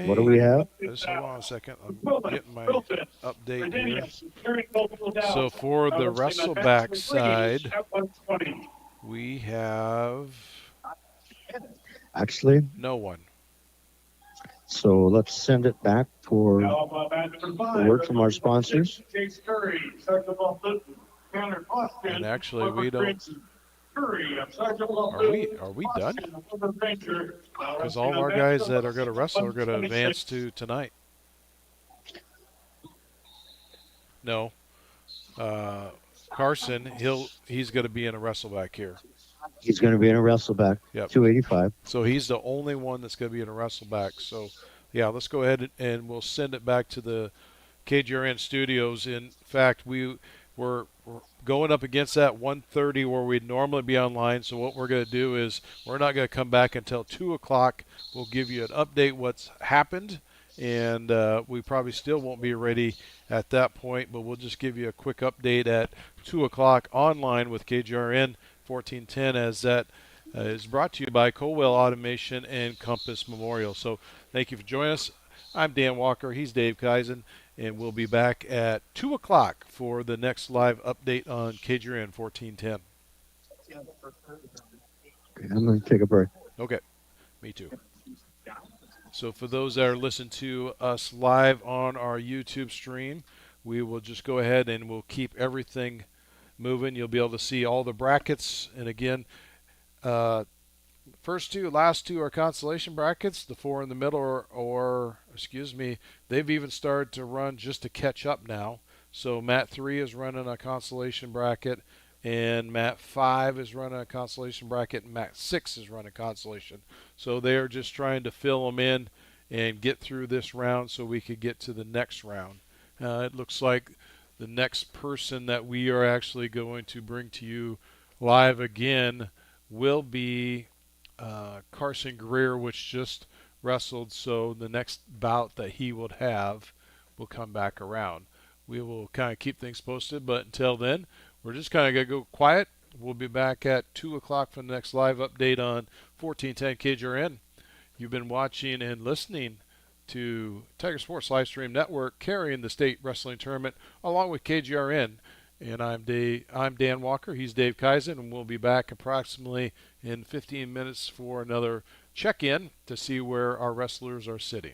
What do we have? Just hold on a second. I'm McQuillan, getting my Wilson, update here. Virginia, Terry Colville Dowd. So for Now the wrestling on Wrestleback match side, at 120. we have Actually, no one. so let's send it back for Now on match number 5. word from our sponsors. Chase Curry, Sergeant Bluff-Luton, Tanner Austin. And actually, Robert we don't. Crimson. Curry of Sergeant Are we done? Because all our guys that are going to wrestle are going to advance to tonight. No. Carson, he's going to be in a Wrestleback here. He's going to be in a Wrestleback, Yep. 285. So he's the only one that's going to be in a Wrestleback. So, yeah, let's go ahead and we'll send it back to the KGRN studios. In fact, we're going up against that 1:30 where we'd normally be online. So what we're going to do is we're not going to come back until 2 o'clock. We'll give you an update what's happened. And we probably still won't be ready at that point, but we'll just give you a quick update at 2 o'clock online with KGRN 1410 as that is brought to you by Colwell Automation and Compass Memorial. So thank you for joining us. I'm Dan Walker. He's Dave Kaizen. And we'll be back at 2 o'clock for the next live update on KGRN 1410. Okay, I'm going to take a break. Okay, me too. So for those that are listening to us live on our YouTube stream, we will just go ahead and we'll keep everything moving. You'll be able to see all the brackets. And again, first two, last two are consolation brackets. The four in the middle or excuse me, they've even started to run just to catch up now. So Mat 3 is running a consolation bracket, and Mat 5 is running a consolation bracket, and Mat 6 is running consolation. So they are just trying to fill them in and get through this round so we could get to the next round. It looks like the next person that we are actually going to bring to you live again will be Carson Greer, which just wrestled, so the next bout that he would have will come back around. We will kind of keep things posted, but until then, we're just kind of going to go quiet. We'll be back at 2 o'clock for the next live update on 1410 KGRN. You've been watching and listening to Tiger Sports Livestream Network carrying the state wrestling tournament along with KGRN. And I'm Dan Walker. He's Dave Kaizen, and we'll be back approximately in 15 minutes for another check-in to see where our wrestlers are sitting.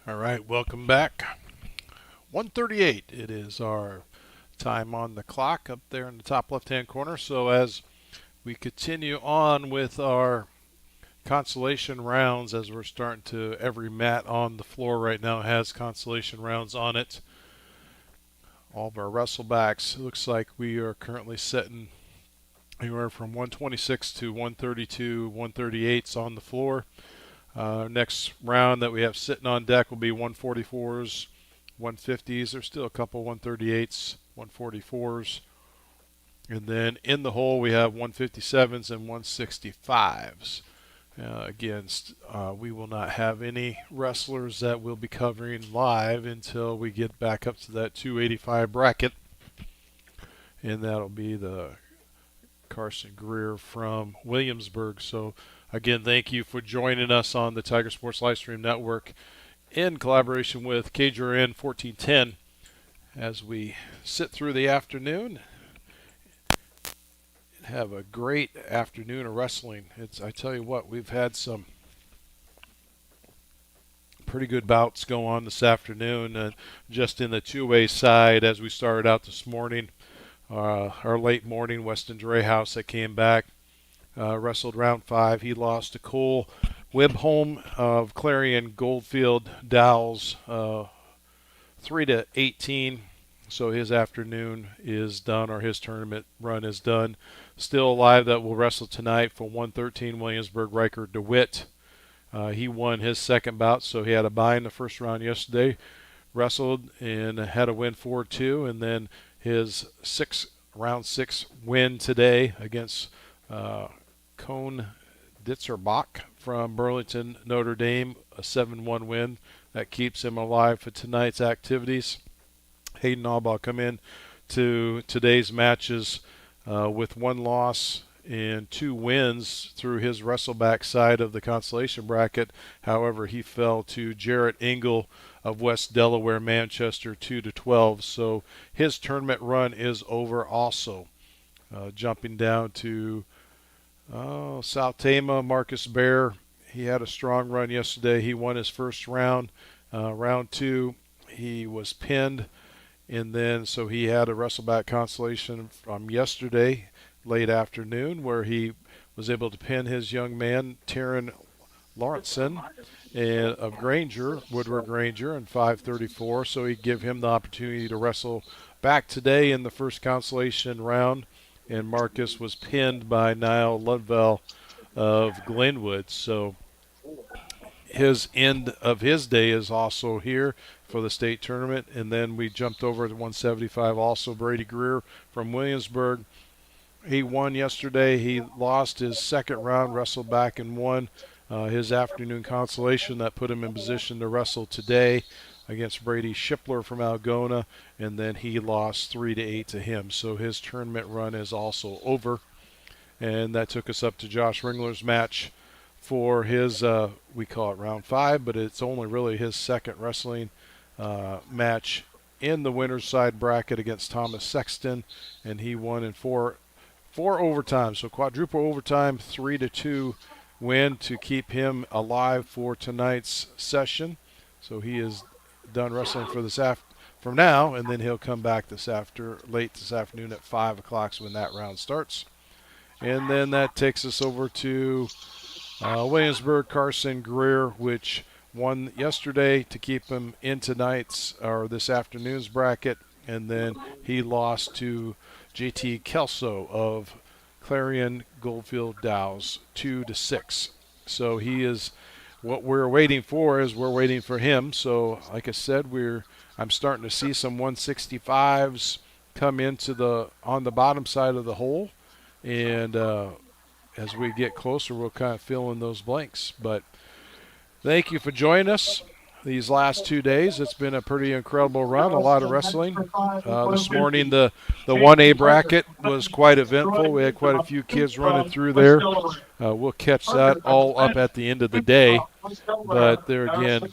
All right, welcome back. 1:38. It is our time on the clock up there in the top left-hand corner. So as we continue on with our consolation rounds, as we're starting to, every mat on the floor right now has consolation rounds on it. All of our wrestlebacks, it looks like we are currently setting anywhere from 126 to 132, 138s on the floor. Next round that we have sitting on deck will be 144s, 150s. There's still a couple 138s, 144s. And then in the hole we have 157s and 165s. Again, we will not have any wrestlers that we'll be covering live until we get back up to that 285 bracket. And that'll be the Carson Greer from Williamsburg. So again, thank you for joining us on the Tiger Sports Livestream Network in collaboration with KJRN 1410 as we sit through the afternoon and have a great afternoon of wrestling. I tell you what, we've had some pretty good bouts go on this afternoon, just in the two-way side as we started out this morning. Our late morning Weston Drayhouse that came back wrestled round 5. He lost to Cole Wibholm of Clarion Goldfield Dowles 3-18. So his afternoon is done, or his tournament run is done. Still alive that will wrestle tonight for 113 Williamsburg Riker DeWitt. He won his second bout, so he had a bye in the first round yesterday. Wrestled and had a win 4-2, and then his round 6 win today against Cone Ditzerbach from Burlington, Notre Dame, a 7-1 win that keeps him alive for tonight's activities. Hayden Albaugh come in to today's matches with 1 loss and 2 wins through his Wrestleback side of the consolation bracket. However, he fell to Jarrett Engel of West Delaware, Manchester, 2-12. So his tournament run is over also. Jumping down to South Tama, Marcus Bear. He had a strong run yesterday. He won his first round. Round 2, he was pinned. And then so he had a Wrestleback consolation from yesterday, late afternoon, where he was able to pin his young man, Taryn Lawrenson of Granger, Woodward Granger, in 5:34. So he'd give him the opportunity to wrestle back today in the first consolation round. And Marcus was pinned by Niall Ludwell of Glenwood. So his end of his day is also here for the state tournament. And then we jumped over to 175, also Brady Greer from Williamsburg. He won yesterday. He lost his second round, wrestled back and won his afternoon consolation. That put him in position to wrestle today against Brady Shipler from Algona, and then he lost 3-8 to him. So his tournament run is also over. And that took us up to Josh Ringler's match for his, we call it round 5, but it's only really his second wrestling match in the winner's side bracket against Thomas Sexton, and he won in four overtime. So quadruple overtime, 3-2 win to keep him alive for tonight's session. So he is done wrestling for from now, and then he'll come back late this afternoon at 5 o'clock when that round starts. And then that takes us over to Williamsburg Carson Greer, which won yesterday to keep him in this afternoon's bracket, and then he lost to JT Kelso of Clarion Goldfield Dowes 2-6. So he is what we're waiting for him. So like I said, I'm starting to see some 165s come into on the bottom side of the hole, and as we get closer, we'll kind of fill in those blanks. But thank you for joining us these last 2 days. It's been a pretty incredible run, a lot of wrestling. This morning, the 1A bracket was quite eventful. We had quite a few kids running through there. We'll catch that all up at the end of the day. But there again,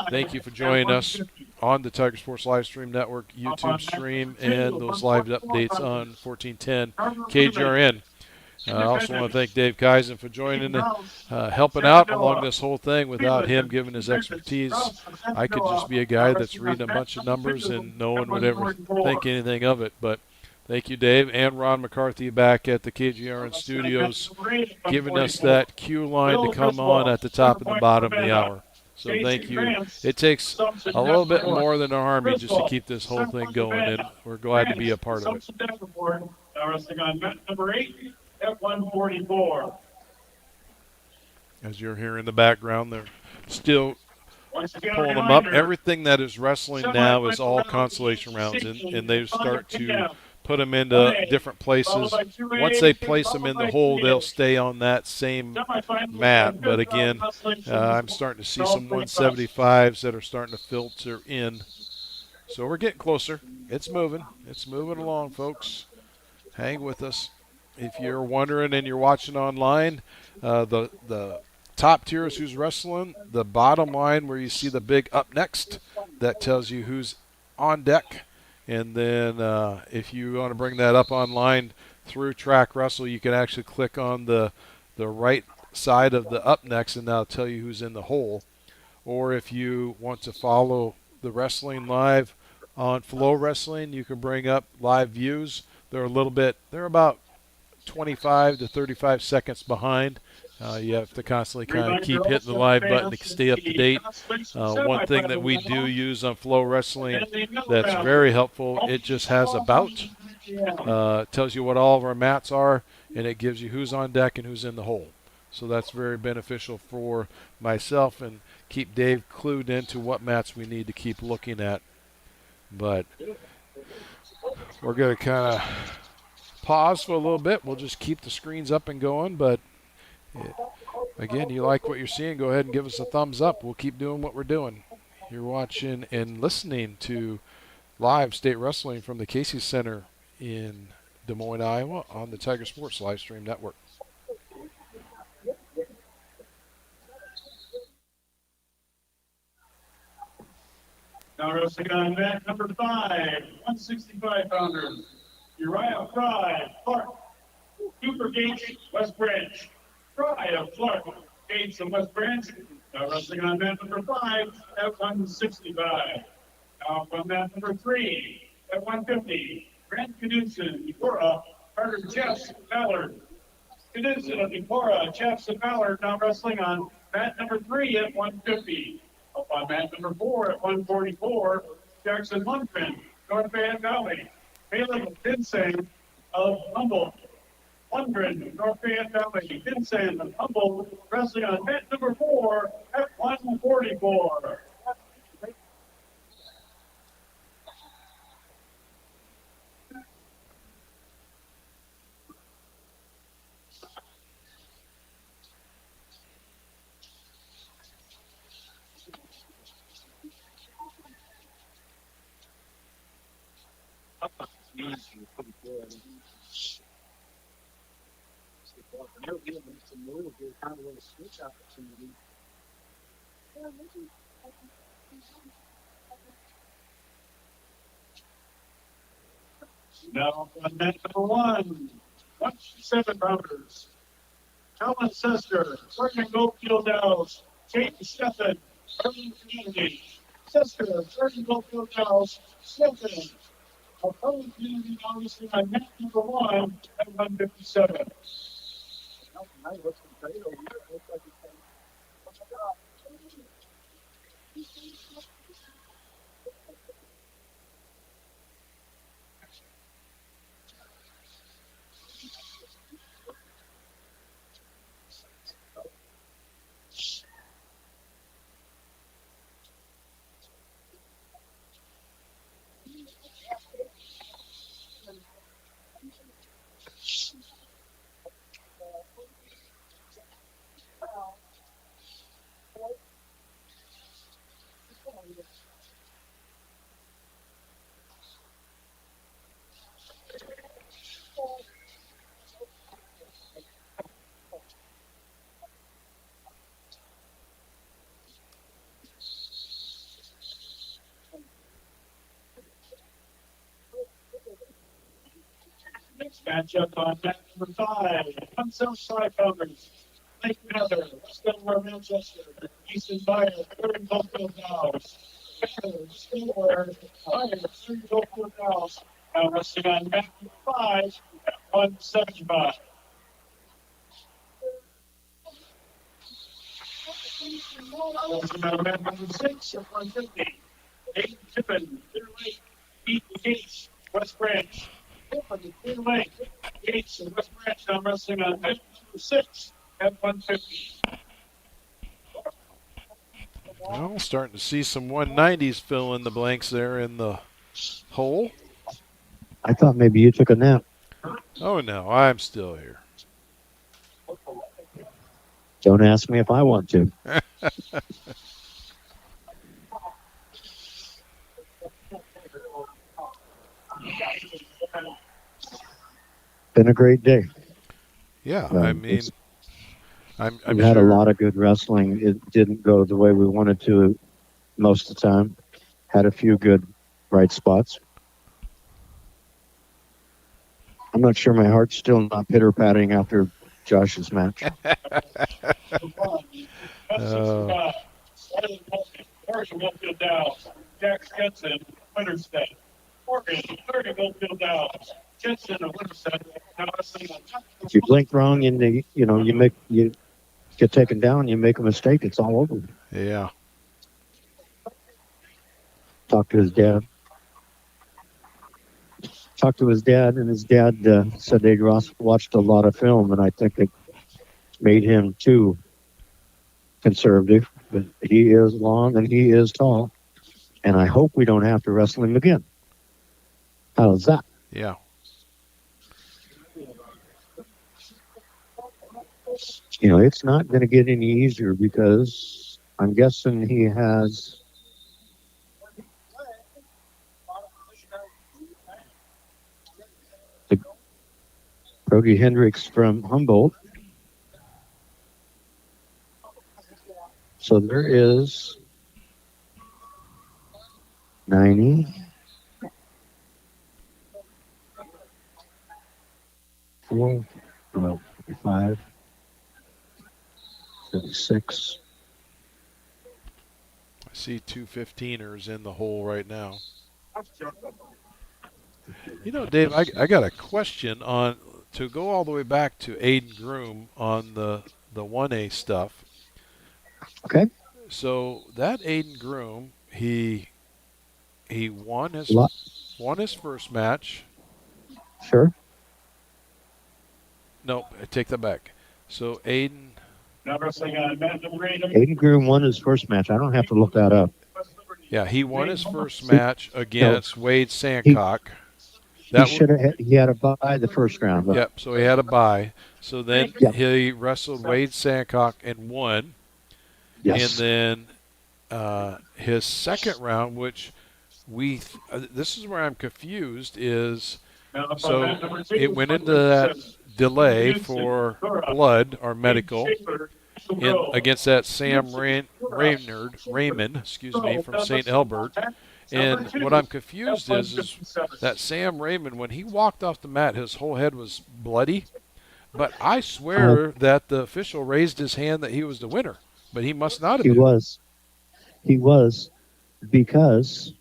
thank you for joining us on the Tiger Sports Livestream Network YouTube stream and those live updates on 1410 KJRN. I also want to thank Dave Kaizen for joining and helping out along this whole thing. Without him giving his expertise, I could just be a guy that's reading a bunch of numbers and no one would ever think anything of it. But thank you, Dave, and Ron McCarthy back at the KGRN studios, giving us that cue line to come on at the top and the bottom of the hour. So thank you. It takes a little bit more than an army just to keep this whole thing going, and we're glad to be a part of it. Wrestling on mat number 8 at 144. As you're hearing in the background, they're still Once again, pulling them up. Everything that is wrestling now is all consolation rounds, and they start to put them into different places. Once they place them in the hole, they'll stay on that same mat. But again, I'm starting to see some 175s that are starting to filter in. So we're getting closer. It's moving. It's moving along, folks. Hang with us. If you're wondering and you're watching online, the top tier is who's wrestling. The bottom line where you see the big up next, that tells you who's on deck. And then if you want to bring that up online through Track Wrestle, you can actually click on the right side of the up next, and that'll tell you who's in the hole. Or if you want to follow the wrestling live on Flow Wrestling, you can bring up live views. They're about 25 to 35 seconds behind. You have to constantly kind of keep hitting the live button to stay up to date. One thing that we do use on Flow Wrestling that's very helpful, it just has a bout. Tells you what all of our mats are, and it gives you who's on deck and who's in the hole. So that's very beneficial for myself and keep Dave clued into what mats we need to keep looking at. But we're going to kind of pause for a little bit. We'll just keep the screens up and going. But again, you like what you're seeing, go ahead and give us a thumbs up. We'll keep doing what we're doing. You're watching and listening to live state wrestling from the Casey Center in Des Moines, Iowa on the Tiger Sports live stream network. Now wrestling on mat number 5, 165-pounders. Uriah Fry, Clark. Cooper Gates, West Branch. Fry of Clark. Gates of West Branch. Now wrestling on mat number 5 at 165. Now from mat number 3 at 150. Grant Knudsen, Decorah, Carter Jeffs, Ballard. Knudsen of Decorah, Jeffs, and Ballard now wrestling on mat number 3 at 150. Up on mat number 4 at 144, Jackson Lundgren, North Fayette Valley. Caleb Vincent of Humboldt. Lundgren, North Fayette Valley. Vincent of Humboldt, wrestling on mat number 4 at 144. Now on mat number 1, 167-pounders. Helen Sister, Sergeant Goldfield Dallas, Kate Stephan, Arlene Community. Sister, Sergeant Goldfield Dallas, Stephan. Arlene Community obviously on mat number 1 at 157. Matchup on mat number 5. Consol Strikeovers. Lake Mather, West Delaware, Manchester. Easton Meyer, Third Goldfield Downs. Mather, West Delaware, Meyer, Third Goldfield Downs. Now resting on mat number 5 at 175. Resting on mat number 6 at 150. Aiden Tippin, Clear Lake. Pete Gates, West Branch. Tippin, Clear Lake. Gates and West Branch now resting on mat number 6 at 150. Well, starting to see some 190s fill in the blanks there in the hole. I thought maybe you took a nap. Oh no, I'm still here. Don't ask me if I want to. Been a great day. Yeah, I mean, I'm we had sure. a lot of good wrestling. It didn't go the way we wanted to most of the time. Had a few good bright spots. I'm not sure my heart's still not pitter-patting after Josh's match. Jack Stetson, Winterstead. Morgan, 30 Goldfield Downs. Jensen of Winterstead. If you blink wrong and you get taken down, you make a mistake, it's all over. Yeah. Talked to his dad, and his dad said they'd watched a lot of film, and I think it made him too conservative. But he is long and he is tall, and I hope we don't have to wrestle him again. How's that? Yeah. It's not going to get any easier because I'm guessing he has the Brody Hendricks from Humboldt. So there is 90, 4, 5, 6. I see 215ers in the hole right now. Dave, I got a question on to go all the way back to Aiden Groom on the 1A stuff. Okay. So that Aiden Groom, he won his first match. Sure. Nope, I take that back. So Aiden Groom won his first match. I don't have to look that up. Yeah, he won his first match against Wade Sancock. He had a bye the first round. Yep, so he had a bye. So then he wrestled Wade Sancock and won. Yes. And then his second round, which this is where I'm confused, is so it went into that delay for blood or medical against that Sam Raymond, from St. Albert. And what I'm confused is that Sam Raymond, when he walked off the mat, his whole head was bloody. But I swear that the official raised his hand that he was the winner. But he must not have been. He was because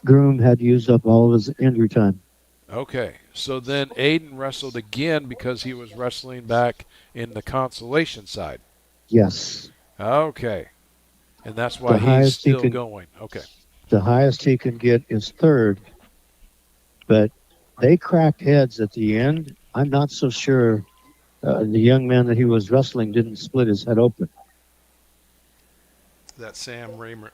Groom had used up all of his injury time. Okay, so then Aiden wrestled again because he was wrestling back in the Consolation side. Yes. Okay, and that's why he's still going. Okay. The highest he can get is third, but they cracked heads at the end. I'm not so sure the young man that he was wrestling didn't split his head open. That Sam Raymond.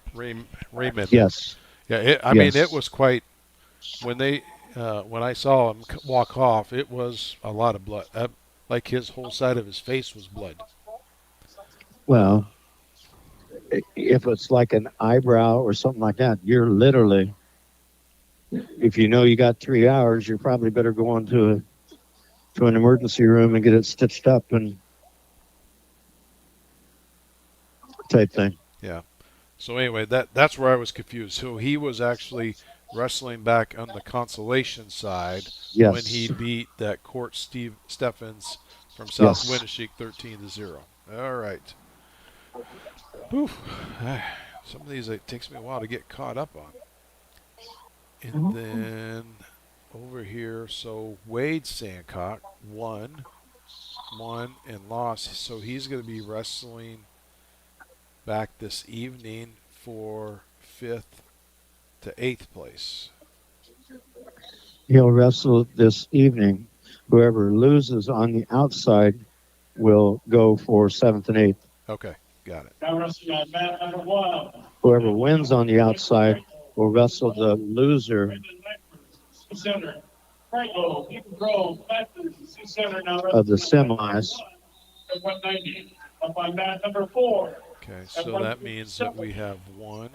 Yes. Yeah, I mean, it was quite, when I saw him walk off, it was a lot of blood. Like his whole side of his face was blood. Well, if it's like an eyebrow or something like that, you're literally, if you know you got 3 hours, you're probably better go on to an emergency room and get it stitched up and type thing. Yeah. So anyway, that's where I was confused. So he was actually wrestling back on the Consolation side Yes. when he beat that Court Steve Steffens from South Yes. Winneshiek 13-0. All right. Whew. Some of these it takes me a while to get caught up on. And then over here, so Wade Sancock won, and lost. So he's going to be wrestling back this evening for 5th to 8th place. He'll wrestle this evening. Whoever loses on the outside will go for 7th and 8th. Okay, got it. Now wrestling on mat number 1. Whoever wins on the outside will wrestle the loser Center. Franco, Ethan Grove, center now of the semis. At 190. Up on mat number 4. Okay, so that means that we have one.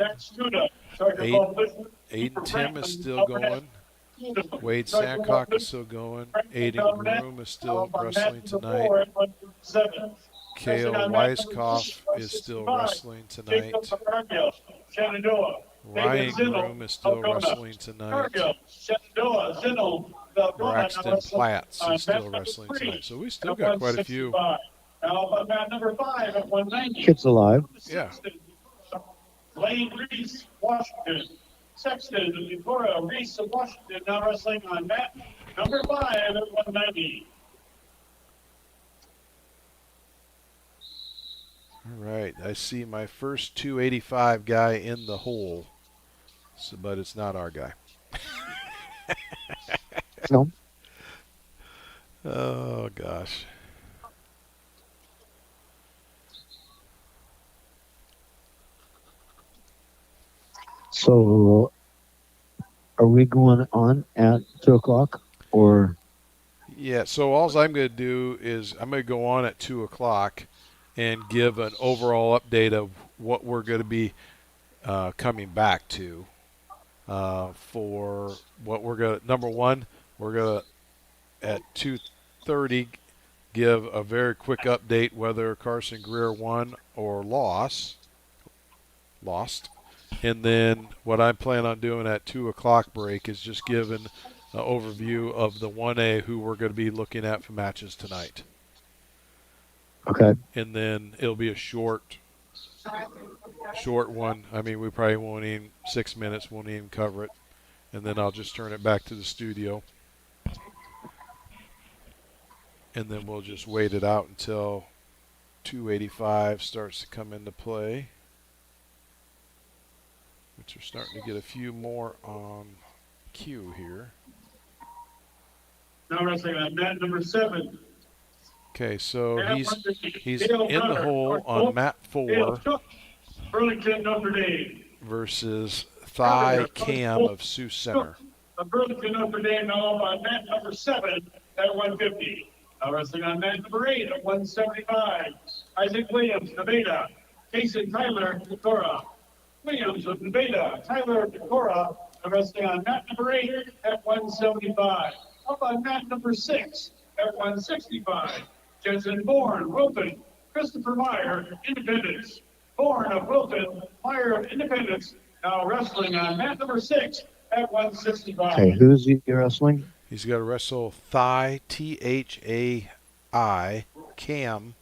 Aiden Tim is still going. Wade Sancock is still going. Aiden Groom is still wrestling tonight. Kale Weiskopf is still wrestling tonight. Ryan Groom is still wrestling tonight. Braxton Platts is still wrestling tonight. So we still got quite a few. Kids alive. Yeah. Lane Reese, Washington. Sexton, Victoria Reese of Washington, now wrestling on mat number 5 at 190. All right, I see my first 285 guy in the hole, so, but it's not our guy. No. Oh, gosh. So, are we going on at 2 o'clock or? Yeah, so all I'm going to do is I'm going to go on at 2 o'clock and give an overall update of what we're going to be coming back to for what we're going to. Number one, we're going to, at 2:30, give a very quick update whether Carson Greer won or lost. And then what I plan on doing at 2 o'clock break is just giving an overview of the 1A who we're going to be looking at for matches tonight. Okay. And then it'll be a short one. I mean, we probably won't even 6 minutes, won't even cover it. And then I'll just turn it back to the studio. And then we'll just wait it out until 285 starts to come into play. Which are starting to get a few more on cue here. Now wrestling on mat number 7. Okay, so he's in the hole on mat 4 Burlington, Notre Dame. versus Thigh Cam of Sioux Center. Burlington, Notre Dame now on mat number 7 at 150. Now wrestling on mat number 8 at 175. Isaac Williams, Nevada. Jason Tyler, Decorah. Williams of Nevada. Tyler Decorah, wrestling on mat number 8 at 175. Up on mat number 6 at 165. Jensen Bourne, Wilton. Christopher Meyer, Independence. Bourne of Wilton, Meyer of Independence, now wrestling on mat number 6 at 165. Okay, who's he wrestling? He's got to wrestle Thigh, THAI, Cam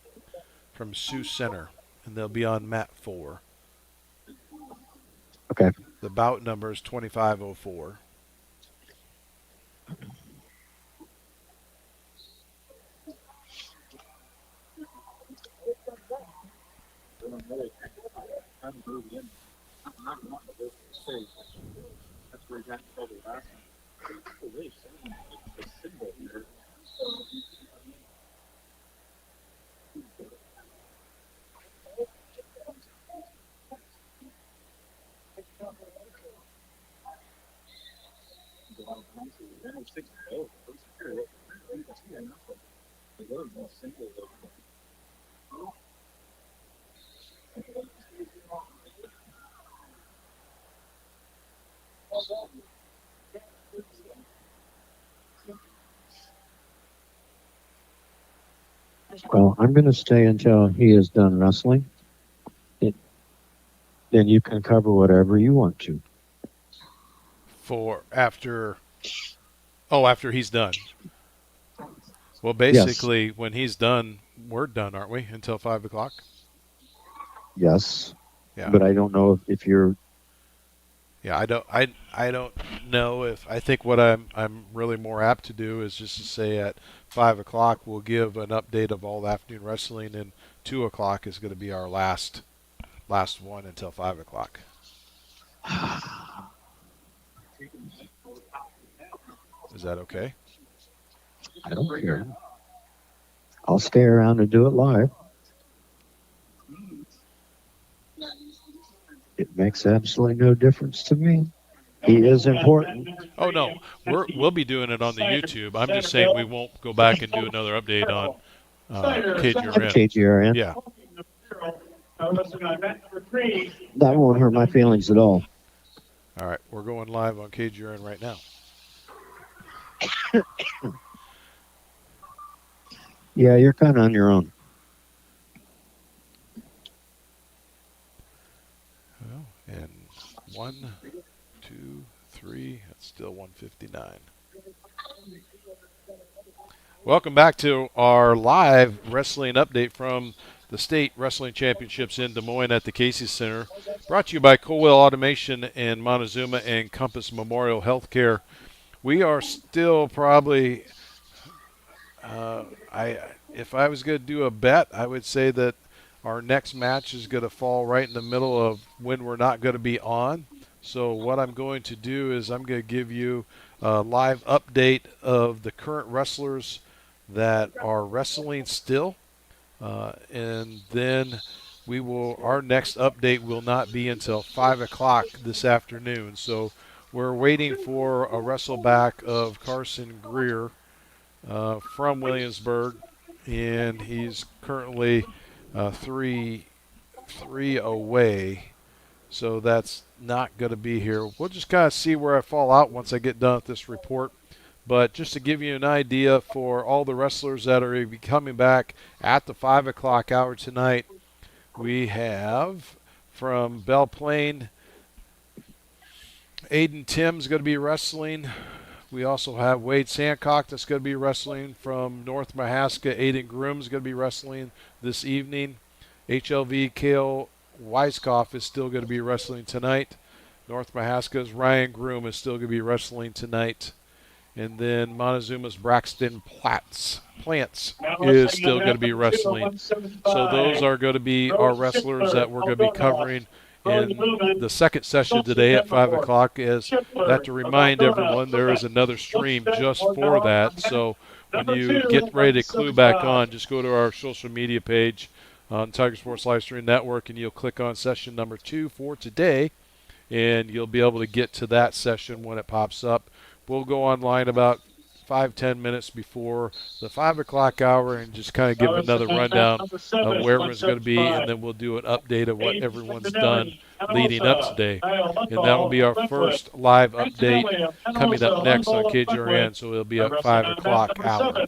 from Sioux Center. And they'll be on mat 4. Okay. The bout number is 2504. That's where he got in trouble last time. Really saying the symbol here. Well, I'm going to stay until he is done wrestling. Then you can cover whatever you want to. for after he's done. Well, Yes. basically, when he's done, we're done, aren't we? Until 5 o'clock. Yes. Yeah. But I don't know if you're. Yeah. I don't know if I think what I'm really more apt to do is just to say at 5 o'clock we'll give an update of all the afternoon wrestling, and 2 o'clock is going to be our last one until 5 o'clock. Is that okay? I don't care. I'll stay around and do it live. It makes absolutely no difference to me. He is important. Oh no, we'll be doing it on the YouTube. I'm just saying we won't go back and do another update on KGRN. KGRN. Yeah. That won't hurt my feelings at all. All right, we're going live on KGRN right now. Yeah, you're kind of on your own. Well, and 1, 2, 3. That's still 159. Welcome back to our live wrestling update from the State Wrestling Championships in Des Moines at the Casey Center. Brought to you by Colwell Automation in Montezuma and Compass Memorial Healthcare. We are still probably, if I was going to do a bet, I would say that our next match is going to fall right in the middle of when we're not going to be on. So what I'm going to do is I'm going to give you a live update of the current wrestlers that are wrestling still, and then our next update will not be until 5 o'clock this afternoon. So we're waiting for a wrestleback of Carson Greer from Williamsburg, and he's currently 3 away. So that's not going to be here. We'll just kind of see where I fall out once I get done with this report. But just to give you an idea for all the wrestlers that are coming back at the 5 o'clock hour tonight, we have from Belle Plaine, Aiden Tim's going to be wrestling. We also have Wade Sancock that's going to be wrestling from North Mahaska. Aiden Groom's going to be wrestling this evening. HLV Kale Weiskopf is still going to be wrestling tonight. North Mahaska's Ryan Groom is still going to be wrestling tonight. And then Montezuma's Braxton Plants is still going to be wrestling. So those are going to be our wrestlers that we're going to be covering in the second session today at 5 o'clock. Is that to remind everyone there is another stream just for that. So when you get ready to clue back on, just go to our social media page on Tiger Sports Live Stream Network, and you'll click on session number 2 for today, and you'll be able to get to that session when it pops up. We'll go online about 5-10 minutes before the 5 o'clock hour and just kind of give another rundown of where everyone's going to be, and then we'll do an update of what everyone's done leading up today. And that will be our first live update coming up next on KGRN, so it'll be at 5 o'clock hour.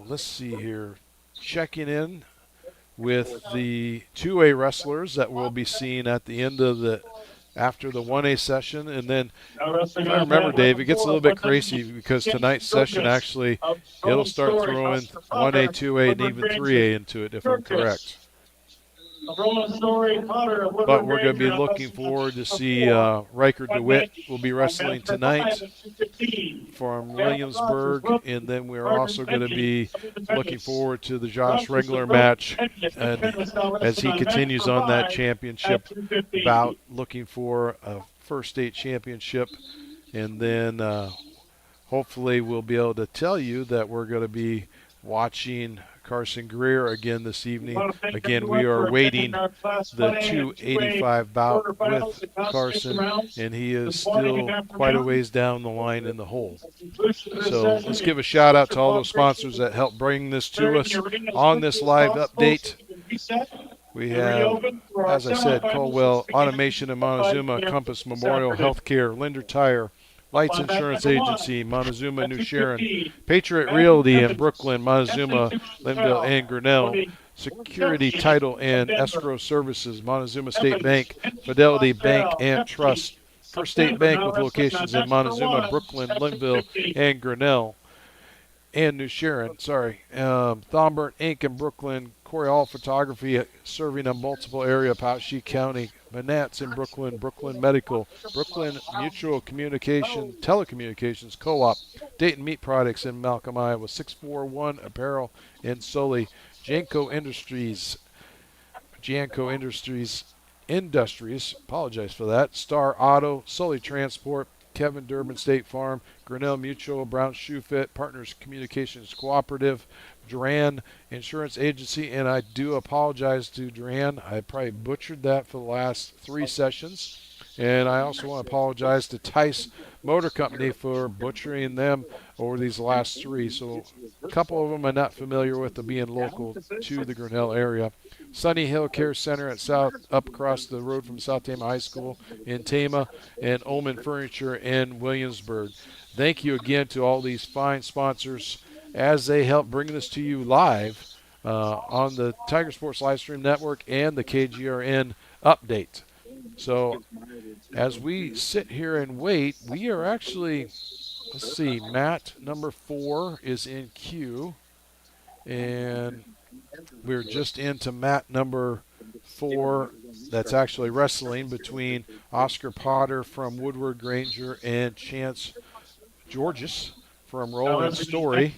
Let's see here. Checking in with the 2A wrestlers that we'll be seeing at the end of after the 1A session. And then, if I remember, Dave, it gets a little bit crazy because tonight's session actually, it'll start throwing 1A, 2A, and even 3A into it, if I'm correct. But we're going to be looking forward to see Riker DeWitt will be wrestling tonight from Williamsburg, and then we're also going to be looking forward to the Josh Ringler match, and as he continues on that championship bout, looking for a first state championship, and then hopefully we'll be able to tell you that we're going to be watching Carson Greer again this evening. Again, we are waiting the 285 bout with Carson, and he is still quite a ways down the line in the hole. So let's give a shout out to all those sponsors that helped bring this to us on this live update. We have, as I said, Colwell Automation in Montezuma, Compass Memorial Healthcare, Linder Tire, Lights Insurance Agency, Montezuma, New Sharon, Patriot Realty in Brooklyn, Montezuma, Linville, and Grinnell, Security, Title, and Escrow Services, Montezuma State Bank, Fidelity Bank and Trust, First State Bank with locations in Montezuma, Brooklyn, Linville, and Grinnell. And New Sharon, Thornburn Inc. in Brooklyn, Corey Hall Photography serving a multiple area of Powashik County, Manats in Brooklyn, Brooklyn Medical, Brooklyn Mutual Communication Telecommunications Co-op, Dayton Meat Products in Malcolm, Iowa, 641 Apparel in Sully, Janko Industries, apologize for that, Star Auto, Sully Transport, Kevin Durbin State Farm, Grinnell Mutual, Brown Shoe Fit, Partners Communications Cooperative, Duran Insurance Agency, and I do apologize to Duran. I probably butchered that for the last 3 sessions. And I also want to apologize to Tice Motor Company for butchering them over these last 3. So a couple of them I'm not familiar with, the being local to the Grinnell area. Sunny Hill Care Center up across the road from South Tama High School in Tama, and Ullman Furniture in Williamsburg. Thank you again to all these fine sponsors as they help bring this to you live on the Tiger Sports Livestream Network and the KGRN update. So as we sit here and wait, we are actually, let's see, Matt number 4 is in queue, and we're just into mat number 4 that's actually wrestling between Oscar Potter from Woodward Granger and Chance Georges from Roland Story.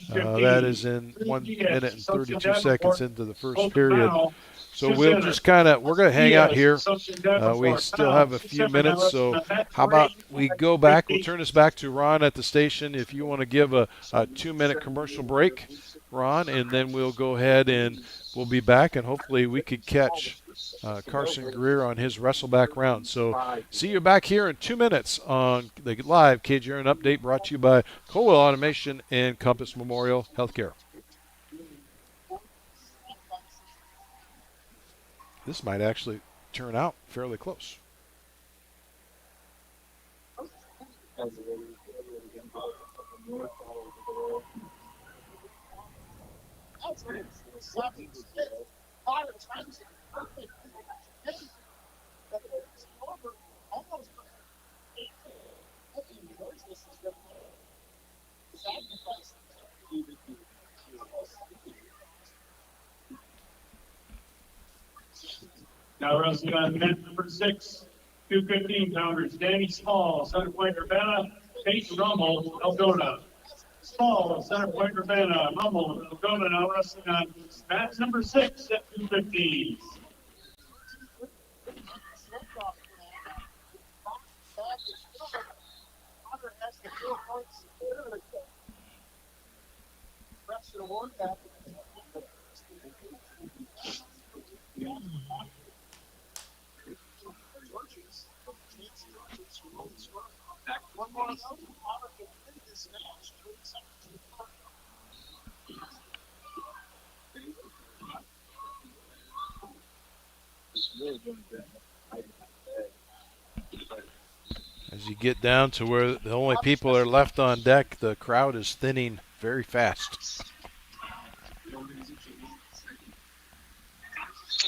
That is in 1 minute and 32 seconds into the first period. So we'll just we're going to hang out here. We still have a few minutes, so how about we go back? We'll turn this back to Ron at the station if you want to give a 2-minute commercial break, Ron, and then we'll go ahead and we'll be back, and hopefully we could catch Carson Greer on his Wrestleback round. So see you back here in 2 minutes on the live KGRN update brought to you by Colwell Automation and Compass Memorial Healthcare. This might actually turn out fairly close. Now wrestling on mat number 6, 215-pounders, Danny Small, Center Point, Urbana, Peyton Rummel, Eldona. Small, Center Point, Urbana, Rummel, Eldona, now wrestling on mat number 6 at 215. As you get down to where the only people are left on deck, the crowd is thinning very fast.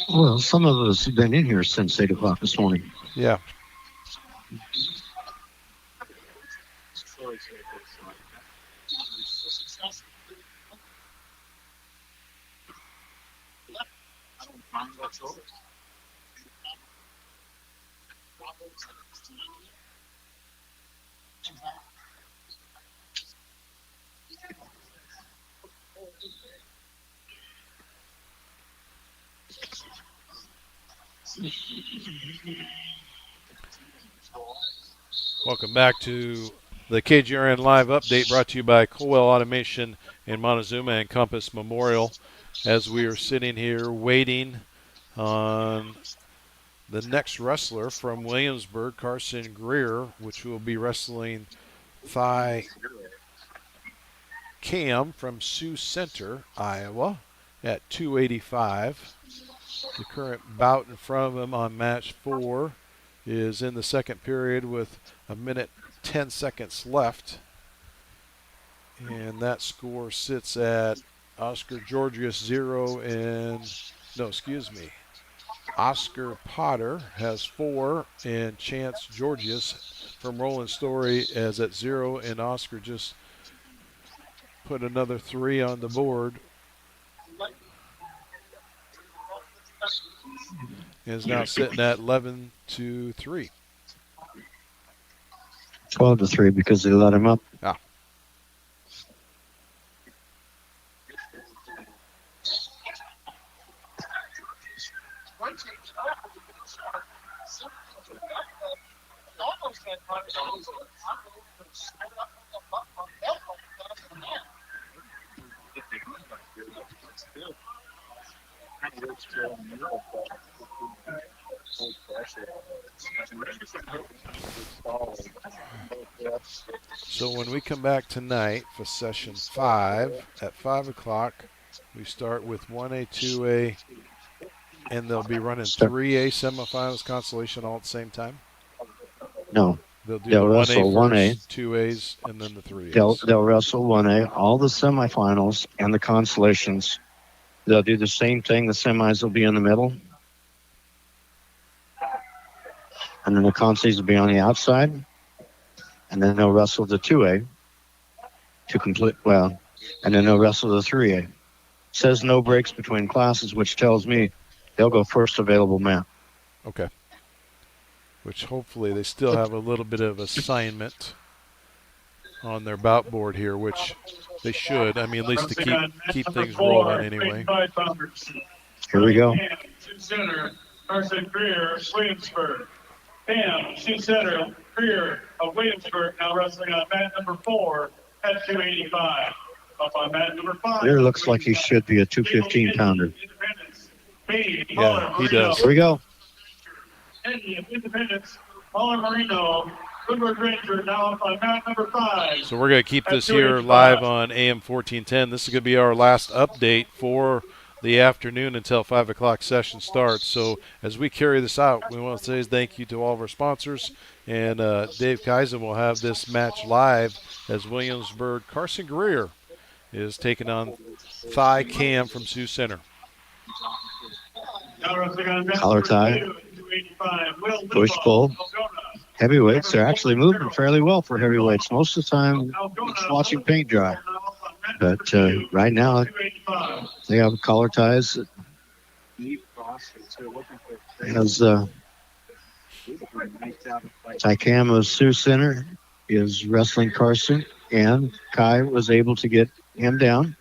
Well, some of us have been in here since 8 o'clock this morning. Yeah. Welcome back to the KGRN Live Update brought to you by Colwell Automation in Montezuma and Compass Memorial, as we are sitting here waiting on the next wrestler from Williamsburg, Carson Greer, which will be wrestling Thigh Cam from Sioux Center, Iowa, at 285. The current bout in front of him on match 4 is in the second period with 1 minute 10 seconds left. And that score sits at Oscar Georgius 0 and, no, excuse me. Oscar Potter has 4, and Chance Georgius from Roland Story is at 0, and Oscar just put another 3 on the board. And is now sitting at 11-3. 12-3 because they let him up. Ah. So when we come back tonight for session 5 at 5 o'clock, we start with 1A, 2A, and they'll be running 3A semifinals Consolation all at the same time? No. They'll do They'll the 1A wrestle first, 1A. 2A's, and then the 3A's. They'll wrestle 1A, all the semifinals and the consolations. They'll do the same thing. The semis will be in the middle. And then the consoles will be on the outside. And then they'll wrestle the 2A to complete, and then they'll wrestle the 3A. It says no breaks between classes, which tells me they'll go first available map. Okay. Which hopefully they still have a little bit of assignment on their bout board here, which they should. I mean, at least to keep things rolling anyway. Here we go. Center, Carson Greer, Williamsburg. Pam, center, Greer of Williamsburg, now wrestling on mat number 4 at 285. Up on mat number 5. There looks like he should be a 215 pounder. Yeah, he does. Here we go. Independence, Paula Marino, Woodward Ranger, now up on mat number 5. So we're going to keep this here live on AM 1410. This is going to be our last update for the afternoon until 5 o'clock session starts. So as we carry this out, we want to say thank you to all of our sponsors. And Dave Kaiser will have this match live as Williamsburg Carson Greer is taking on Thigh Cam from Sioux Center. Collar tie, push pull. Heavyweights are actually moving fairly well for heavyweights. Most of the time, it's watching paint dry. But right now, they have collar ties. As Tycam of Sioux Center is wrestling Carson, and Kai was able to get him down.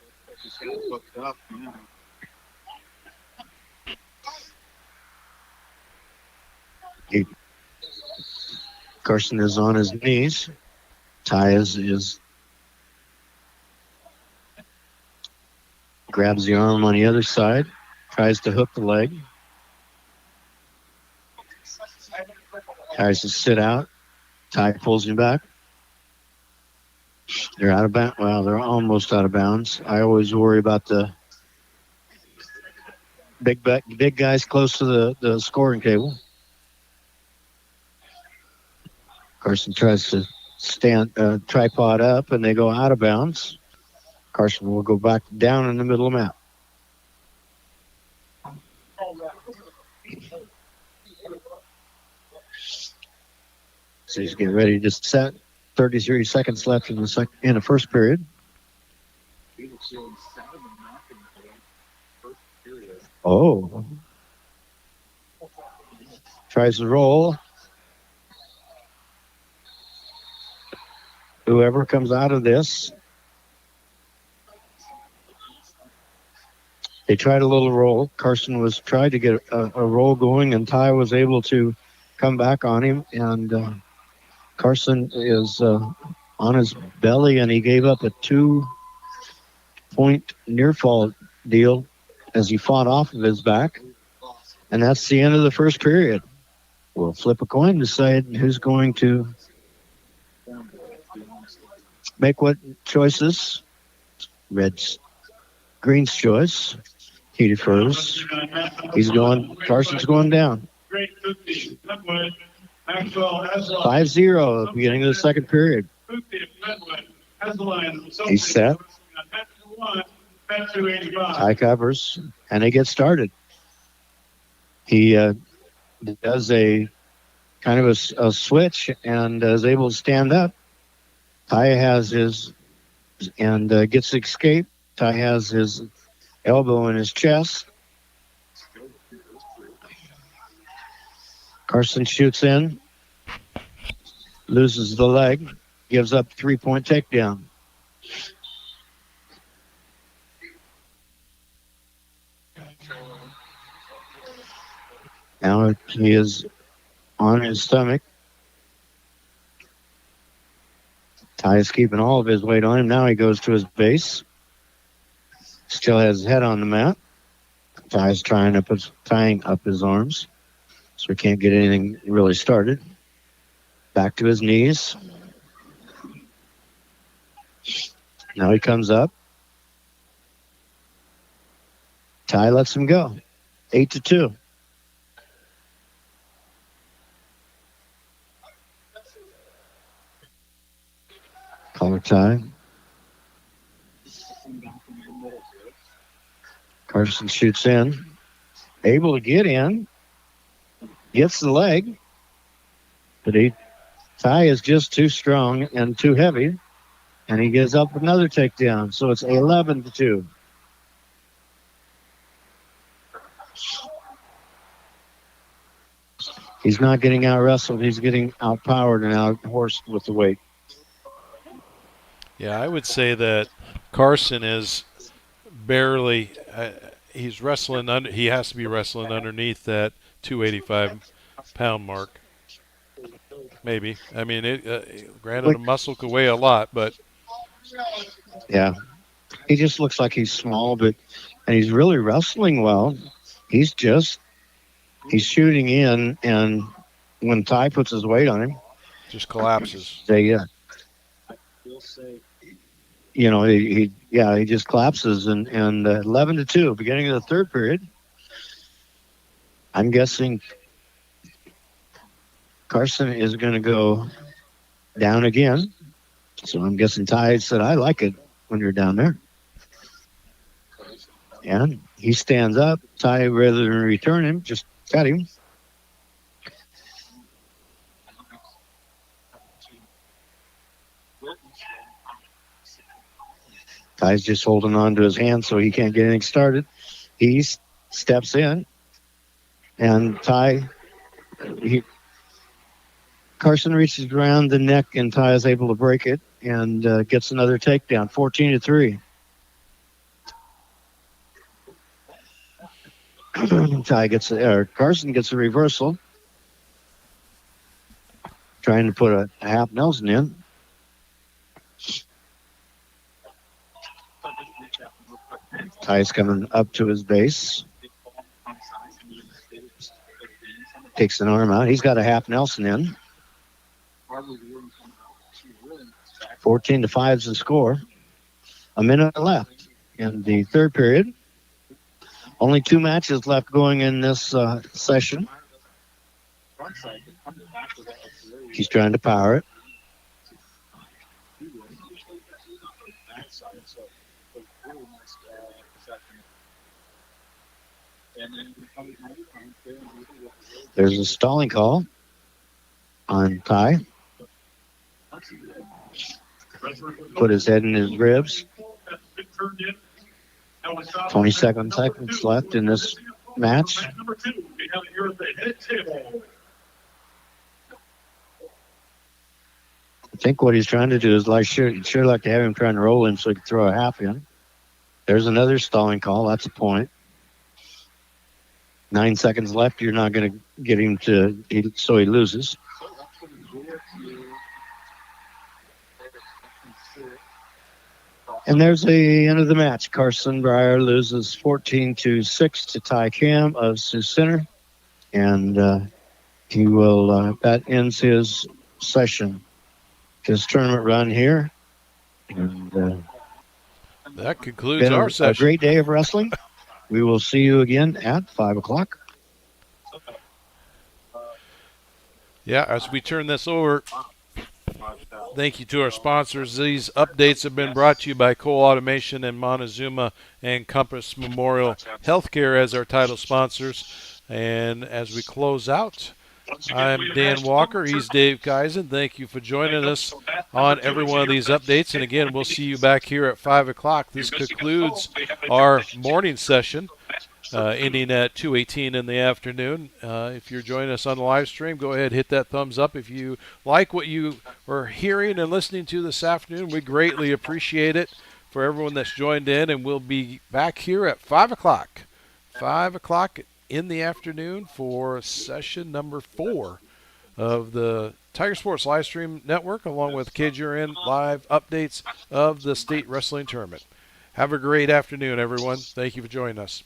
Carson is on his knees. Ty is grabs the arm on the other side, tries to hook the leg. Tries to sit out. Ty pulls him back. They're out of bounds. Well, they're almost out of bounds. I always worry about the big guys close to the scoring table. Carson tries to stand tripod up, and they go out of bounds. Carson will go back down in the middle of the map. So he's getting ready to set. 33 seconds left in the first period. Oh. Tries to roll. Whoever comes out of this. They tried a little roll. Carson tried to get a roll going, and Ty was able to come back on him. And Carson is on his belly, and he gave up a 2-point near fall deal as he fought off of his back. And that's the end of the first period. We'll flip a coin, decide who's going to make what choices. Green's choice. He defers. Carson's going down. 5-0 at the beginning of the second period. He's set. Tie covers, and they get started. He does a kind of a switch and is able to stand up. Ty has his and gets escape. Ty has his elbow in his chest. Carson shoots in, loses the leg, gives up 3-point takedown. Now he is on his stomach. Ty is keeping all of his weight on him. Now he goes to his base. Still has his head on the mat. Ty's tying up his arms, so he can't get anything really started. Back to his knees. Now he comes up. Ty lets him go. 8-2. Collar tie. Carson shoots in. Able to get in. Gets the leg. But Ty is just too strong and too heavy. And he gives up another takedown. So it's 11-2. He's not getting out wrestled. He's getting outpowered and out horsed with the weight. Yeah, I would say that Carson is barely. He's wrestling under. He has to be wrestling underneath that 285-pound mark. Maybe. I mean, granted, a muscle could weigh a lot, but yeah, he just looks like he's small, and he's really wrestling well. He's shooting in, and when Ty puts his weight on him, just collapses. He just collapses, and 11-2, beginning of the third period. I'm guessing Carson is going to go down again. So I'm guessing Ty said, I like it when you're down there. And he stands up. Ty, rather than return him, just cut him. Ty's just holding on to his hand so he can't get anything started. He steps in, and Carson reaches around the neck, and Ty is able to break it and gets another takedown, 14-3. Carson gets a reversal, trying to put a half Nelson in. Ty's coming up to his base. Takes an arm out. He's got a half Nelson in. 14-5 is the score. A minute left in the third period. Only 2 matches left going in this session. He's trying to power it. There's a stalling call on Ty. Put his head in his ribs. 27 seconds left in this match. I think what he's trying to do is sure like to have him trying to roll him so he can throw a half in. There's another stalling call. That's a point. 9 seconds left. You're not going to get him so he loses. And there's the end of the match. Carson Breyer loses 14-6 to Ty Cam of Sioux Center. And he will, that ends his session, his tournament run here. And that concludes our session. A great day of wrestling. We will see you again at 5 o'clock. Yeah, as we turn this over, thank you to our sponsors. These updates have been brought to you by Cole Automation and Montezuma and Compass Memorial Healthcare as our title sponsors. And as we close out, I'm Dan Walker. He's Dave Kaizen. Thank you for joining us on every one of these updates. And again, we'll see you back here at 5 o'clock. This concludes our morning session, ending at 2:18 in the afternoon. If you're joining us on the live stream, go ahead, hit that thumbs up. If you like what you are hearing and listening to this afternoon, we greatly appreciate it for everyone that's joined in. And we'll be back here at 5 o'clock. 5 o'clock in the afternoon for session number 4 of the Tiger Sports Livestream Network, along with KGRN live updates of the state wrestling tournament. Have a great afternoon, everyone. Thank you for joining us.